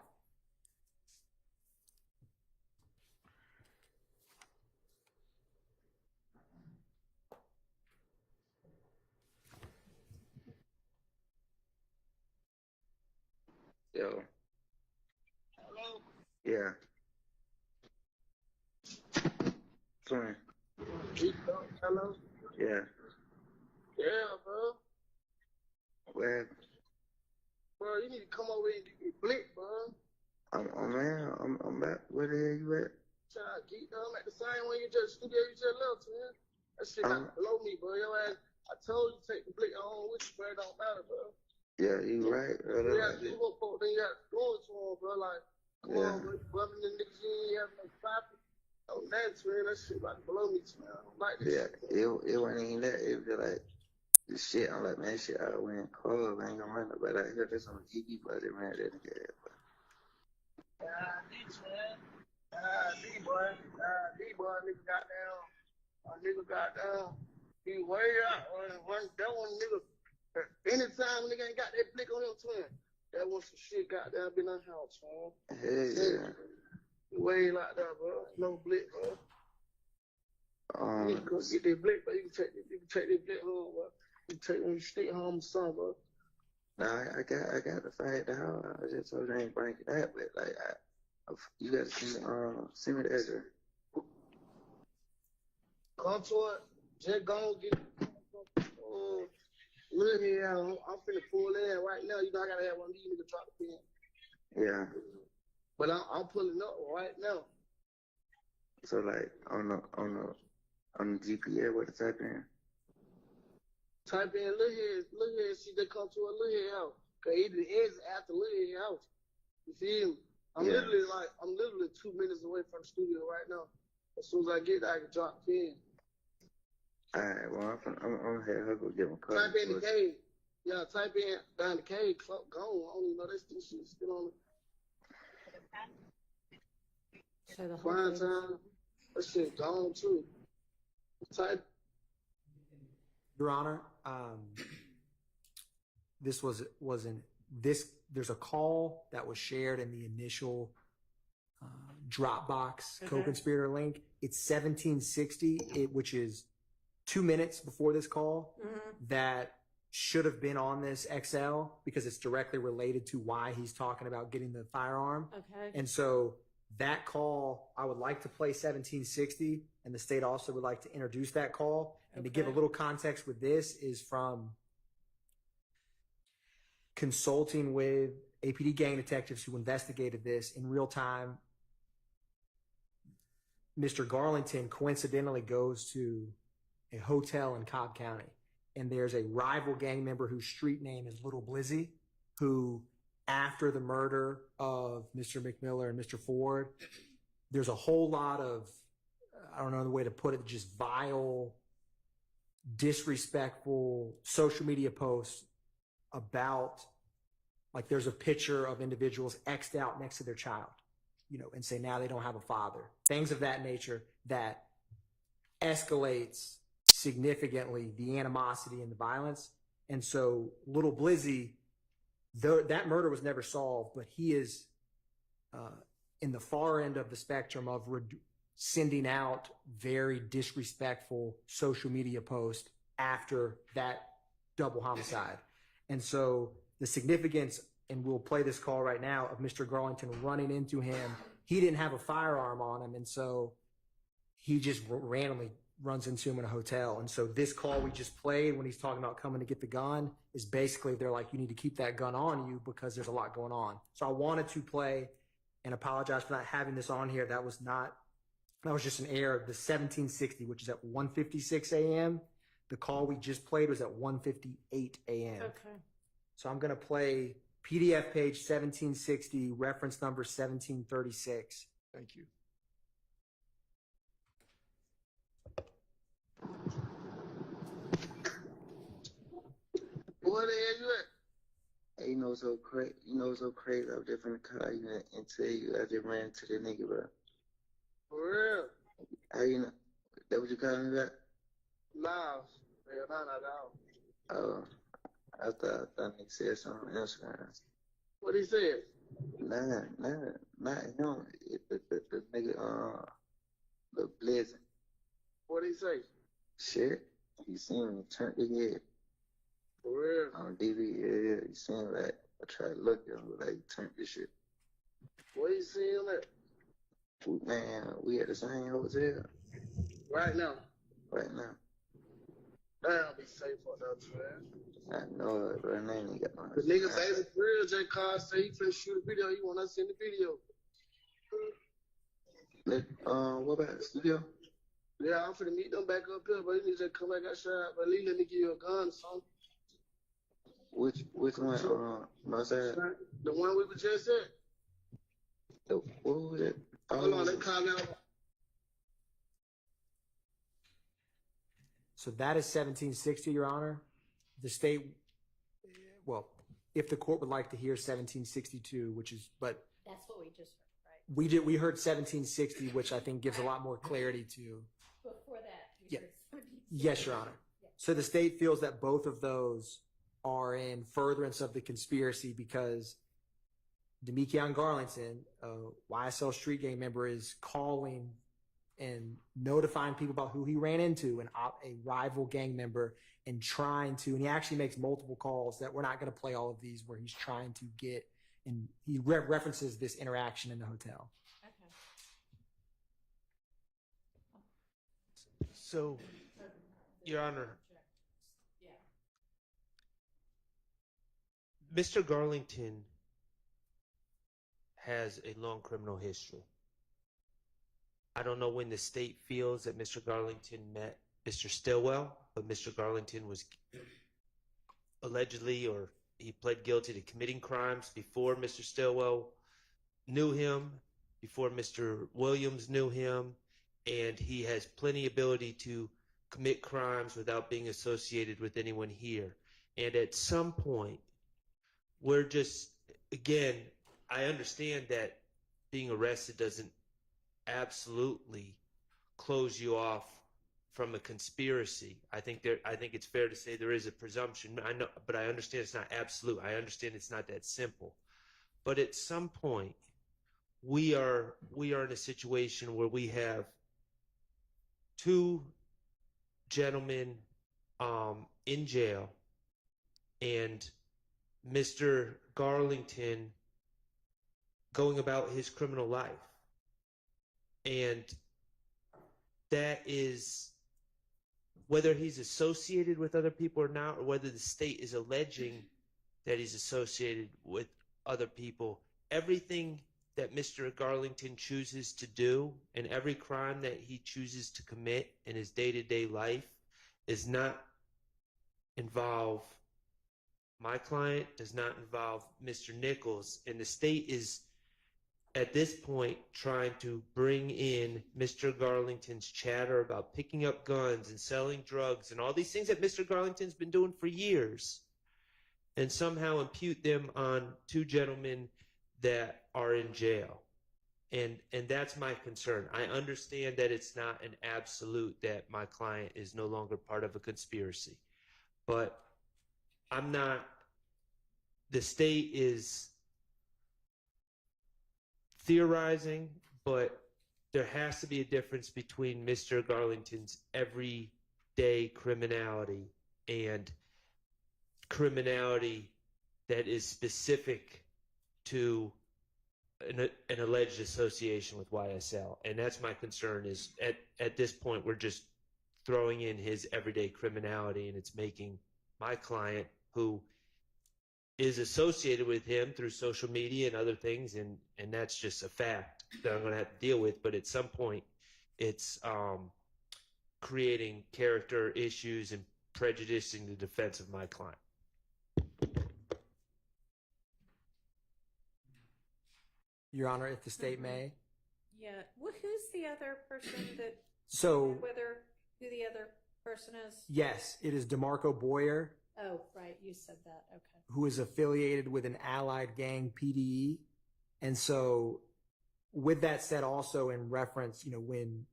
Yo. Hello? Yeah. Sorry. Hello? Yeah. Yeah, bro. Where? Bro, you need to come over and get blick, bro. I'm back. Where the hell you at? Trying to geek them at the same way you just studio you just left, man. That shit got below me, bro. Your ass, I told you to take the blick on with you, bro. It don't matter, bro. Yeah, you right. Yeah, you go for then you got to go to him, bro. Like, come on, bro. You bumping the niggas, you ain't having no profit. Oh, that's man. That shit like below me, man. I don't like this shit. It wasn't even that. It was just like this shit. I'm like, man, shit, I went club. I ain't gonna run nobody out here. This on the TV budget, man. That nigga had, bro. Bitch, man. D-boy, nigga got down. He way out. That one nigga, anytime nigga ain't got that blick on him, twin, that one some shit got down been in the house, man. Hey, yeah. Way like that, bro. No blick, bro. You can go get that blick, bro. You can take that blick home, bro. You can take when you stay home, son, bro. Nah, I got the fire at the house. I just told you I ain't bring it out, but like, you gotta send me the address. Come to it. Just go get it. Look here, I'm finna pull in right now. You know I gotta have one of these niggas drop the pin. Yeah. But I'm pulling up right now. So like on the GPS, what to type in? Type in Lil Head, see they come to a Lil Head house. Cause either the exit after Lil Head house. You feel me? I'm literally 2 minutes away from the studio right now. As soon as I get there, I can drop in. All right, well, I'm gonna have her go get my car. Type in the cave. Yeah, type in down the cave, gone. I don't even know this shit still on it. So the whole Prime thing. time, that shit gone too. Type. Your Honor, this there's a call that was shared in the initial Dropbox co-conspirator link. It's 1760, which is 2 minutes before this call, that should have been on this XL because it's directly related to why he's talking about getting the firearm. Okay. And so that call, I would like to play 1760, and the state also would like to introduce that call. And to give a little context with this is from consulting with APD gang detectives who investigated this in real time. Mr. Garlington coincidentally goes to a hotel in Cobb County, and there's a rival gang member whose street name is Little Blizzy, who, after the murder of Mr. McMiller and Mr. Ford, there's a whole lot of, I don't know the way to put it, just vile, disrespectful social media posts about, like, there's a picture of individuals X'd out next to their child, and say now they don't have a father. Things of that nature that escalates significantly the animosity and the violence. And so Little Blizzy, that murder was never solved, but he is in the far end of the spectrum of sending out very disrespectful social media posts after that double homicide. And so the significance, and we'll play this call right now, of Mr. Garlington running into him, he didn't have a firearm on him, and so he just randomly runs into him in a hotel. And so this call we just played when he's talking about coming to get the gun is basically, they're like, you need to keep that gun on you because there's a lot going on. So I wanted to play and apologize for not having this on here. That was just an error. The 1760, which is at 1:56 a.m. The call we just played was at 1:58 a.m. Okay. So I'm going to play PDF page 1760, reference number 1736. Thank you. Where the hell you at? Hey, you know so crazy. I was just in the car and tell you I just ran to the nigga, bro. For real? How you know? That what you calling me back? Nah, not at all. Oh, I thought nigga said something on Instagram. What he said? Nah, not him. The nigga, the Blizzard. What he say? Shit, he seen me turn his head. For real? On DV, yeah, he seen like, I tried to look at him, but like, he turned this shit. Where you seeing that? Man, we at the same hotel. Right now? Right now. Damn, be safe out there, man. I know it, but I ain't got my... The nigga baby for real, J. Carr say he finna shoot a video. He want us in the video. What about the studio? Yeah, I'm finna meet them back up here, but he need to come back outside. But at least let me give you a gun or something. Which one? My side? The one we were just at. What was it? Hold on, they call out. So that is 1760, Your Honor. The state, well, if the court would like to hear 1762, which is, but That's what we just heard, right? we heard 1760, which I think gives a lot more clarity to. Before that, Yeah. Yes, Your Honor. So the state feels that both of those are in furtherance of the conspiracy because Demekion Garlington, a YSL street gang member, is calling and notifying people about who he ran into, a rival gang member, and and he actually makes multiple calls that we're not going to play all of these, where he's trying to get, and he references this interaction in the hotel. Okay. So, Your Honor, Mr. Garlington has a long criminal history. I don't know when the state feels that Mr. Garlington met Mr. Stillwell, but Mr. Garlington was allegedly, or he pled guilty to committing crimes before Mr. Stillwell knew him, before Mr. Williams knew him, and he has plenty ability to commit crimes without being associated with anyone here. And at some point, we're just, again, I understand that being arrested doesn't absolutely close you off from a conspiracy. I think it's fair to say there is a presumption. I know, but I understand it's not absolute. I understand it's not that simple. But at some point, we are in a situation where we have two gentlemen in jail, and Mr. Garlington going about his criminal life. And that is, whether he's associated with other people or not, or whether the state is alleging that he's associated with other people, everything that Mr. Garlington chooses to do and every crime that he chooses to commit in his day-to-day life does not involve my client, does not involve Mr. Nichols, and the state is at this point trying to bring in Mr. Garlington's chatter about picking up guns and selling drugs and all these things that Mr. Garlington's been doing for years, and somehow impute them on two gentlemen that are in jail. And that's my concern. I understand that it's not an absolute that my client is no longer part of a conspiracy, but I'm not, the state is theorizing, but there has to be a difference between Mr. Garlington's everyday criminality and criminality that is specific to an alleged association with YSL. And that's my concern, is at this point we're just throwing in his everyday criminality, and it's making my client, who is associated with him through social media and other things, and that's just a fact that I'm going to have to deal with. But at some point, it's creating character issues and prejudicing the defense of my client. Your Honor, if the state may. Yeah. Well, who's the other person that? So, Who the other person is? yes, it is DeMarco Boyer, Oh, right. You said that. Okay. who is affiliated with an allied gang, PDE. And so, with that said, also in reference, when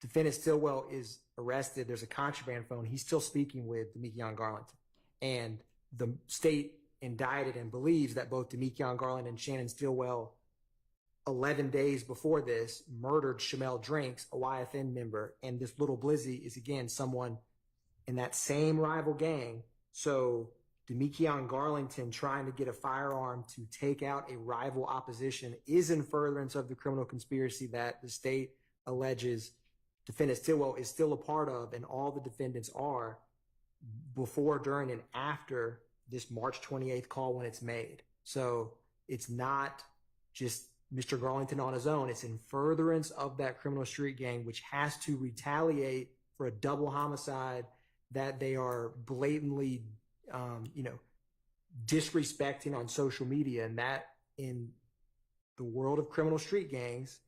defendant Stillwell is arrested, there's a contraband phone. He's still speaking with Demekion Garlington. And the state indicted and believes that both Demekion Garland and Shannon Stillwell, 11 days before this, murdered Shamel Drinks, a YFN member. And this little Blizzy is, again, someone in that same rival gang. So Demekion Garlington trying to get a firearm to take out a rival opposition is in furtherance of the criminal conspiracy that the state alleges defendant Stillwell is still a part of, and all the defendants are, before, during, and after this March 28th call when it's made. So it's not just Mr. Garlington on his own. It's in furtherance of that criminal street gang, which has to retaliate for a double homicide that they are blatantly, disrespecting on social media. And that, in the world of criminal street gangs,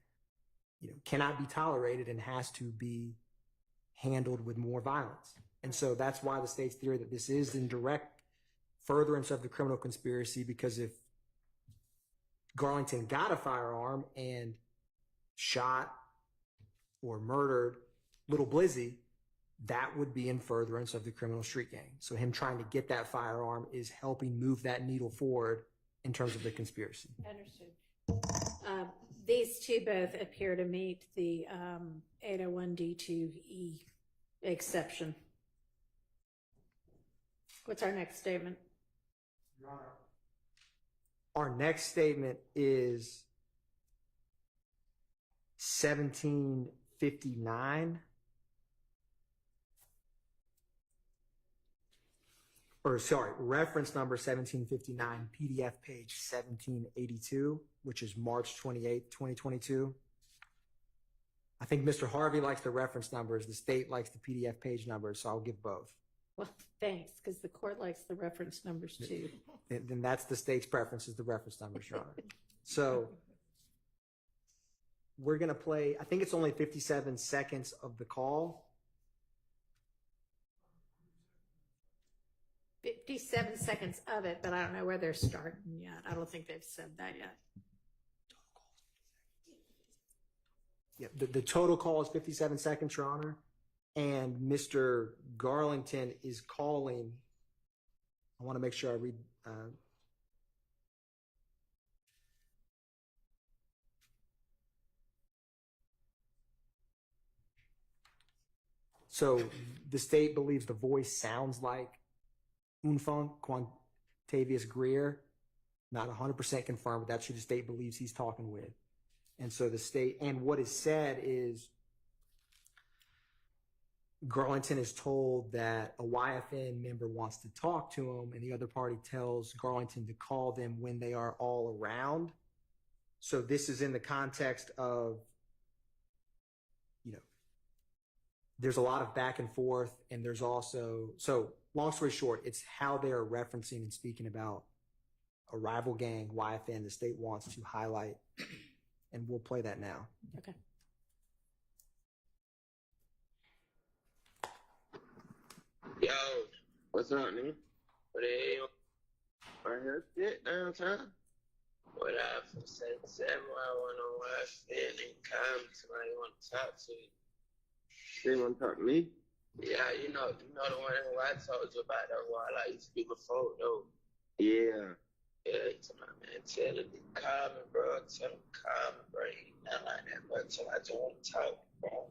cannot be tolerated and has to be handled with more violence. And so that's why the state's theory that this is in direct furtherance of the criminal conspiracy, because if Garlington got a firearm and shot or murdered little Blizzy, that would be in furtherance of the criminal street gang. So him trying to get that firearm is helping move that needle forward in terms of the conspiracy. Understood. These two both appear to meet the 801D2E exception. What's our next statement? Your Honor, our next statement is 1759. reference number 1759, PDF page 1782, which is March 28th, 2022. I think Mr. Harvey likes the reference numbers. The state likes the PDF page numbers, so I'll give both. Well, thanks, because the court likes the reference numbers too. Then that's the state's preference, is the reference numbers, Your Honor. So we're going to play, I think it's only 57 seconds of the call. 57 seconds of it, but I don't know where they're starting yet. I don't think they've said that yet. Yeah, the total call is 57 seconds, Your Honor. And Mr. Garlington is calling. I want to make sure I read. So the state believes the voice sounds like Unfung Quantavious Greer. Not 100% confirmed, but that's who the state believes he's talking with. And so the state, and what is said is Garlington is told that a YFN member wants to talk to him, and the other party tells Garlington to call them when they are all around. So this is in the context of, there's a lot of back and forth, and there's also, so long story short, it's how they are referencing and speaking about a rival gang, YFN, the state wants to highlight, and we'll play that now. Okay. Yo, what's up, nigga? What the hell? Right here, shit, downtown. What up? For 7 I want to watch and come somebody want to talk to you. They want to talk to me? Yeah, you know the one who I told you about that while I used to be before, though. Yeah. Yeah, he told me, man, tell him to call me, bro. Tell him to call me, bro. He not like that, bro. Tell him I just want to talk, bro.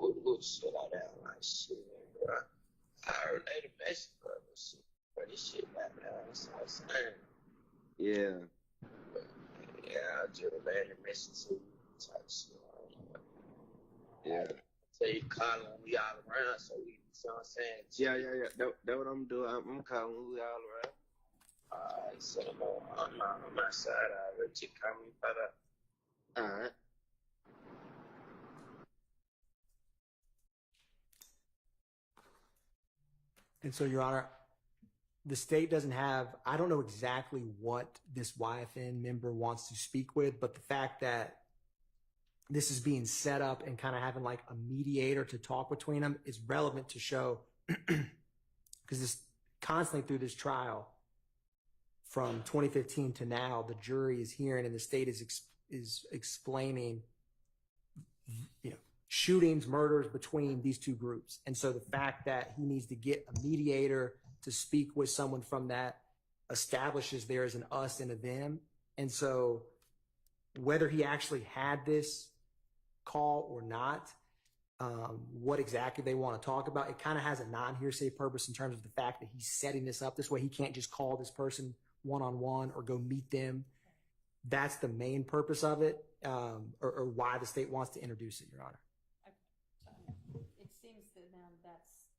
Good shit like that. I'm like, shit, bro. I heard later message, bro. But this shit back now. That's what I'm saying. Yeah. But, yeah, I just later message to you. Type shit. Yeah. So you call him, we all around, so we, you know what I'm saying? Yeah. That's what I'm doing. I'm calling we all around. Alright, so I'm on my side. I'll let you call me, brother. Alright. And so, Your Honor, the state doesn't have, I don't know exactly what this YFN member wants to speak with, but the fact that this is being set up and kind of having like a mediator to talk between them is relevant to show, because this constantly through this trial from 2015 to now, the jury is hearing and the state is explaining, shootings, murders between these two groups. And so the fact that he needs to get a mediator to speak with someone from that establishes there is an us and a them. And so whether he actually had this call or not, what exactly they want to talk about, it kind of has a non-hearsay purpose in terms of the fact that he's setting this up this way. He can't just call this person one-on-one or go meet them. That's the main purpose of it, or why the state wants to introduce it, Your Honor. It seems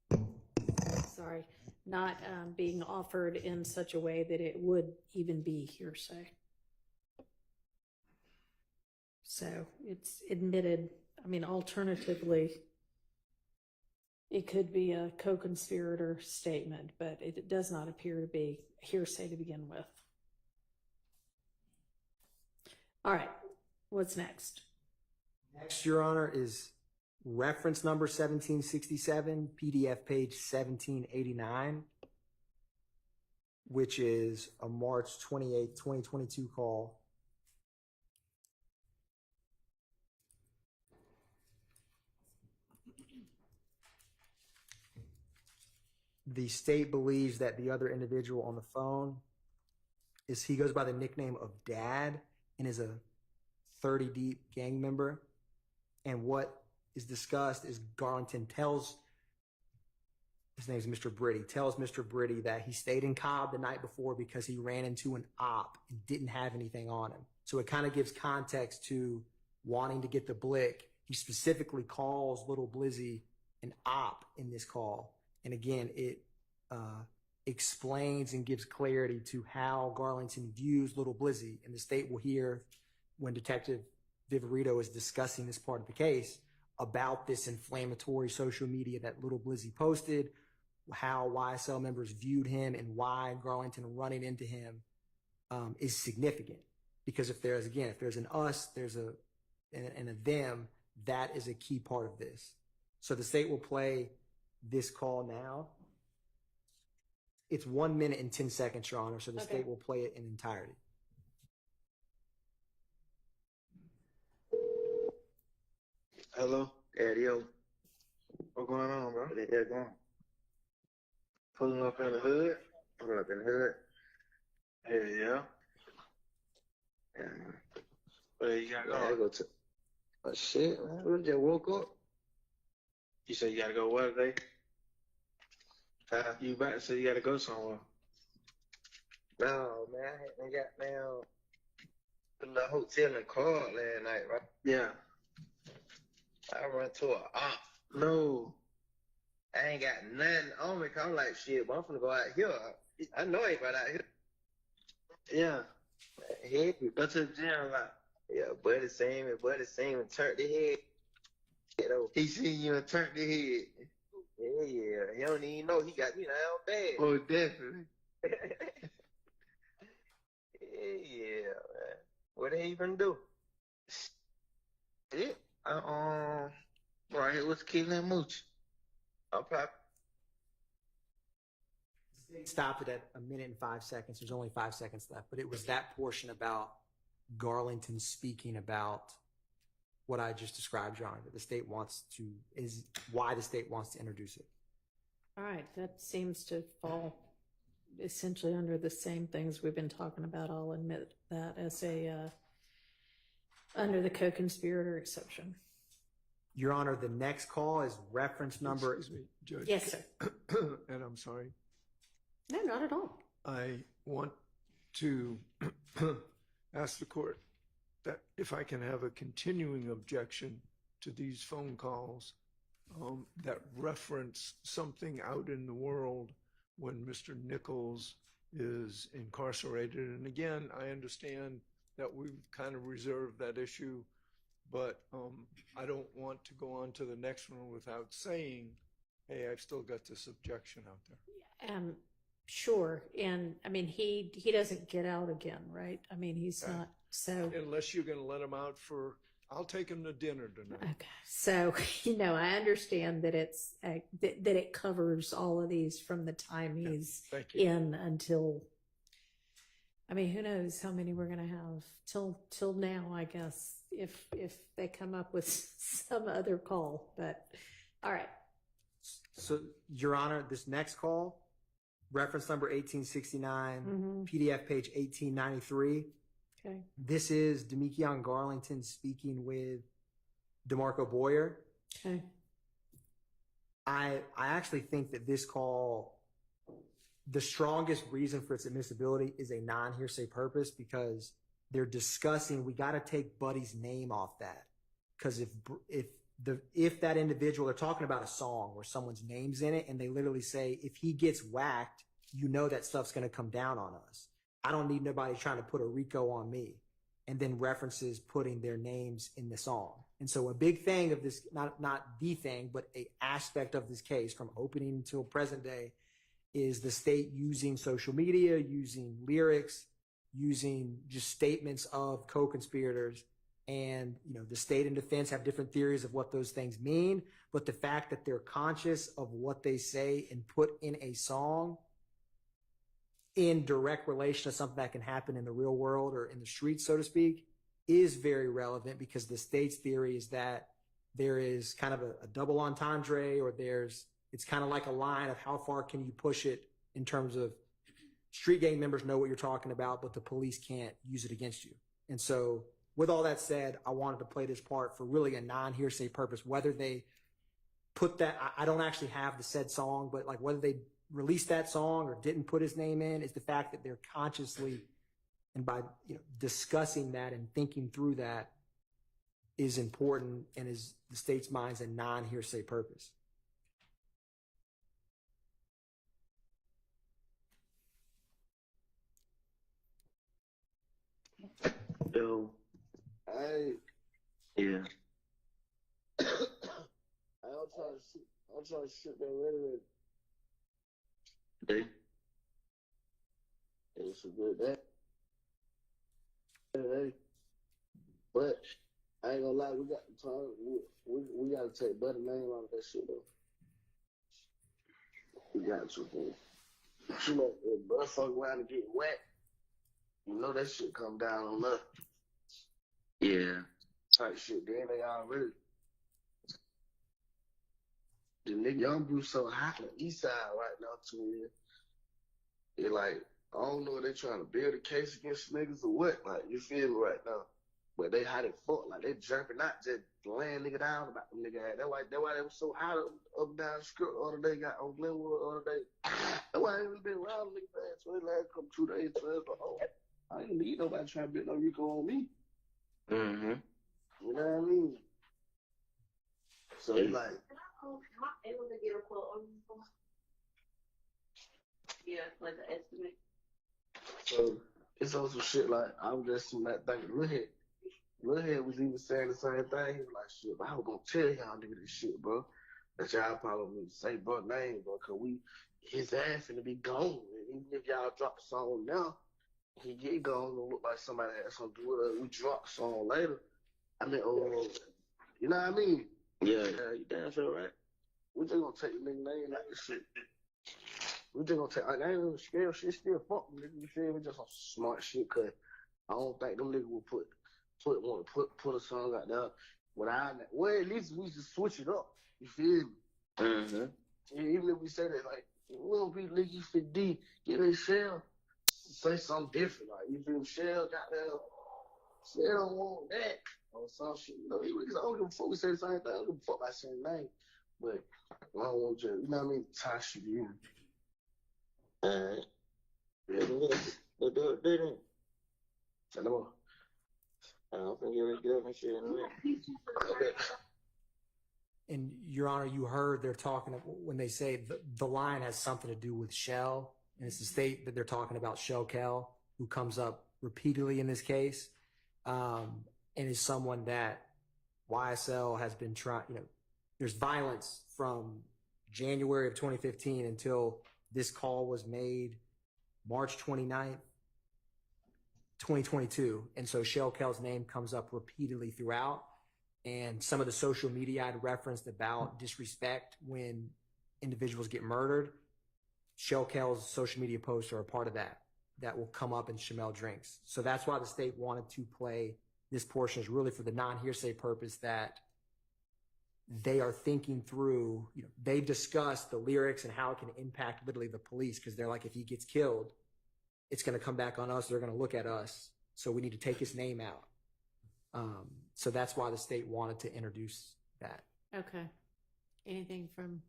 that that's not being offered in such a way that it would even be hearsay. So it's admitted. I mean, alternatively, it could be a co-conspirator statement, but it does not appear to be hearsay to begin with. All right, what's next? Next, Your Honor, is reference number 1767, PDF page 1789, which is a March 28, 2022 call. The state believes that the other individual on the phone he goes by the nickname of Dad and is a 30 deep gang member. And what is discussed is Garlington tells, his name is Mr. Britty, tells Mr. Britty that he stayed in Cobb the night before because he ran into an op and didn't have anything on him. So it kind of gives context to wanting to get the blick. He specifically calls Little Blizzy an op in this call. And again, explains and gives clarity to how Garlington views Little Blizzy. And the state will hear when Detective Viverito is discussing this part of the case about this inflammatory social media that Little Blizzy posted, how YSL members viewed him, and why Garlington running into him is significant. Because if there's an us, there's a them, that is a key part of this. So the state will play this call now. It's 1 minute and 10 seconds, Your Honor, so the state will play it in entirety. Hello? Daddy, yo. What's going on, bro? What the hell going? Pulling up in the hood? Pulling up in the hood? Hell yeah. Where you gotta go? I go to... Oh, shit, man. We just woke up. You said you gotta go what today? You about to say you gotta go somewhere. No, man. I had got down to the hotel in Carl last night, right? Yeah. I run to a op. No. I ain't got nothing on me, 'cause I'm like, shit, but I'm finna go out here. I know I ain't right out here. Yeah. Heavy. Go to the gym, like. Yeah, buddy seen me and turned the head. You know, he seen you and turned the head. Yeah. He don't even know he got me down bad. Oh, definitely. Yeah, man. What they even do? Shit. Right here with Keelan Mooch. I'm probably. Stopped it at 1 minute and 5 seconds. There's only 5 seconds left, but it was that portion about Garlington speaking about what I just described, Your Honor, that the state wants to, is why the state wants to introduce it. All right, that seems to fall essentially under the same things we've been talking about. I'll admit that as under the co-conspirator exception. Your Honor, the next call is reference number. Excuse me, Judge. Yes, sir. And I'm sorry. No, not at all. I want to ask the court that if I can have a continuing objection to these phone calls that reference something out in the world when Mr. Nichols is incarcerated. And again, I understand that we've kind of reserved that issue, but I don't want to go on to the next one without saying, hey, I've still got this objection out there. Sure. And I mean, he doesn't get out again, right? I mean, he's not, so. Unless you're going to let him out I'll take him to dinner tonight. Okay. So, I understand that it's, that it covers all of these from the time he's in until, I mean, who knows how many we're going to have till now, I guess, if they come up with some other call, but all right. So, Your Honor, this next call, reference number 1869, PDF page 1893. Okay. This is Demekion Garlington speaking with DeMarco Boyer. Okay. I actually think that this call, the strongest reason for its admissibility is a non-hearsay purpose, because they're discussing, we got to take Buddy's name off that. Because if that individual, they're talking about a song where someone's name's in it, and they literally say, if he gets whacked, you know that stuff's going to come down on us. I don't need nobody trying to put a RICO on me. And then references putting their names in the song. And so a big thing of this, not the thing, but a aspect of this case from opening until present day is the state using social media, using lyrics, using just statements of co-conspirators. And, the state and defense have different theories of what those things mean. But the fact that they're conscious of what they say and put in a song in direct relation to something that can happen in the real world or in the streets, so to speak, is very relevant, because the state's theory is that there is kind of a double entendre, or it's kind of like a line of how far can you push it in terms of street gang members know what you're talking about, but the police can't use it against you. And so with all that said, I wanted to play this part for really a non-hearsay purpose, whether they put that, I don't actually have the said song, but like whether they released that song or didn't put his name in, is the fact that they're consciously, and by discussing that and thinking through that, is important and is the state's mind's a non-hearsay purpose. Yo, Hey, yeah. I'm trying to shoot that red. They, It's a good day. Hey, but I ain't gonna lie, we got to talk. We got to take better name out of that shit though. We got to. Bro. You know, if bro fuck around and get wet, you know that shit come down on us yeah. type shit. Then they already. The nigga Young Bruce so hot on the east side right now too. It like I don't know if they trying to build a case against niggas or what. Like you feel me right now, but they hot as fuck. Like they jumping out, just laying nigga down about them nigga. That's why they was so hot up and down the script the other day. Got on Glenwood the other day. That's why I ain't even been around niggas fast. So they last come 2 days. So it's like, oh, I ain't need nobody trying to build no Rico on me. Mm-hmm. You know what I mean? So it's like. Am I able to get a quote on this one? Yeah, like an estimate. So it's also shit like I'm just not thinking. Lil Head was even saying the same thing. He was like, "Shit, but I was gonna tell y'all nigga this shit, bro. That y'all probably need to say bro name, bro, cause his ass finna be gone. And even if y'all drop the song now, he get gone. It'll look like somebody had something to do with it. We drop the song later. I mean, you know what I mean? Yeah. You damn sure right. We just gonna take the nigga name like this shit. We just gonna take. I ain't even scared. Shit still fuck nigga. You feel me? Just some smart shit. Cause I don't think them niggas will put a song out there without. Well, at least we just switch it up. You feel me? Mm-hmm. Even if we say that like we don't be Liggy for D, get a shell, say something different. Like you feel me? Shell got there. Shell don't want that or some shit. You know, I don't give a fuck. We say the same thing. I don't give a fuck about saying name. But I don't want you, you know what I mean? Tie shit in. Alright. Yeah, they do it, they didn't. Say no more. I don't think you'll get up and shit in a minute. Okay. And Your Honor, you heard they're talking when they say the line has something to do with Shell, and it's the state that they're talking about Shell Kell, who comes up repeatedly in this case, and is someone that YSL has been trying. You know, there's violence from January of 2015 until this call was made March 29th, 2022. And so Shell Kell's name comes up repeatedly throughout. And some of the social media I'd referenced about disrespect when individuals get murdered, Shell Kell's social media posts are a part of that will come up in Shamel Drinks. So that's why the state wanted to play this portion, is really for the non-hearsay purpose that they are thinking through. You know, they discussed the lyrics and how it can impact literally the police, because they're like, if he gets killed, it's going to come back on us. They're going to look at us. So we need to take his name out. So that's why the state wanted to introduce that. Okay. Anything from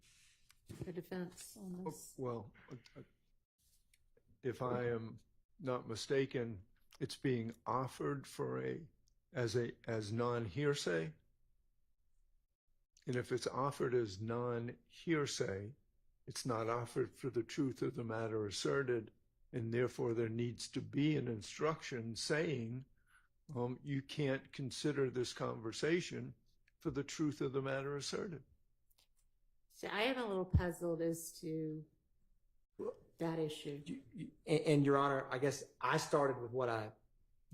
the defense on this? Well, if I am not mistaken, it's being offered for as non-hearsay. And if it's offered as non-hearsay, it's not offered for the truth of the matter asserted, and therefore there needs to be an instruction saying you can't consider this conversation for the truth of the matter asserted. So I am a little puzzled as to that issue. And Your Honor, I guess I started with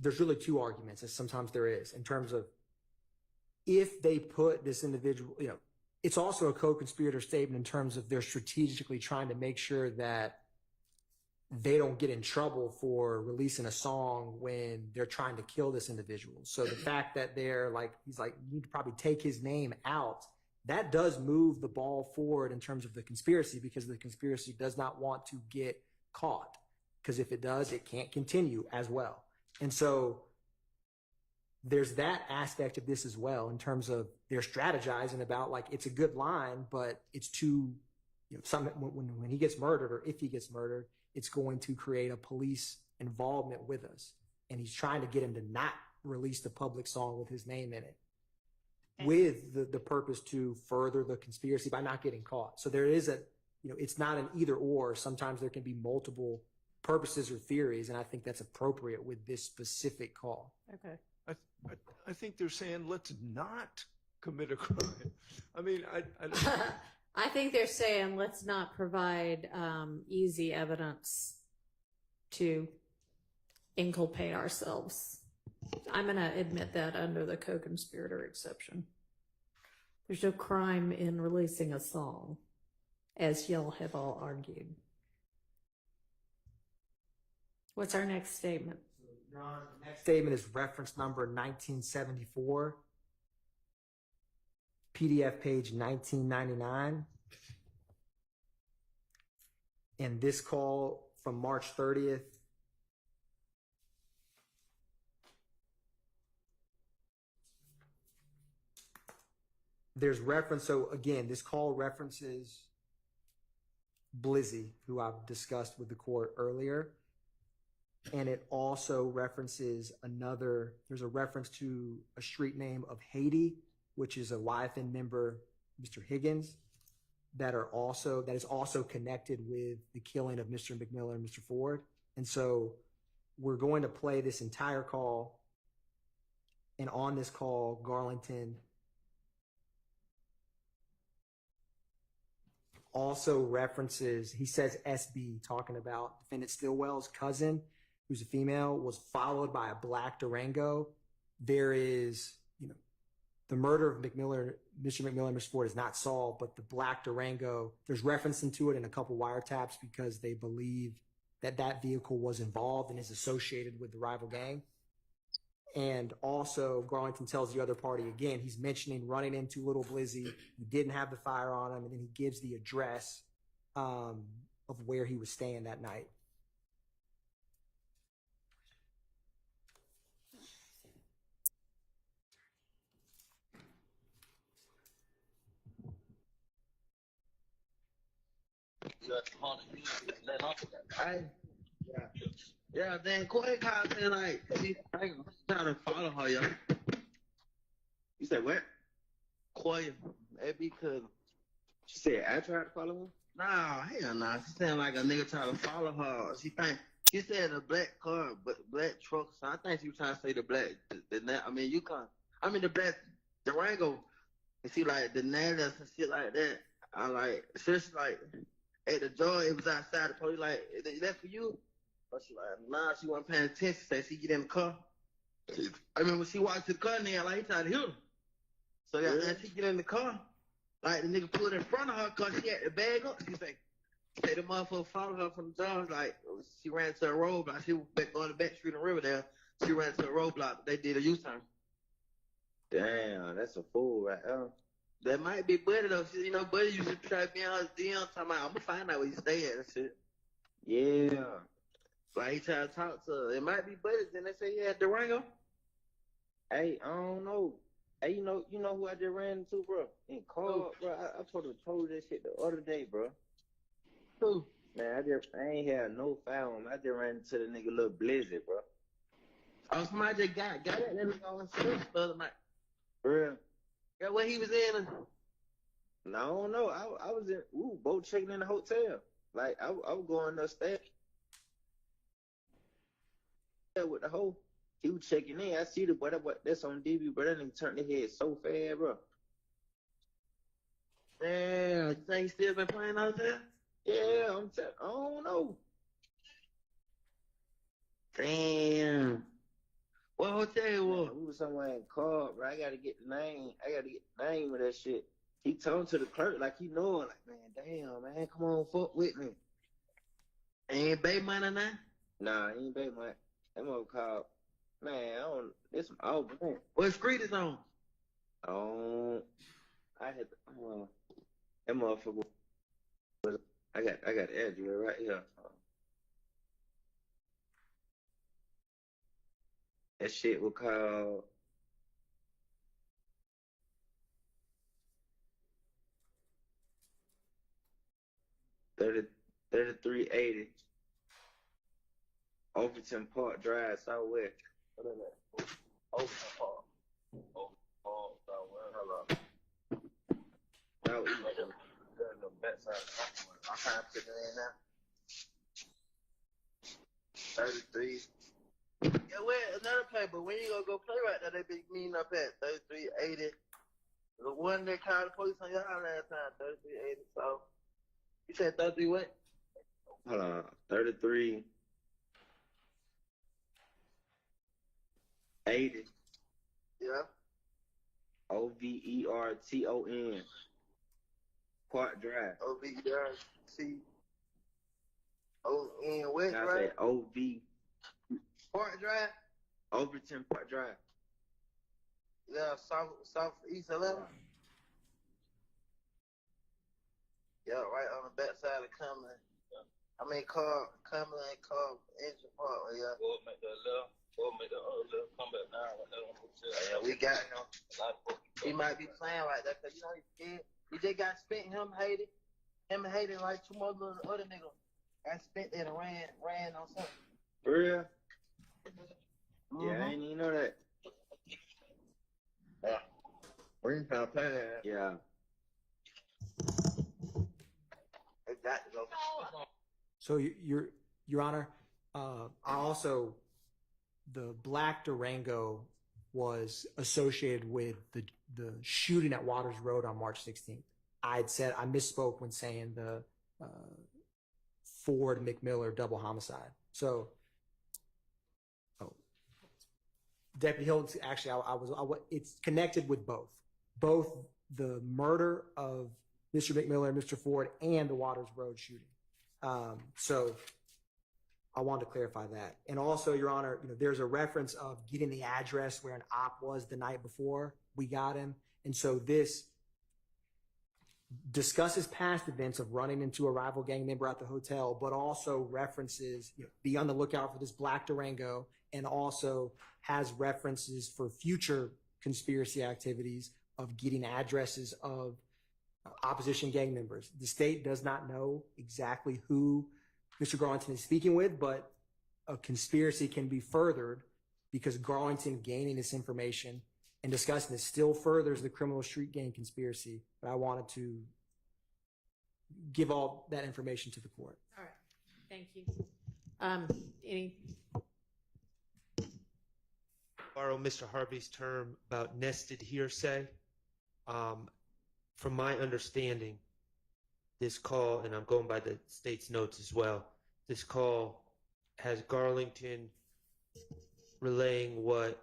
there's really two arguments, as sometimes there is, in terms of if they put this individual, you know, it's also a co-conspirator statement in terms of they're strategically trying to make sure that they don't get in trouble for releasing a song when they're trying to kill this individual. So the fact that he's like, you need to probably take his name out, that does move the ball forward in terms of the conspiracy, because the conspiracy does not want to get caught. Because if it does, it can't continue as well. And so there's that aspect of this as well, in terms of they're strategizing about, like, it's a good line, but it's too, you know, when he gets murdered, or if he gets murdered, it's going to create a police involvement with us. And he's trying to get him to not release the public song with his name in it, with the purpose to further the conspiracy by not getting caught. So there is you know, it's not an either or. Sometimes there can be multiple purposes or theories, and I think that's appropriate with this specific call. Okay. I think they're saying let's not commit a crime. I mean, I I think they're saying let's not provide easy evidence to inculpate ourselves. I'm going to admit that under the co-conspirator exception. There's no crime in releasing a song, as y'all have all argued. What's our next statement? Your Honor, the next statement is reference number 1974, PDF page 1999. And this call from March 30th. There's reference, so again, this call references Blizzy, who I've discussed with the court earlier. And it also references there's a reference to a street name of Haiti, which is a YFN member, Mr. Higgins, that is also connected with the killing of Mr. McMillan and Mr. Ford. And so we're going to play this entire call. And on this call, Garlington also references, he says SB, talking about defendant Stillwell's cousin, who's a female, was followed by a black Durango. There is, the murder of Mr. McMillan and Mr. Ford is not solved, but the black Durango, there's reference into it in a couple wiretaps because they believe that that vehicle was involved and is associated with the rival gang. And also, Garlington tells the other party again, he's mentioning running into Little Blizzy. He didn't have the fire on him, and then he gives the address of where he was staying that night. Yeah, then Corey called saying like, I ain't trying to follow her, yo. You said what? Corey, maybe because she said I tried to follow her. Nah, hell nah. She saying like a nigga trying to follow her. She said a black car, but black truck. So I think she was trying to say the black. The black Durango. And she like the nails and shit like that. I like, she's like at the door. It was outside. The police like, is that for you? But she like, nah, she wasn't paying attention. So she get in the car. I remember she walked to the car and then like he tried to hit her. So yeah, she get in the car. Like the nigga pulled in front of her because she had the bag up. She say the motherfucker followed her from the door. Like she ran to a roadblock. She was going to back street in Riverdale. She ran to a roadblock. They did a U-turn. Damn, that's a fool right there. That might be Buddy though. She, Buddy used to try to be on her DM talking about, I'm gonna find out where you stay at and shit. Yeah. Like he tried to talk to her. It might be Buddy. Then they say he had Durango. Hey, I don't know. Hey, you know who I just ran into, bro? In car, bro. I told you that shit the other day, bro. Who? Man, I ain't had no foul on him. I just ran into the nigga Little Blizzy, bro. Oh, somebody just got that nigga on the other night. Bro. Yeah, where he was in? No, I don't know. I was in boat checking in the hotel. Like I was going upstairs with the hoe. He was checking in. I see the boy that's on DV, but that nigga turned his head so fast, bro. Damn, you think he still been playing out there? Yeah, I don't know. Damn. What hotel it was? We was somewhere in car, bro. I gotta get the name of that shit. He told to the clerk like he know it. Like, man, damn, man, come on, fuck with me. Ain't Bay Money now? Nah, he ain't Bay Money. That mother called, man, it's some old man. What street is on? Oh, I had to, that motherfucker. I got the address right here. That shit was called $3380 Overton Park Drive, Southwest. What is that? Overton Park. Overton Park, Southwest. Hold up. That was the backside. I'm trying to put it in now. 33. Yeah, wait, another play, but when you gonna go play right now, they be meeting up at 3380. The one that called the police on y'all last time, 3380. So, you said 33 what? Hold on, 3380. Yeah. Overton. Park Drive. OVERT. O-N West Can I Drive? say OV? Park Drive? Overton Park Drive. Yeah, southeast 11. Yeah, right on the back side of Cumberland. I mean, Cumberland, Engine Park. Yeah. Go make the left. Go make the other left. Come back now. Yeah, we got him. He might be playing like that because, you know, he's scared. He just got spent. Him and Hayden, like two more little other niggas. Got spent there and ran on something. For real? Mm-hmm. Yeah, I didn't even know that. Yeah. We ain't trying to play that. Yeah. They got to go. So Your Honor, the black Durango was associated with the shooting at Waters Road on March 16th. I misspoke when saying the Ford McMiller double homicide. So, Deputy Hill, actually, it's connected with both the murder of Mr. McMiller and Mr. Ford and the Waters Road shooting. So I wanted to clarify that. And also, Your Honor, there's a reference of getting the address where an op was the night before we got him. And so this discusses past events of running into a rival gang member at the hotel, but also references, be on the lookout for this black Durango, and also has references for future conspiracy activities of getting addresses of opposition gang members. The state does not know exactly who Mr. Garlington is speaking with, but a conspiracy can be furthered because Garlington gaining this information and discussing this still furthers the criminal street gang conspiracy. But I wanted to give all that information to the court. All right. Thank you. Borrow Mr. Harvey's term about nested hearsay. From my understanding, this call, and I'm going by the state's notes as well, this call has Garlington relaying what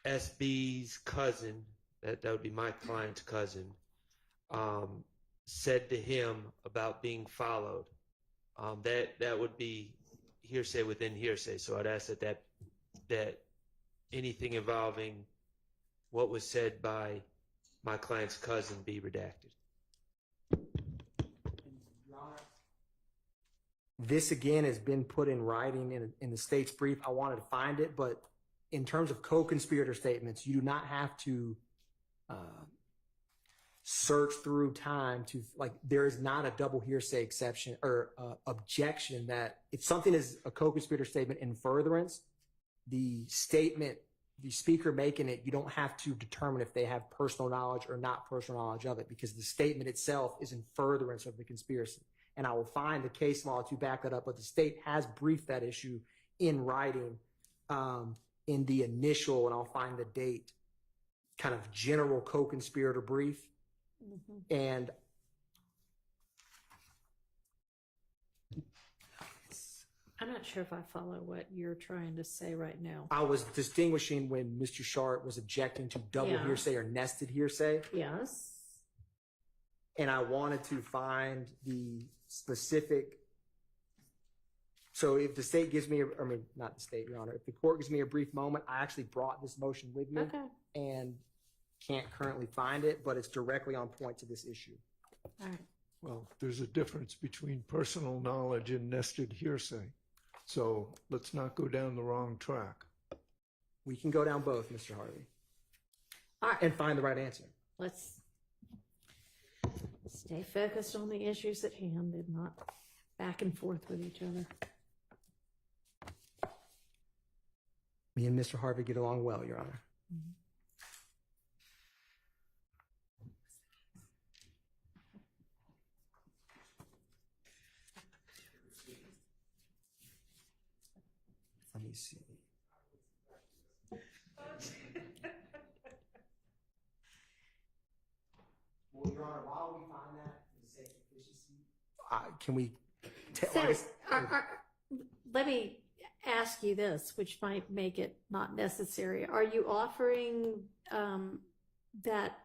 SB's cousin, that would be my client's cousin, said to him about being followed. That would be hearsay within hearsay. So I'd ask that anything involving what was said by my client's cousin be redacted. This again has been put in writing in the state's brief. I wanted to find it, but in terms of co-conspirator statements, you do not have to search through time to, there is not a double hearsay exception or objection that if something is a co-conspirator statement in furtherance, the speaker making it, you don't have to determine if they have personal knowledge or not personal knowledge of it, because the statement itself is in furtherance of the conspiracy. And I will find the case law to back that up, but the state has briefed that issue in writing in the initial, and I'll find the date, kind of general co-conspirator brief. Mm-hmm. And I'm not sure if I follow what you're trying to say right now. I was distinguishing when Mr. Sharp was objecting to double hearsay or nested hearsay. Yes. And I wanted to find the specific. So if the state gives me, not the state, Your Honor, if the court gives me a brief moment, I actually brought this motion with me and can't currently find it, but it's directly on point to this issue. All right. Well, there's a difference between personal knowledge and nested hearsay. So let's not go down the wrong track. We can go down both, Mr. Harvey. All right. And find the right answer. Let's stay focused on the issues at hand and not back and forth with each other. Me and Mr. Harvey get along well, Your Honor. Mm-hmm. see. Well, Your Honor, while we find that for the sake of efficiency, can we let me ask you this, which might make it not necessary. Are you offering that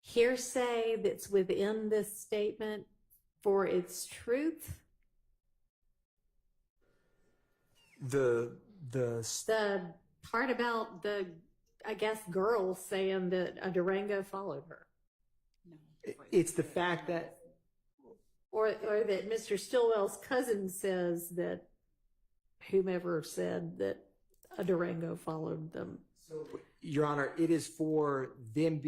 hearsay that's within this statement for its truth? The part about the, I guess, girl saying that a Durango followed her. It's the fact that, or that Mr. Stillwell's cousin says that whomever said that a Durango followed them. So, Your Honor, it is for them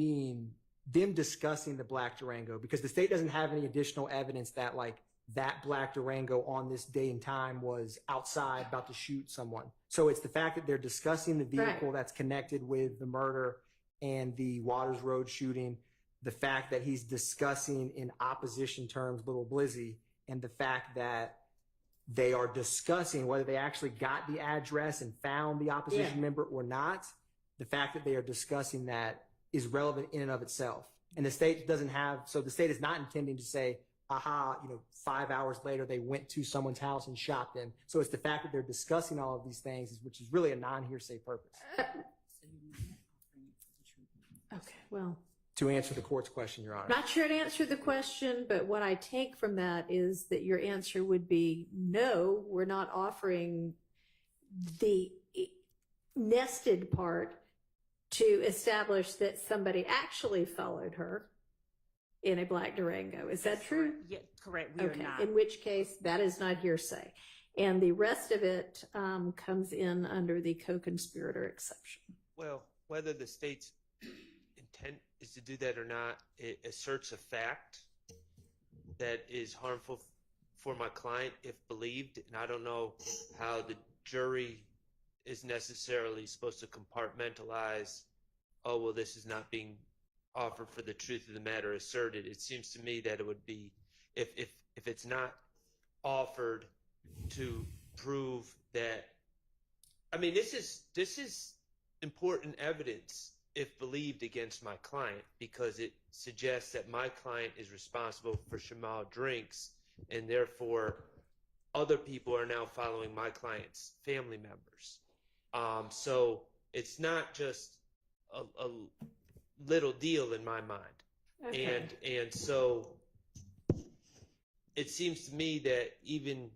discussing the black Durango, because the state doesn't have any additional evidence that like that black Durango on this day and time was outside about to shoot someone. So it's the fact that they're discussing the vehicle that's connected with the murder and the Waters Road shooting, the fact that he's discussing in opposition terms Little Blizzy, and the fact that they are discussing whether they actually got the address and found the opposition member or not. The fact that they are discussing that is relevant in and of itself. And the state doesn't have, so the state is not intending to say, aha, 5 hours later they went to someone's house and shot them. So it's the fact that they're discussing all of these things, which is really a non-hearsay purpose. Okay, well. To answer the court's question, Your Honor. Not sure to answer the question, but what I take from that is that your answer would be, no, we're not offering the nested part to establish that somebody actually followed her in a black Durango. Is that true? Yeah, correct. We are not. In which case, that is not hearsay. And the rest of it comes in under the co-conspirator exception. Well, whether the state's intent is to do that or not, it asserts a fact that is harmful for my client if believed. And I don't know how the jury is necessarily supposed to compartmentalize, oh, well, this is not being offered for the truth of the matter asserted. It seems to me that it would be, if it's not offered to prove that, I mean, this is important evidence if believed against my client, because it suggests that my client is responsible for Shamal drinks, and therefore other people are now following my client's family members. So it's not just a little deal in my mind. Okay. And so it seems to me that even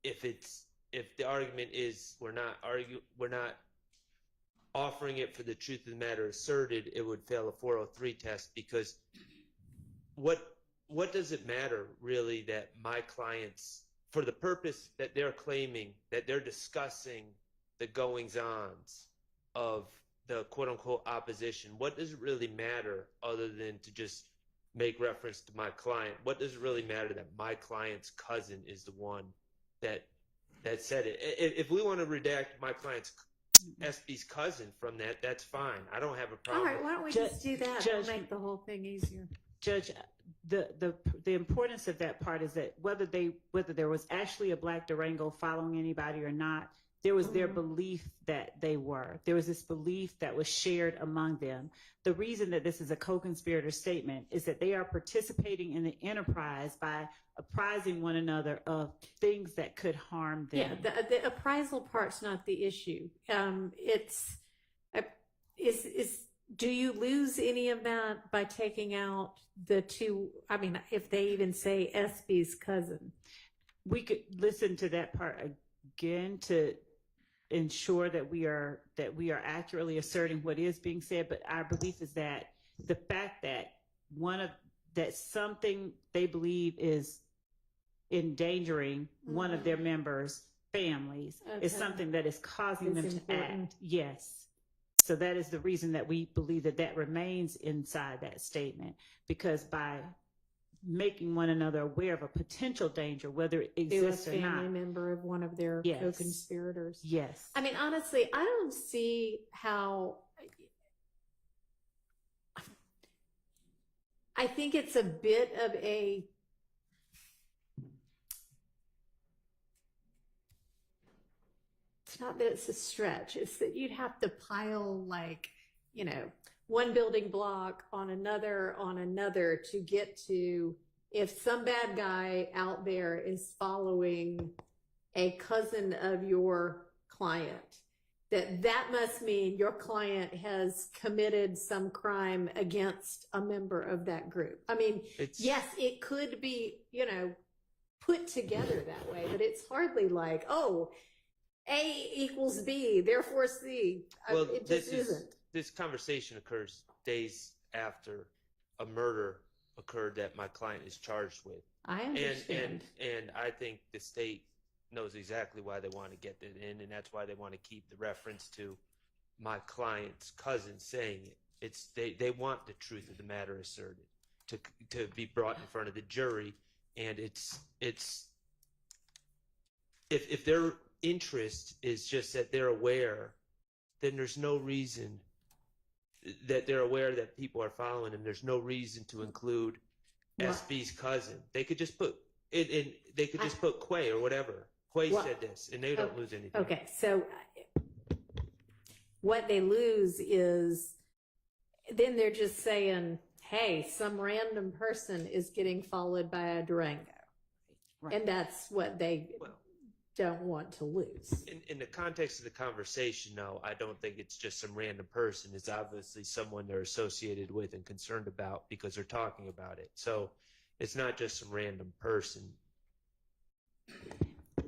if the argument is we're not offering it for the truth of the matter asserted, it would fail a 403 test, because what does it matter really that my clients, for the purpose that they're claiming, that they're discussing the goings-ons of the quote-unquote opposition, what does it really matter other than to just make reference to my client? What does it really matter that my client's cousin is the one that said it? If we want to redact my client's SB's cousin from that, that's fine. I don't have a problem. All right, why don't we just do that and make the whole thing easier? Judge, the importance of that part is that whether there was actually a black Durango following anybody or not, there was their belief that they were. There was this belief that was shared among them. The reason that this is a co-conspirator statement is that they are participating in the enterprise by apprising one another of things that could harm them. Yeah, the appraisal part's not the issue. Do you lose any of that by taking out the two? I mean, if they even say SB's cousin, we could listen to that part again to ensure that we are accurately asserting what is being said. But our belief is that the fact that that something they believe is endangering one of their members' families is something that is causing them to act. Yes. So that is the reason that we believe that remains inside that statement, because by making one another aware of a potential danger, whether it exists or not. Family member of one of their co-conspirators. Yes. I mean, honestly, I don't see how. I think it's a bit of a not that it's a stretch. It's that you'd have to pile like, you know, one building block on another to get to, if some bad guy out there is following a cousin of your client, that must mean your client has committed some crime against a member of that group. I mean, yes, it could be, you know, put together that way, but it's hardly like, oh, A equals B, therefore C. Well, it just isn't. This conversation occurs days after a murder occurred that my client is charged with. I understand. And I think the state knows exactly why they want to get it in, and that's why they want to keep the reference to my client's cousin saying it. It's they want the truth of the matter asserted to be brought in front of the jury, and it's if their interest is just that they're aware, then there's no reason that they're aware that people are following them. There's no reason to include SB's cousin. They could just put it in. They could just put Quay or whatever. Quay said this, and they don't lose anything. Okay, so what they lose is then they're just saying, hey, some random person is getting followed by a Durango. Right. And that's what they don't want to lose. In the context of the conversation, no, I don't think it's just some random person. It's obviously someone they're associated with and concerned about because they're talking about it. So it's not just some random person.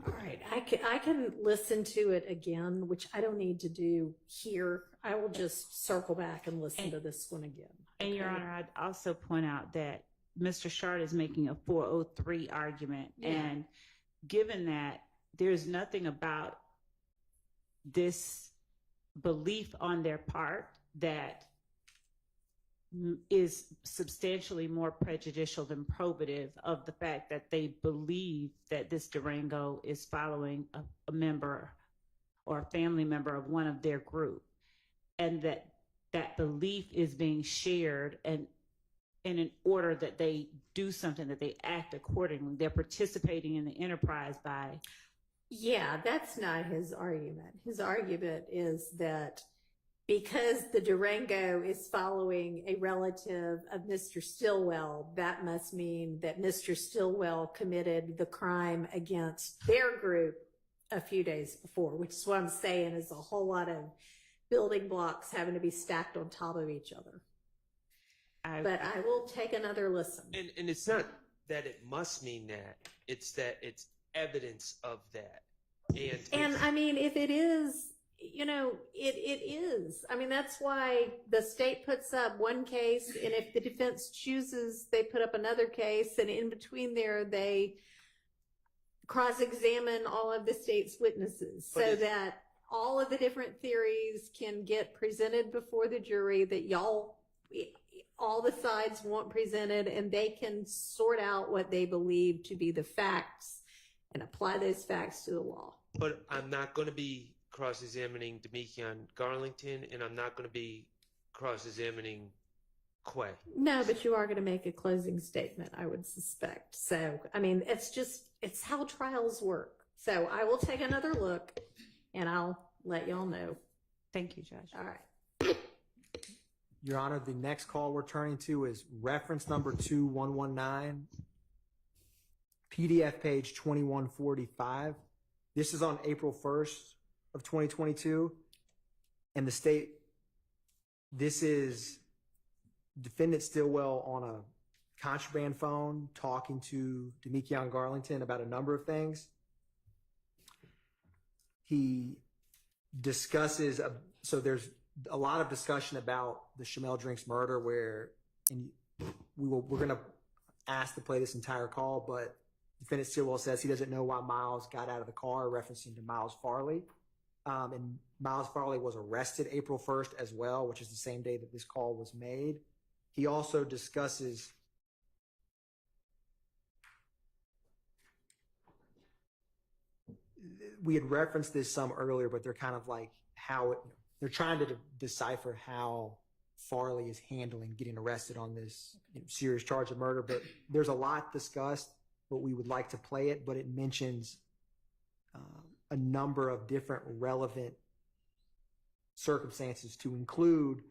All right, I can listen to it again, which I don't need to do here. I will just circle back and listen to this one again. And Your Honor, I'd also point out that Mr. Shard is making a 403 argument, and given that there's nothing about this belief on their part that is substantially more prejudicial than probative of the fact that they believe that this Durango is following a member or a family member of one of their group, and that belief is being shared, and in order that they do something, that they act accordingly. They're participating in the enterprise by... Yeah, that's not his argument. His argument is that because the Durango is following a relative of Mr. Stillwell, that must mean that Mr. Stillwell committed the crime against their group a few days before, which is what I'm saying is a whole lot of building blocks having to be stacked on top of each other. But I will take another listen. And it's not that it must mean that. It's that it's evidence of that. And I mean, if it is, you know, it is. I mean, that's why the state puts up one case, and if the defense chooses, they put up another case, and in between there, they cross-examine all of the state's witnesses so that all of the different theories can get presented before the jury that all the sides want presented, and they can sort out what they believe to be the facts and apply those facts to the law. But I'm not going to be cross-examining Demekion Garlington, and I'm not going to be cross-examining Quay. No, but you are going to make a closing statement, I would suspect. So, I mean, it's how trials work. So I will take another look, and I'll let y'all know. Thank you, Judge. All right. Your Honor, the next call we're turning to is reference number 2119, PDF page 2145. This is on April 1st of 2022. And this is defendant Stillwell on a contraband phone talking to Demekion Garlington about a number of things. He discusses, so there's a lot of discussion about the Shamel Drinks murder we're going to ask to play this entire call, but defendant Stillwell says he doesn't know why Miles got out of the car, referencing to Miles Farley. And Miles Farley was arrested April 1st as well, which is the same day that this call was made. He also discusses we had referenced this some earlier, but they're kind of like they're trying to decipher how Farley is handling getting arrested on this serious charge of murder. But there's a lot discussed, but we would like to play it. But it mentions a number of different relevant circumstances to include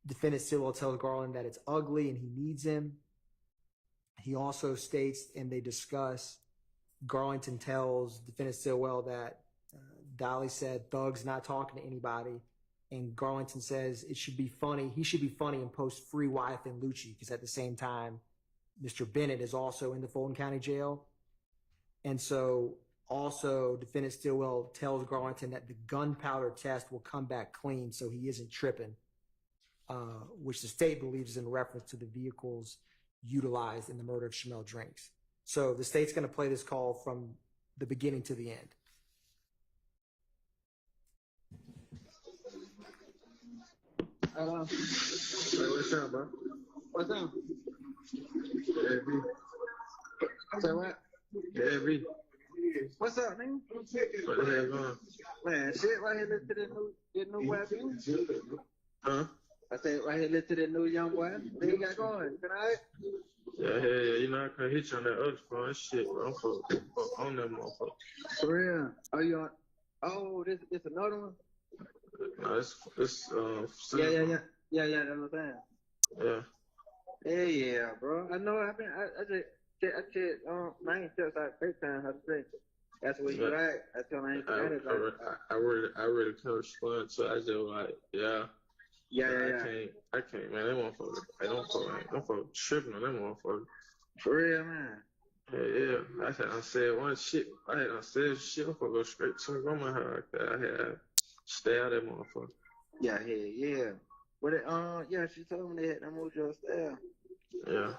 defendant Stilwell tells Garland that it's ugly and he needs him. He also states, and they discuss, Garlington tells defendant Stilwell that Dolly said Thug's not talking to anybody, and Garlington says it should be funny. He should be funny and post free Wyeth and Lucci, because at the same time, Mr. Bennett is also in the Fulton County Jail. And so also defendant Stilwell tells Garlington that the gunpowder test will come back clean, so he isn't tripping, which the state believes is in reference to the vehicles utilized in the murder of Shamel Drinks. So the state's going to play this call from the beginning to the end. What's up, bro? What's up? Heavy. Say what? Heavy. What's up, nigga? What the hell going? Man, shit, right here, listen to that new boy. Huh? I said, right here, listen to that new young boy. What you got going? Can I? Yeah, you know, I can't hit you on that other phone. Shit, bro. I'm fuck on that motherfucker. For real? Are you on? Oh, this another one? No, it's Yeah, that's what I'm saying. Yeah. Yeah, bro. I know. I ain't just like FaceTime how to say. That's where you at. That's what I ain't got it. I really can't respond, so I just like, yeah. I can't, man. That motherfucker, I don't fuck tripping on that motherfucker. For real, man. Yeah. I said one shit. I said shit. I'm gonna go straight to my grandma's house. I had stay out that motherfucker. Yeah. But she told me they had to move your style. Yeah.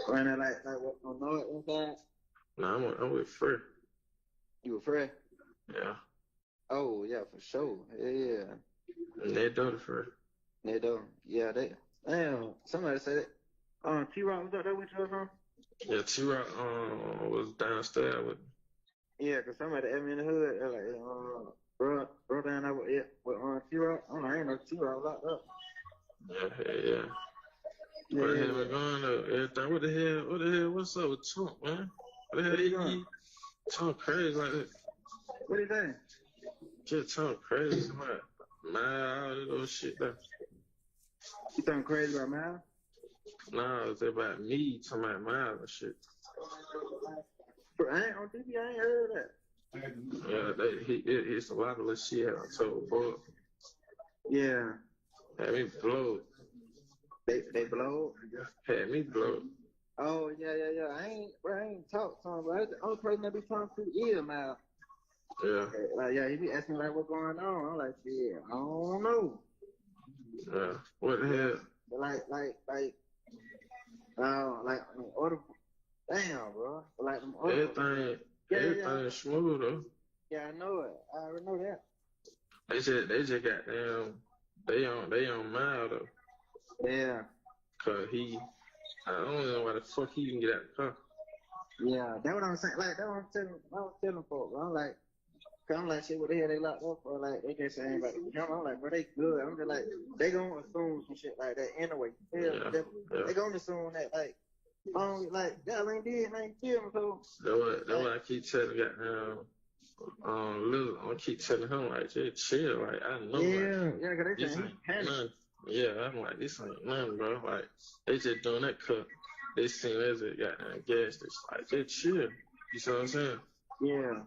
Running like what on know it inside? Nah, I'm with Fred. You with Fred? Yeah. Oh yeah, for sure. Yeah. And they done it for They do. Yeah, they. Damn. Somebody said it. T-Rock was up there with you or something? Yeah, T-Rock was downstairs with me. Yeah, cause somebody at me in the hood. They're like, bro down there with T-Rock. I ain't know T-Rock locked up. Yeah. What the hell we going up? Everything. What the hell? What's up with Trump, man? What the hell he talk crazy like that? What do you think? Just talk crazy, man. All that little shit there. You talking crazy about Mal? Nah, it's about me talking about Mal and shit. Bro, I ain't on TV. I ain't heard of that. Yeah, it's a lot of little shit I told boy. Yeah. Had me blow. They blow? Had me blow. Oh, yeah. I ain't talked to him, but the only person that be talking to is Mal. Yeah. Like, he be asking like what's going on. I'm like, shit, I don't know. Yeah. What the hell? Like in order. Damn, bro. Like everything smooth though. Yeah, I know it. I already know that. They just got down. They on Mal though. Yeah. Cause I don't know why the fuck he can get out the car. Yeah, that's what I'm saying. Like that's what I'm telling folks. I'm like, shit, what the hell they locked up for? Like they just saying about the camera. I'm like, bro, they good. I'm just like, they gonna assume some shit like that anyway. They gonna assume that like y'all ain't did, ain't kill him. So that's what I keep telling Lil. I keep telling him like, just chill. Like I know. Cause they saying nothing. Yeah, I'm like, this ain't nothing, bro. Like they just doing that cut. They seen as it got gas. It's like just chill. You see what I'm saying? Yeah.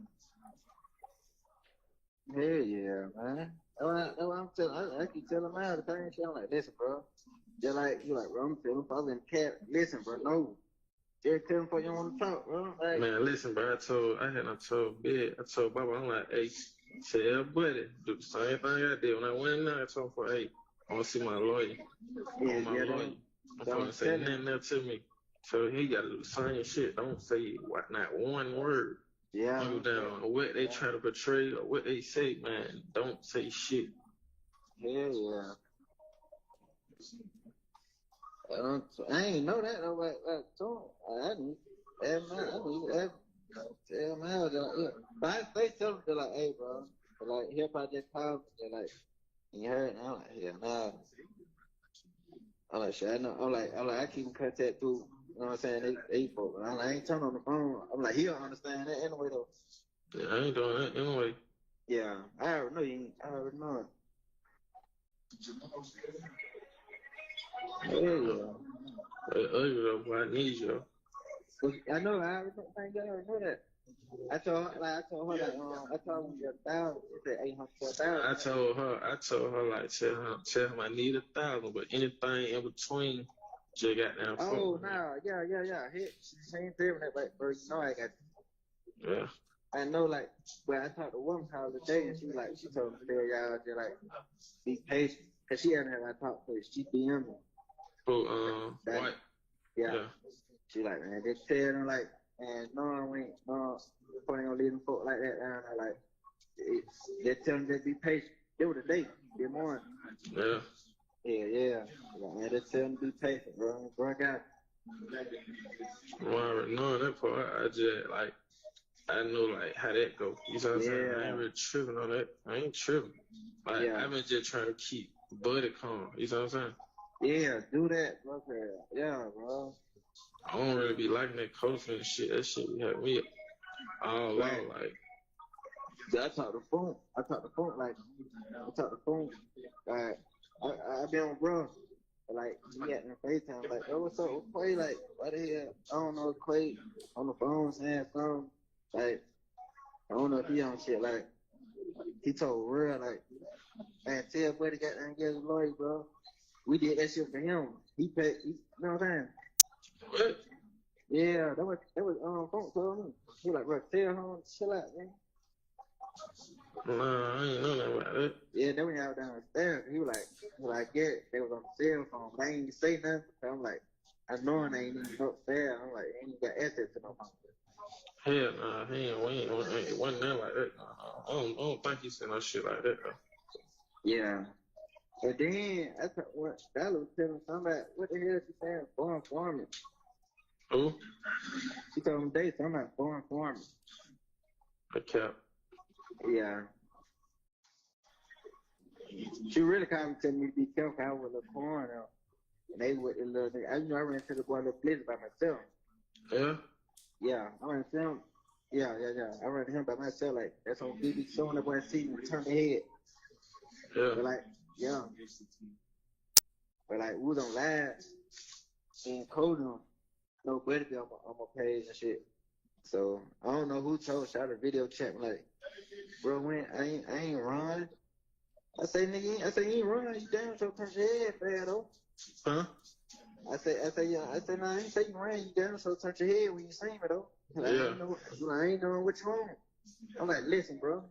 Hell yeah, man. That's what I'm telling. I keep telling my the same shit. I'm like, listen, bro. Just like you, like, bro. I'm telling probably in the cat. Listen, bro. No. Just tell him before you want to talk, bro. Like, man, listen, bro. I told Baba, I'm like, hey, tell buddy, do the same thing I did when I went in there. I told him, for, hey, I want to see my lawyer. I'm going to say nothing else to me. So he got to do the same shit. Don't say not one word. Yeah. Go down on what they try to portray or what they say, man. Don't say shit. Yeah. I ain't know that though. I didn't. Tell man, but they tell them they're like, hey, bro, but like hip hop just called. They're like, you heard? And I'm like, yeah, nah. I'm like, shit. I know. I'm like, I keep in contact through know what I'm saying? They folk. I ain't turning on the phone. I'm like, he'll understand that anyway, though. Yeah, I ain't doing that anyway. Yeah, I already know you ain't. I already know it. Yeah. Hey, ugly though, boy, I need you. I know. I already know that. I told her like I told her I told her you 1,000. She said 800 for 1,000. I told her like tell him I need 1,000, but anything in between, just got down. Oh no, yeah. She ain't doing that, but bro, you know I got. Yeah. I know, like, but I talked to one call today, and she told me to tell y'all to like be patient, cause she hadn't had I talked to her. She DM me. White. Yeah. She like, man, just tell them like, man, no, we ain't gonna leave them folk like that down there. Like, just tell them to be patient. It was a day, good morning. Yeah. Yeah. Like, man, just tell them to be patient, bro. Bro, I got it. Well, I already know that part. I just like. I know like how that go. You know what I'm saying? I ain't really tripping on that. I ain't tripping. Like I've been just trying to keep Buddy calm. You know what I'm saying? Yeah, do that, bro. Yeah, bro. I don't really be liking that coaching and shit. That shit had me all out. Like, I talk the phone. Like, I been on bro. Like, he had in FaceTime. Like, oh, what's up with Quay? Like, what the hell? I don't know if Quay on the phone saying something. Like, I don't know if he on shit. Like, he told real, like, man, tell Buddy got there and get his lawyer, bro. We did that shit for him. He paid, you know what I'm saying? What? Yeah, that was Funk told me. He like, bro, tell him, chill out, man. Nah, I ain't know nothing about that. Yeah, then we out downstairs. He was like, yeah, they was on the cell phone, but I ain't even say nothing. So I'm like, I know I ain't even upstairs. I'm like, ain't even got access to no phone. Hell nah, it wasn't nothing like that. I don't think he said no shit like that though. Yeah. And then I thought what that was telling somebody what the hell she saying foreign farming. Who? She told him they something about foreign farming. Okay. Yeah. She really kind of telling me to be careful how with the corn out. And they with the little nigga. I ran into the boy little blitz by myself. Yeah? Yeah, I ran into him. Yeah. I ran into him by myself. Like, that's on TV showing the boy see me turn the head. Yeah. But like, yeah. But like, we was on live and coding nobody be on my page and shit. So I don't know who told shot a video chat like, bro, when I ain't run. I say nigga, you ain't run, you damn sure touch your head, fat though. Huh? I say nah, I ain't say you ran, you damn sure touch your head when you see me though. Like, Yeah. I ain't knowing what you on. I'm like, listen, bro,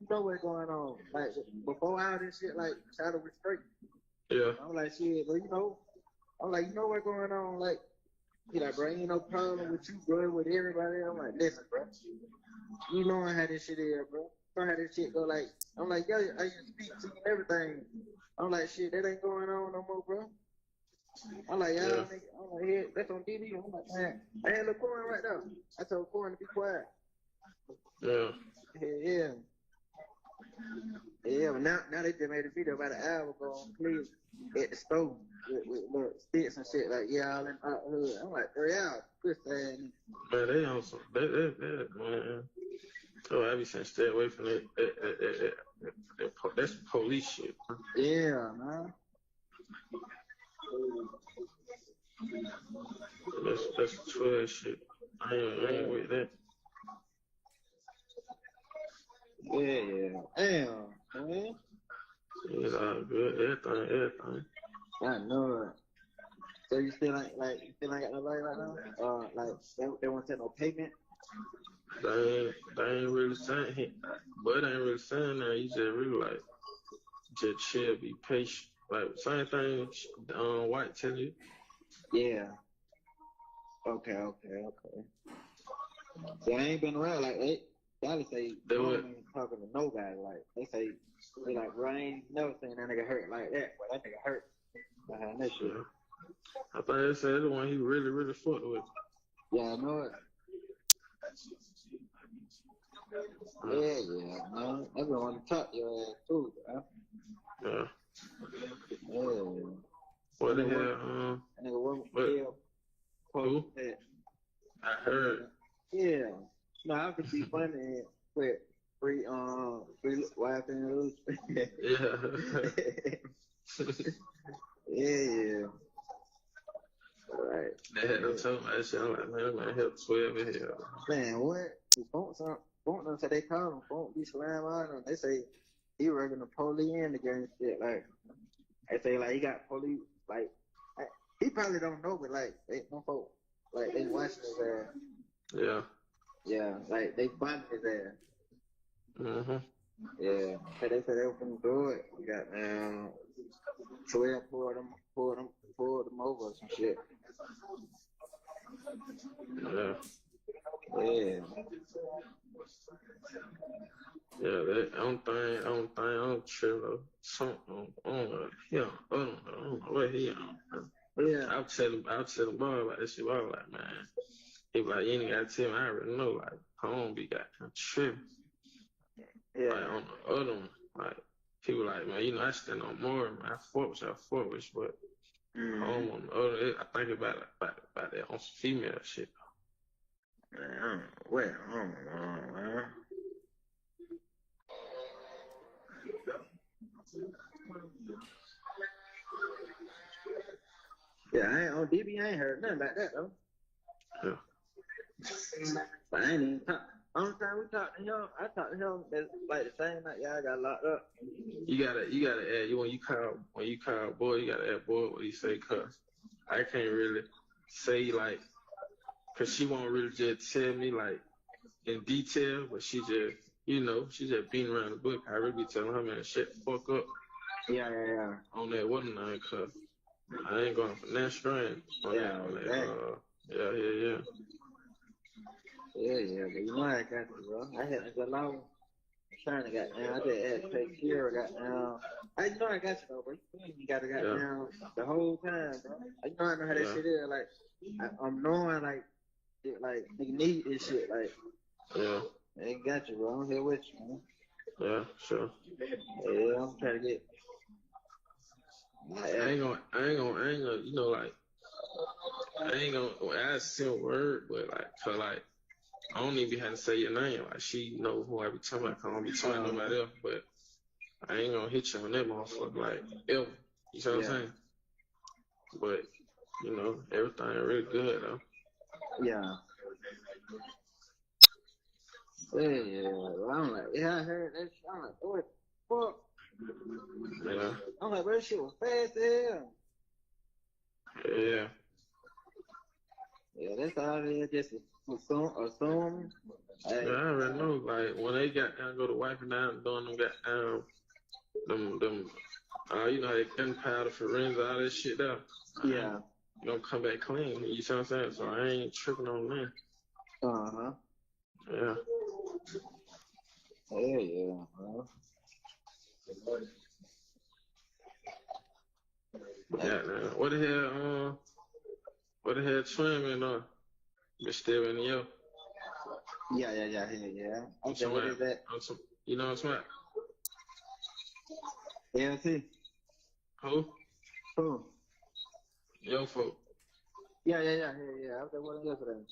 you know what's going on. Like before all this shit, like Shadow was straight. Yeah. I'm like, shit, bro, you know. I'm like, you know what's going on, like. He like, bro, ain't no problem with you, bro, with everybody. I'm like, listen, bro, you know how this shit is, bro. You know how this shit go. Like, I'm like, yo, I used to speak to you and everything. I'm like, shit, that ain't going on no more, bro. I'm like, y'all, nigga. I'm like, yeah, that's on DD. I'm like, man, I had a corn right now. I told Corn to be quiet. Yeah. Yeah, but now they just made a video about an hour ago on Cleveland at the store with little sticks and shit like, yeah, all in our hood. I'm like, yeah, Chris saying. Man, they on some, man. Oh, I be saying stay away from that. That's police shit. Yeah, man. That's 12 shit. I ain't with that. Yeah. Damn, man. It's all good. Everything. I know it. So you still ain't got nobody right now? Like they won't take no payment? They ain't really saying, but ain't really saying that. You just really like, just chill, be patient. Like, same thing White tell you. Yeah. Okay. They ain't been around like they probably say they ain't talking to nobody. Like they say they like, bro, I ain't never seen that nigga hurt like that. But that nigga hurt behind that shit. I think they said the one he really, really fucked with. Yeah, I know it. Yeah, man. Everyone want to talk your ass too, bro. Yeah. Yeah. What the hell? Nigga, Who? I heard. Yeah. No, I could be funny and put free wife and loose. Yeah. Yeah. Right. They had them tell me that shit. I'm like, man, help 12 in here. Man, what? Funk them say they call him. Funk be slam on him. They say he working the police in the game shit. Like, they say like he got police. Like, he probably don't know, but like they them folk, like they watching his ass. Yeah. Yeah, like they bonded his ass. Mm-hmm. Yeah, so they said they were gonna do it. We got 12 pulled them over or some shit. Yeah. Yeah. Yeah, that I don't trip though. Something, I don't know what he on. Yeah. I'll tell him boy about this shit. I was like, man, he be like, you ain't gotta tell me. I already know. Like, I don't be goddamn tripping. Yeah. Like on the other one, like people like, man, you know, I stand on more. Man, I fought with, but on the other, I think about that on some female shit. Man, well, I don't know, man. Yeah, I ain't on DB. I ain't heard nothing about that though. Yeah. But I ain't even talk. Only time we talked to him, I talked to him like the same night y'all got locked up. You gotta add when you call boy, you gotta add boy what he say, cause I can't really say like, cause she won't really just tell me like in detail, but she just beating around the bush. I really be telling her, man, shut the fuck up. Yeah. On that one night, cause I ain't going for that strain. Yeah. But you know I got you, bro. I had to go long. Trying to get down. I just had to take care of got down. I know I got you though, bro. You gotta got down the whole time, bro. I know how that shit is. Like I'm knowing like nigga need this shit. Like I ain't got you, bro. I'm here with you, man. Yeah, sure. Yeah, I'm trying to get. I ain't gonna, you know, like I ain't gonna ask a word, but like, cause like. I don't even have to say your name. Like, she know who I be talking about. I don't be talking to nobody else. But I ain't gonna hit you on that motherfucker, like, ever. You know what I'm saying? But, you know, everything really good, though. Yeah. Yeah. I'm like, I heard that shit. I'm like, what the fuck? Yeah. I'm like, bro, that shit was fast as hell. Yeah. Yeah, that's all it is. Just assume. Yeah, I already know. Like, when they got down, go to wiping down, doing them them, you know, how they gunpowder, forensics, all that shit there. Yeah. You gonna come back clean. You see what I'm saying? So I ain't tripping on that. Uh-huh. Yeah. Yeah, bro. Yeah, man. What the hell swimming on? You still in the yo? Yeah. Okay, what is that? You know what I'm saying? LC. Who? Yo, folk. Yeah. I was there with him yesterday.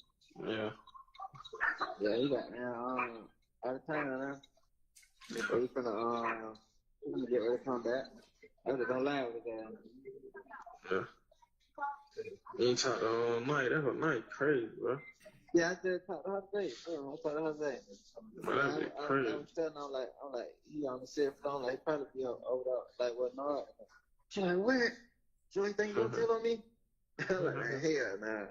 Yeah. Yeah, he got out of town now. So he's gonna get ready to come back. I was gonna lie with the guy. Yeah. You ain't talked all night. That whole night crazy, bro. Yeah, I just talked to her today. I talked to her today. Man, that'd be crazy. I was telling her, I'm like, he on the cell phone, like, he probably be over there, like, what not? She like, what? You ain't think you gonna tell on me? I'm like, man, hell nah.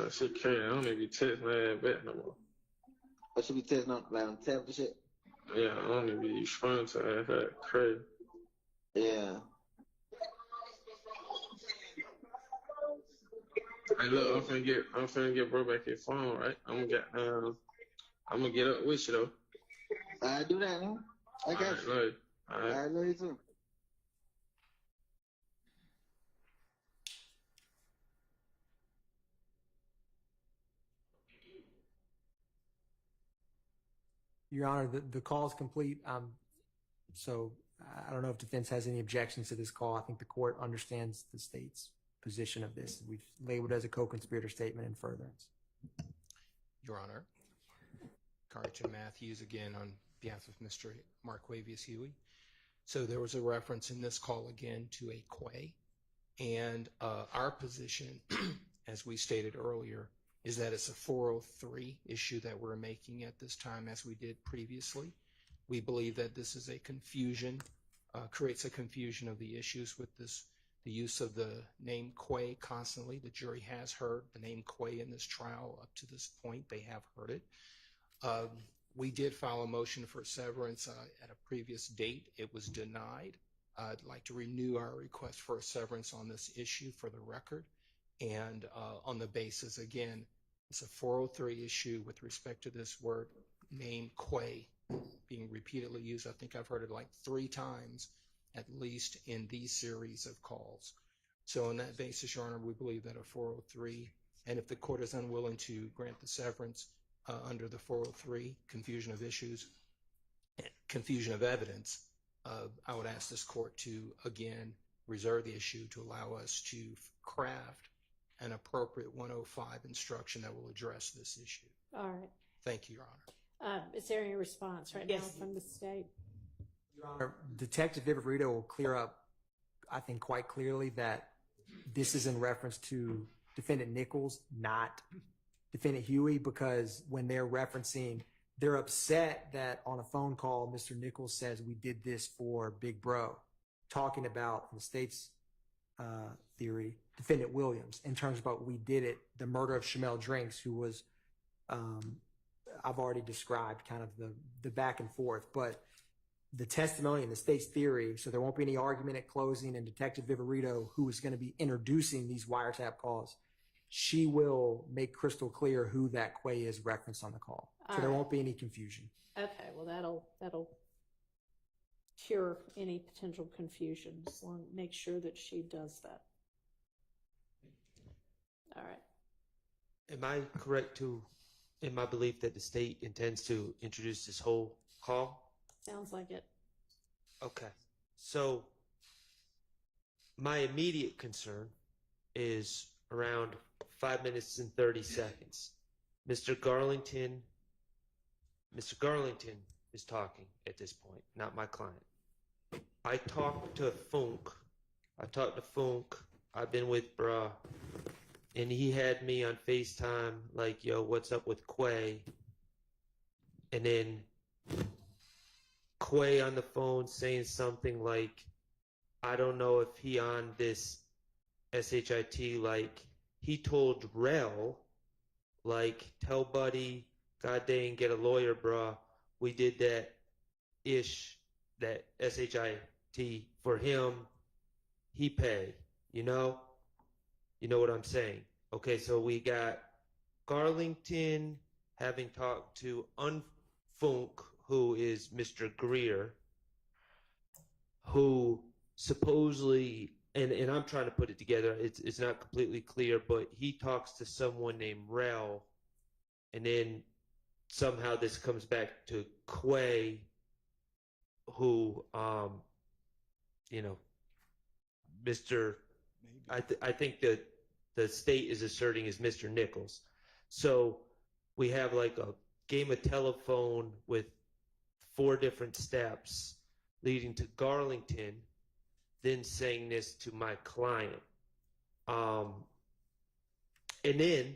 She can't. I don't even be texting her back no more. But she be texting on, like, on tab and shit? Yeah, I don't even be responding to her. That's crazy. Yeah. Hey, look, I'm finna get bro back your phone, right? I'm gonna get up with you though. I do that, man. I got you. Love you. All right. I love you too. Your Honor, the call is complete. So I don't know if defense has any objections to this call. I think the court understands the state's position of this. We've labeled it as a co-conspirator statement in furtherance. Your Honor, Carlton Matthews again on behalf of Mr. Marquavius Huey. So there was a reference in this call again to a quay, and our position, as we stated earlier, is that it's a 403 issue that we're making at this time, as we did previously. We believe that this is a confusion, creates a confusion of the issues with this, the use of the name quay constantly. The jury has heard the name quay in this trial up to this point. They have heard it. We did file a motion for severance at a previous date. It was denied. I'd like to renew our request for a severance on this issue for the record. And on the basis, again, it's a 403 issue with respect to this word name quay being repeatedly used. I think I've heard it like 3 times at least in these series of calls. So on that basis, Your Honor, we believe that a 403, and if the court is unwilling to grant the severance under the 403, confusion of issues, confusion of evidence, I would ask this court to, again, reserve the issue to allow us to craft an appropriate 105 instruction that will address this issue. All right. Thank you, Your Honor. Is there any response right now from the state? Your Honor, Detective Viverito will clear up, I think, quite clearly that this is in reference to Defendant Nichols, not Defendant Huey, because when they're referencing, they're upset that on a phone call, Mr. Nichols says we did this for Big Bro, talking about in the state's theory, Defendant Williams, in terms about we did it, the murder of Shamel Drinks, who was, I've already described kind of the back and forth, but the testimony in the state's theory, so there won't be any argument at closing, and Detective Viverito, who is going to be introducing these wiretap calls, she will make crystal clear who that quay is referenced on the call. So there won't be any confusion. Okay, well, that'll cure any potential confusion. So we'll make sure that she does that. All right. Am I correct in my belief that the state intends to introduce this whole call? Sounds like it. Okay. So my immediate concern is around 5 minutes and 30 seconds. Mr. Garlington is talking at this point, not my client. I talked to Funk. I've been with bruh, and he had me on FaceTime like, yo, what's up with Quay? And then Quay on the phone saying something like, I don't know if he on this SHIT, like, he told Rel, like, tell buddy, god dang, get a lawyer, bruh. We did that SHIT for him. He paid, you know? You know what I'm saying? Okay, so we got Garlington having talked to Unfunk, who is Mr. Greer, who supposedly, and I'm trying to put it together, it's not completely clear, but he talks to someone named Rel, and then somehow this comes back to Quay, who, you know, Mr. I think that the state is asserting is Mr. Nichols. So we have like a game of telephone with 4 different steps leading to Garlington then saying this to my client. And then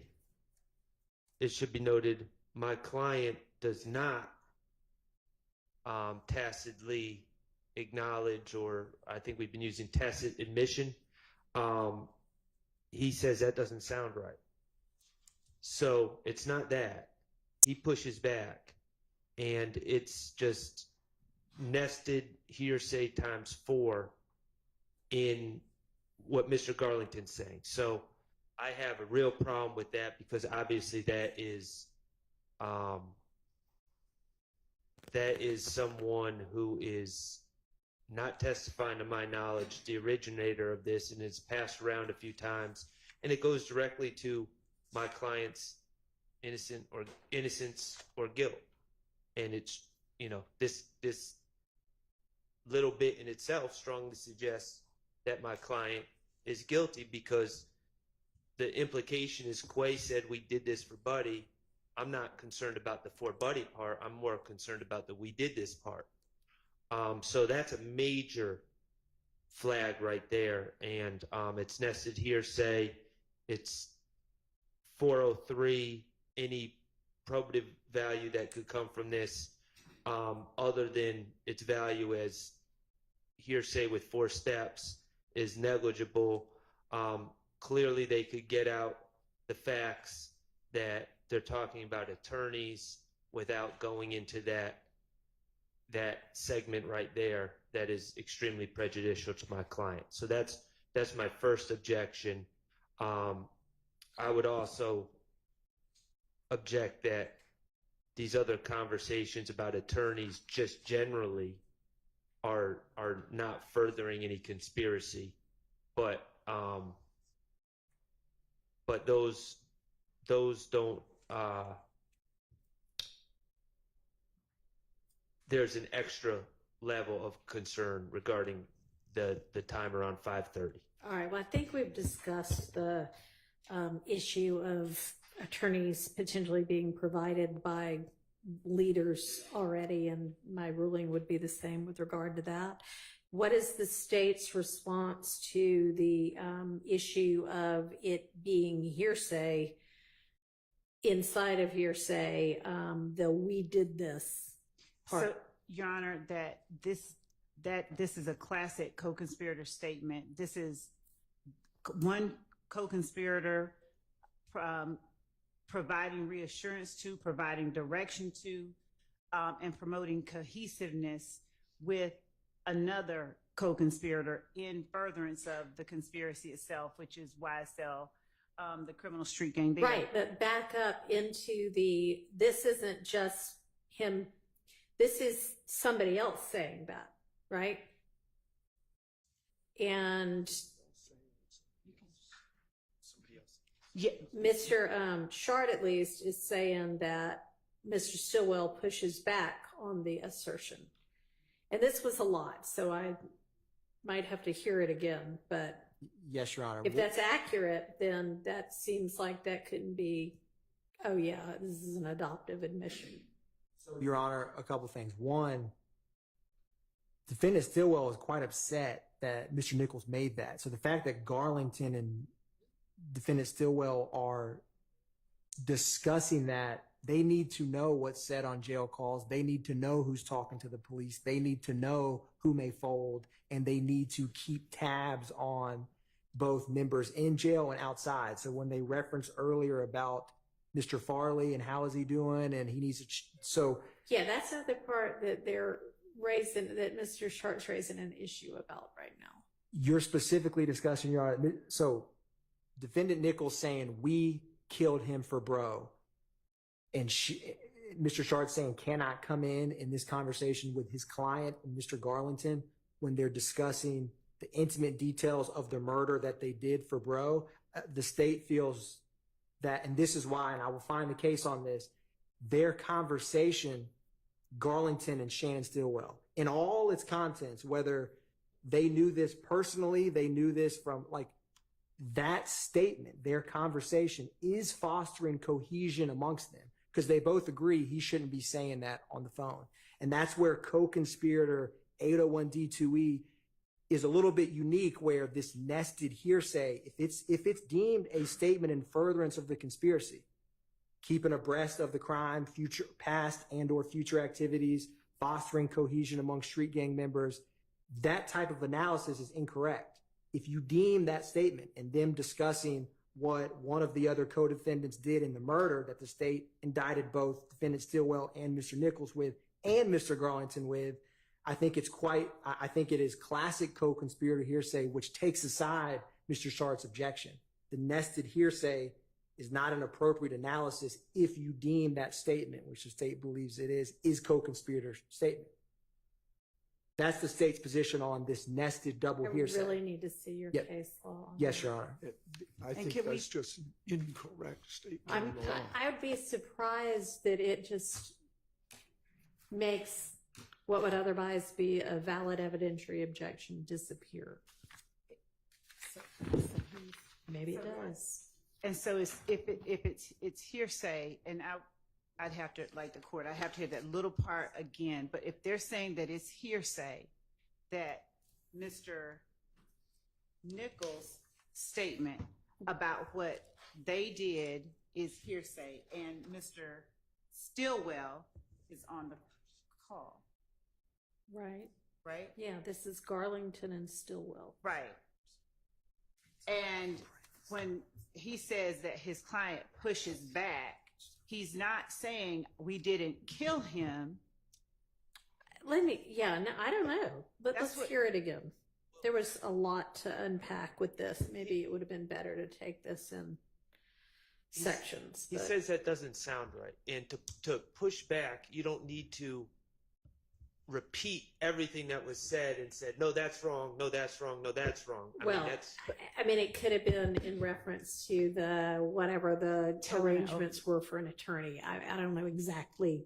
it should be noted, my client does not tacitly acknowledge, or I think we've been using tacit admission. He says that doesn't sound right. So it's not that. He pushes back, and it's just nested hearsay times 4 in what Mr. Garlington's saying. So I have a real problem with that, because obviously that is someone who is not testifying to my knowledge, the originator of this, and it's passed around a few times, and it goes directly to my client's innocence or guilt. And it's, you know, this little bit in itself strongly suggests that my client is guilty, because the implication is Quay said we did this for Buddy. I'm not concerned about the for Buddy part. I'm more concerned about the we did this part. So that's a major flag right there. And it's nested hearsay. It's 403, any probative value that could come from this, other than its value as hearsay with 4 steps, is negligible. Clearly they could get out the facts that they're talking about attorneys without going into that segment right there that is extremely prejudicial to my client. So that's my first objection. I would also object that these other conversations about attorneys just generally are not furthering any conspiracy, but those don't. There's an extra level of concern regarding the time around 5:30. All right. Well, I think we've discussed the issue of attorneys potentially being provided by leaders already, and my ruling would be the same with regard to that. What is the state's response to the issue of it being hearsay inside of hearsay, the we did this part? So, Your Honor, that this is a classic co-conspirator statement. This is one co-conspirator providing reassurance to, providing direction to, and promoting cohesiveness with another co-conspirator in furtherance of the conspiracy itself, which is YSL, the criminal street gang. Right, but back up into this isn't just him, this is somebody else saying that, right? And yeah, Mr. Shard at least is saying that Mr. Stillwell pushes back on the assertion. And this was a lot, so I might have to hear it again, but Yes, Your Honor. if that's accurate, then that seems like that couldn't be, oh yeah, this is an adoptive admission. So, Your Honor, a couple things. One, defendant Stillwell is quite upset that Mr. Nichols made that. So the fact that Garlington and defendant Stillwell are discussing that, they need to know what's said on jail calls. They need to know who's talking to the police. They need to know who may fold, and they need to keep tabs on both members in jail and outside. So when they referenced earlier about Mr. Farley and how is he doing, and he needs to, Yeah, that's not the part that they're raising, that Mr. Shart's raising an issue about right now. you're specifically discussing, Your Honor. So defendant Nichols saying we killed him for bro, and Mr. Shard saying cannot come in this conversation with his client and Mr. Garlington when they're discussing the intimate details of the murder that they did for bro. The state feels that, and this is why, and I will find the case on this, their conversation, Garlington and Shannon Stillwell, in all its contents, whether they knew this personally, they knew this from that statement, their conversation is fostering cohesion amongst them, because they both agree he shouldn't be saying that on the phone. And that's where co-conspirator 801D2E is a little bit unique, where this nested hearsay, if it's deemed a statement in furtherance of the conspiracy, keeping abreast of the crime, future, past and or future activities, fostering cohesion among street gang members, that type of analysis is incorrect. If you deem that statement and them discussing what one of the other co-defendants did in the murder that the state indicted both defendant Stillwell and Mr. Nichols with, and Mr. Garlington with, I think it is classic co-conspirator hearsay, which takes aside Mr. Shart's objection. The nested hearsay is not an appropriate analysis if you deem that statement, which the state believes it is co-conspirator statement. That's the state's position on this nested double hearsay. I really need to see your case law. Yes, Your Honor. I think that's just an incorrect statement. I would be surprised that it just makes what would otherwise be a valid evidentiary objection disappear. So. Maybe it does. And so if it's hearsay, and I'd have to, like the court, I have to hear that little part again. But if they're saying that it's hearsay, that Mr. Nichols' statement about what they did is hearsay, and Mr. Stillwell is on the call. Right. Right? Yeah, this is Garlington and Stillwell. Right. And when he says that his client pushes back, he's not saying we didn't kill him. No, I don't know. But let's hear it again. There was a lot to unpack with this. Maybe it would have been better to take this in sections. He says that doesn't sound right. And to push back, you don't need to repeat everything that was said and said, no, that's wrong, no, that's wrong, no, that's wrong. I mean, it could have been in reference to whatever the arrangements were for an attorney. I don't know exactly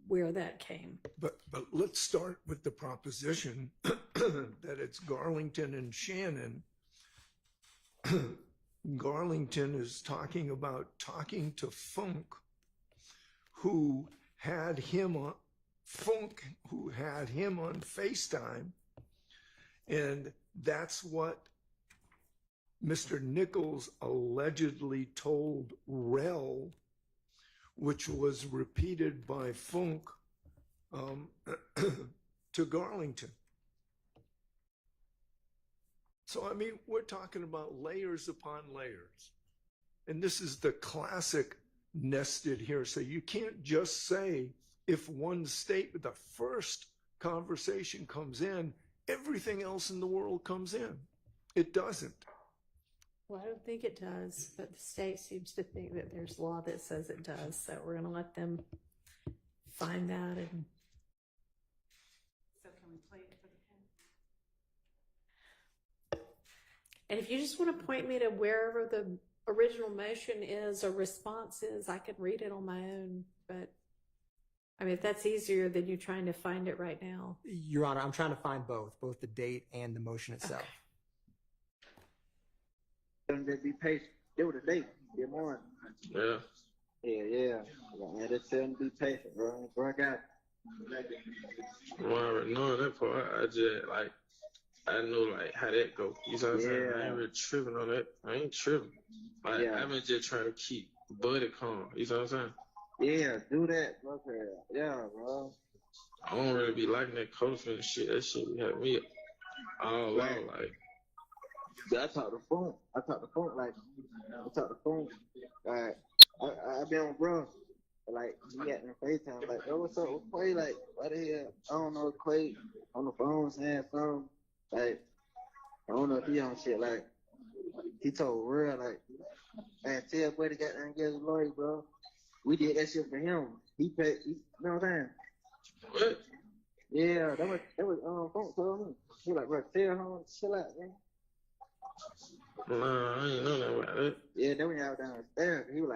where that came. But let's start with the proposition that it's Garlington and Shannon. Garlington is talking to Funk, who had him on FaceTime, and that's what Mr. Nichols allegedly told Rel, which was repeated by Funk to Garlington. So, I mean, we're talking about layers upon layers. And this is the classic nested hearsay. You can't just say, if one statement, the first conversation comes in, everything else in the world comes in. It doesn't. Well, I don't think it does, but the state seems to think that there's law that says it does. So we're going to let them find that. And so can we play it for the pen? And if you just want to point me to wherever the original motion is or response is, I can read it on my own. But I mean, if that's easier than you trying to find it right now. Your Honor, I'm trying to find both the date and the motion itself. Okay. Just be patient. Give it a date. Good morning. Yeah. Yeah. Man, just tell them to be patient, bro. Work out. Well, I already know that part. I know how that go. You know what I'm saying? I ain't really tripping on that. I ain't tripping. I've been just trying to keep Buddy calm. You know what I'm saying? Yeah, do that, bro. Yeah, bro. I don't really be liking that coaching and shit. That shit had me all out. I talk to phone. I talk to phone. I been on bro. He had me FaceTime. Yo, what's up with Quay? What the hell? I don't know Quay on the phone saying something. I don't know if he on shit. He told real, man, tell Buddy got down and get his lawyer, bro. We did that shit for him. He paid. You know what I'm saying? What? Yeah, that was phone told me. He bro, tell him, chill out, man. Nah, I ain't know that about that. Yeah, then we out downstairs. He was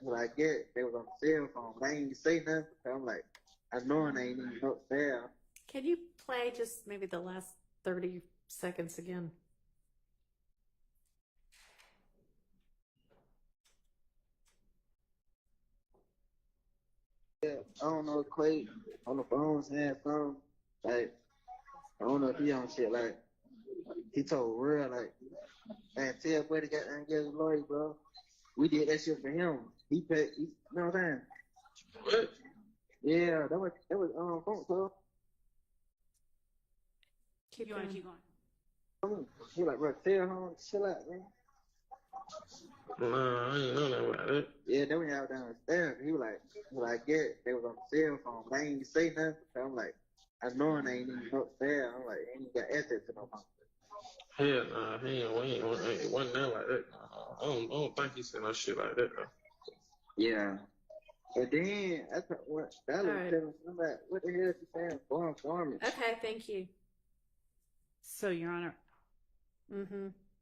like, yeah, they was on the cell phone. But I ain't even say nothing. I'm like, I know I ain't even upstairs. Can you play just maybe the last 30 seconds again? Yeah, I don't know Quay on the phone saying something. I don't know if he on shit. He told real, man, tell Buddy got down and get his lawyer, bro. We did that shit for him. He paid. You know what I'm saying? What? Yeah, that was phone call. Keep going. He bro, tell him, chill out, man. Nah, I ain't know that about that. Yeah, then we out downstairs. He was like, yeah, they was on the cell phone. But I ain't even say nothing. I'm like, I know I ain't even upstairs. I'm like, ain't even got access to no phone. Hell nah, he wasn't that like that. I don't think he said no shit like that though. Yeah. But then I thought what that was telling somebody what the hell is he saying? Farming. Okay, thank you. So, Your Honor,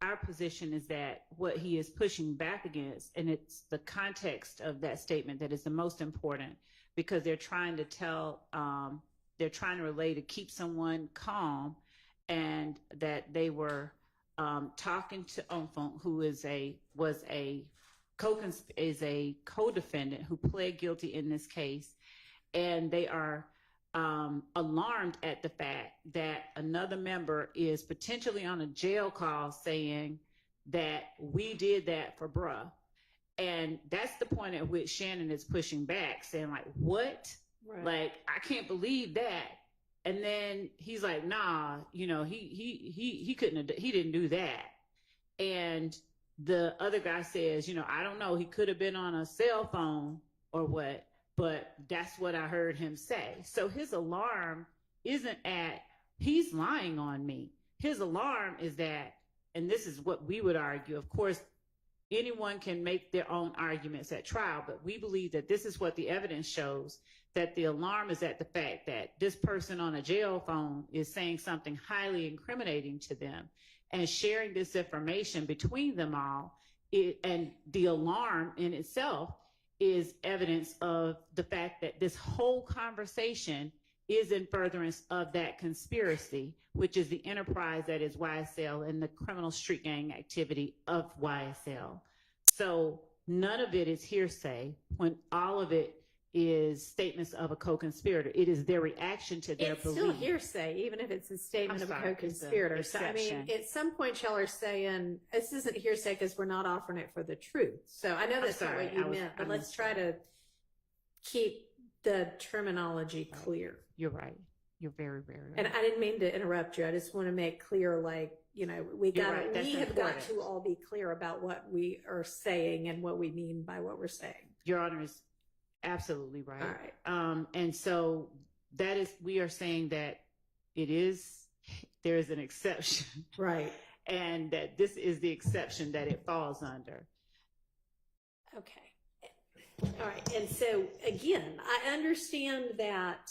our position is that what he is pushing back against, and it's the context of that statement that is the most important, because they're trying to relay to keep someone calm, and that they were talking to Enfant, who was a co-defendant who pled guilty in this case, and they are alarmed at the fact that another member is potentially on a jail call saying that we did that for bruh. And that's the point at which Shannon is pushing back, saying like, what? Right. Like, I can't believe that. And then he's like, nah, he didn't do that. And the other guy says, I don't know, he could have been on a cell phone or what, but that's what I heard him say. So his alarm isn't at, he's lying on me. His alarm is that, and this is what we would argue, of course, anyone can make their own arguments at trial, but we believe that this is what the evidence shows, that the alarm is at the fact that this person on a jail phone is saying something highly incriminating to them and sharing this information between them all. And the alarm in itself is evidence of the fact that this whole conversation is in furtherance of that conspiracy, which is the enterprise that is YSL and the criminal street gang activity of YSL. So none of it is hearsay when all of it is statements of a co-conspirator. It is their reaction to their belief. It's still hearsay, even if it's a statement of a co-conspirator. So, I mean, at some point, y'all are saying, this isn't hearsay because we're not offering it for the truth. So I know that's not what you meant, but let's try to keep the terminology clear. You're right. You're very, very right. And I didn't mean to interrupt you. I just want to make clear, like, we have got to all be clear about what we are saying and what we mean by what we're saying. Your Honor is absolutely right. All right. And so that is, we are saying that there is an exception. Right. And that this is the exception that it falls under. Okay. All right. And so again, I understand that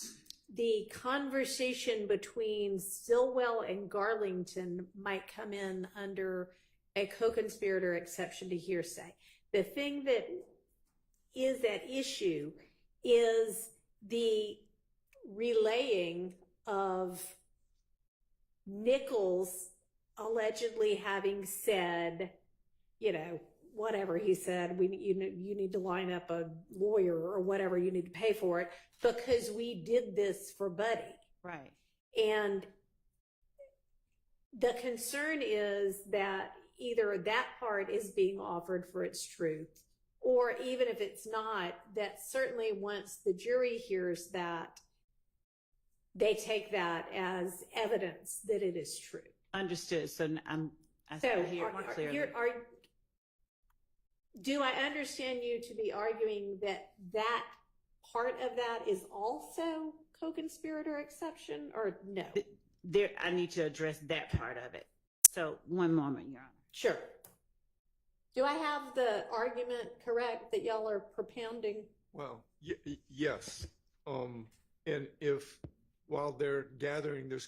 the conversation between Stillwell and Garlington might come in under a co-conspirator exception to hearsay. The thing that is at issue is the relaying of Nichols allegedly having said, whatever he said, you need to line up a lawyer or whatever, you need to pay for it because we did this for Buddy. Right. And the concern is that either that part is being offered for its truth, or even if it's not, that certainly once the jury hears that, they take that as evidence that it is true. Understood. So I hear more clearly. Do I understand you to be arguing that that part of that is also co-conspirator exception, or no? I need to address that part of it. So one moment, Your Honor. Sure. Do I have the argument correct that y'all are propounding? Well, yes. And if while they're gathering this,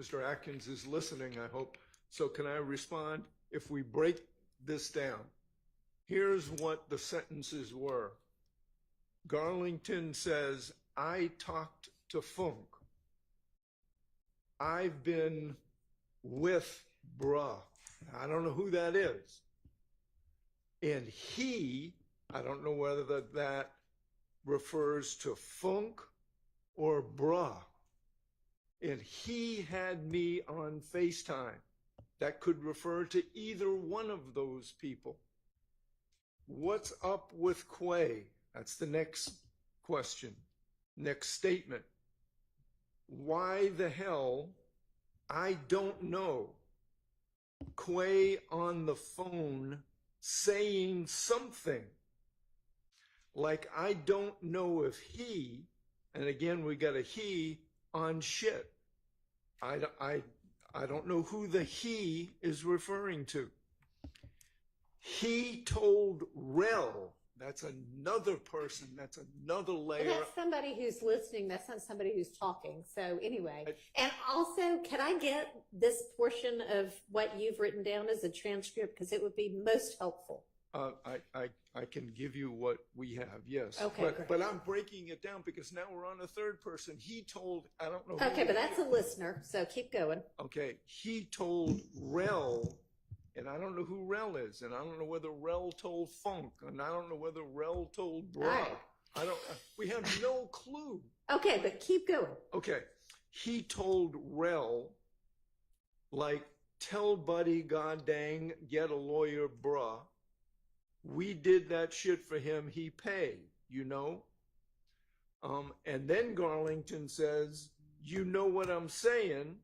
Mr. Atkins is listening, I hope. So can I respond? If we break this down, here's what the sentences were. Garlington says, I talked to Funk. I've been with bruh. I don't know who that is. And he, I don't know whether that refers to Funk or bruh. And he had me on FaceTime. That could refer to either one of those people. What's up with Quay? That's the next question. Next statement. Why the hell? I don't know. Quay on the phone saying something like, I don't know if he, and again, we got a he on shit. I don't know who the he is referring to. He told Rel, that's another person, that's another layer. Well, that's somebody who's listening. That's not somebody who's talking. So anyway, and also, can I get this portion of what you've written down as a transcript? Because it would be most helpful. I can give you what we have, yes. Okay, great. But I'm breaking it down because now we're on a third person. He told, I don't know. Okay, but that's a listener, so keep going. Okay, he told Rel, and I don't know who Rel is, and I don't know whether Rel told Funk, and I don't know whether Rel told Bra. Right. We have no clue. Okay, but keep going. Okay, he told Rel, like, tell Buddy, god dang, get a lawyer, bruh. We did that shit for him, he paid, you know? And then Garlington says, you know what I'm saying,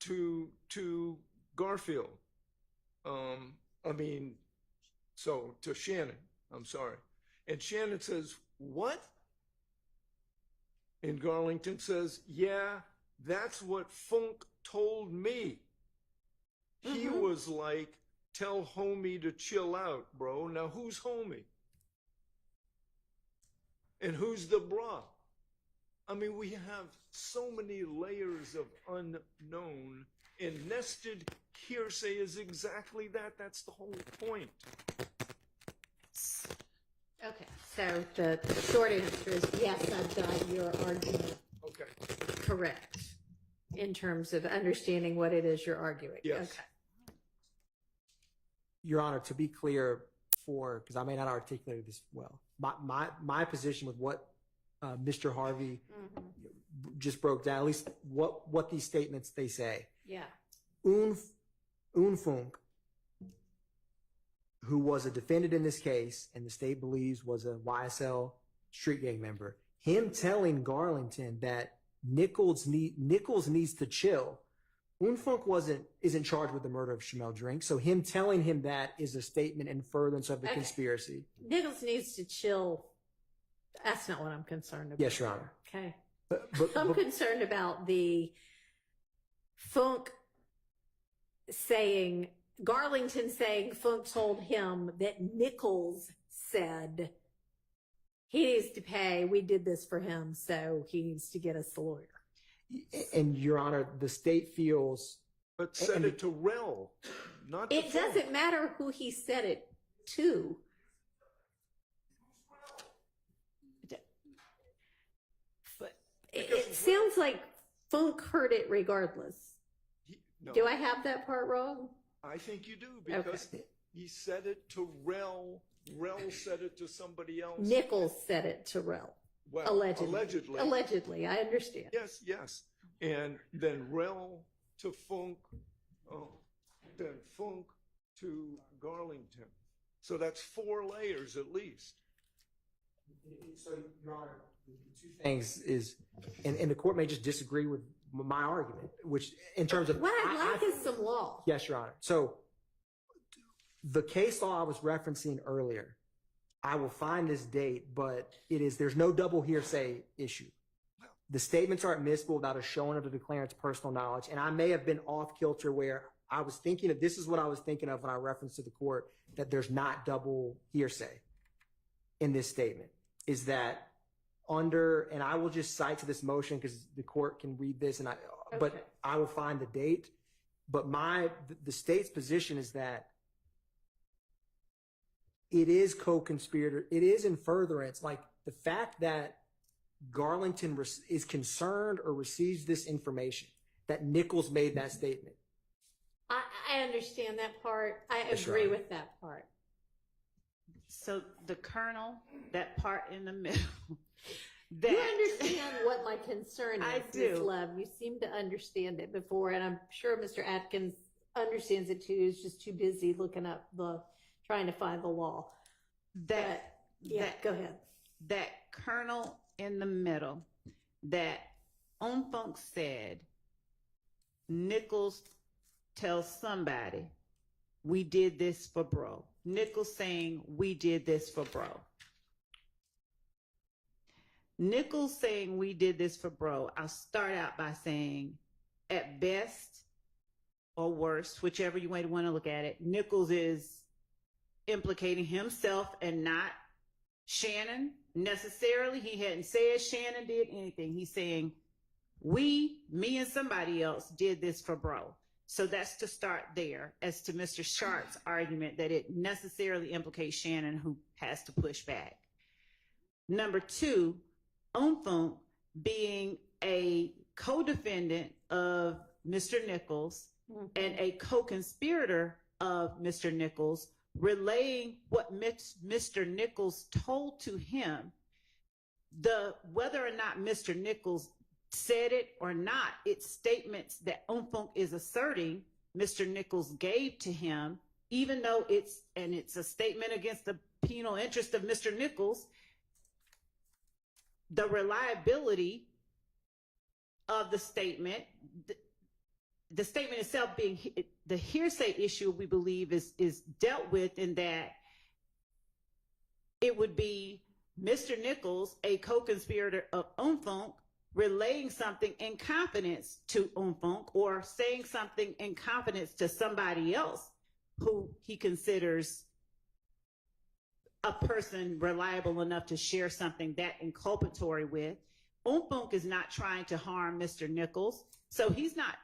to Garfield. To Shannon, I'm sorry. And Shannon says, what? And Garlington says, yeah, that's what Funk told me. He was like, tell homie to chill out, bro. Now who's homie? And who's the bra? I mean, we have so many layers of unknown, and nested hearsay is exactly that. That's the whole point. Okay, so the short answer is yes, I've got your argument Okay. correct in terms of understanding what it is you're arguing. Yes. Okay. Your Honor, to be clear, because I may not articulate this well, my position with what Mr. Harvey just broke down, at least what these statements they say. Yeah. Funk, who was a defendant in this case, and the state believes was a YSL street gang member, him telling Garlington that Nichols needs to chill. Funk isn't charged with the murder of Shamel Drink, so him telling him that is a statement in furtherance of the conspiracy. Nichols needs to chill. That's not what I'm concerned about. Yes, Your Honor. Okay. I'm concerned about the Funk saying, Garlington saying Funk told him that Nichols said he needs to pay. We did this for him, so he needs to get us a lawyer. And Your Honor, the state feels. But said it to Rel, not to It doesn't matter who he said it to. But it sounds like Funk heard it regardless. No. Do I have that part wrong? I think you do, because he said it to Rel. Rel said it to somebody else. Nichols said it to Rel. Well, allegedly. Allegedly, I understand. Yes. And then Rel to Funk, then Funk to Garlington. So that's 4 layers at least. So, Your Honor, the two things is, and the court may just disagree with my argument, which in terms of. What I'd like is some law. Yes, Your Honor. So the case law I was referencing earlier, I will find this date, but there's no double hearsay issue. The statements are admissible without a showing of the declarant's personal knowledge. And I may have been off kilter where I was thinking of, this is what I was thinking of when I referenced to the court, that there's not double hearsay in this statement, is that and I will just cite to this motion because the court can read this but I will find the date. But the state's position is that it is co-conspirator. It is in furtherance. Like the fact that Garlington is concerned or receives this information, that Nichols made that statement. I understand that part. I Yes, Your agree Honor. with that part. So the kernel, that part in the middle. You understand what my concern is, I Ms. do. Love. You seem to understand it before, and I'm sure Mr. Atkins understands it too. He's just too busy looking up trying to find the law. Go ahead. That kernel in the middle that Funk said, Nichols tells somebody, we did this for bro. Nichols saying, we did this for bro. Nichols saying, we did this for bro. I'll start out by saying, at best or worst, whichever you might want to look at it, Nichols is implicating himself and not Shannon necessarily. He hadn't said Shannon did anything. He's saying, me and somebody else did this for bro. So that's to start there as to Mr. Sharp's argument that it necessarily implicates Shannon, who has to push back. Number two, Umfunk being a co-defendant of Mr. Nichols and a co-conspirator of Mr. Nichols, relaying what Mr. Nichols told to him. Whether or not Mr. Nichols said it or not, it's statements that Umfunk is asserting Mr. Nichols gave to him, even though it's a statement against the penal interest of Mr. Nichols. The reliability of the statement, the statement itself being the hearsay issue, we believe is dealt with in that it would be Mr. Nichols, a co-conspirator of Umfunk, relaying something in confidence to Umfunk or saying something in confidence to somebody else who he considers a person reliable enough to share something that inculpatory with. Umfunk is not trying to harm Mr. Nichols, so he's not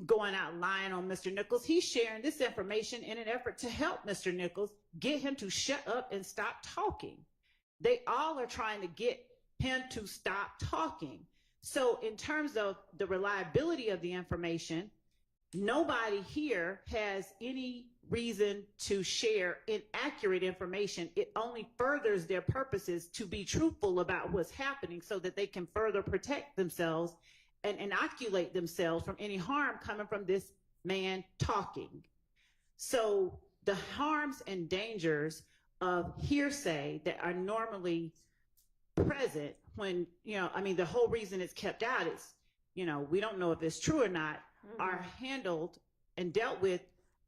going out lying on Mr. Nichols. He's sharing this information in an effort to help Mr. Nichols, get him to shut up and stop talking. They all are trying to get him to stop talking. So in terms of the reliability of the information, nobody here has any reason to share inaccurate information. It only furthers their purposes to be truthful about what's happening so that they can further protect themselves and inoculate themselves from any harm coming from this man talking. So the harms and dangers of hearsay that are normally present when, the whole reason it's kept out is, we don't know if it's true or not, are handled and dealt with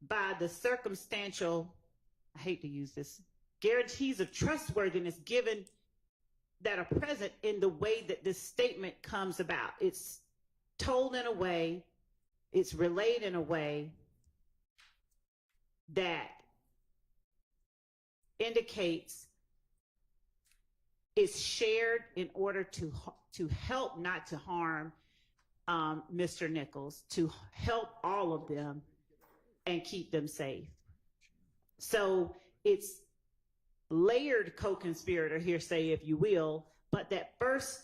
by the circumstantial, I hate to use this, guarantees of trustworthiness given that are present in the way that this statement comes about. It's told in a way, it's relayed in a way that indicates it's shared in order to help, not to harm Mr. Nichols, to help all of them and keep them safe. So it's layered co-conspirator hearsay, if you will, but that first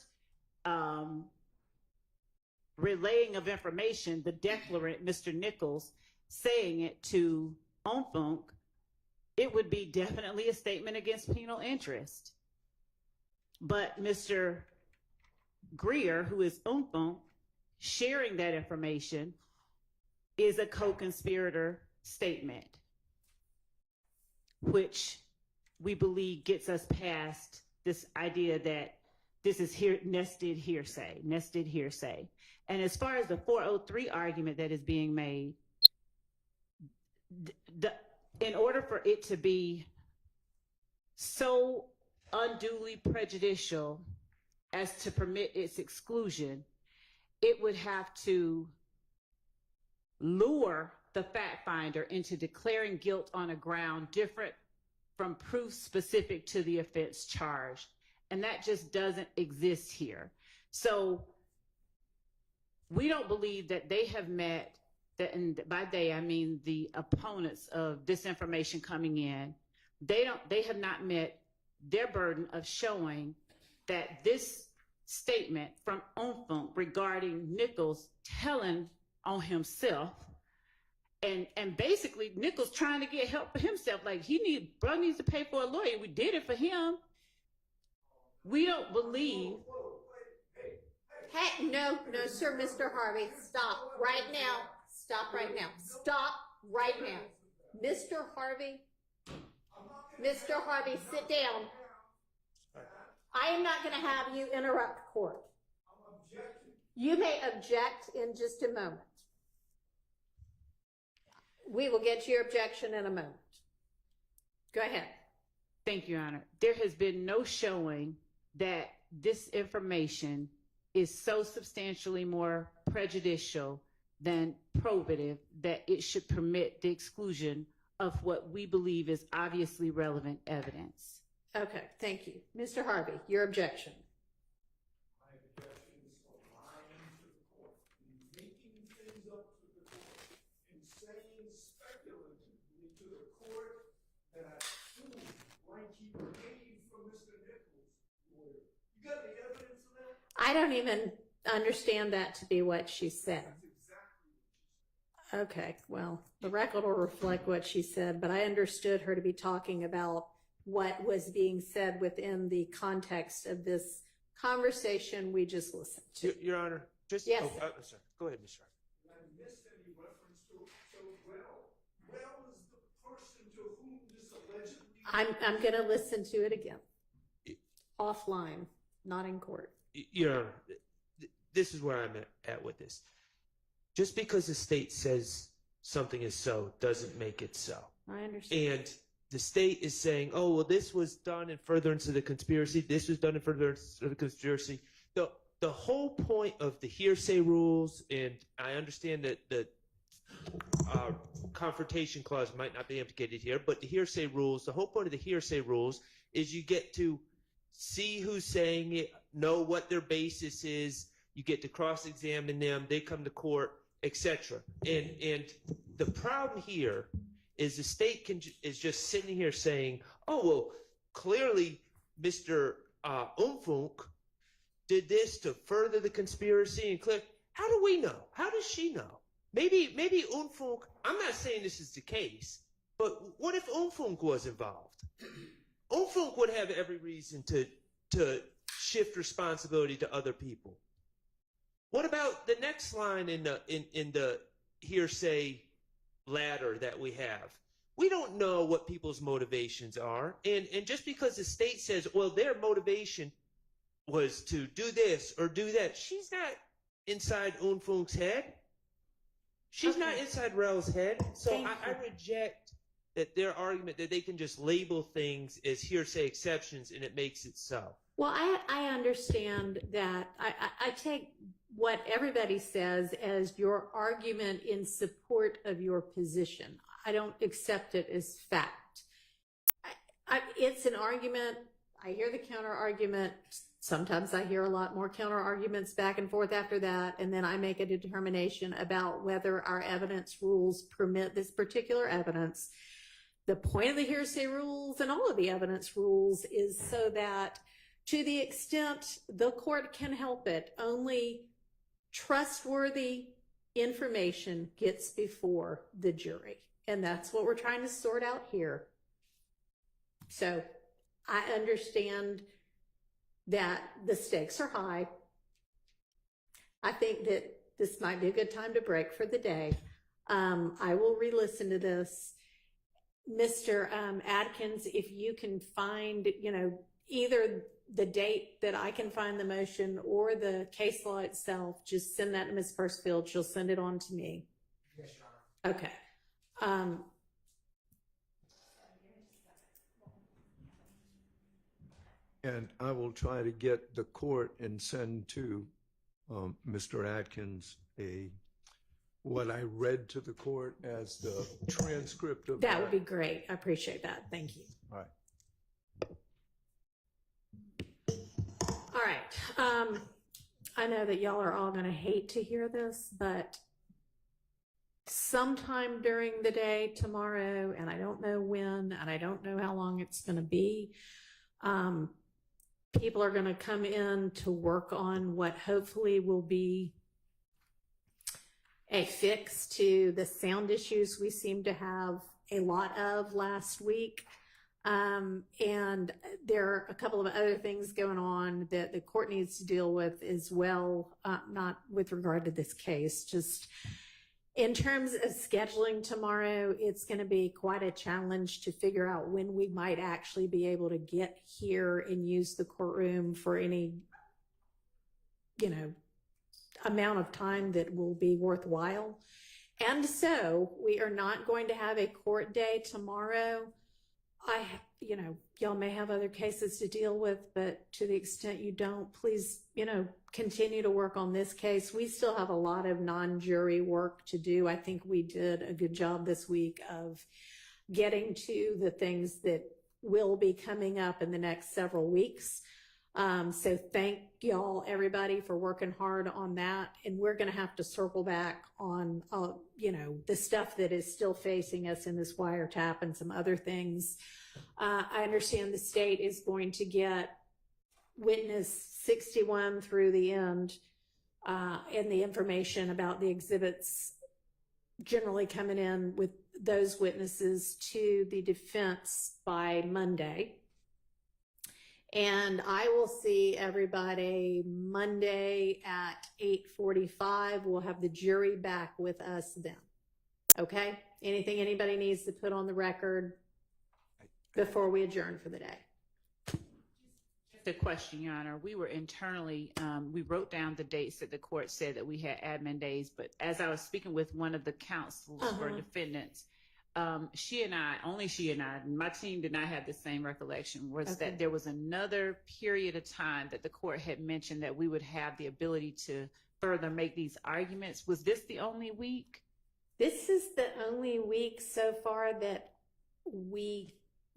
relaying of information, the declarant, Mr. Nichols, saying it to Umfunk, it would be definitely a statement against penal interest. But Mr. Greer, who is Umfunk, sharing that information is a co-conspirator statement, which we believe gets us past this idea that this is nested hearsay. And as far as the 403 argument that is being made, in order for it to be so unduly prejudicial as to permit its exclusion, it would have to lure the fact finder into declaring guilt on a ground different from proof specific to the offense charged. And that just doesn't exist here. So we don't believe that they have met, that, and by they I mean the opponents of this information coming in, they have not met their burden of showing that this statement from Umfunk regarding Nichols telling on himself, and basically Nichols trying to get help for himself, like bro needs to pay for a lawyer. We did it for him. We don't believe. Hey, no, sir, Mr. Harvey, stop right now. Stop right now. Stop right now. Mr. Harvey, sit down. I am not going to have you interrupt court. You may object in just a moment. We will get to your objection in a moment. Go ahead. Thank you, Your Honor. There has been no showing that this information is so substantially more prejudicial than probative that it should permit the exclusion of what we believe is obviously relevant evidence. Okay, thank you. Mr. Harvey, your objection. My objection is for lying to the court, making things up to the court I don't even understand that to be what she said. Okay, well, the record will reflect what she said, but I understood her to be talking about what was being said within the context of this conversation we just listened to. Your Honor, just yes. Sorry. Go ahead, Mr. I missed any reference to Well. Well is the person to whom this allegedly. I'm going to listen to it again, offline, not in court. Your Honor, this is where I'm at with this. Just because the state says something is so doesn't make it so. I understand. And the state is saying, oh, well, this was done in furtherance of the conspiracy. This was done in furtherance of the conspiracy. The whole point of the hearsay rules, and I understand that the confrontation clause might not be implicated here, but the hearsay rules, the whole point of the hearsay rules is you get to see who's saying it, know what their basis is, you get to cross-examine them, they come to court, etc. And the problem here is the state is just sitting here saying, oh, well, clearly Mr. Umfunk did this to further the conspiracy and clear. How do we know? How does she know? Maybe Umfunk, I'm not saying this is the case, but what if Umfunk was involved? Umfunk would have every reason to shift responsibility to other people. What about the next line in the hearsay ladder that we have? We don't know what people's motivations are, and just because the state says, well, their motivation was to do this or do that, she's not inside Unfunk's head. She's not inside Rel's head. So I reject that their argument that they can just label things as hearsay exceptions and it makes it so. Well, I understand that. I take what everybody says as your argument in support of your position. I don't accept it as fact. It's an argument. I hear the counter argument. Sometimes I hear a lot more counter arguments back and forth after that, and then I make a determination about whether our evidence rules permit this particular evidence. The point of the hearsay rules and all of the evidence rules is so that to the extent the court can help it, only trustworthy information gets before the jury. And that's what we're trying to sort out here. So I understand that the stakes are high. I think that this might be a good time to break for the day. I will re-listen to this. Mr. Adkins, if you can find, either the date that I can find the motion or the case law itself, just send that to Ms. Pursfield. She'll send it on to me. Yes, Your Honor. Okay. And I will try to get the court and send to Mr. Atkins what I read to the court as the transcript of that would be great. I appreciate that. Thank you. All right. All right. I know that y'all are all going to hate to hear this, but sometime during the day tomorrow, and I don't know when, and I don't know how long it's going to be, people are going to come in to work on what hopefully will be a fix to the sound issues we seem to have a lot of last week. And there are a couple of other things going on that the court needs to deal with as well, not with regard to this case, just in terms of scheduling tomorrow. It's going to be quite a challenge to figure out when we might actually be able to get here and use the courtroom for any, amount of time that will be worthwhile. And so we are not going to have a court day tomorrow. Y'all may have other cases to deal with, but to the extent you don't, please, continue to work on this case. We still have a lot of non-jury work to do. I think we did a good job this week of getting to the things that will be coming up in the next several weeks. So thank y'all, everybody, for working hard on that. And we're going to have to circle back on, the stuff that is still facing us in this wiretap and some other things. I understand the state is going to get witness 61 through the end, and the information about the exhibits generally coming in with those witnesses to the defense by Monday. And I will see everybody Monday at 8:45. We'll have the jury back with us then. Okay? Anything anybody needs to put on the record before we adjourn for the day? The question, Your Honor, we were internally, we wrote down the dates that the court said that we had admin days, but as I was speaking with one of the counsels for defendants, she and I, my team did not have the same recollection, was that there was another period of time that the court had mentioned that we would have the ability to further make these arguments. Was this the only week? This is the only week so far that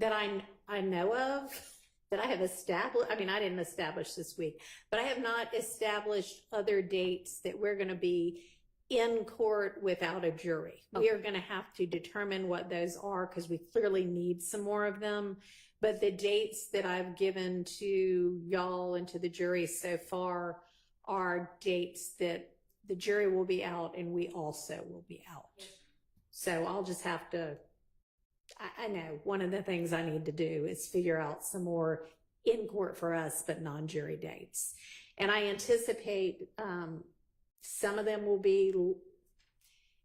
I know of, that I have established. I mean, I didn't establish this week, but I have not established other dates that we're going to be in court without a jury. We are going to have to determine what those are because we clearly need some more of them. But the dates that I've given to y'all and to the jury so far are dates that the jury will be out and we also will be out. So I'll just have to, I know one of the things I need to do is figure out some more in court for us, but non-jury dates. And I anticipate some of them will be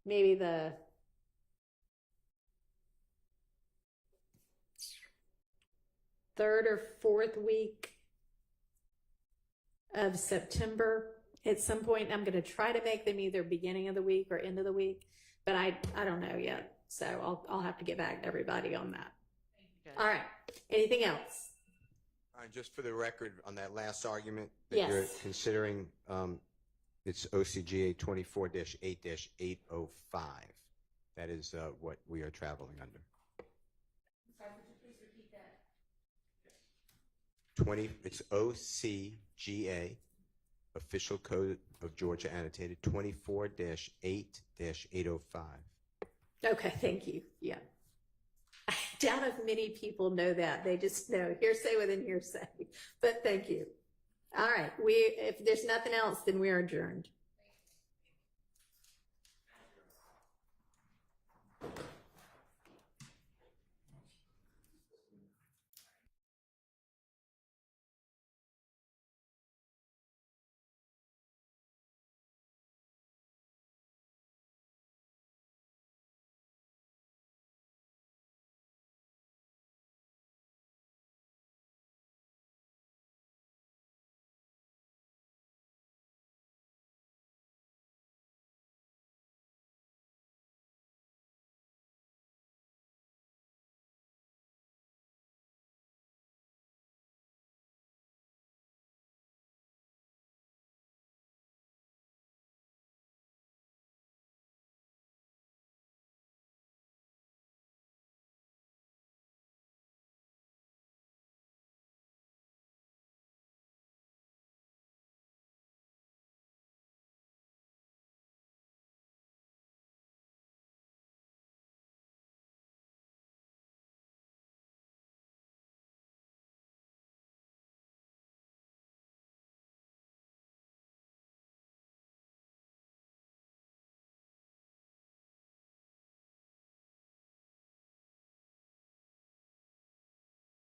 maybe the third or fourth week of September. At some point, I'm going to try to make them either beginning of the week or end of the week, but I don't know yet. So I'll have to get back to everybody on that. All right. Anything else? Just for the record, on that last argument that Yes. you're considering, it's OCGA 24-8-805. That is what we are traveling under. Sorry, would you please repeat that? It's OCGA, Official Code of Georgia Annotated, 24-8-805. Okay, thank you. Yeah. I doubt if many people know that. They just know hearsay within hearsay. But thank you. All right. If there's nothing else, then we are adjourned.